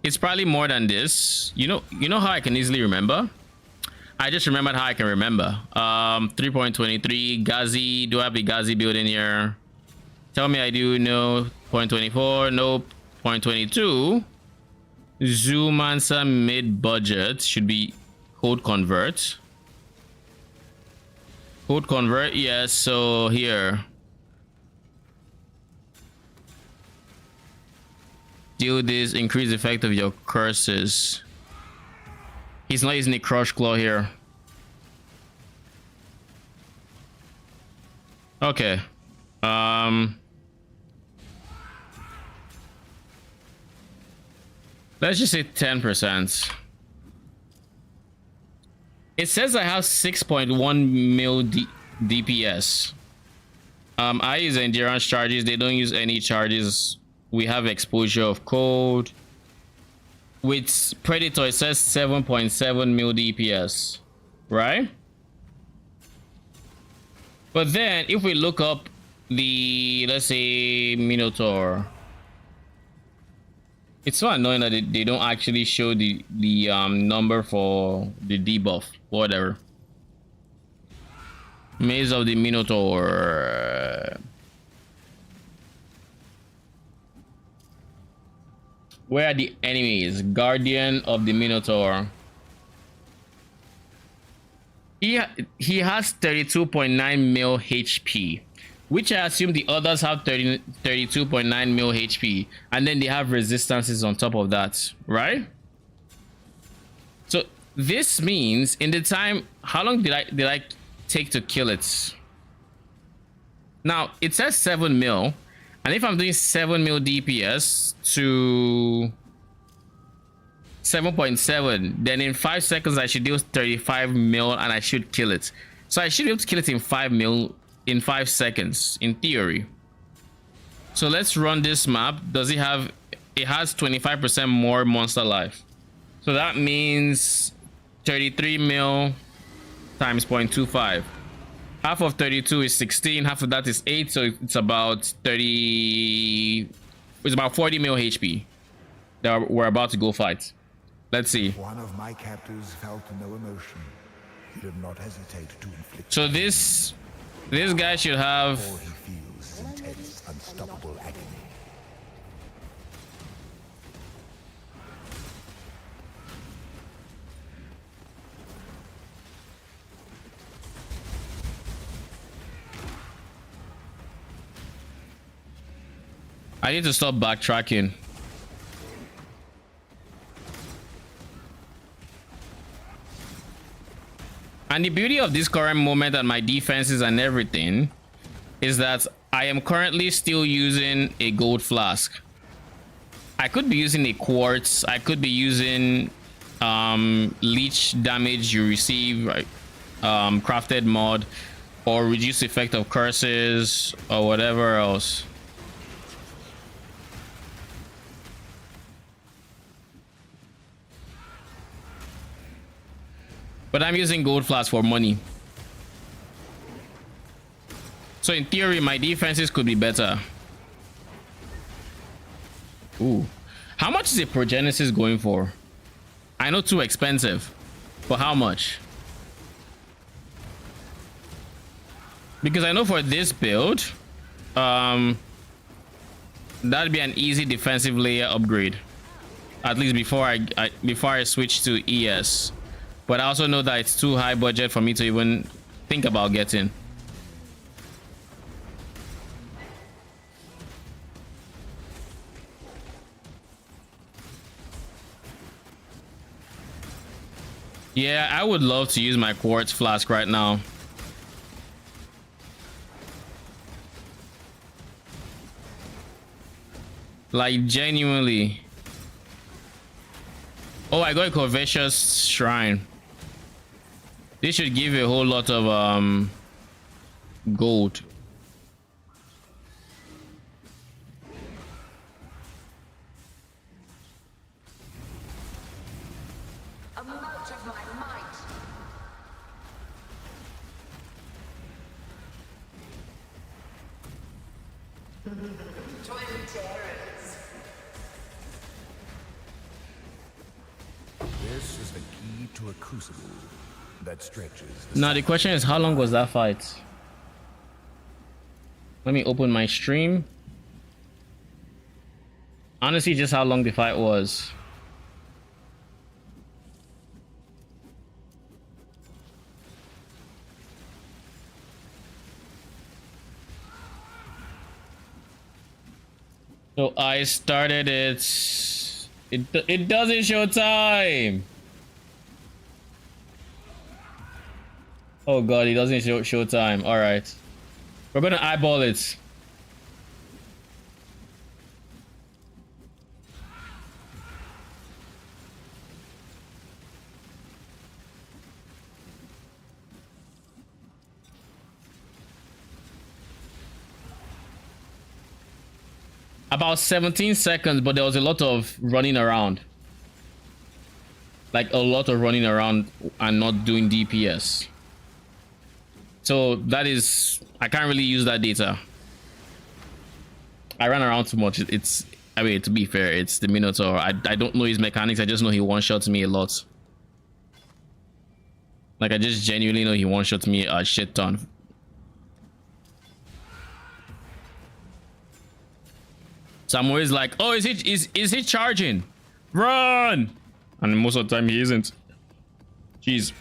It's probably more than this. You know how I can easily remember? I just remembered how I can remember. 3.23 Ghazi. Do I have a Ghazi build in here? Tell me I do. No. 0.24. Nope. 0.22. Zoomancer mid-budget should be code convert. Code convert, yes. So here. Do this. Increase the effect of your curses. He's not using a crush claw here. Okay. Let's just say 10%. It says I have 6.1 mil DPS. I use endurance charges. They don't use any charges. We have exposure of cold. With Predator, it says 7.7 mil DPS, right? But then, if we look up the, let's say, Minotaur, it's so annoying that they don't actually show the number for the debuff, whatever. Maze of the Minotaur. Where are the enemies? Guardian of the Minotaur. He has 32.9 mil HP, which I assume the others have 32.9 mil HP, and then they have resistances on top of that, right? So this means in the time, how long did I take to kill it? Now it says 7 mil. And if I'm doing 7 mil DPS to 7.7, then in 5 seconds I should do 35 mil and I should kill it. So I should be able to kill it in 5 mil in 5 seconds, in theory. So let's run this map. Does it have... It has 25% more monster life. So that means 33 mil times 0.25. Half of 32 is 16, half of that is 8, so it's about 30... It's about 40 mil HP that we're about to go fight. Let's see. One of my captors felt no emotion. He did not hesitate to inflict... So this guy should have... Or he feels intense, unstoppable agony. I need to stop backtracking. And the beauty of this current moment and my defenses and everything is that I am currently still using a gold flask. I could be using a quartz. I could be using leech damage you receive, right? Crafted mod, or reduce effect of curses, or whatever else. But I'm using gold flask for money. So in theory, my defenses could be better. Ooh. How much is a Progenesis going for? I know too expensive. But how much? Because I know for this build, that'd be an easy defensive layer upgrade. At least before I switch to ES. But I also know that it's too high budget for me to even think about getting. Yeah, I would love to use my quartz flask right now. Like, genuinely. Oh, I got a Corvacious Shrine. This should give you a whole lot of gold. Amount of my might. Twin terrors. This is the key to a crucible that stretches. Now the question is, how long was that fight? Let me open my stream. Honestly, just how long the fight was. So I started it. It doesn't show time. Oh god, it doesn't show time. All right, we're gonna eyeball it. About 17 seconds, but there was a lot of running around. Like a lot of running around and not doing DPS. So that is, I can't really use that data. I ran around too much. It's, I mean, to be fair, it's the Minotaur. I don't know his mechanics. I just know he one-shots me a lot. Like, I just genuinely know he one-shots me a shit ton. So I'm always like, oh, is he charging? Run! And most of the time he isn't. Jeez.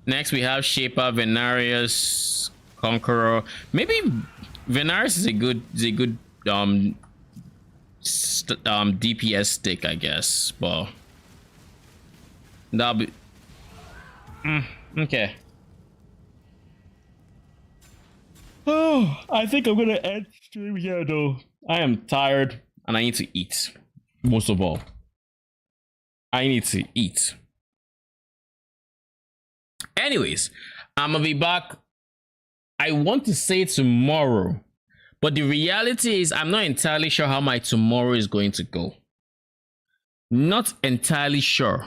Next we have Shaper, Venarius, Conqueror. Maybe Venarius is a good DPS stick, I guess. But that'll be okay. Oh, I think I'm gonna end stream here though. I am tired and I need to eat. Most of all, I need to eat. Anyways, I'm gonna be back. I want to say tomorrow, but the reality is I'm not entirely sure how my tomorrow is going to go. Not entirely sure.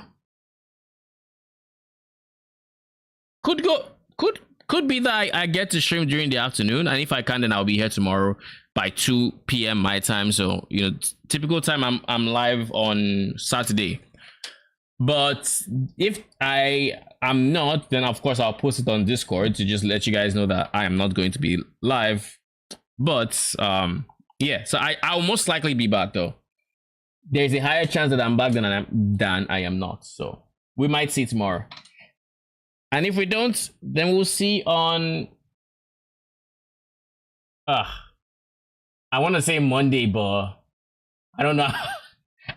Could be that I get to stream during the afternoon, and if I can, then I'll be here tomorrow by 2 p.m. my time. So, you know, typical time I'm live on Saturday. But if I am not, then of course I'll post it on Discord to just let you guys know that I am not going to be live. But yeah, so I'll most likely be back though. There's a higher chance that I'm back than I am not. So we might see tomorrow. And if we don't, then we'll see on I want to say Monday, but I don't know.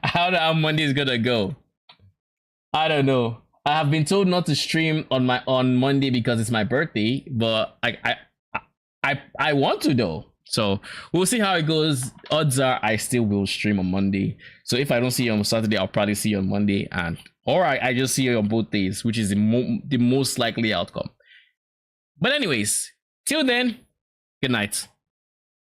how Monday is gonna go. I don't know. I have been told not to stream on Monday because it's my birthday, but I want to though. So we'll see how it goes. Odds are I still will stream on Monday. So if I don't see you on Saturday, I'll probably see you on Monday, and or I just see you on both days, which is the most likely outcome. But anyways, till then, good night.